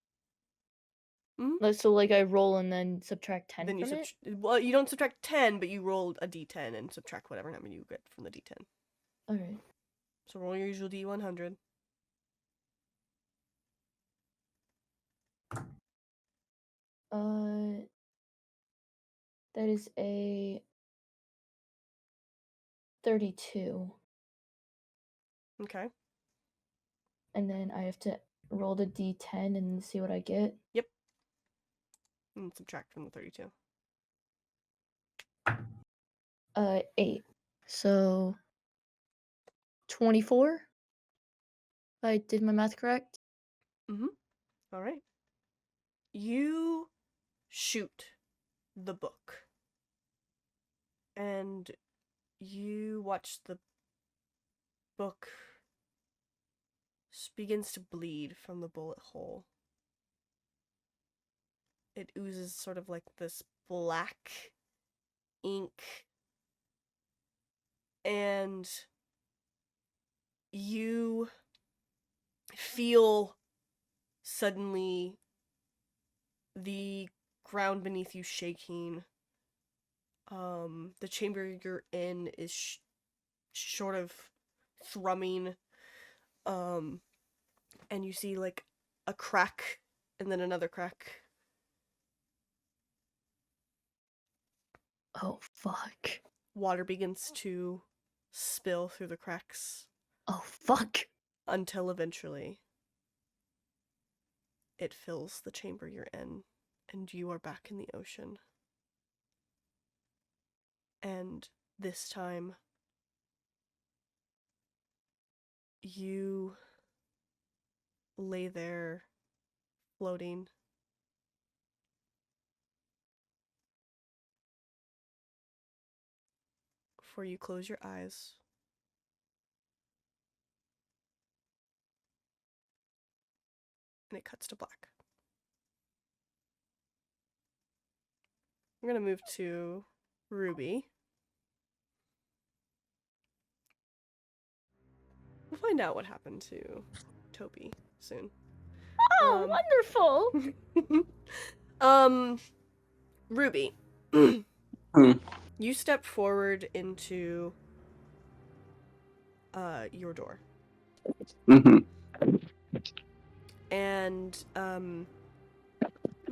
Mhm. so like I roll and then subtract 10 Then you from it? well, you don't subtract 10, but you roll a d10 and subtract whatever number you get from the d10. Alright. So roll your usual d100. That is a 32. Okay. And then I have to roll the d10 and see what I get. Yep. And subtract from the 32. 8. So 24? If I did my math correct? Mm-hmm. All right. You shoot the book. and you watch the book begins to bleed from the bullet hole. It oozes sort of like this black ink, and you feel suddenly the ground beneath you shaking. The chamber you're in is sort of thrumming, and you see like a crack and then another crack. Oh, fuck. Water begins to spill through the cracks Oh, fuck. until eventually it fills the chamber you're in, and you are back in the ocean. And this time, you lay there floating. Before you close your eyes, and it cuts to black. We're gonna move to Ruby. We'll find out what happened to Toby soon. Oh, wonderful. Ruby. Hmm. You step forward into your door. Mm-hmm. And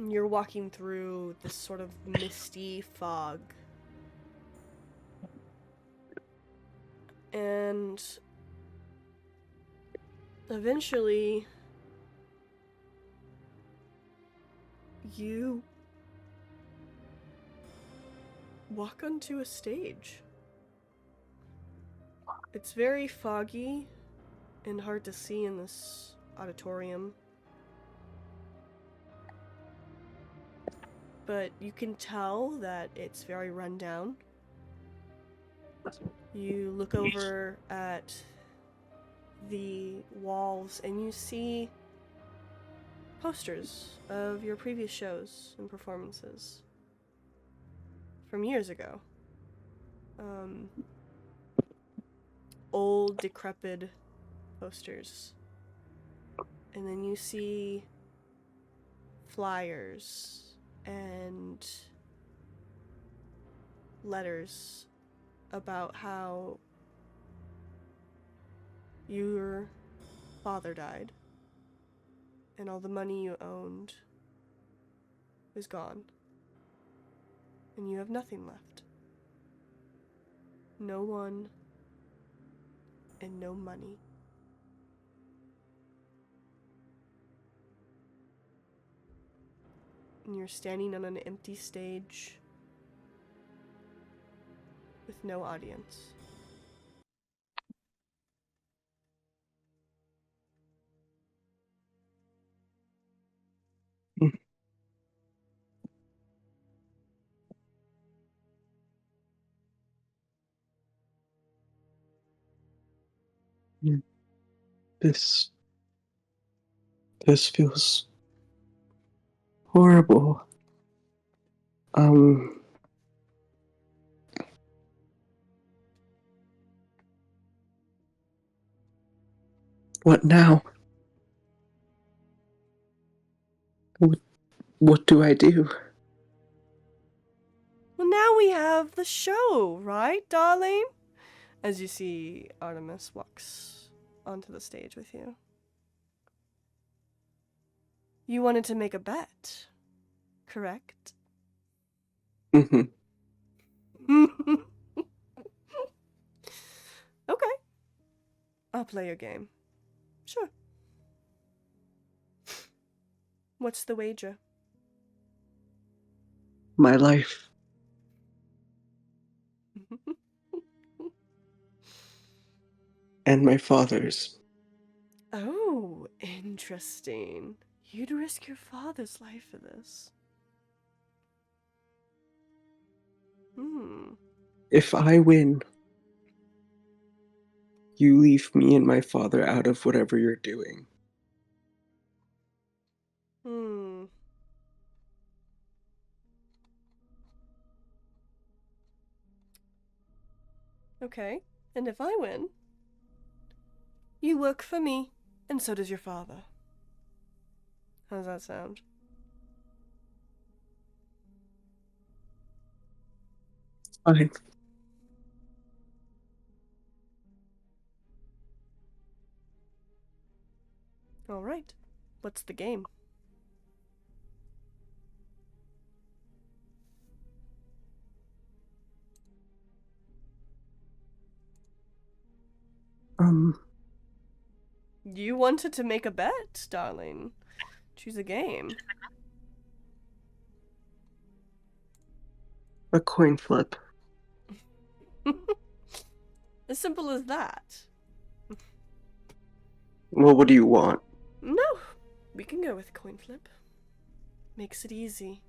you're walking through this sort of misty fog. And eventually you walk onto a stage. It's very foggy and hard to see in this auditorium. But you can tell that it's very run down. You look over at the walls and you see posters of your previous shows and performances from years ago. Old, decrepit posters. And then you see flyers and letters about how your father died and all the money you owned is gone. And you have nothing left. No one and no money. And you're standing on an empty stage with no audience. This feels horrible. What now? What do I do? Well, now we have the show, right, darling? As you see, Artemis walks onto the stage with you. You wanted to make a bet, correct? Mm-hmm. Okay. I'll play your game. Sure. What's the wager? My life. And my father's. Oh, interesting. You'd risk your father's life for this. If I win, you leave me and my father out of whatever you're doing. Hmm. Okay. And if I win, you work for me, and so does your father. How does that sound? Fine. All right. What's the game? You wanted to make a bet, darling. Choose a game. A coin flip. As simple as that. Well, what do you want? No, we can go with a coin flip. Makes it easy.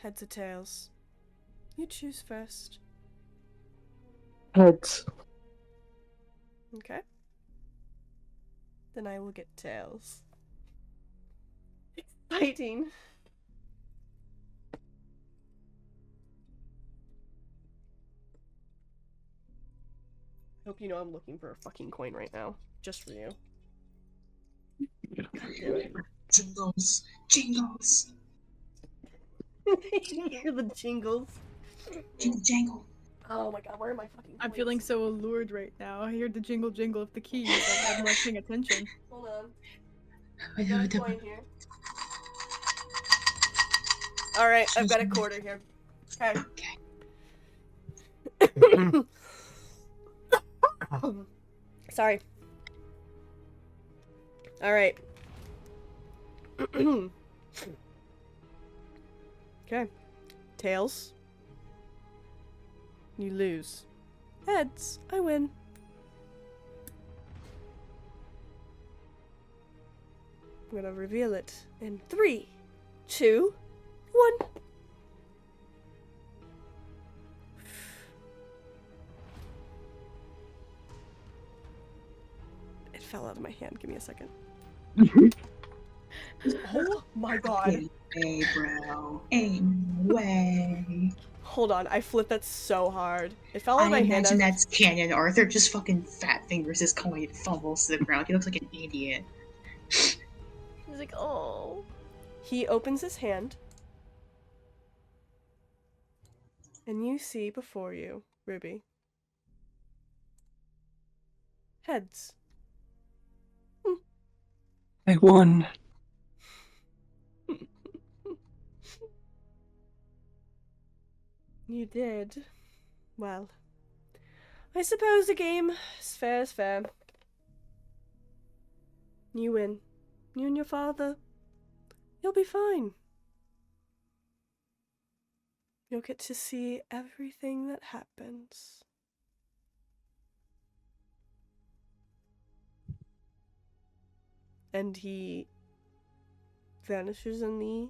Heads or tails? You choose first. Heads. Okay. Then I will get tails. Exciting. Hope you know I'm looking for a fucking coin right now. Just for you. God damn it. Jingles. Jingles. I can hear the jingles. Jingle jangle. Oh my god, where are my fucking coins? I'm feeling so allured right now. I hear the jingle jingle of the keys. I'm like paying attention. Hold on. I got a coin here. Alright, I've got a quarter here. Okay. Sorry. Alright. Okay. Tails. You lose. Heads. I win. I'm gonna reveal it in 3, 2, 1. It fell out of my hand. Give me a second. Oh my god. Hey, bro. Ain't no way. Hold on, I flipped that so hard. It fell out of I my hand. imagine that's canon Arthur just fucking fat fingers his coin and fumbles to the ground. He looks like an idiot. He's like, oh. He opens his hand. And you see before you, Ruby. Heads. I won. You did. Well, I suppose the game is fair as fair. You win. You and your father. You'll be fine. You'll get to see everything that happens. And he vanishes in the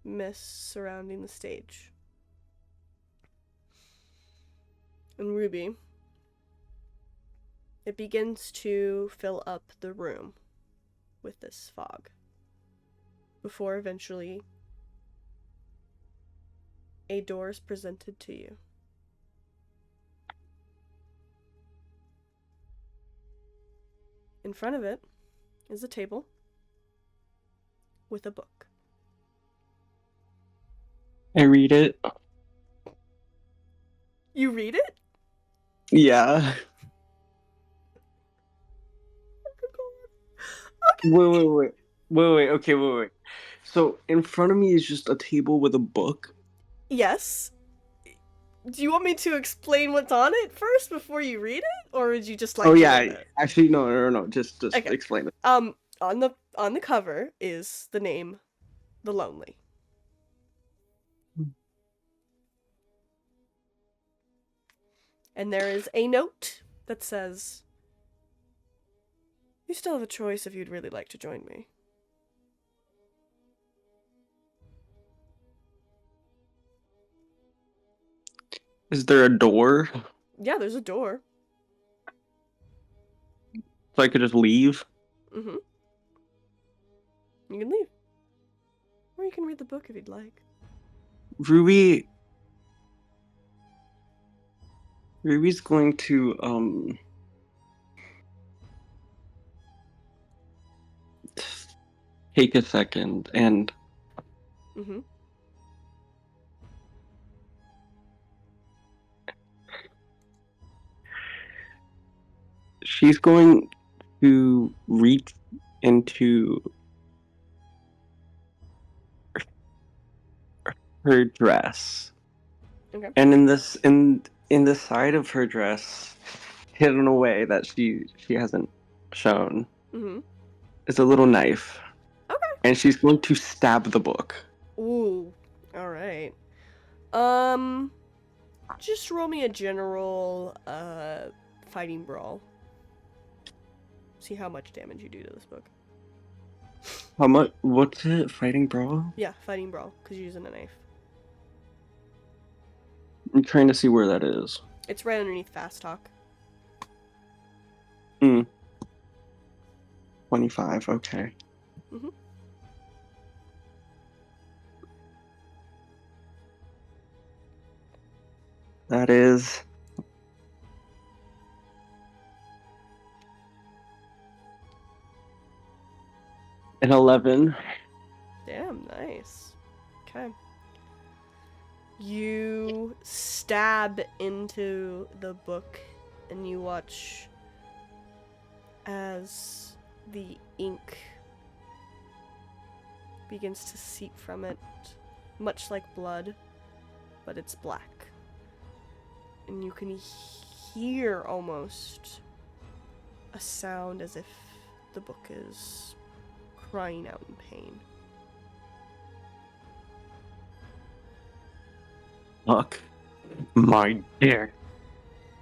mist surrounding the stage. And Ruby, it begins to fill up the room with this fog before eventually a door is presented to you. In front of it is a table with a book. I read it. You read it? Yeah. Wait. Okay. So in front of me is just a table with a book. Yes. Do you want me to explain what's on it first before you read it, or would you just like? Oh to yeah. read it? Actually, no. Just Okay. explain it. On the cover is the name, The Lonely. And there is a note that says, "You still have a choice if you'd really like to join me." Is there a door Yeah, there's a door. so I could just leave? Mm-hmm. You can leave. Or you can read the book if you'd like. Ruby's going to take a second and Mm-hmm. she's going to reach into her dress. Okay. And in the side of her dress, hidden away that she hasn't shown, Mm-hmm. is a little knife. Okay. And she's going to stab the book. Ooh. Alright. Just roll me a general, fighting brawl. See how much damage you do to this book. How much? What's it? Fighting brawl? Yeah, fighting brawl, because you're using a knife. I'm trying to see where that is. It's right underneath fast talk. 25, okay. Mm-hmm. That is an 11. Damn, nice. Okay. You stab into the book and you watch as the ink begins to seep from it, much like blood, but it's black. And you can hear almost a sound as if the book is crying out in pain. Fuck my dear.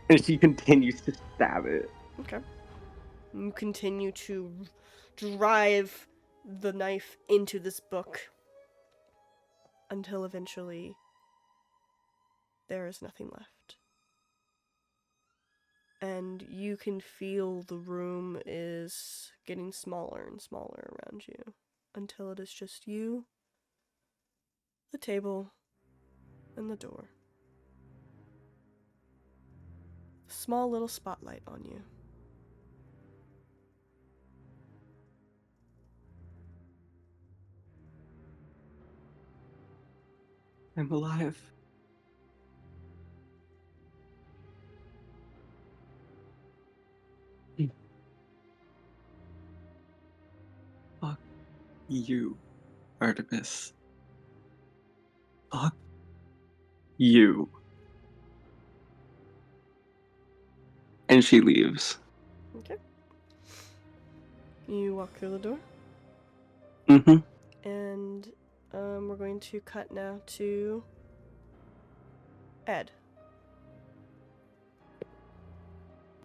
And she continues to stab it. Okay. You continue to drive the knife into this book until eventually there is nothing left. And you can feel the room is getting smaller and smaller around you until it is just you, the table, and the door. A small little spotlight on you. I'm alive. Fuck you, Artemis. Fuck you. And she leaves. Okay. You walk through the door. Mm-hmm. And we're going to cut now to Ed.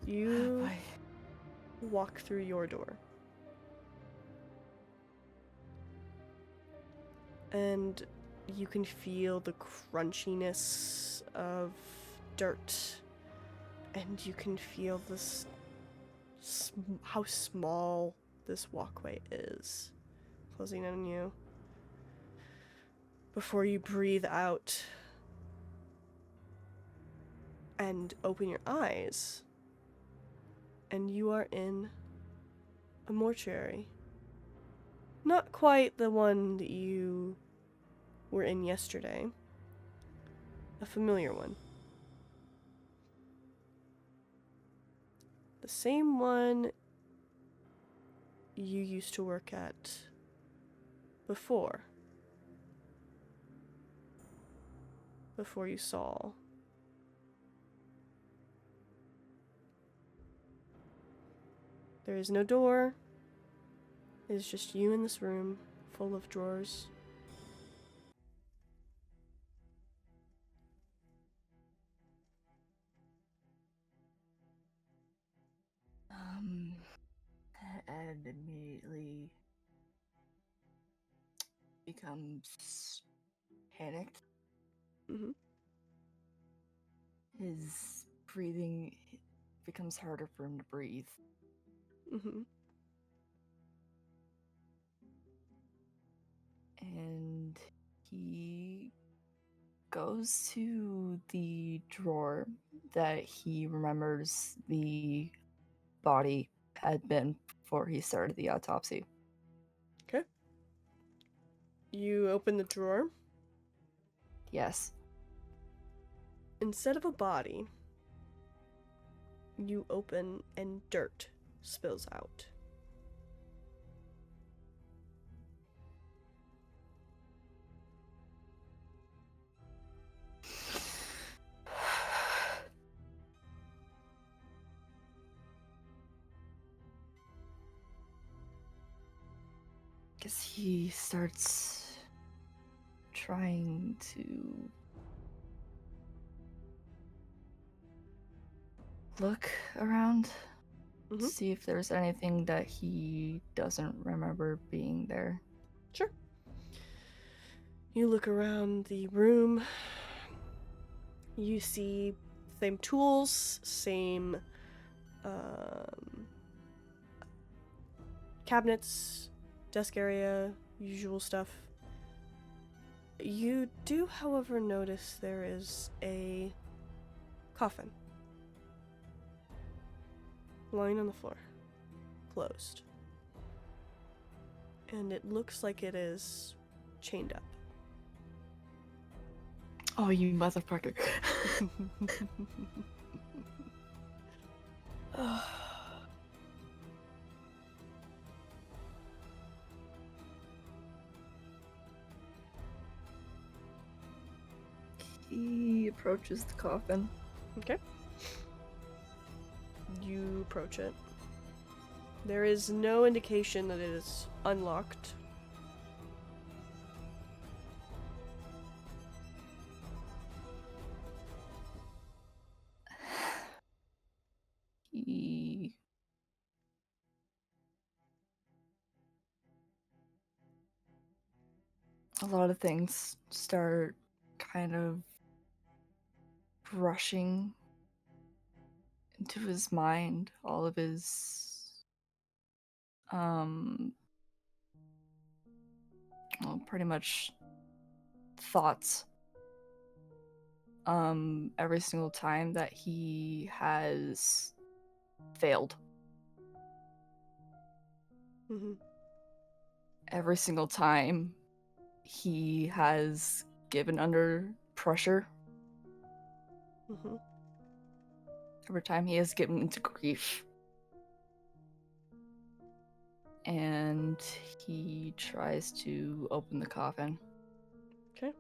You walk through your door. And you can feel the crunchiness of dirt. And you can feel this how small this walkway is closing in on you. Before you breathe out and open your eyes, and you are in a mortuary. Not quite the one that you were in yesterday. A familiar one. The same one you used to work at before. Before you saw. There is no door. It is just you in this room, full of drawers. And immediately becomes panicked. Mm-hmm. His breathing becomes harder for him to breathe. Mm-hmm. And he goes to the drawer that he remembers the body had been before he started the autopsy. Okay. You open the drawer. Yes. Instead of a body, you open and dirt spills out. Guess he starts trying to look around, Mhm. see if there's anything that he doesn't remember being there. Sure. You look around the room. You see same tools, same cabinets, desk area, usual stuff. You do, however, notice there is a coffin lying on the floor, closed. And it looks like it is chained up. Oh, you motherfucker. He approaches the coffin. Okay. You approach it. There is no indication that it is unlocked. He a lot of things start kind of rushing into his mind. All of his well, pretty much thoughts. Every single time that he has failed. Mm-hmm. Every single time he has given under pressure. Mm-hmm. Every time he has given into grief. And he tries to open the coffin. Okay.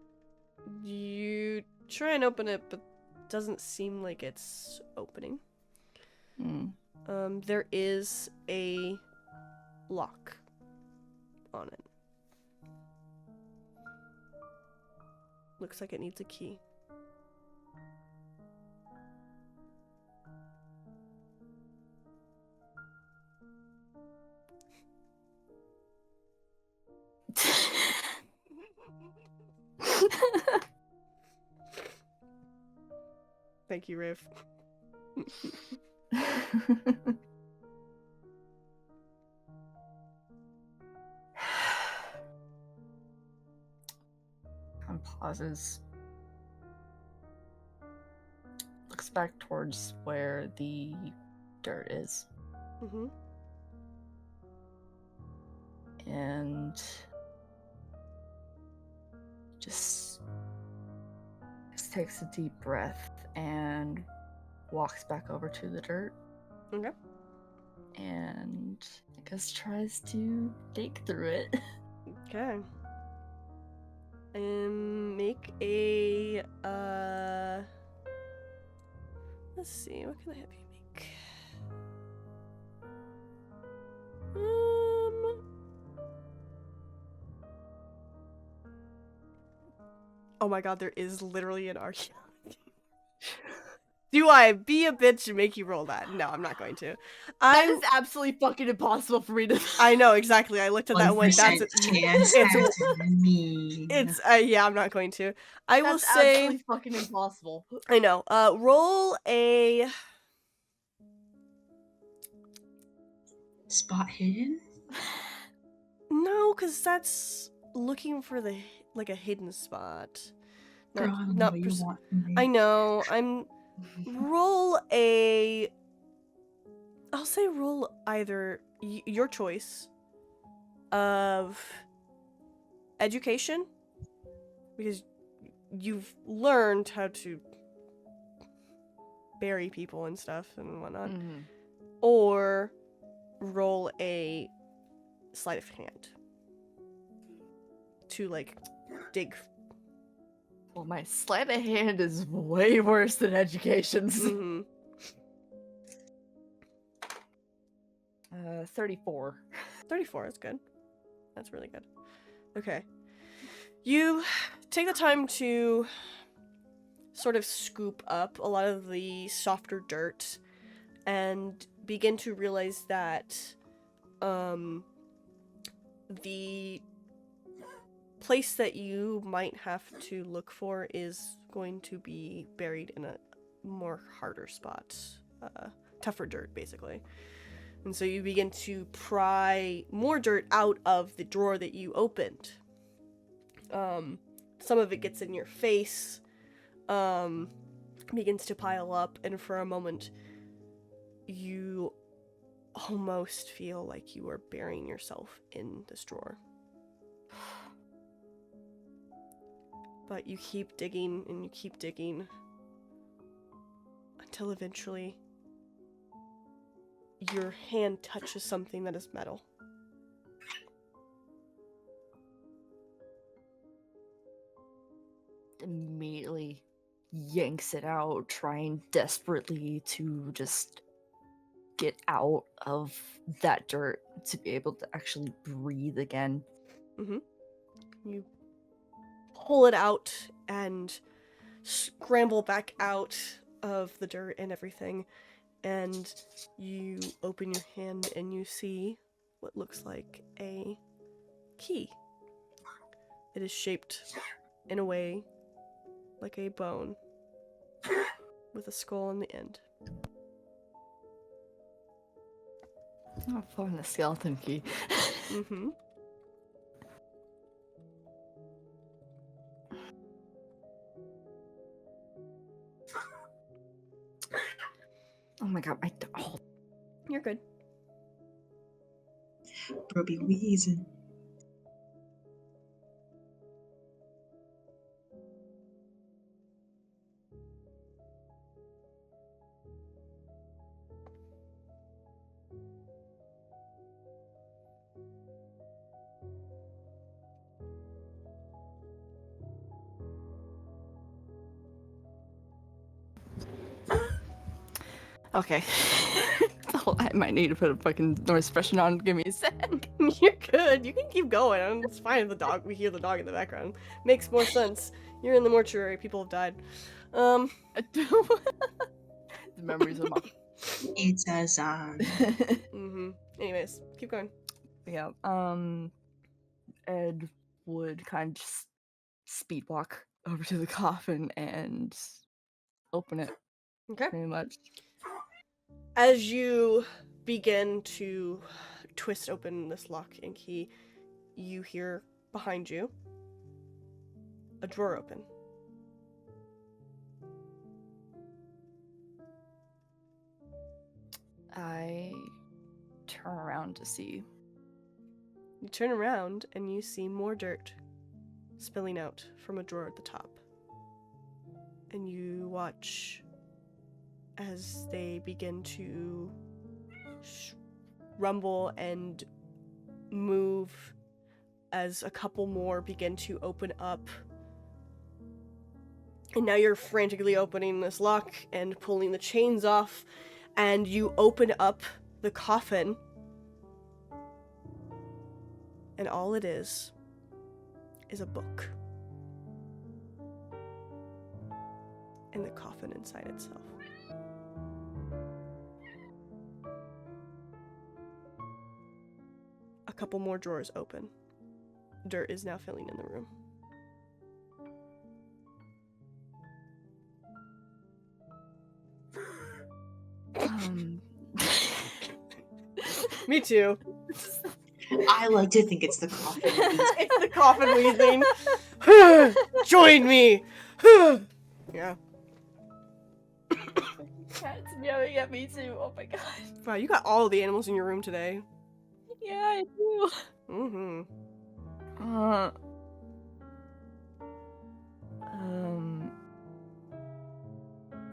You try and open it, but doesn't seem like it's opening. There is a lock on it. Looks like it needs a key. Thank you, Riv. And pauses. Looks back towards where the dirt is. Mm-hmm. And just takes a deep breath and walks back over to the dirt. Okay. And I guess tries to dig through it. Okay. Make a let's see, what can I have you make? Oh my god, there is literally an archaeology. Do I be a bitch and make you roll that? No, I'm not going to. That is absolutely fucking impossible for me to. I know exactly. I looked at that and went, 1% "That's chance. it's That's mean. it's yeah." I'm not going to. I will That's say. absolutely fucking impossible. I know. Roll a. Spot hidden? No, because that's looking for the like a hidden spot. Girl, I don't know what you pers- want from me. I know. I'm roll a. I'll say roll either your choice of education, because you've learned how to bury people and stuff and whatnot, or roll a sleight of hand to like dig. Well, my sleight of hand is way worse than education's. 34. 34 is good. That's really good. Okay. You take the time to sort of scoop up a lot of the softer dirt and begin to realize that the place that you might have to look for is going to be buried in a more harder spot. Tougher dirt, basically. And so you begin to pry more dirt out of the drawer that you opened. Some of it gets in your face, begins to pile up, and for a moment, you almost feel like you are burying yourself in this drawer. But you keep digging, and you keep digging, until eventually your hand touches something that is metal. Immediately yanks it out, trying desperately to just get out of that dirt to be able to actually breathe again. You pull it out and scramble back out of the dirt and everything, and you open your hand and you see what looks like a key. It is shaped in a way like a bone with a skull on the end. Oh, fun, the skeleton key. Oh my god, You're good. Bro be wheezing. Okay. Oh, I might need to put a fucking noise suppression on. Give me a sec. You're good. You can keep going. It's fine. We hear the dog in the background. Makes more sense. You're in the mortuary. People have died. The memories of my... It's a song. Anyways, keep going. Yeah. Ed would kind of just speed walk over to the coffin and open it. Okay. Pretty much. As you begin to twist open this lock and key, you hear behind you a drawer open. I turn around to see. You turn around and you see more dirt spilling out from a drawer at the top. And you watch as they begin to rumble and move as a couple more begin to open up. And now you're frantically opening this lock and pulling the chains off, and you open up the coffin, and all it is a book. And the coffin inside itself. couple more drawers open. Dirt is now filling in the room. Me too. I like to think it's the coffin. It's the coffin wheezing. Join me. Yeah. Cat's meowing at me too. Oh my god. Wow, you got all the animals in your room today. Yeah, I do. Mm-hmm.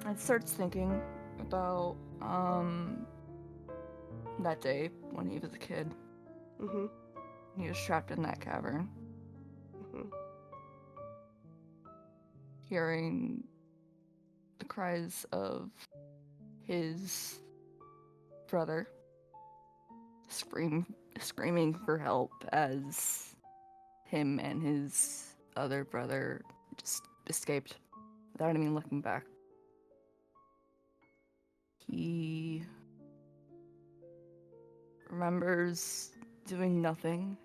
It starts thinking about that day when he was a kid. Mm-hmm. He was trapped in that cavern. Mm-hmm. Hearing the cries of his brother screaming for help as him and his other brother just escaped without even looking back. He remembers doing nothing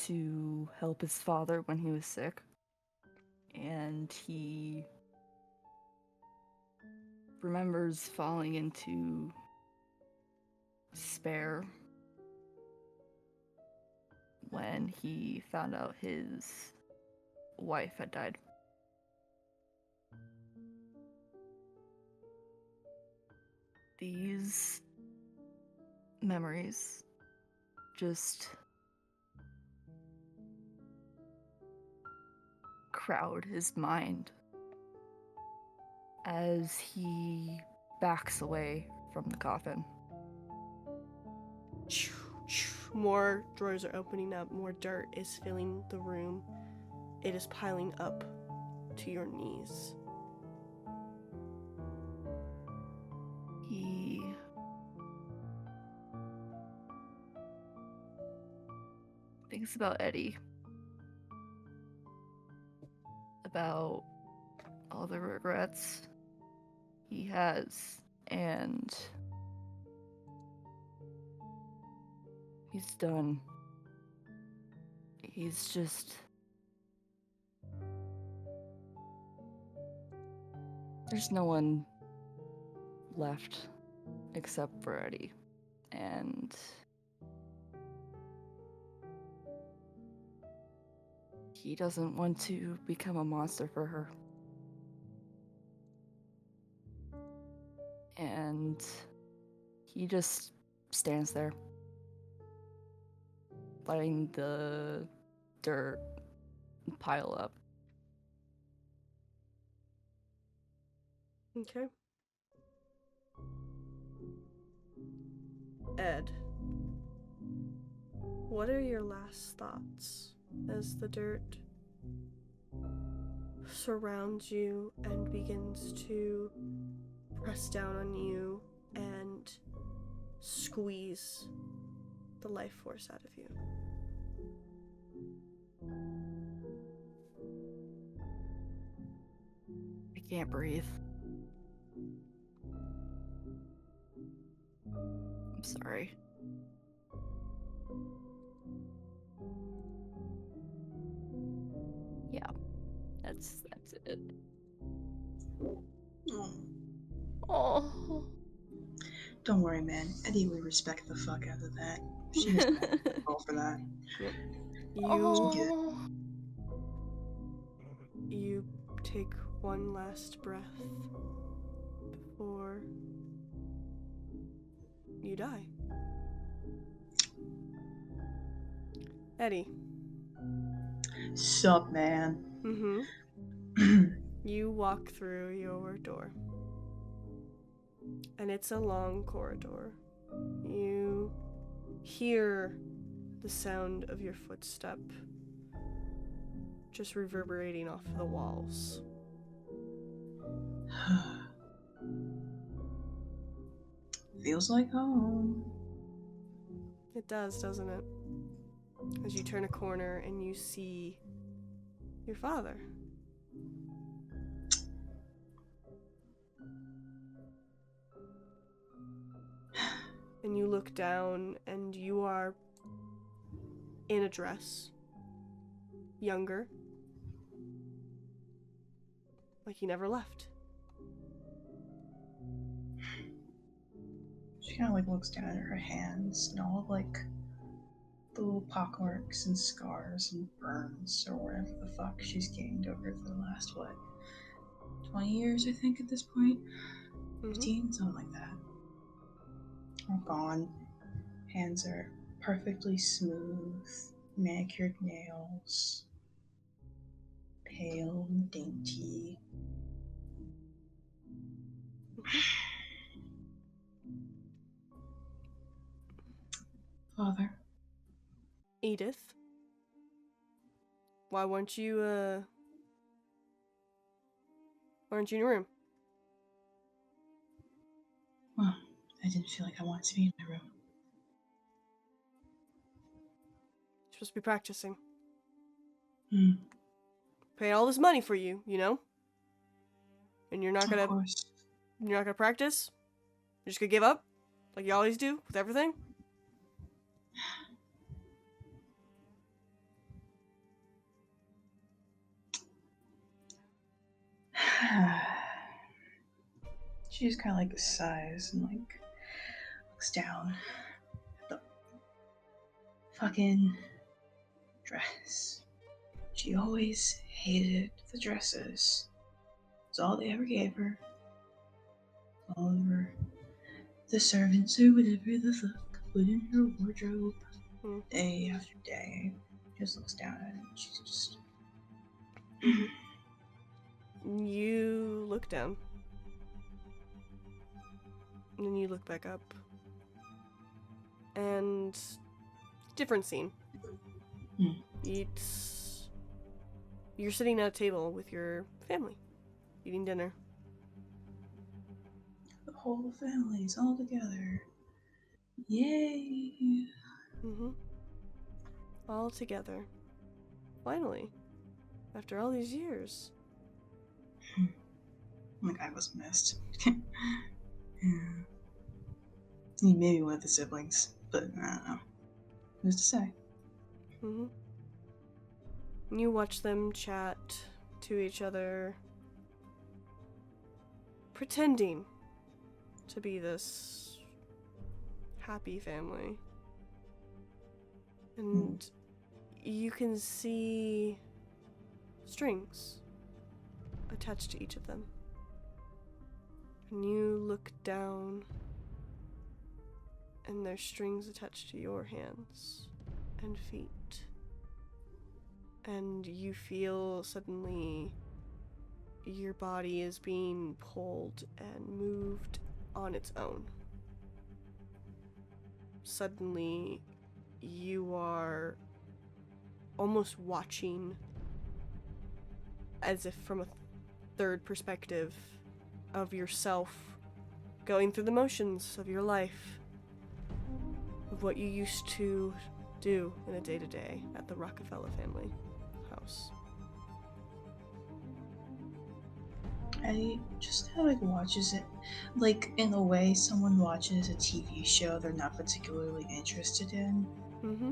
to help his father when he was sick, and he remembers falling into despair when he found out his wife had died. These memories just crowd his mind as he backs away from the coffin. More drawers are opening up. More dirt is filling the room. It is piling up to your knees. He thinks about Eddie, about all the regrets he has, and he's done. He's just... There's no one left except for Eddie, and he doesn't want to become a monster for her. And he just stands there, letting the dirt pile up. Okay. Ed, what are your last thoughts as the dirt surrounds you and begins to press down on you and squeeze the life force out of you? I can't breathe. I'm sorry. Yeah, that's it. Oh. Don't worry, man. Eddie would respect the fuck out of that. She was all for that. You take one last breath before you die. Eddie. Sup, man? Mm-hmm. You walk through your door. And it's a long corridor. You hear the sound of your footstep just reverberating off the walls. Feels like home. It does, doesn't it? As you turn a corner and you see your father. And you look down and you are in a dress, younger, like he never left. She kind of like looks down at her hands and all of like the little pockmarks and scars and burns or whatever the fuck she's gained over the last, 20 years, I think, at this point? 15? Something like that. All gone. Hands are perfectly smooth, manicured nails, pale and dainty. Father. Edith, why weren't you in your room? Well, I didn't feel like I wanted to be in my room. You're supposed to be practicing. Hmm. Paid all this money for you, you know? And you're not Of course. gonna practice? You're just gonna give up? Like you always do with everything? She just kind of like sighs and like looks down at the fucking dress. She always hated the dresses. It's all they ever gave her. All of her, the servants or whatever the fuck put in her wardrobe day after day. Just looks down at it and she's just... You look down. And then you look back up. And different scene. You're sitting at a table with your family, eating dinner. The whole family's all together. Yay! All together. Finally. After all these years. Like I was missed. Yeah. Maybe one of the siblings, but I don't know. Who's to say? You watch them chat to each other, pretending to be this happy family. And you can see strings attached to each of them. And you look down, and there's strings attached to your hands and feet. And you feel suddenly your body is being pulled and moved on its own. Suddenly, you are almost watching, as if from a third perspective, of yourself going through the motions of your life, of what you used to do in a day-to-day at the Rockefeller family house. I just kind of like watches it, like in a way someone watches a TV show they're not particularly interested in.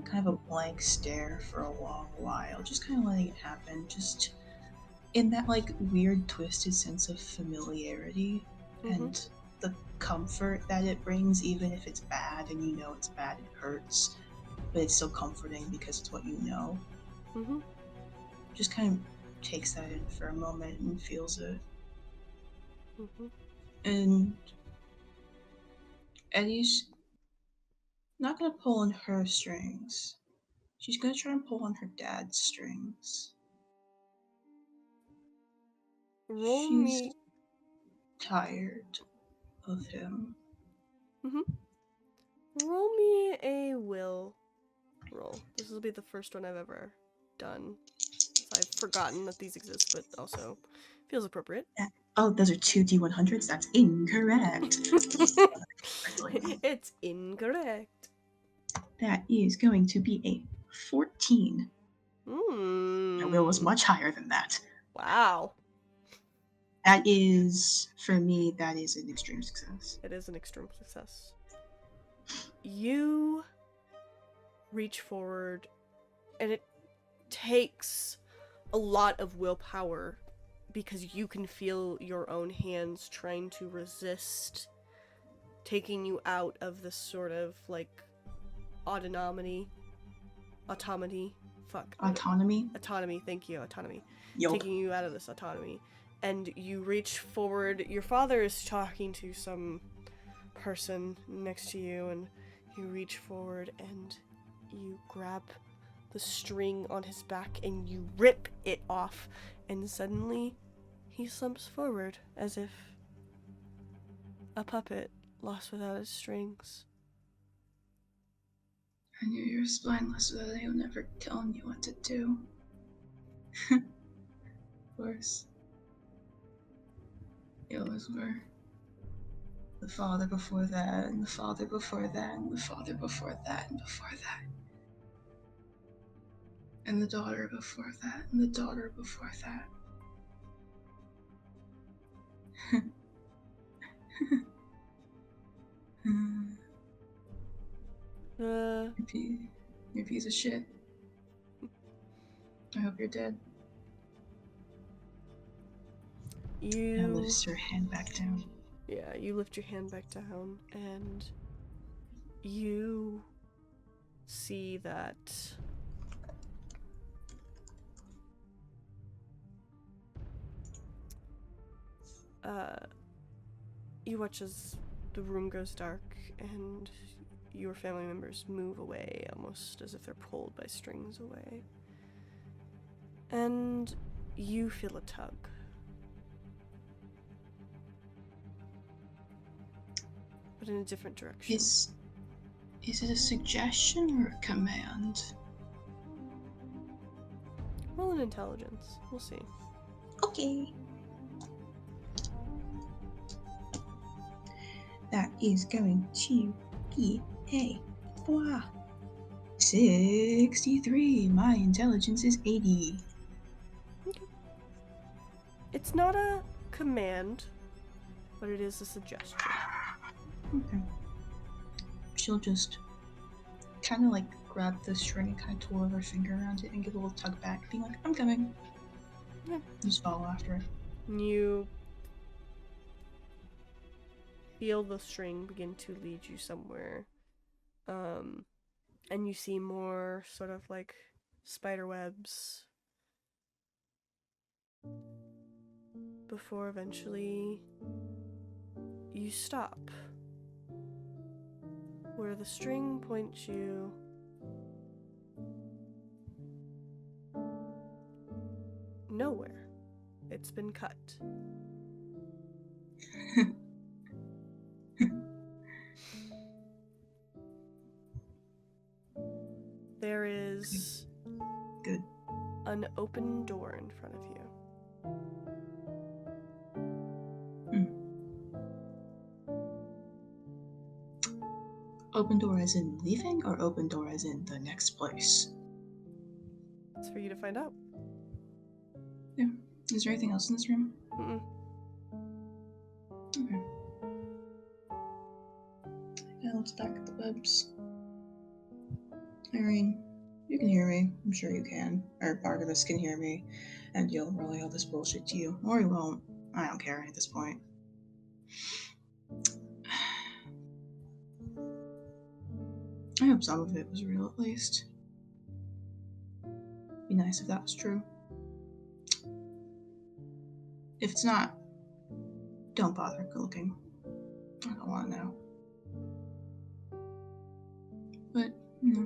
Kind of a blank stare for a long while, just kind of letting it happen, just in that like weird twisted sense of familiarity and the comfort that it brings, even if it's bad and you know it's bad, it hurts, but it's still comforting because it's what you know. Just kind of takes that in for a moment and feels it. And Eddie's not gonna pull on her strings. She's gonna try and pull on her dad's strings. She's tired of him. Roll me a will roll. This will be the first one I've ever done. I've forgotten that these exist, but also feels appropriate. Oh, those are 2d100s? That's incorrect. It's incorrect. That is going to be a 14. My will was much higher than that. Wow. That is, for me, that is an extreme success. It is an extreme success. You reach forward And it takes a lot of willpower because you can feel your own hands trying to resist taking you out of this sort of like autonomy, thank you, autonomy. Yup. Taking you out of this autonomy. And you reach forward. Your father is talking to some person next to you, and you reach forward and you grab the string on his back and you rip it off, and suddenly he slumps forward as if a puppet lost without its strings. I knew you were spineless without anyone ever telling you what to do. Of course. You always were. The father before that, and the father before that, and the father before that, and before that. And the daughter before that, and the daughter before that. You're a piece of shit. I hope you're dead. And lifts your hand back down. Yeah, you lift your hand back down, and you see that you watch as the room goes dark and your family members move away, almost as if they're pulled by strings away. And you feel a tug. But in a different direction. Is it a suggestion or a command? Roll an intelligence. We'll see. Okay. That is going to be a 63. My intelligence is 80. Okay. It's not a command, but it is a suggestion. Okay. She'll just kind of like grab the string and kind of twirl her finger around it and give a little tug back, being like, I'm coming. Yeah. Just follow after it. You feel the string begin to lead you somewhere. And you see more sort of like spider webs before eventually you stop. Where the string points you nowhere. It's been cut. There is Good. An open door in front of you. Open door as in leaving, or open door as in the next place? It's for you to find out. Yeah. Is there anything else in this room? Mm-mm. Okay. Yeah, let's back at the webs. Irene, you can hear me. I'm sure you can. Or Barnabas can hear me. And you'll relay all this bullshit to you. Or he won't. I don't care at this point. I hope some of it was real, at least. Be nice if that was true. If it's not, don't bother looking. I don't want to know. But, if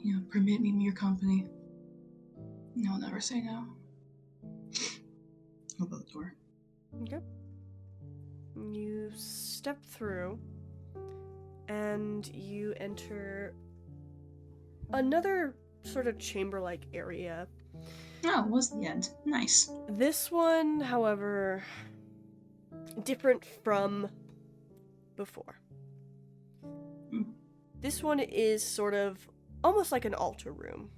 you permit me your company, I'll never say no. Open the door. Okay. You step through, and you enter another sort of chamber-like area. Oh, it was the end. Nice. This one, however, different from before. This one is sort of almost like an altar room.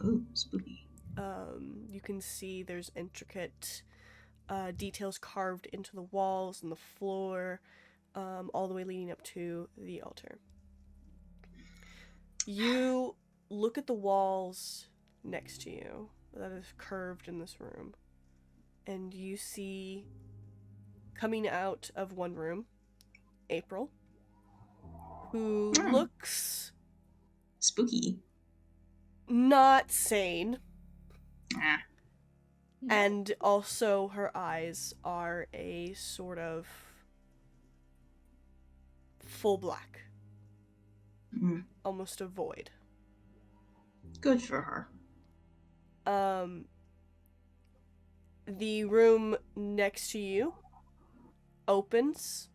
Ooh, spooky. You can see there's intricate details carved into the walls and the floor. all the way leading up to the altar. You look at the walls next to you that is curved in this room, and you see coming out of one room April, who looks spooky, not sane. Ah. And also her eyes are a sort of full black. Almost a void. Good for her. The room next to you opens,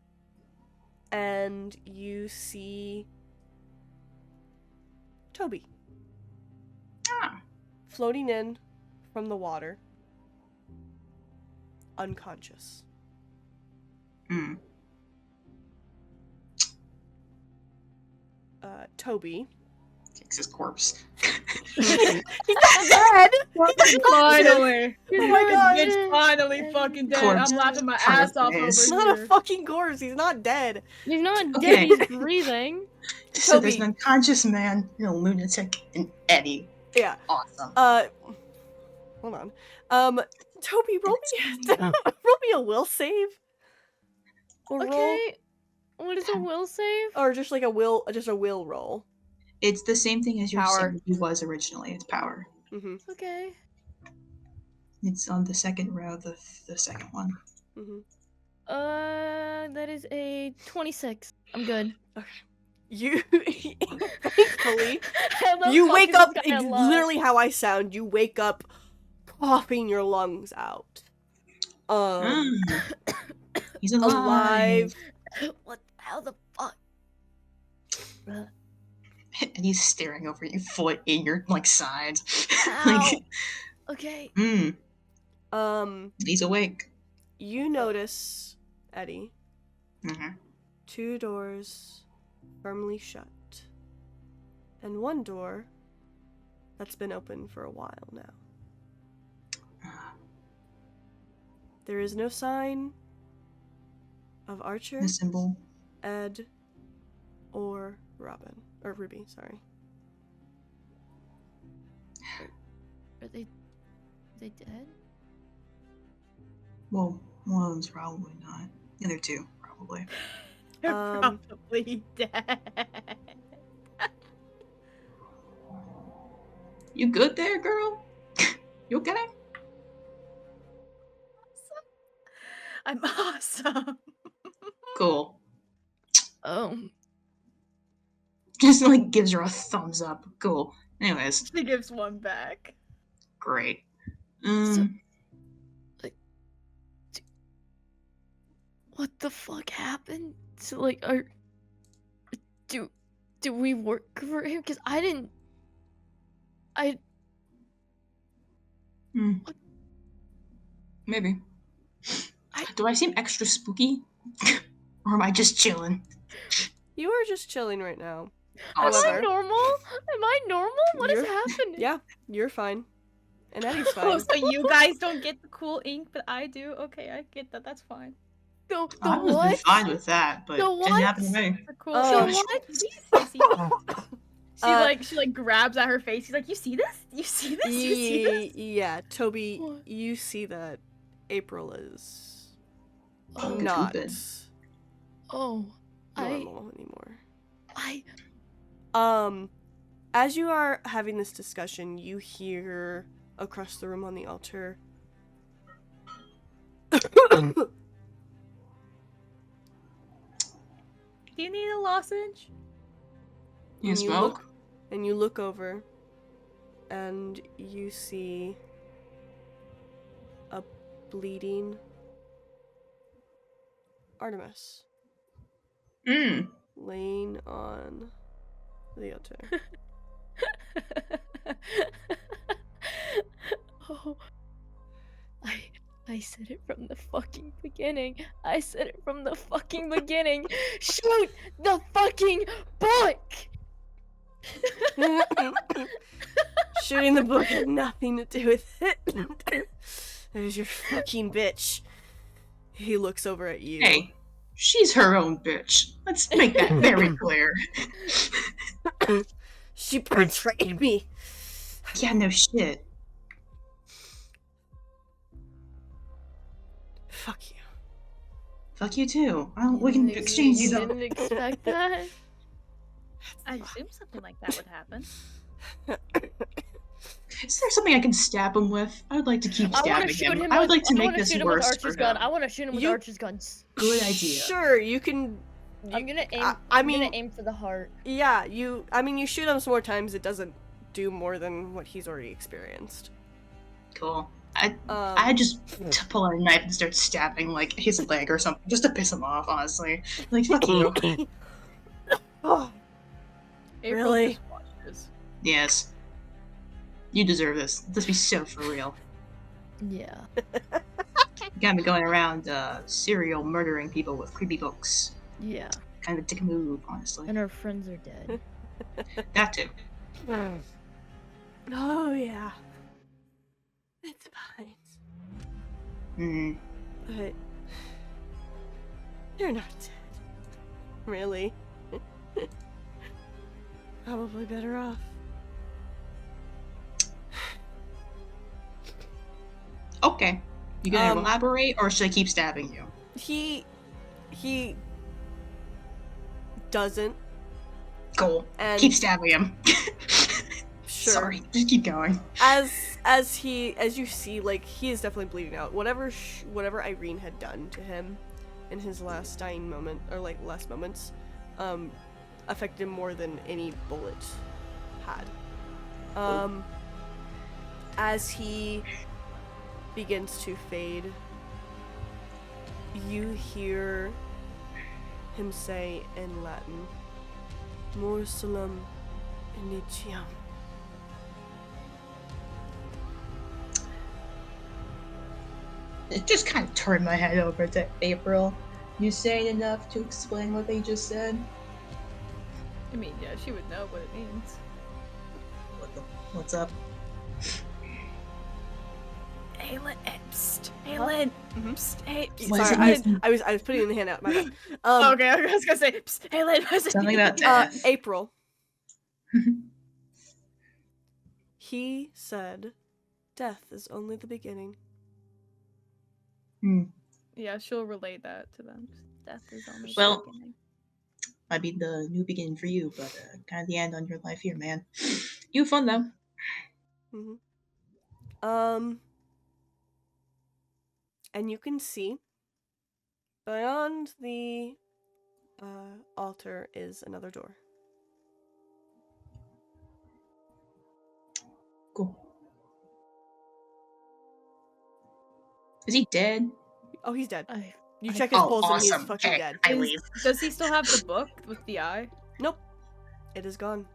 and you see Toby. Floating in from the water, unconscious. Toby. Takes his corpse. He's not dead! Finally! Oh my god! Bitch finally fucking dead. Corpse. I'm laughing my ass off over He's here. not a fucking corpse. He's not dead. He's not Okay. dead, he's breathing. So there's Toby. an unconscious man, a lunatic, and Eddie. Yeah. Awesome. Hold on. Toby, roll me a will save. Or roll, Okay. What is a will save? or just like a will roll. It's the same thing as your Power. sanity was originally. It's power. Mm-hmm. Okay. It's on the second row, the second one. Mm-hmm. That is a 26. I'm good. You thankfully How the you fuck wake is up this guy alive? literally how I sound. You wake up coughing your lungs out. He's alive. What? How the fuck? And he's staring over you, foot in your sides. Ow. Okay. He's awake. You notice, Eddie, Mm-hmm. 2 doors firmly shut, and 1 door that's been open for a while now. There is no sign of Archer, The symbol. Ed, or Robin. Or Ruby, sorry. Are they dead? Well, one of them's probably not. The other two, probably. They're Um, probably dead. You good there, girl? You okay? I'm awesome. Cool. Oh. Just gives her a thumbs up. Cool. Anyways, She gives one back. great. What the fuck happened? So do we work for him? Cause I didn't. Maybe. Do I seem extra spooky? Or am I just chilling? You are just chilling right now. Am I However- normal? Am I normal? What is You're- happening? Yeah, you're fine. And Eddie's Oh, fine. so you guys don't get the cool ink, but I do? Okay, I get that. That's fine. The I've been what? fine with that, but The it didn't happen to what? me. The cool Oh. ink. The She grabs at her face. She's like, "You see this? You see this? You see this?" Yeah, Toby, What? you see that April is Oh, not stupid. Oh, normal anymore. I. As you are having this discussion, you hear across the room on the altar. Do you need a lozenge? You And smoke? And you look over, and you see a bleeding Artemis laying on the altar. Oh, I said it from the fucking beginning. I said it from the fucking beginning. Shoot the fucking book. Shooting the book had nothing to do with it. It was your fucking bitch. He looks over at you. Hey, She's her own bitch. Let's make that very clear. She betrayed me. Yeah, no shit. Fuck you. Fuck you too. We can exchange You these. didn't expect that? I assume something like that would happen. Is there something I can stab him with? I would like to keep I want stabbing to shoot him. him. I would like to I make want to this shoot him with worse for Archer's him. gun. I want to shoot him with You- Archer's guns. Good idea. Sure, you can. I'm gonna aim. I I'm mean, gonna aim for the heart. yeah, you. I mean, you shoot him some more times. It doesn't do more than what he's already experienced. Cool. I just pull out a knife and start stabbing like his leg or something, just to piss him off. Honestly, like fuck you. Oh, April Really? just watches. Yes. You deserve this. This be so for real. Yeah. You got me going around serial murdering people with creepy books. Yeah. Kind of a dick move, honestly. And our friends are dead. That too. oh yeah. It's fine. Hmm. But you're not dead. Really? Probably better off. Okay. You gonna Um, elaborate, or should I keep stabbing you? He doesn't. Cool. And Keep stabbing him. sure. Sorry. Just keep going. As you see, like, he is definitely bleeding out. Whatever Irene had done to him in his last dying moment, or like last moments, affected him more than any bullet had. As he begins to fade, you hear him say in Latin, "Morsalum initium." It just kind of turned my head over to April. You saying enough to explain what they just said? I mean, yeah, she would know what it means. What's up? Aylin, Aylin. Psst, hey, What is sorry, it? I was putting the hand out. My bad. Okay, I was gonna say, Psst, Aylin, what's it Something mean? about death. April. He said, "Death is only the beginning." Yeah, she'll relate that to them. Death is only Well- the beginning. Might be the new beginning for you, but kind of the end on your life here, man. You have fun though. And you can see beyond the altar is another door. Cool. Is he dead? Oh, he's dead. I You check his Oh, pulse and awesome. he's fucking Okay, dead. I leave. Does he still have the book with the eye? Nope. It is gone.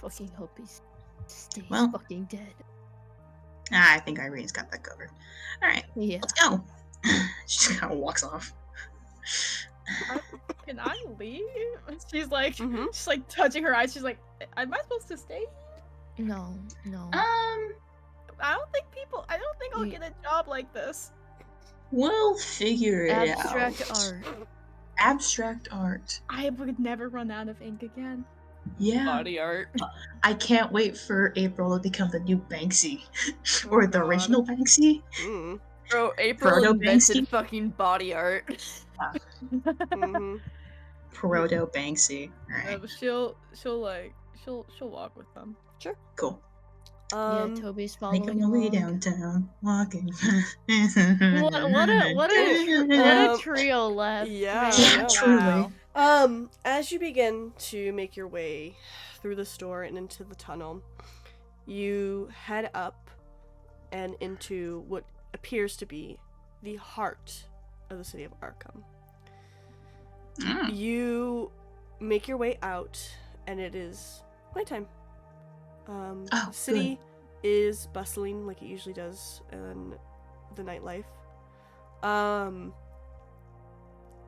fucking hope he stays Well- fucking dead. I think Irene's got that covered. Alright, Yeah. let's go. She just kind of walks off. Can I leave? She's like, Mhm. she's like touching her eyes. She's like, am I supposed to stay? No, no. I don't think I'll You- get a job like this. We'll figure it Abstract out. art. Abstract art. I would never run out of ink again. Yeah. Body art. I can't wait for April to become the new Banksy. or the God. original Banksy. Mm. Bro, April Proto invented Banksy? fucking body art. Mhm. Proto Banksy. But Alright, she'll walk with them. cool. Yeah, Toby's Making following my way along. downtown, walking. What a trio left. Yeah. Yeah, truly. As you begin to make your way through the store and into the tunnel, you head up and into what appears to be the heart of the city of Arkham. Mm. You make your way out, and it is nighttime. Oh, The city is bustling like it usually does in the nightlife.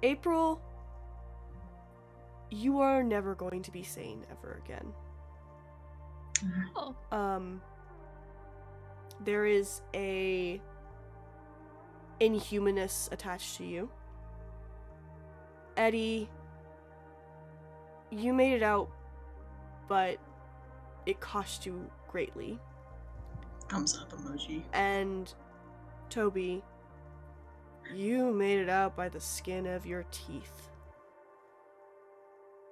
April, you are never going to be sane ever again. Oh. There is a inhumanness attached to you. Eddie, you made it out, but it cost you greatly. Thumbs up emoji. And Toby, you made it out by the skin of your teeth.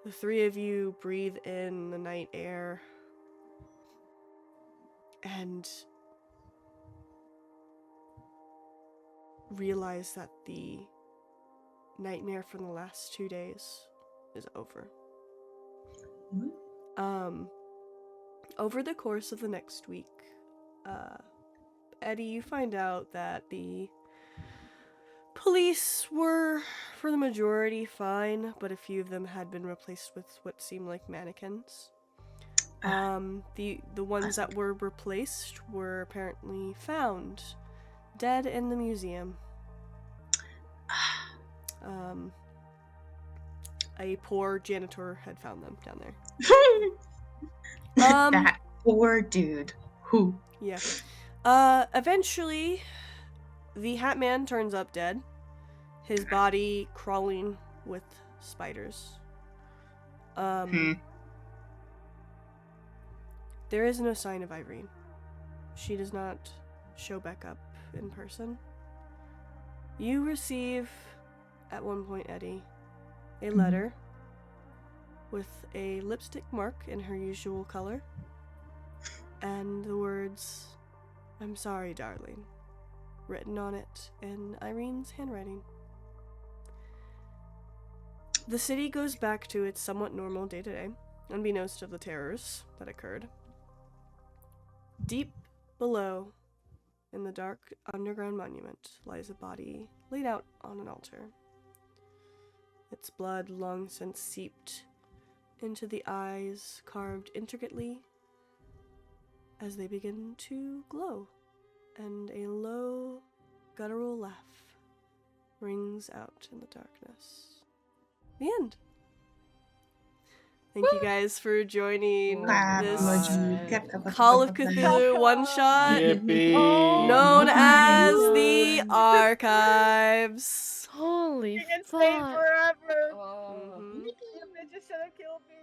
The three of you breathe in the night air and realize that the nightmare from the last 2 days is over. Over the course of the next week, Eddie, you find out that the police were, for the majority, fine, but a few of them had been replaced with what seemed like mannequins. The ones that were replaced were apparently found dead in the museum. A poor janitor had found them down there. That poor dude. Who? Yeah. Eventually, the Hat Man turns up dead. His body crawling with spiders. There is no sign of Irene. She does not show back up in person. You receive, at one point, Eddie, a letter with a lipstick mark in her usual color, and the words, "I'm sorry, darling," written on it in Irene's handwriting. The city goes back to its somewhat normal day-to-day, unbeknownst of the terrors that occurred. Deep below, in the dark underground monument, lies a body laid out on an altar. Its blood long since seeped into the eyes, carved intricately as they begin to glow, and a low, guttural laugh rings out in the darkness. The end. Thank you guys for joining this Call of Cthulhu one-shot known as the Archives. Holy You can stay fuck. forever. Mhm. They just should have killed me.